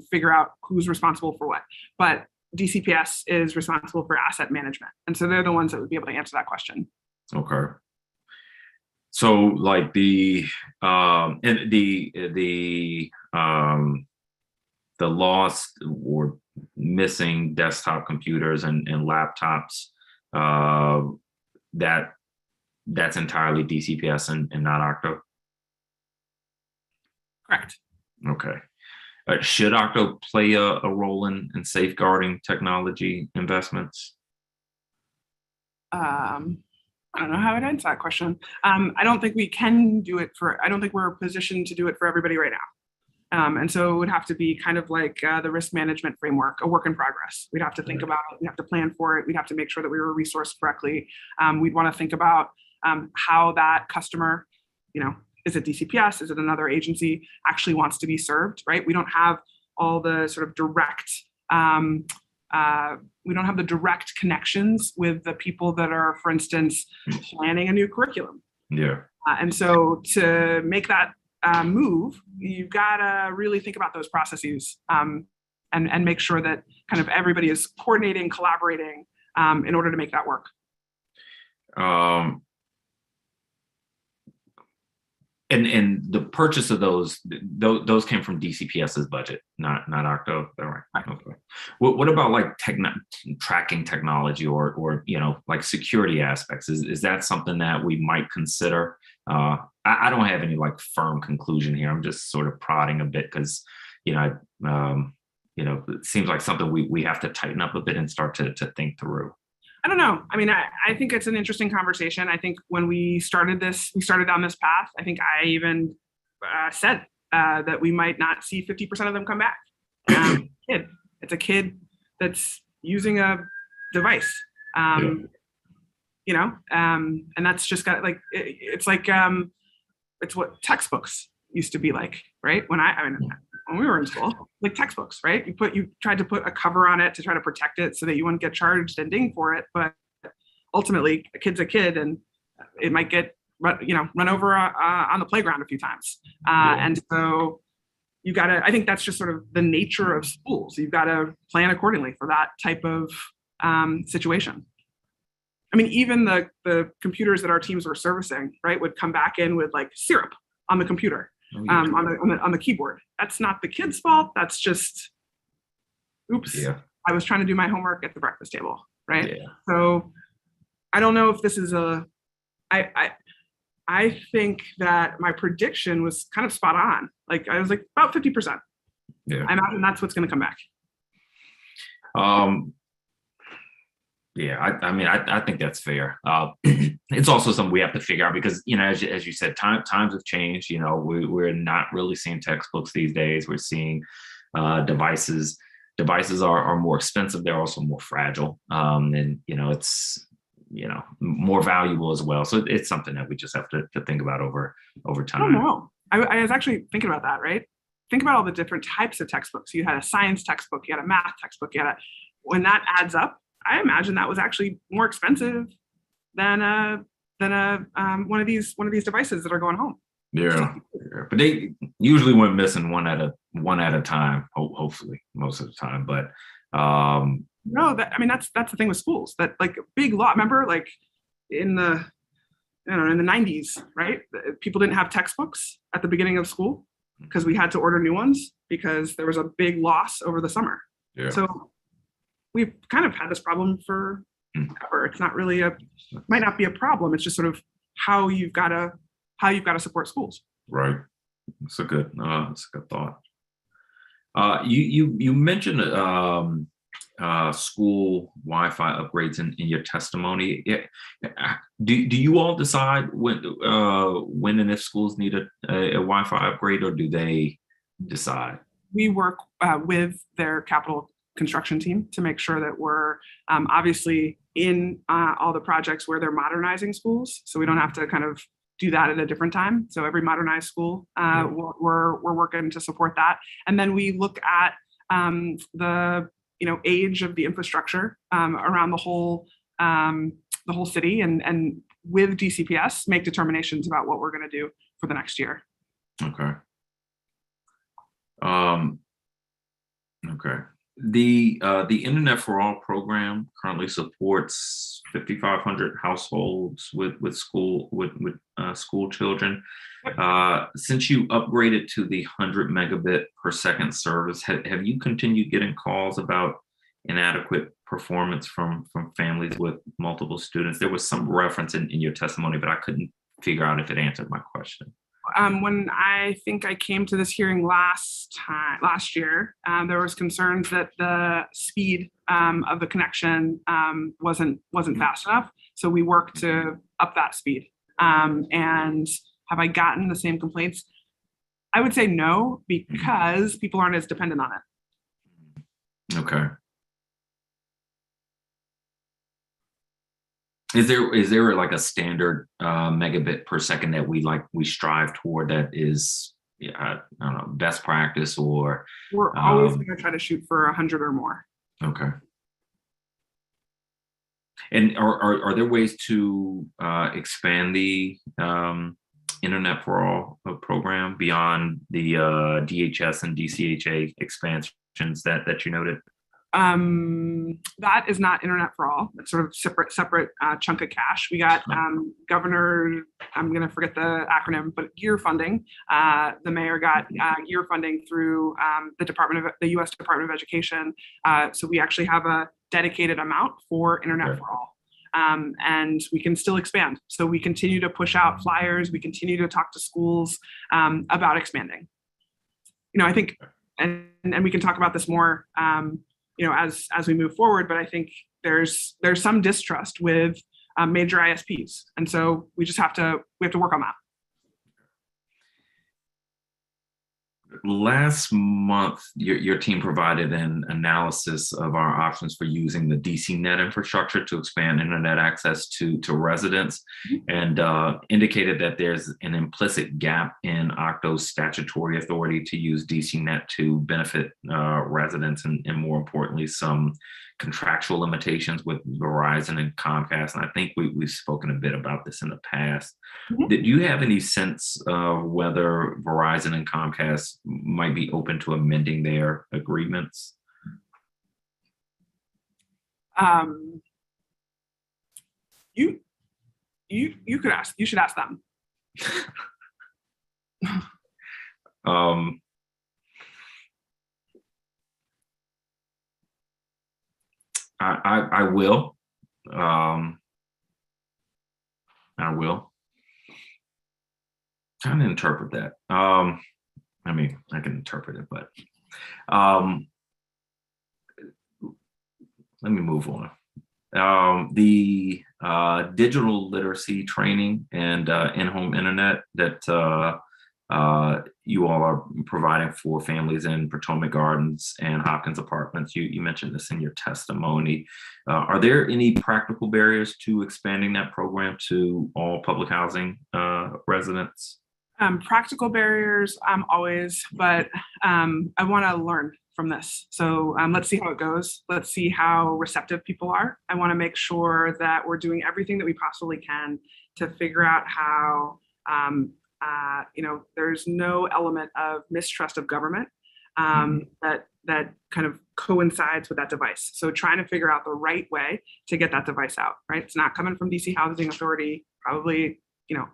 Speaker 17: figure out who's responsible for what. But DCPS is responsible for asset management, and so they're the ones that would be able to answer that question.
Speaker 2: Okay. So like the lost or missing desktop computers and laptops, that's entirely DCPS and not Octo?
Speaker 17: Correct.
Speaker 2: Okay. Should Octo play a role in safeguarding technology investments?
Speaker 17: I don't know how I'd answer that question. I don't think we can do it I don't think we're positioned to do it for everybody right now. And so it would have to be kind of like the risk management framework, a work in progress. We'd have to think about it. We'd have to plan for it. We'd have to make sure that we were resourced correctly. We'd want to think about how that customer, is it DCPS? Is it another agency actually wants to be served, right? We don't have all the sort of direct, we don't have the direct connections with the people that are, for instance, planning a new curriculum.
Speaker 2: Yeah.
Speaker 17: And so to make that move, you've got to really think about those processes and make sure that kind of everybody is coordinating, collaborating in order to make that work.
Speaker 2: And the purchase of those came from DCPS's budget, not Octo. Right. Okay. What about like tracking technology or like security aspects? Is that something that we might consider? I don't have any like firm conclusion here. I'm just sort of prodding a bit because it seems like something we have to tighten up a bit and start to think through.
Speaker 17: I don't know. I mean, I think it's an interesting conversation. I think when we started down this path. I think I even said that we might not see 50% of them come back. It's a kid that's using a device, and that's just got like, it's like, it's what textbooks used to be like, right? When we were in school, like textbooks, right? You tried to put a cover on it to try to protect it so that you wouldn't get charged and dinged for it. But ultimately, a kid's a kid, and it might get run over on the playground a few times. And so you gotta. I think that's just sort of the nature of schools. You've got to plan accordingly for that type of situation. I mean, even the computers that our teams were servicing, right, would come back in with like syrup on the computer. On the keyboard. That's not the kid's fault. That's just, oops, I was trying to do my homework at the breakfast table, right? Yeah. So I don't know if this is I think that my prediction was kind of spot on. Like I was like about 50%. Yeah. I imagine that's what's going to come back.
Speaker 2: Yeah, I think that's fair. It's also something we have to figure out because, as you said, times have changed. We're not really seeing textbooks these days. We're seeing devices. Devices are more expensive. They're also more fragile. And, it's, more valuable as well. So it's something that we just have to think about over time.
Speaker 17: I don't know. I was actually thinking about that, right? Think about all the different types of textbooks. You had a science textbook, you had a math textbook, when that adds up, I imagine that was actually more expensive than one of these devices that are going home.
Speaker 2: Yeah. But they usually went missing one at a time. Hopefully, most of the time. But
Speaker 17: no, that's the thing with schools. That like a big lot. Remember, like in the 90s, right? People didn't have textbooks at the beginning of school because we had to order new ones because there was a big loss over the summer. Yeah. So we've kind of had this problem forever. It's not really might not be a problem. It's just sort of how you've got to support schools.
Speaker 2: Right. That's a good thought. You mentioned school Wi-Fi upgrades in your testimony. Do you all decide when and if schools need a Wi-Fi upgrade, or do they decide?
Speaker 17: We work with their capital construction team to make sure that we're obviously in all the projects where they're modernizing schools, so we don't have to kind of do that at a different time. So every modernized school, we're working to support that, and then we look at the age of the infrastructure around the whole city, and with DCPS make determinations about what we're going to do for the next year.
Speaker 2: Okay. Okay. The Internet for All program currently supports 5,500 households with school children. Since you upgraded to the 100 megabit per second service, have you continued getting calls about inadequate performance from families with multiple students? There was some reference in your testimony, but I couldn't figure out if it answered my question.
Speaker 17: When I think I came to this hearing last year, there was concerns that the speed of the connection wasn't fast enough. So we worked to up that speed. And have I gotten the same complaints? I would say no, because people aren't as dependent on it.
Speaker 2: Okay. Is there like a standard megabit per second that we strive toward that is, I don't know, best practice, or?
Speaker 17: We're always going to try to shoot for 100 or more.
Speaker 2: Okay. And are there ways to expand the Internet for All program beyond the DHS and DCHA expansions that you noted?
Speaker 17: That is not internet for all. It's sort of separate chunk of cash. We got Governor, I'm going to forget the acronym, but year funding. The mayor got year funding through the U.S. Department of Education. So we actually have a dedicated amount for internet for all. And we can still expand. So we continue to push out flyers. We continue to talk to schools about expanding. I think, and we can talk about this more, as we move forward. But I think there's some distrust with major ISPs, and so we have to work on that.
Speaker 2: Last month, your team provided an analysis of our options for using the DC net infrastructure to expand internet access to residents, and indicated that there's an implicit gap in Octo's statutory authority to use DC net to benefit residents, and more importantly, some contractual limitations with Verizon and Comcast. And I think we've spoken a bit about this in the past. Did you have any sense of whether Verizon and Comcast might be open to amending their agreements?
Speaker 17: You could ask. You should ask them.
Speaker 2: I will. I will. Trying to interpret that. I mean, I can interpret it, but let me move on. The digital literacy training and in-home internet that you all are providing for families in Potomac Gardens and Hopkins Apartments. You mentioned this in your testimony. Are there any practical barriers to expanding that program to all public housing residents?
Speaker 17: Practical barriers, always, but I want to learn from this. So let's see how it goes. Let's see how receptive people are. I want to make sure that we're doing everything that we possibly can to figure out how there's no element of mistrust of government that kind of coincides with that device. So trying to figure out the right way to get that device out, right? It's not coming from DC Housing Authority, probably,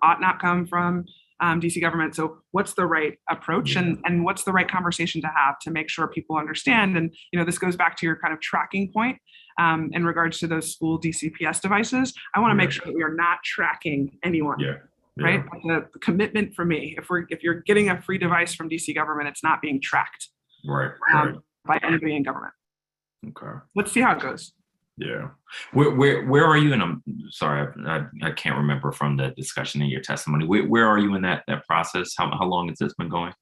Speaker 17: ought not come from DC government. So what's the right approach and what's the right conversation to have to make sure people understand? And, this goes back to your kind of tracking point in regards to those school DCPS devices. I want to make sure that we are not tracking anyone. Right. The commitment for me, if you're getting a free device from DC government, it's not being tracked by anybody in government.
Speaker 2: Okay.
Speaker 17: Let's see how it goes.
Speaker 2: Yeah. Where are you in? I'm sorry, I can't remember from the discussion in your testimony. Where are you in that process? How long has this been going?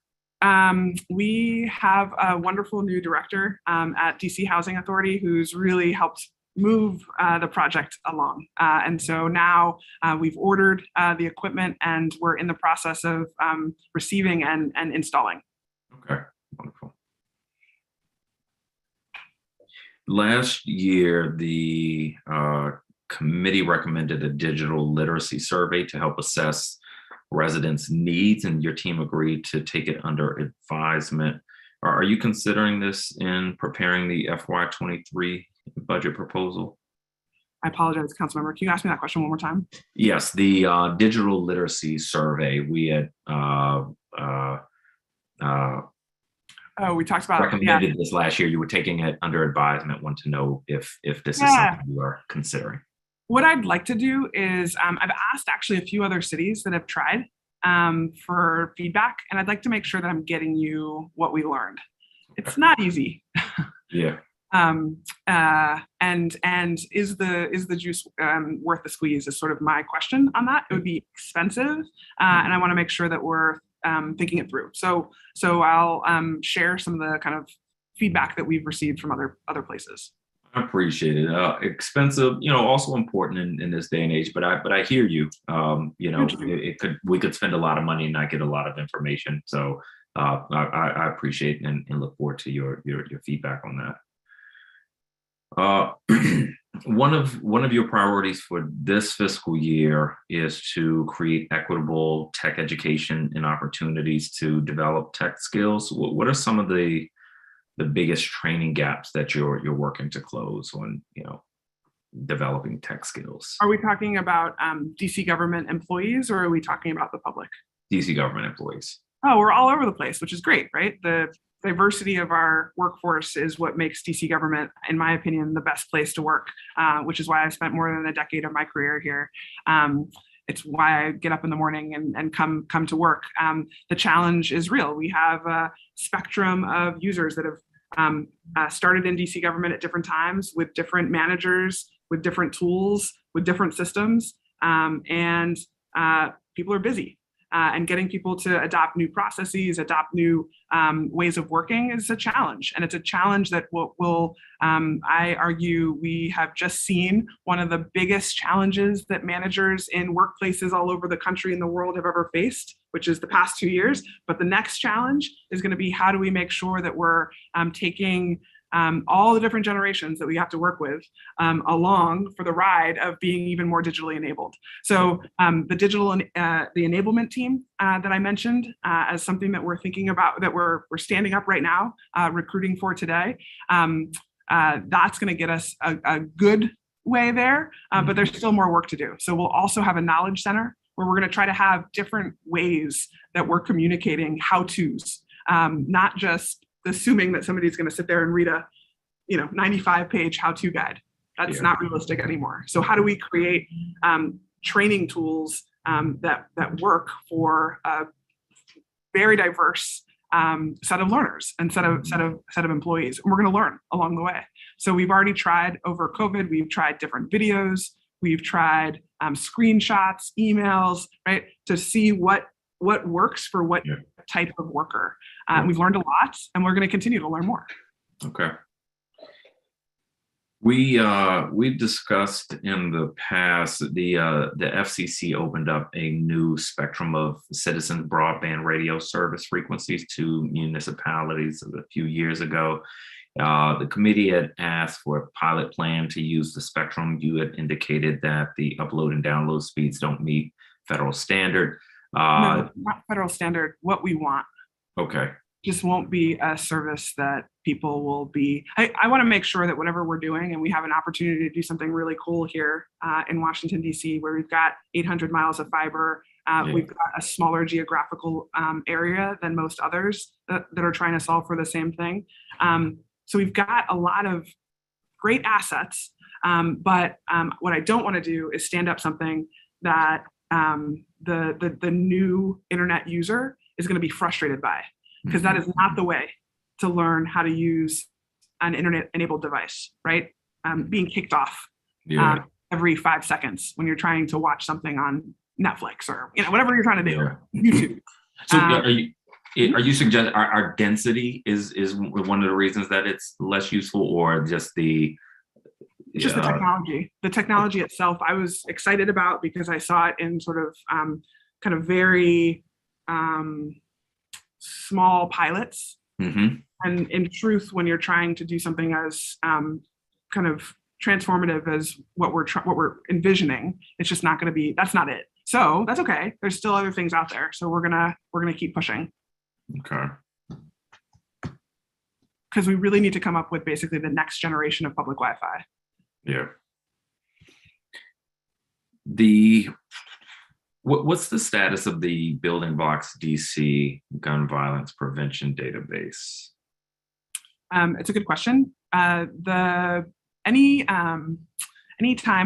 Speaker 17: We have a wonderful new director at DC Housing Authority who's really helped move the project along. And so now we've ordered the equipment and we're in the process of receiving and installing.
Speaker 2: Okay, wonderful. Last year, the committee recommended a digital literacy survey to help assess residents' needs, and your team agreed to take it under advisement. Are you considering this in preparing the FY23 budget proposal?
Speaker 17: I apologize, Councilmember. Can you ask me that question one more time?
Speaker 2: Yes, the digital literacy survey. We had
Speaker 17: we talked about
Speaker 2: recommended this last year. You were taking it under advisement. Want to know if this is something you are considering.
Speaker 17: What I'd like to do is I've asked actually a few other cities that have tried for feedback, and I'd like to make sure that I'm getting you what we learned. It's not easy.
Speaker 2: Yeah.
Speaker 17: And is the juice worth the squeeze is sort of my question on that. It would be expensive, and I want to make sure that we're thinking it through. So I'll share some of the kind of feedback that we've received from other places.
Speaker 2: I appreciate it. Expensive, also important in this day and age. But I hear you. We could spend a lot of money and not get a lot of information. So I appreciate and look forward to your feedback on that. One of your priorities for this fiscal year is to create equitable tech education and opportunities to develop tech skills. What are some of the the biggest training gaps that you're working to close on, developing tech skills?
Speaker 17: Are we talking about DC government employees, or are we talking about the public?
Speaker 2: DC government employees.
Speaker 17: Oh, we're all over the place, which is great, right? The diversity of our workforce is what makes DC government, in my opinion, the best place to work, which is why I've spent more than a decade of my career here. It's why I get up in the morning and come to work. The challenge is real. We have a spectrum of users that have started in DC government at different times with different managers, with different tools, with different systems, and people are busy. And getting people to adopt new processes, adopt new ways of working is a challenge. And it's a challenge that will I argue, we have just seen one of the biggest challenges that managers in workplaces all over the country and the world have ever faced, which is the past 2 years. But the next challenge is going to be, how do we make sure that we're taking all the different generations that we have to work with along for the ride of being even more digitally enabled. So the enablement team that I mentioned as something that we're thinking about, that we're standing up right now, recruiting for today, that's going to get us a good way there, but there's still more work to do. So we'll also have a knowledge center where we're going to try to have different ways that we're communicating how-tos, not just assuming that somebody's going to sit there and read a 95-page how-to guide. That's not realistic anymore. So how do we create training tools that work for a very diverse set of learners and set of employees? And we're going to learn along the way. So we've already tried over COVID. We've tried different videos. We've tried screenshots, emails, right, to see what works for what type of worker. We've learned a lot, and we're going to continue to learn more.
Speaker 2: Okay. We discussed in the past the FCC opened up a new spectrum of citizen broadband radio service frequencies to municipalities a few years ago. The committee had asked for a pilot plan to use the spectrum. You had indicated that the upload and download speeds don't meet federal standard.
Speaker 17: No, not federal standard, what we want.
Speaker 2: Okay.
Speaker 17: Just won't be a service that people will be. I want to make sure that whatever we're doing, and we have an opportunity to do something really cool here in Washington, D.C., where we've got 800 miles of fiber. We've got a smaller geographical area than most others that are trying to solve for the same thing. So we've got a lot of great assets, but what I don't want to do is stand up something that the new internet user is going to be frustrated by, because that is not the way to learn how to use an internet-enabled device, right? Being kicked off every 5 seconds when you're trying to watch something on Netflix or whatever you're trying to do, YouTube.
Speaker 2: So are you suggesting our density is one of the reasons that it's less useful, or just the
Speaker 17: technology? The technology itself, I was excited about because I saw it in sort of kind of very small pilots.
Speaker 2: Mm-hmm.
Speaker 17: And in truth, when you're trying to do something as kind of transformative as what we're envisioning, it's just not going to be. That's not it. So that's okay. There's still other things out there. So we're gonna keep pushing.
Speaker 2: Okay.
Speaker 17: Because we really need to come up with basically the next generation of public Wi-Fi.
Speaker 2: Yeah. What's the status of the Building Blocks DC gun violence prevention database?
Speaker 17: It's a good question. Anytime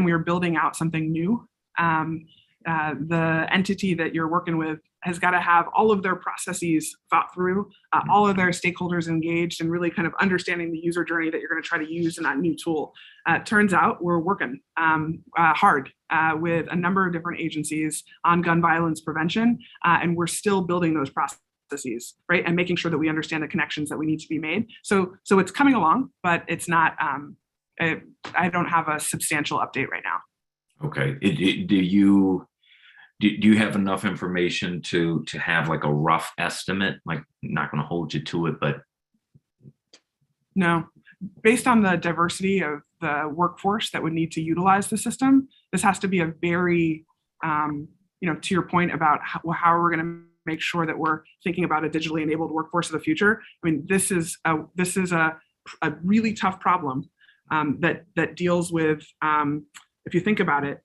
Speaker 17: we are building out something new, the entity that you're working with has got to have all of their processes thought through, all of their stakeholders engaged, and really kind of understanding the user journey that you're going to try to use in that new tool. Turns out we're working hard with a number of different agencies on gun violence prevention, and we're still building those processes, right? And making sure that we understand the connections that we need to be made. So it's coming along, but it's not, I don't have a substantial update right now.
Speaker 2: Okay. Do you have enough information to have like a rough estimate? Like, I'm not going to hold you to it, but.
Speaker 17: No, based on the diversity of the workforce that would need to utilize the system, this has to be a very, to your point about how we're going to make sure that we're thinking about a digitally enabled workforce of the future. I mean, this is a really tough problem that deals with, if you think about it,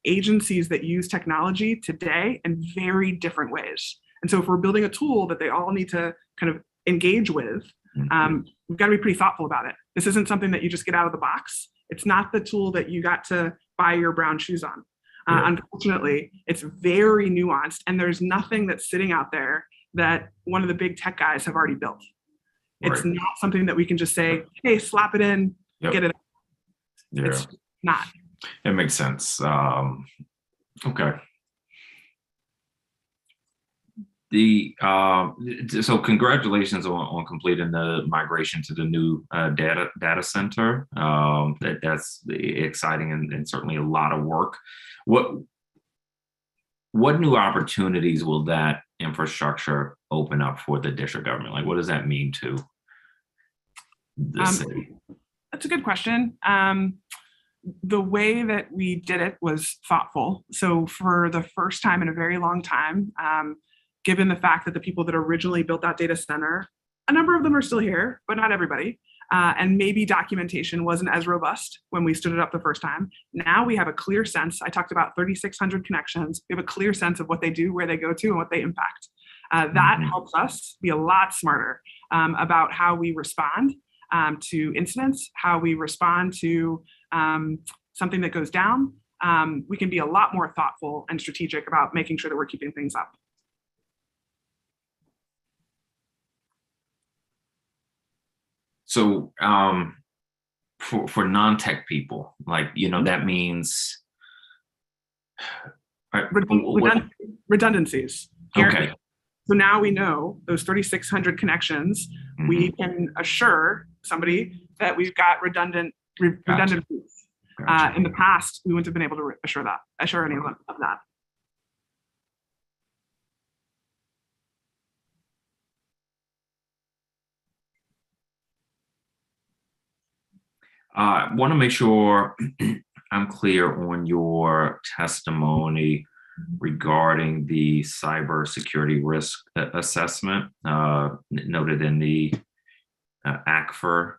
Speaker 17: agencies that use technology today in very different ways. And so if we're building a tool that they all need to kind of engage with, we've got to be pretty thoughtful about it. This isn't something that you just get out of the box. It's not the tool that you got to buy your brown shoes on. Unfortunately, it's very nuanced, and there's nothing that's sitting out there that one of the big tech guys have already built. It's not something that we can just say, hey, slap it in, get it. It's not.
Speaker 2: It makes sense. Okay. So congratulations on completing the migration to the new data center. That's exciting and certainly a lot of work. What new opportunities will that infrastructure open up for the district government? Like, what does that mean to the city?
Speaker 17: That's a good question. The way that we did it was thoughtful. So for the first time in a very long time, given the fact that the people that originally built that data center, a number of them are still here, but not everybody. And maybe documentation wasn't as robust when we stood it up the first time. Now we have a clear sense. I talked about 3,600 connections. We have a clear sense of what they do, where they go to, and what they impact. That helps us be a lot smarter about how we respond to incidents, how we respond to something that goes down. We can be a lot more thoughtful and strategic about making sure that we're keeping things up.
Speaker 2: So for non-tech people, like, that means
Speaker 17: redundancies.
Speaker 2: Okay.
Speaker 17: So now we know those 3,600 connections, we can assure somebody that we've got redundant fees. In the past, we wouldn't have been able to assure any of that.
Speaker 2: I want to make sure I'm clear on your testimony regarding the cybersecurity risk assessment noted in the ACFR.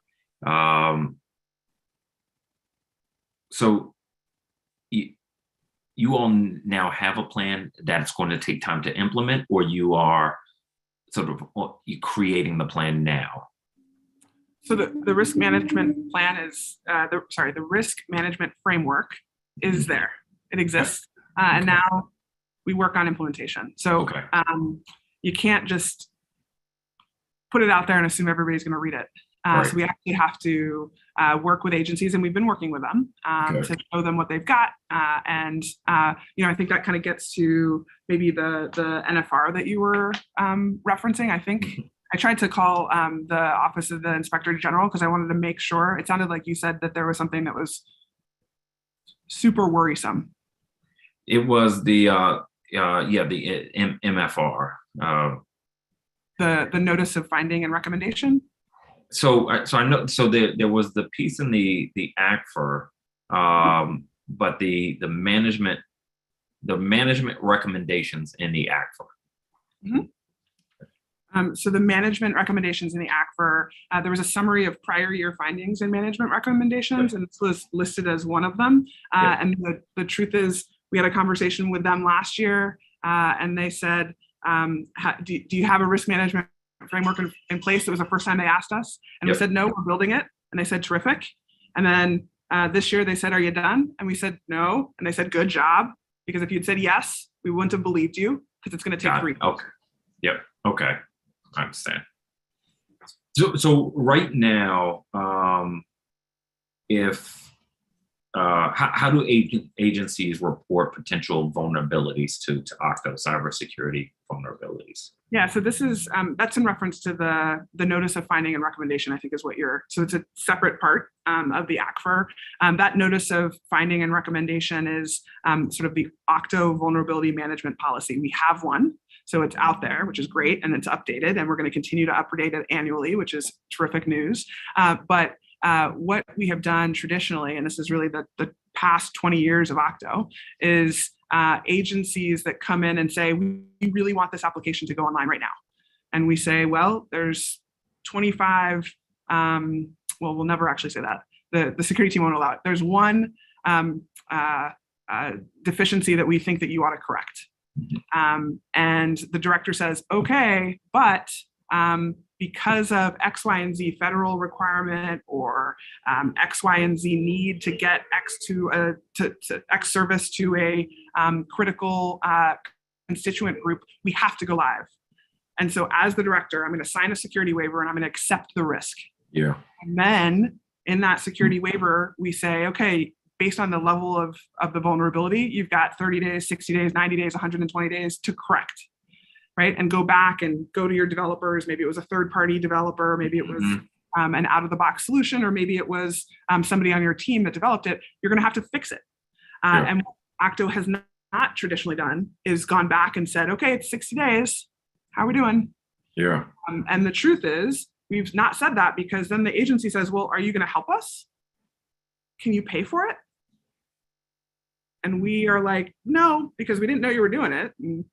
Speaker 2: So you all now have a plan that's going to take time to implement, or you are sort of creating the plan now?
Speaker 17: So the risk management plan is, the risk management framework is there. It exists. And now we work on implementation. So you can't just put it out there and assume everybody's going to read it. So we actually have to work with agencies, and we've been working with them to show them what they've got. And I think that kind of gets to maybe the NFR that you were referencing. I think I tried to call the Office of the Inspector General because I wanted to make sure. It sounded like you said that there was something that was super worrisome.
Speaker 2: It was the MFR.
Speaker 17: The notice of finding and recommendation.
Speaker 2: So I know. So there was the piece in the ACFR, but the management recommendations in the ACFR.
Speaker 17: So the management recommendations in the ACFR, there was a summary of prior year findings and management recommendations, and this was listed as one of them. And the truth is, we had a conversation with them last year, and they said, do you have a risk management framework in place? It was the first time they asked us, and we said, no, we're building it. And they said, terrific. And then this year they said, are you done? And we said, no. And they said, good job. Because if you'd said yes, we wouldn't have believed you, because it's going to take 3 years.
Speaker 2: Okay. Yep. Okay. I understand. So right now, how do agencies report potential vulnerabilities to Octo cybersecurity vulnerabilities?
Speaker 17: Yeah, so this is that's in reference to the notice of finding and recommendation, I think is what so it's a separate part of the ACFR. That notice of finding and recommendation is sort of the Octo vulnerability management policy. We have one. So it's out there, which is great, and it's updated, and we're going to continue to update it annually, which is terrific news. But what we have done traditionally, and this is really the past 20 years of Octo, is agencies that come in and say, we really want this application to go online right now. And we say, well, there's 25, well, we'll never actually say that. The security team won't allow it. There's one deficiency that we think that you ought to correct. And the director says, okay, but because of X, Y, and Z federal requirement or X, Y, and Z need to get X to X service to a critical constituent group, we have to go live. And so as the director, I'm going to sign a security waiver and I'm going to accept the risk.
Speaker 2: Yeah.
Speaker 17: And then in that security waiver, we say, okay, based on the level of the vulnerability, you've got 30 days, 60 days, 90 days, 120 days to correct, right? And go back and go to your developers. Maybe it was a third-party developer, maybe it was an out-of-the-box solution, or maybe it was somebody on your team that developed it. You're going to have to fix it. And what Octo has not traditionally done is gone back and said, okay, it's 60 days. How are we doing?
Speaker 2: Yeah.
Speaker 17: And the truth is, we've not said that because then the agency says, well, are you going to help us? Can you pay for it? And we are like, no, because we didn't know you were doing it. And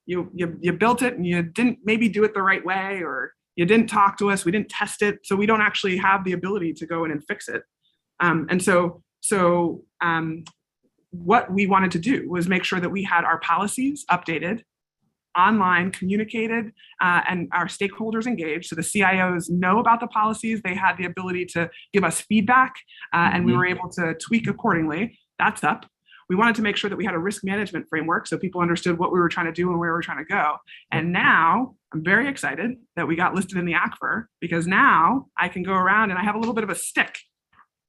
Speaker 17: you built it and you didn't maybe do it the right way, or you didn't talk to us. We didn't test it. So we don't actually have the ability to go in and fix it. And so what we wanted to do was make sure that we had our policies updated, online, communicated, and our stakeholders engaged. So the CIOs know about the policies. They had the ability to give us feedback, and we were able to tweak accordingly. That's up. We wanted to make sure that we had a risk management framework so people understood what we were trying to do and where we were trying to go. And now I'm very excited that we got listed in the ACFR, because now I can go around and I have a little bit of a stick,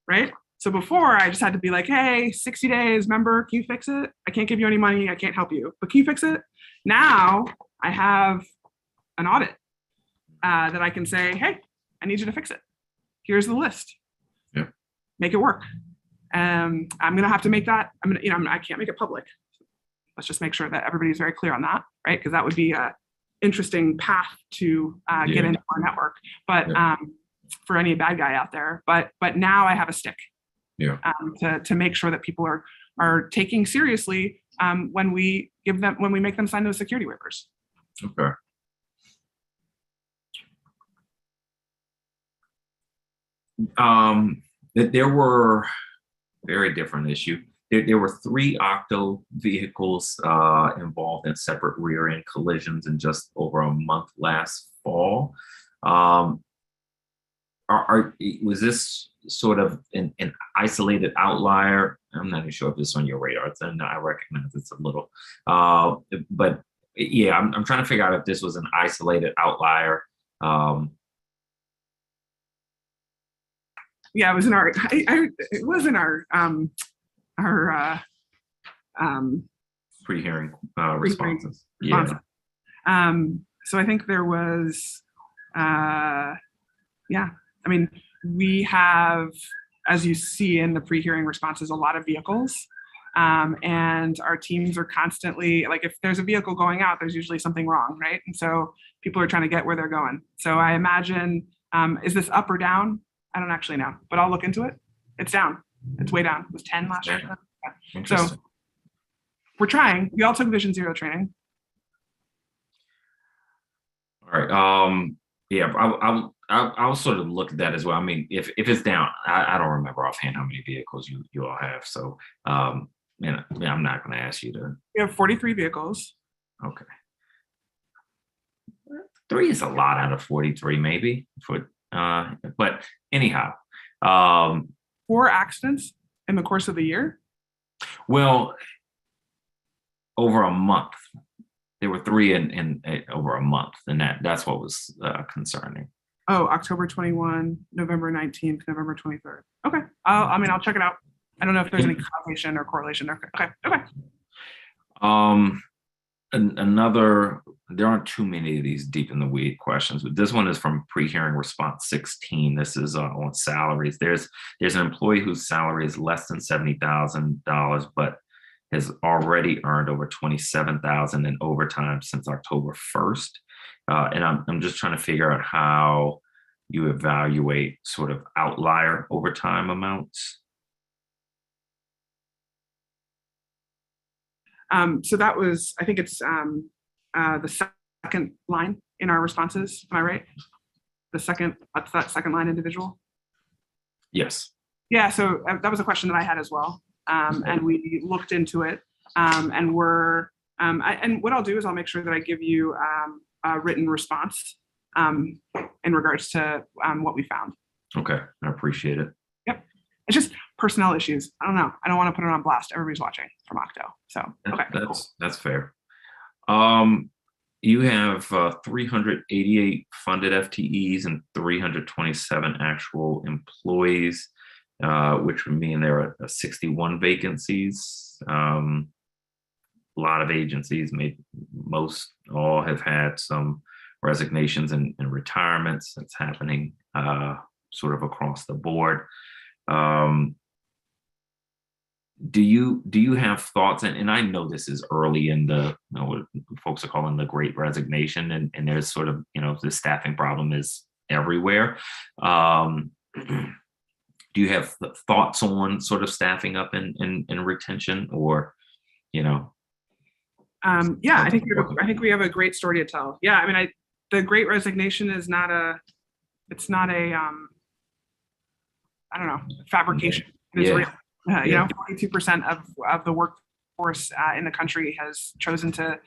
Speaker 17: right? So before I just had to be like, hey, 60 days, member, can you fix it? I can't give you any money. I can't help you, but can you fix it? Now I have an audit that I can say, hey, I need you to fix it. Here's the list.
Speaker 2: Yeah.
Speaker 17: Make it work. I'm going to have to make that. I can't make it public. Let's just make sure that everybody's very clear on that, right? Because that would be a interesting path to get into our network. But for any bad guy out there, but now I have a stick.
Speaker 2: Yeah.
Speaker 17: To make sure that people are taking seriously when we make them sign those security waivers.
Speaker 2: Okay. There were very different issue. There were 3 Octo vehicles involved in separate rear end collisions in just over a month last fall. Was this sort of an isolated outlier? I'm not even sure if it's on your radar. I recognize it's a little, but yeah, I'm trying to figure out if this was an isolated outlier.
Speaker 17: Yeah, it was in our. It was in our
Speaker 2: pre-hearing responses.
Speaker 17: Yeah. So I think there was. Yeah. I mean, we have, as you see in the pre-hearing responses, a lot of vehicles, and our teams are constantly, like, if there's a vehicle going out, there's usually something wrong, right? And so people are trying to get where they're going. So I imagine, is this up or down? I don't actually know, but I'll look into it. It's down. It's way down. It was 10 last year. Yeah. So we're trying. We all took Vision Zero training.
Speaker 2: All right. Yeah, I'll sort of look at that as well. I mean, if it's down, I don't remember offhand how many vehicles you all have. So, I'm not going to ask you to.
Speaker 17: We have 43 vehicles.
Speaker 2: Okay. 3 is a lot out of 43, maybe. But anyhow.
Speaker 17: 4 accidents in the course of the year?
Speaker 2: Well, over a month. There were 3 in over a month, and that's what was concerning.
Speaker 17: Oh, October 21, November 19th, November 23rd. Okay. I'll check it out. I don't know if there's any causation or correlation there. Okay. There aren't too many of these deep in the weed questions, but this one is from pre-hearing response 16. This is on salaries. There's an employee whose salary is less than $70,000, but has already earned over $27,000 in overtime since October 1st. And I'm just trying to figure out how you evaluate sort of outlier overtime amounts. So that was, I think it's the second line in our responses. Am I right? That's that second line individual.
Speaker 2: Yes.
Speaker 17: Yeah, so that was a question that I had as well. And we looked into it and and what I'll do is I'll make sure that I give you a written response in regards to what we found.
Speaker 2: Okay, I appreciate it.
Speaker 17: Yep. It's just personnel issues. I don't know. I don't want to put it on blast. Everybody's watching from Octo. So, okay.
Speaker 2: That's fair. You have 388 funded FTEs and 327 actual employees, which would mean there are 61 vacancies. A lot of agencies, maybe most all, have had some resignations and retirements. That's happening sort of across the board. Do you have thoughts, and I know this is early in the, what folks are calling the Great Resignation, and there's sort of, the staffing problem is everywhere. Do you have thoughts on sort of staffing up and retention, or,
Speaker 17: yeah, I think we have a great story to tell. Yeah, I mean, the Great Resignation is not a I don't know, fabrication. It is real. 42% of the workforce in the country has chosen to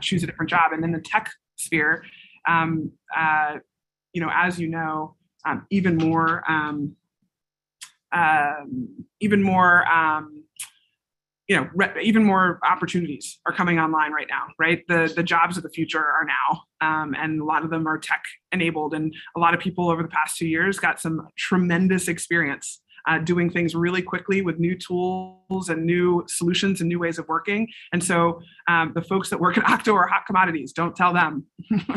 Speaker 17: choose a different job, and in the tech sphere, as you know, even more even more opportunities are coming online right now, right? The jobs of the future are now, and a lot of them are tech enabled. And a lot of people over the past 2 years got some tremendous experience doing things really quickly with new tools and new solutions and new ways of working. And so the folks that work at Octo are hot commodities. Don't tell them.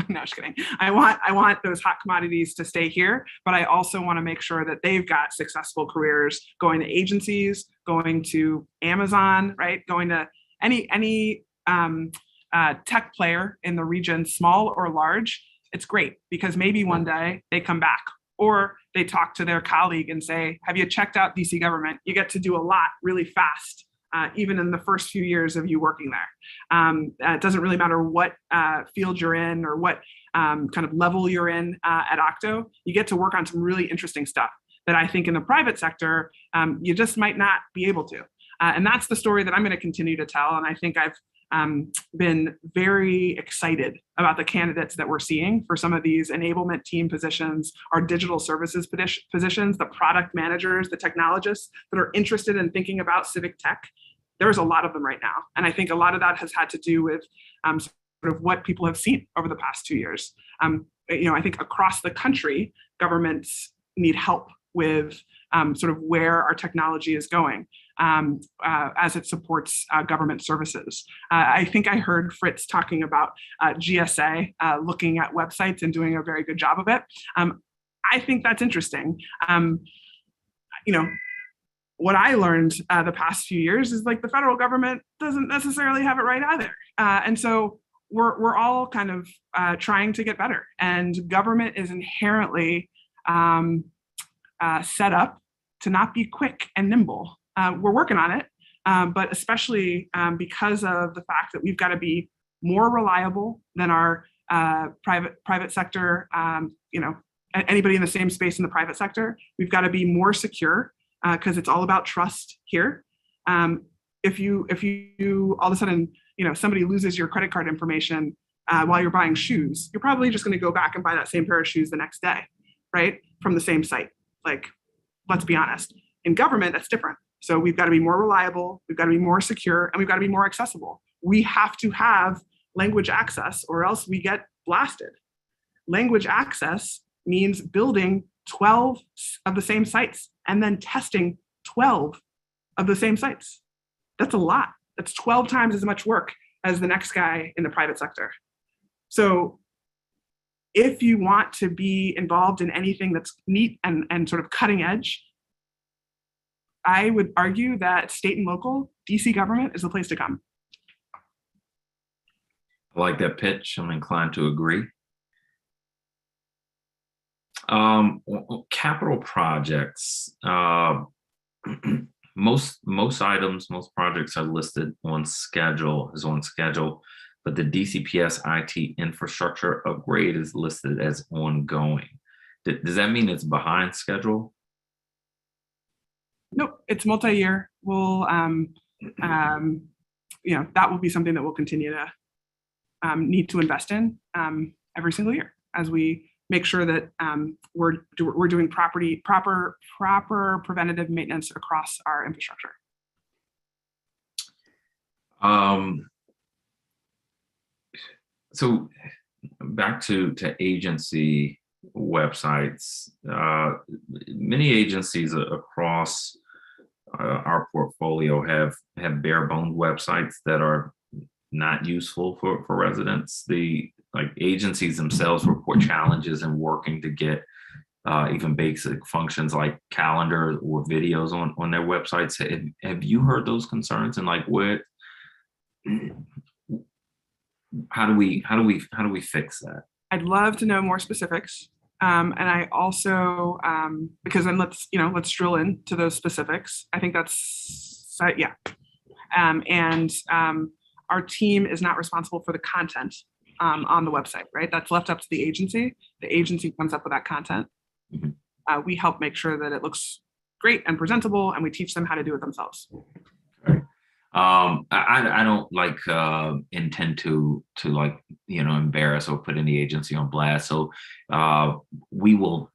Speaker 17: No, just kidding. I want those hot commodities to stay here, but I also want to make sure that they've got successful careers going to agencies, going to Amazon, right? Going to any tech player in the region, small or large. It's great because maybe one day they come back, or they talk to their colleague and say, have you checked out DC government? You get to do a lot really fast, even in the first few years of you working there. It doesn't really matter what field you're in or what kind of level you're in at Octo. You get to work on some really interesting stuff that I think in the private sector, you just might not be able to. And that's the story that I'm going to continue to tell. And I think I've been very excited about the candidates that we're seeing for some of these enablement team positions, our digital services positions, the product managers, the technologists that are interested in thinking about civic tech. There's a lot of them right now. And I think a lot of that has had to do with sort of what people have seen over the past 2 years. I think across the country, governments need help with sort of where our technology is going as it supports government services. I think I heard Fritz talking about GSA looking at websites and doing a very good job of it. I think that's interesting. What I learned the past few years is like the federal government doesn't necessarily have it right either. And so we're all kind of trying to get better, and government is inherently set up to not be quick and nimble. We're working on it, but especially because of the fact that we've got to be more reliable than our private sector. Anybody in the same space in the private sector, we've got to be more secure because it's all about trust here. If you all of a sudden somebody loses your credit card information while you're buying shoes, you're probably just going to go back and buy that same pair of shoes the next day, right? From the same site. Like, let's be honest. In government, that's different. So we've got to be more reliable, we've got to be more secure, and we've got to be more accessible. We have to have language access or else we get blasted. Language access means building 12 of the same sites and then testing 12 of the same sites. That's a lot. That's 12 times as much work as the next guy in the private sector. So if you want to be involved in anything that's neat and sort of cutting edge, I would argue that state and local DC government is the place to come.
Speaker 2: I like that pitch. I'm inclined to agree. Capital projects. most items, most projects are listed on schedule, but the DCPS IT infrastructure upgrade is listed as ongoing. Does that mean it's behind schedule?
Speaker 17: Nope, it's multi-year. We'll, that will be something that we'll continue to need to invest in every single year as we make sure that we're doing proper preventative maintenance across our infrastructure.
Speaker 2: So back to agency websites, many agencies across our portfolio have bare bones websites that are not useful for residents. The agencies themselves report challenges in working to get even basic functions like calendar or videos on their websites. Have you heard those concerns? And how do we fix that?
Speaker 17: I'd love to know more specifics. And I also, because then let's drill into those specifics. I think that's, yeah. Our team is not responsible for the content on the website, right? That's left up to the agency. The agency comes up with that content.
Speaker 2: Mm-hmm.
Speaker 17: We help make sure that it looks great and presentable, and we teach them how to do it themselves.
Speaker 2: Okay. I don't intend to embarrass or put any agency on blast. So we'll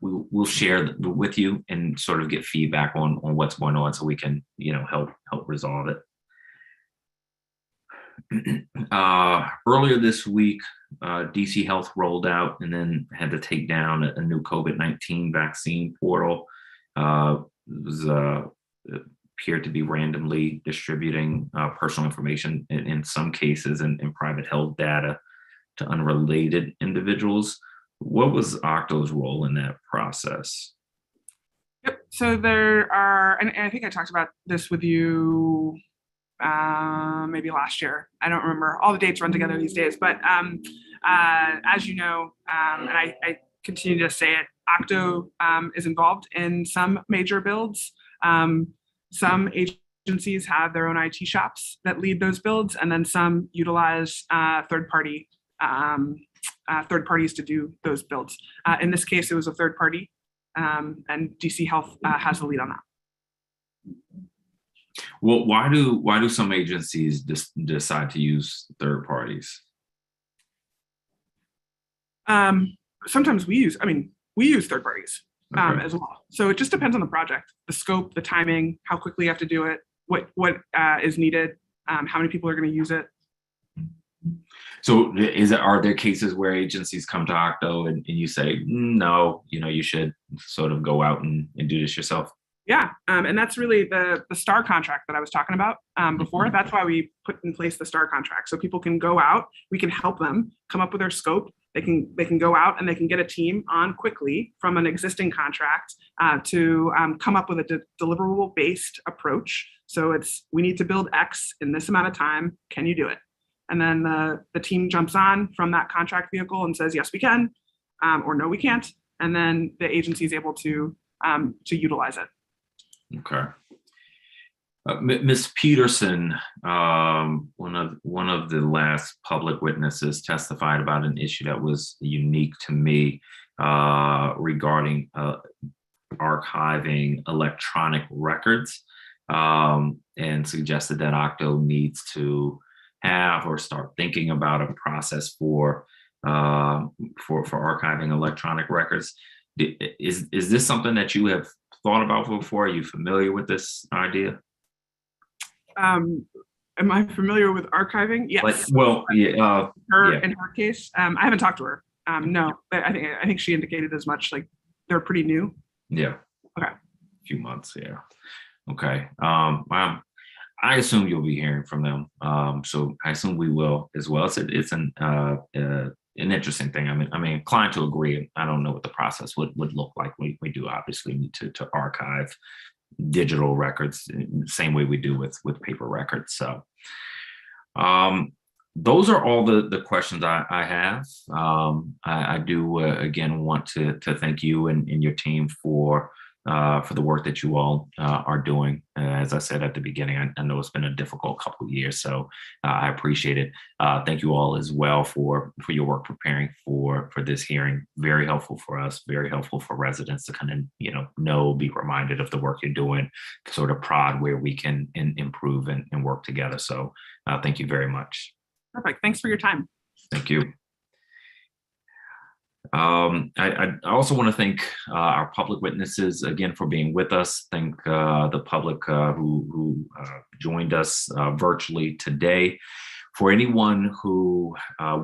Speaker 2: share with you and sort of get feedback on what's going on so we can help resolve it. Earlier this week, DC Health rolled out and then had to take down a new COVID-19 vaccine portal. It was appeared to be randomly distributing personal information in some cases and private health data to unrelated individuals. What was Octo's role in that process?
Speaker 17: Yep. So there are, and I think I talked about this with you maybe last year. I don't remember. All the dates run together these days. But as you know, and I continue to say it, Octo is involved in some major builds. Some agencies have their own IT shops that lead those builds, and then some utilize third parties to do those builds. In this case, it was a third party, and DC Health has the lead on that.
Speaker 2: Well, why do some agencies decide to use third parties?
Speaker 17: Sometimes we use third parties. Okay. As well. So it just depends on the project, the scope, the timing, how quickly you have to do it, what is needed, how many people are going to use it.
Speaker 2: So are there cases where agencies come to Octo and you say, no, you should sort of go out and do this yourself?
Speaker 17: Yeah. And that's really the STAR contract that I was talking about before. Mm-hmm. That's why we put in place the STAR contract. So people can go out, we can help them come up with their scope. They can go out and they can get a team on quickly from an existing contract to come up with a deliverable based approach. So we need to build X in this amount of time. Can you do it? And then the team jumps on from that contract vehicle and says, yes, we can, or no, we can't. And then the agency is able to utilize it.
Speaker 2: Okay. Ms. Peterson, one of the last public witnesses, testified about an issue that was unique to me regarding archiving electronic records, and suggested that Octo needs to have or start thinking about a process for archiving electronic records. Is this something that you have thought about before? Are you familiar with this idea?
Speaker 17: Am I familiar with archiving? Yes. In her case, I haven't talked to her. No, but I think she indicated as much. Like they're pretty new.
Speaker 2: Yeah.
Speaker 17: Okay.
Speaker 2: A few months. Yeah. Okay. I assume you'll be hearing from them. So I assume we will as well. It's an interesting thing. I'm inclined to agree. I don't know what the process would look like. We do obviously need to archive digital records the same way we do with paper records. So those are all the questions I have. I do again want to thank you and your team for for the work that you all are doing. As I said at the beginning, I know it's been a difficult couple of years, so I appreciate it. Thank you all as well for your work preparing for this hearing. Very helpful for us, very helpful for residents to kind of, be reminded of the work you're doing, sort of prod where we can improve and work together. So thank you very much.
Speaker 17: Perfect. Thanks for your time.
Speaker 2: Thank you. I also want to thank our public witnesses again for being with us. Thank the public who joined us virtually today. For anyone who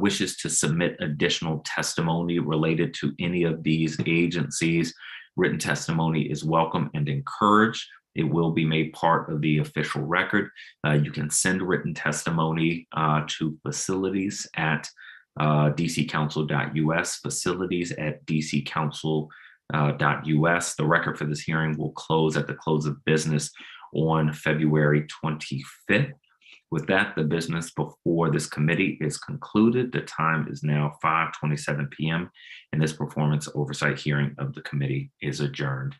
Speaker 2: wishes to submit additional testimony related to any of these agencies, written testimony is welcome and encouraged. It will be made part of the official record. You can send written testimony to facilities at dccouncil.us, facilities at dccouncil.us. The record for this hearing will close at the close of business on February 25th. With that, the business before this committee is concluded. The time is now 5:27 p.m. and this performance oversight hearing of the committee is adjourned.